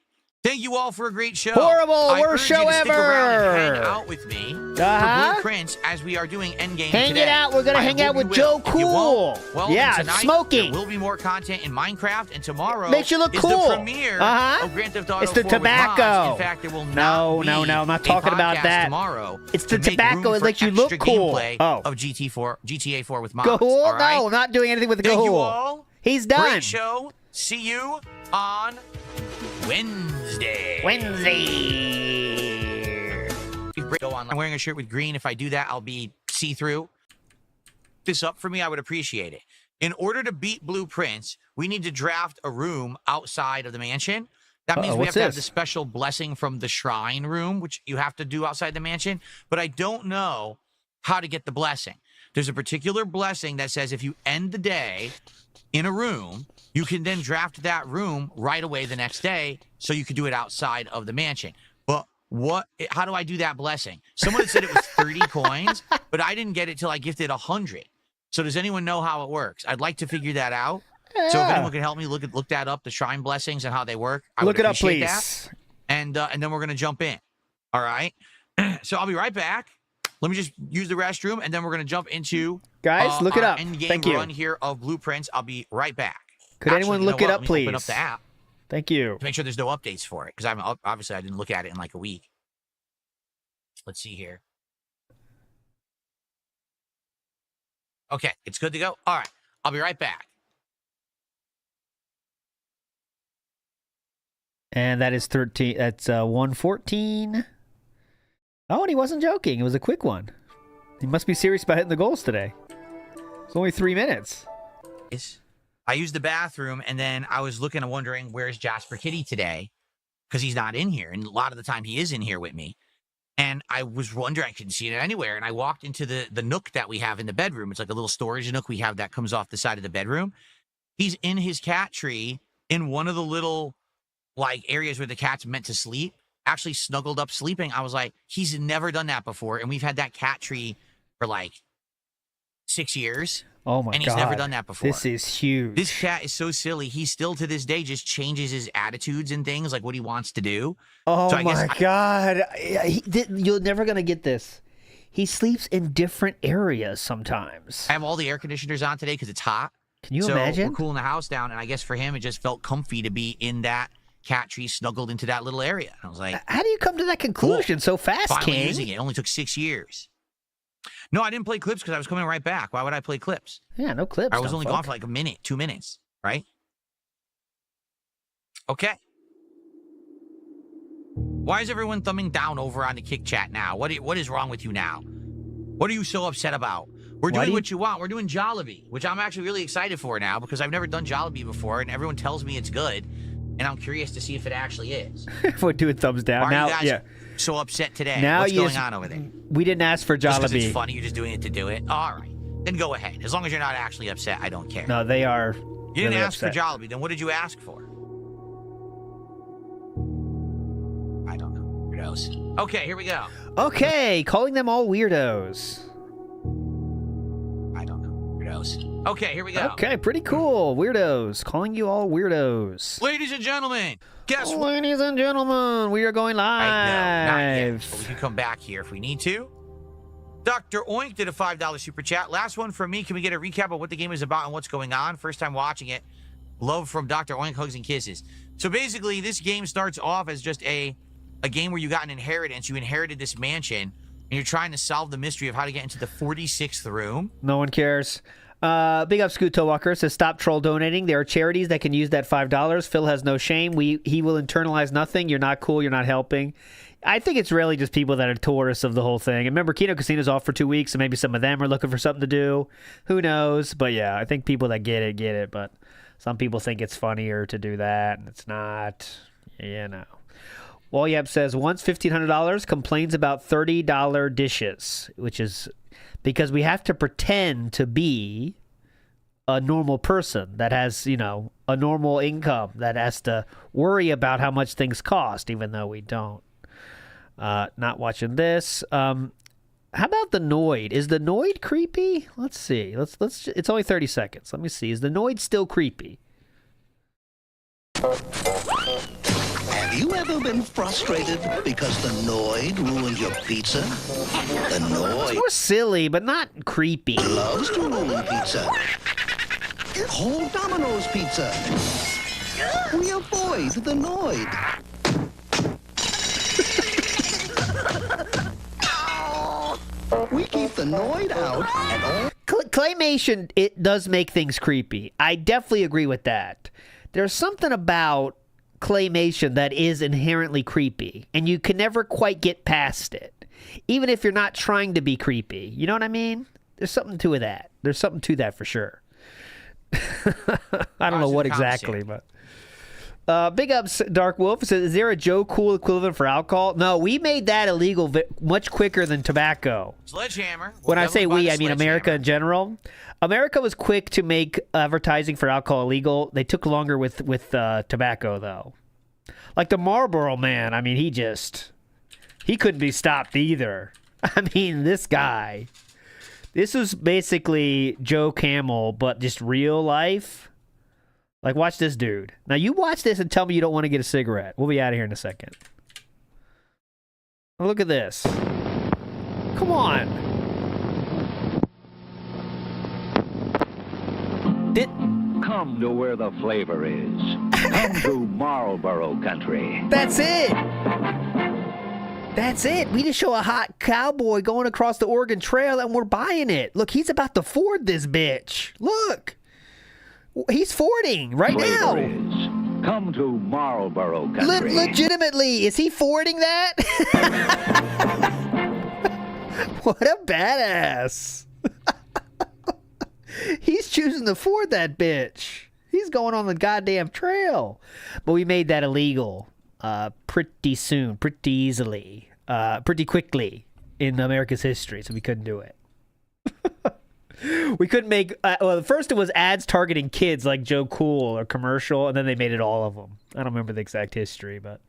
Speaker 16: Thank you all for a great show.
Speaker 2: Horrible, worst
Speaker 16: show
Speaker 2: show
Speaker 16: Stick around and
Speaker 2: ever.
Speaker 16: hang out with me
Speaker 2: Uh-huh.
Speaker 16: for Blueprints as we are doing Endgame
Speaker 2: Hang
Speaker 16: today.
Speaker 2: it out. We're gonna
Speaker 16: I
Speaker 2: hang
Speaker 16: hope
Speaker 2: out with
Speaker 16: you will.
Speaker 2: Joe
Speaker 16: If you won't,
Speaker 2: Cool.
Speaker 16: well,
Speaker 2: Yeah,
Speaker 16: tonight,
Speaker 2: smoking.
Speaker 16: There will be more content in Minecraft, and tomorrow
Speaker 2: Makes you look
Speaker 16: is
Speaker 2: cool.
Speaker 16: the premiere
Speaker 2: Uh-huh.
Speaker 16: of Grand Theft Auto
Speaker 2: It's the
Speaker 16: 4 with mods.
Speaker 2: tobacco.
Speaker 16: In fact, there will
Speaker 2: No,
Speaker 16: not be
Speaker 2: no, I'm not
Speaker 16: a
Speaker 2: talking about
Speaker 16: podcast
Speaker 2: that.
Speaker 16: tomorrow.
Speaker 2: It's the
Speaker 16: to make
Speaker 2: tobacco.
Speaker 16: room
Speaker 2: It
Speaker 16: for
Speaker 2: makes you look
Speaker 16: extra
Speaker 2: cool.
Speaker 16: gameplay
Speaker 2: Oh.
Speaker 16: of GTA 4 with mods.
Speaker 2: Cool?
Speaker 16: All right?
Speaker 2: No, I'm not doing anything with
Speaker 16: Thank you
Speaker 2: Cool.
Speaker 16: all.
Speaker 2: He's done.
Speaker 16: Great show. See you on Wednesday. Go on. I'm wearing a shirt with green. If I do that, I'll be see-through. This up for me, I would appreciate it. In order to beat Blueprints, we need to draft a room outside of the mansion. That means we have to have the special blessing from the shrine room, which you have to do outside the mansion. But I don't know how to get the blessing. There's a particular blessing that says if you end the day in a room, you can then draft that room right away the next day, so you can do it outside of the mansion. But
Speaker 20: How do I do that blessing? Someone had said it was 30 coins, but I didn't get it till I gifted 100. So does anyone know how it works? I'd like to figure that out.
Speaker 2: Yeah.
Speaker 20: So if anyone can help me look that up, the shrine blessings and how they work, I
Speaker 2: look
Speaker 20: would
Speaker 2: it up,
Speaker 20: appreciate
Speaker 2: please.
Speaker 20: that. And then we're gonna jump in. All right. So I'll be right back. Let me just use the restroom, and then we're gonna jump into
Speaker 2: guys. Look it up.
Speaker 20: Endgame
Speaker 2: Thank you.
Speaker 20: run here of blueprints. I'll be right back.
Speaker 2: Could anyone look it up, please?
Speaker 20: Open up the app.
Speaker 2: Thank you.
Speaker 20: To make sure there's no updates for it, because obviously I didn't look at it in like a week. Let's see here. Okay, it's good to go. All right, I'll be right back.
Speaker 2: And that is 13. That's 114. Oh, and he wasn't joking. It was a quick one. He must be serious about hitting the goals today. It's only 3 minutes.
Speaker 20: I used the bathroom, and then I was looking and wondering, where's Jasper Kitty today? Because he's not in here, and a lot of the time he is in here with me. And I was wondering, I couldn't see it anywhere. And I walked into the nook that we have in the bedroom. It's like a little storage nook we have that comes off the side of the bedroom. He's in his cat tree in one of the little like areas where the cat's meant to sleep, actually snuggled up sleeping. I was like, he's never done that before. And we've had that cat tree for like 6 years.
Speaker 2: Oh my God.
Speaker 20: And he's never done that before.
Speaker 2: This is huge.
Speaker 20: This cat is so silly. He still to this day just changes his attitudes and things, like what he wants to do.
Speaker 2: Oh
Speaker 20: so
Speaker 2: my God. You're never going to get this. He sleeps in different areas sometimes.
Speaker 20: I have all the air conditioners on today because it's hot.
Speaker 2: Can you imagine?
Speaker 20: We're cooling the house down, and I guess for him, it just felt comfy to be in that cat tree snuggled into that little area. I was like,
Speaker 2: how do you come to that conclusion so fast,
Speaker 20: Finally
Speaker 2: King?
Speaker 20: using it. It only took 6 years. No, I didn't play clips because I was coming right back. Why would I play clips?
Speaker 2: Yeah, no clips.
Speaker 20: I was only gone for like a minute, 2 minutes, right? Okay. Why is everyone thumbing down over on the Kick Chat now? What is wrong with you now? What are you so upset about? We're doing what you want. We're doing Jollibee, which I'm actually really excited for now because I've never done Jollibee before, and everyone tells me it's good, and I'm curious to see if it actually is.
Speaker 2: We're doing thumbs down.
Speaker 20: Why
Speaker 2: now,
Speaker 20: are you guys so upset today?
Speaker 2: Now
Speaker 20: What's going on over there?
Speaker 2: We didn't ask for
Speaker 20: Just 'cause
Speaker 2: Jollibee.
Speaker 20: it's funny, you're just doing it to do it? All right. Then go ahead. As long as you're not actually upset, I don't care.
Speaker 2: No, they are.
Speaker 20: You didn't
Speaker 2: really
Speaker 20: ask
Speaker 2: upset.
Speaker 20: for Jollibee. Then what did you ask for? I don't know. Weirdos. Okay, here we go.
Speaker 2: Okay, calling them all weirdos.
Speaker 20: I don't know. Weirdos. Okay, here we go.
Speaker 2: Okay, pretty cool. Weirdos. Calling you all weirdos.
Speaker 20: Ladies and gentlemen, guess what?
Speaker 2: Ladies and gentlemen, we are going live.
Speaker 20: Not yet, but we can come back here if we need to. Dr. Oink did a $5 super chat. Last one from me. Can we get a recap of what the game is about and what's going on? First time watching it. Love from Dr. Oink, hugs and kisses. So basically, this game starts off as just a game where you got an inheritance. You inherited this mansion, and you're trying to solve the mystery of how to get into the 46th room.
Speaker 2: No one cares. Big up Scoot Walker says, stop troll donating. There are charities that can use that $5. Phil has no shame. He will internalize nothing. You're not cool. You're not helping. I think it's really just people that are tourists of the whole thing. And remember, Kino Casino's off for 2 weeks, so maybe some of them are looking for something to do. Who knows? But yeah, I think people that get it. But some people think it's funnier to do that, and it's not. You know. Walyab says, once $1,500, complains about $30 dishes, which is because we have to pretend to be a normal person that has, a normal income that has to worry about how much things cost, even though we don't. Not watching this. How about the Noid? Is the Noid creepy? Let's see. Let's. It's only 30 seconds. Let me see. Is the Noid still creepy?
Speaker 10: Have you ever been frustrated because the Noid ruined your pizza? The Noid.
Speaker 2: It's more silly, but not creepy.
Speaker 10: Loves to ruin pizza. Whole Domino's pizza. We avoid the Noid. We keep the Noid out and all.
Speaker 2: Claymation, it does make things creepy. I definitely agree with that. There's something about claymation that is inherently creepy, and you can never quite get past it, even if you're not trying to be creepy. You know what I mean? There's something to that. There's something to that for sure. I don't know what exactly, but big ups, Dark Wolf says, is there a Joe Cool equivalent for alcohol? No, we made that illegal much quicker than tobacco.
Speaker 20: Sledgehammer.
Speaker 2: When I say we, I mean America in general. America was quick to make advertising for alcohol illegal. They took longer with tobacco, though. Like the Marlboro Man, I mean, he just... He couldn't be stopped either. I mean, this guy. This was basically Joe Camel, but just real life. Like, watch this dude. Now, you watch this and tell me you don't want to get a cigarette. We'll be out of here in a second. Look at this. Come on.
Speaker 18: Come to where the flavor is. Come to Marlboro country.
Speaker 2: That's it. That's it. We just show a hot cowboy going across the Oregon Trail and we're buying it. Look, he's about to ford this bitch. Look. He's fording right now.
Speaker 18: Come to Marlboro country.
Speaker 2: Legitimately, is he fording that? What a badass. He's choosing to ford that bitch. He's going on the goddamn trail. But we made that illegal pretty soon, pretty easily, pretty quickly in America's history, so we couldn't do it. We couldn't make... well, first it was ads targeting kids like Joe Cool or commercial, and then they made it all of them. I don't remember the exact history, but...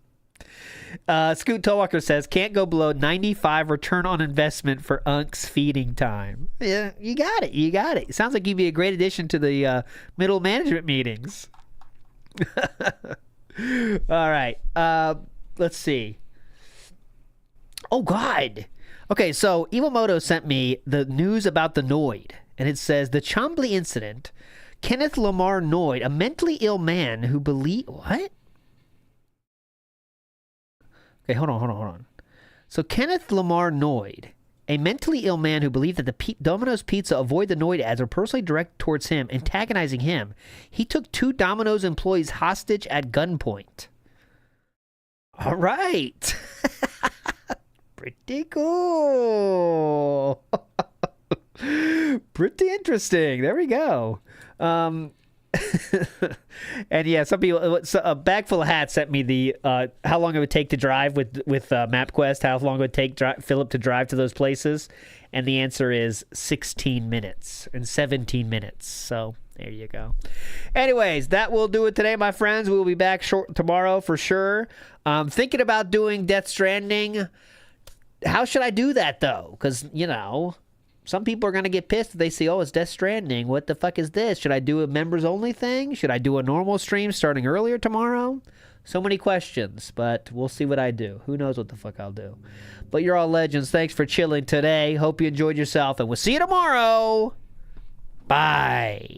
Speaker 2: Scoot Towalker says, can't go below 95 return on investment for Unk's feeding time. Yeah, you got it. You got it. Sounds like you'd be a great addition to the middle management meetings. All right. Let's see. Oh, God. Okay, so Iwamoto sent me the news about the Noid, and it says, the Chambly incident, Kenneth Lamar Noid, a mentally ill man who What? Okay, hold on. So Kenneth Lamar Noid, a mentally ill man who believed that the Domino's Pizza Avoid the Noid ads were personally directed towards him, antagonizing him. He took 2 Domino's employees hostage at gunpoint. All right. Pretty cool. Pretty interesting. There we go. And yeah, some people, a bag full of hats sent me the how long it would take to drive with MapQuest, how long it would take Philip to drive to those places, and the answer is 16 minutes and 17 minutes. So there you go. Anyways, that will do it today, my friends. We will be back tomorrow for sure. Thinking about doing Death Stranding. How should I do that though? Because some people are going to get pissed if they see, oh, it's Death Stranding. What the fuck is this? Should I do a members-only thing? Should I do a normal stream starting earlier tomorrow? So many questions, but we'll see what I do. Who knows what the fuck I'll do. But you're all legends. Thanks for chilling today. Hope you enjoyed yourself, and we'll see you tomorrow. Bye.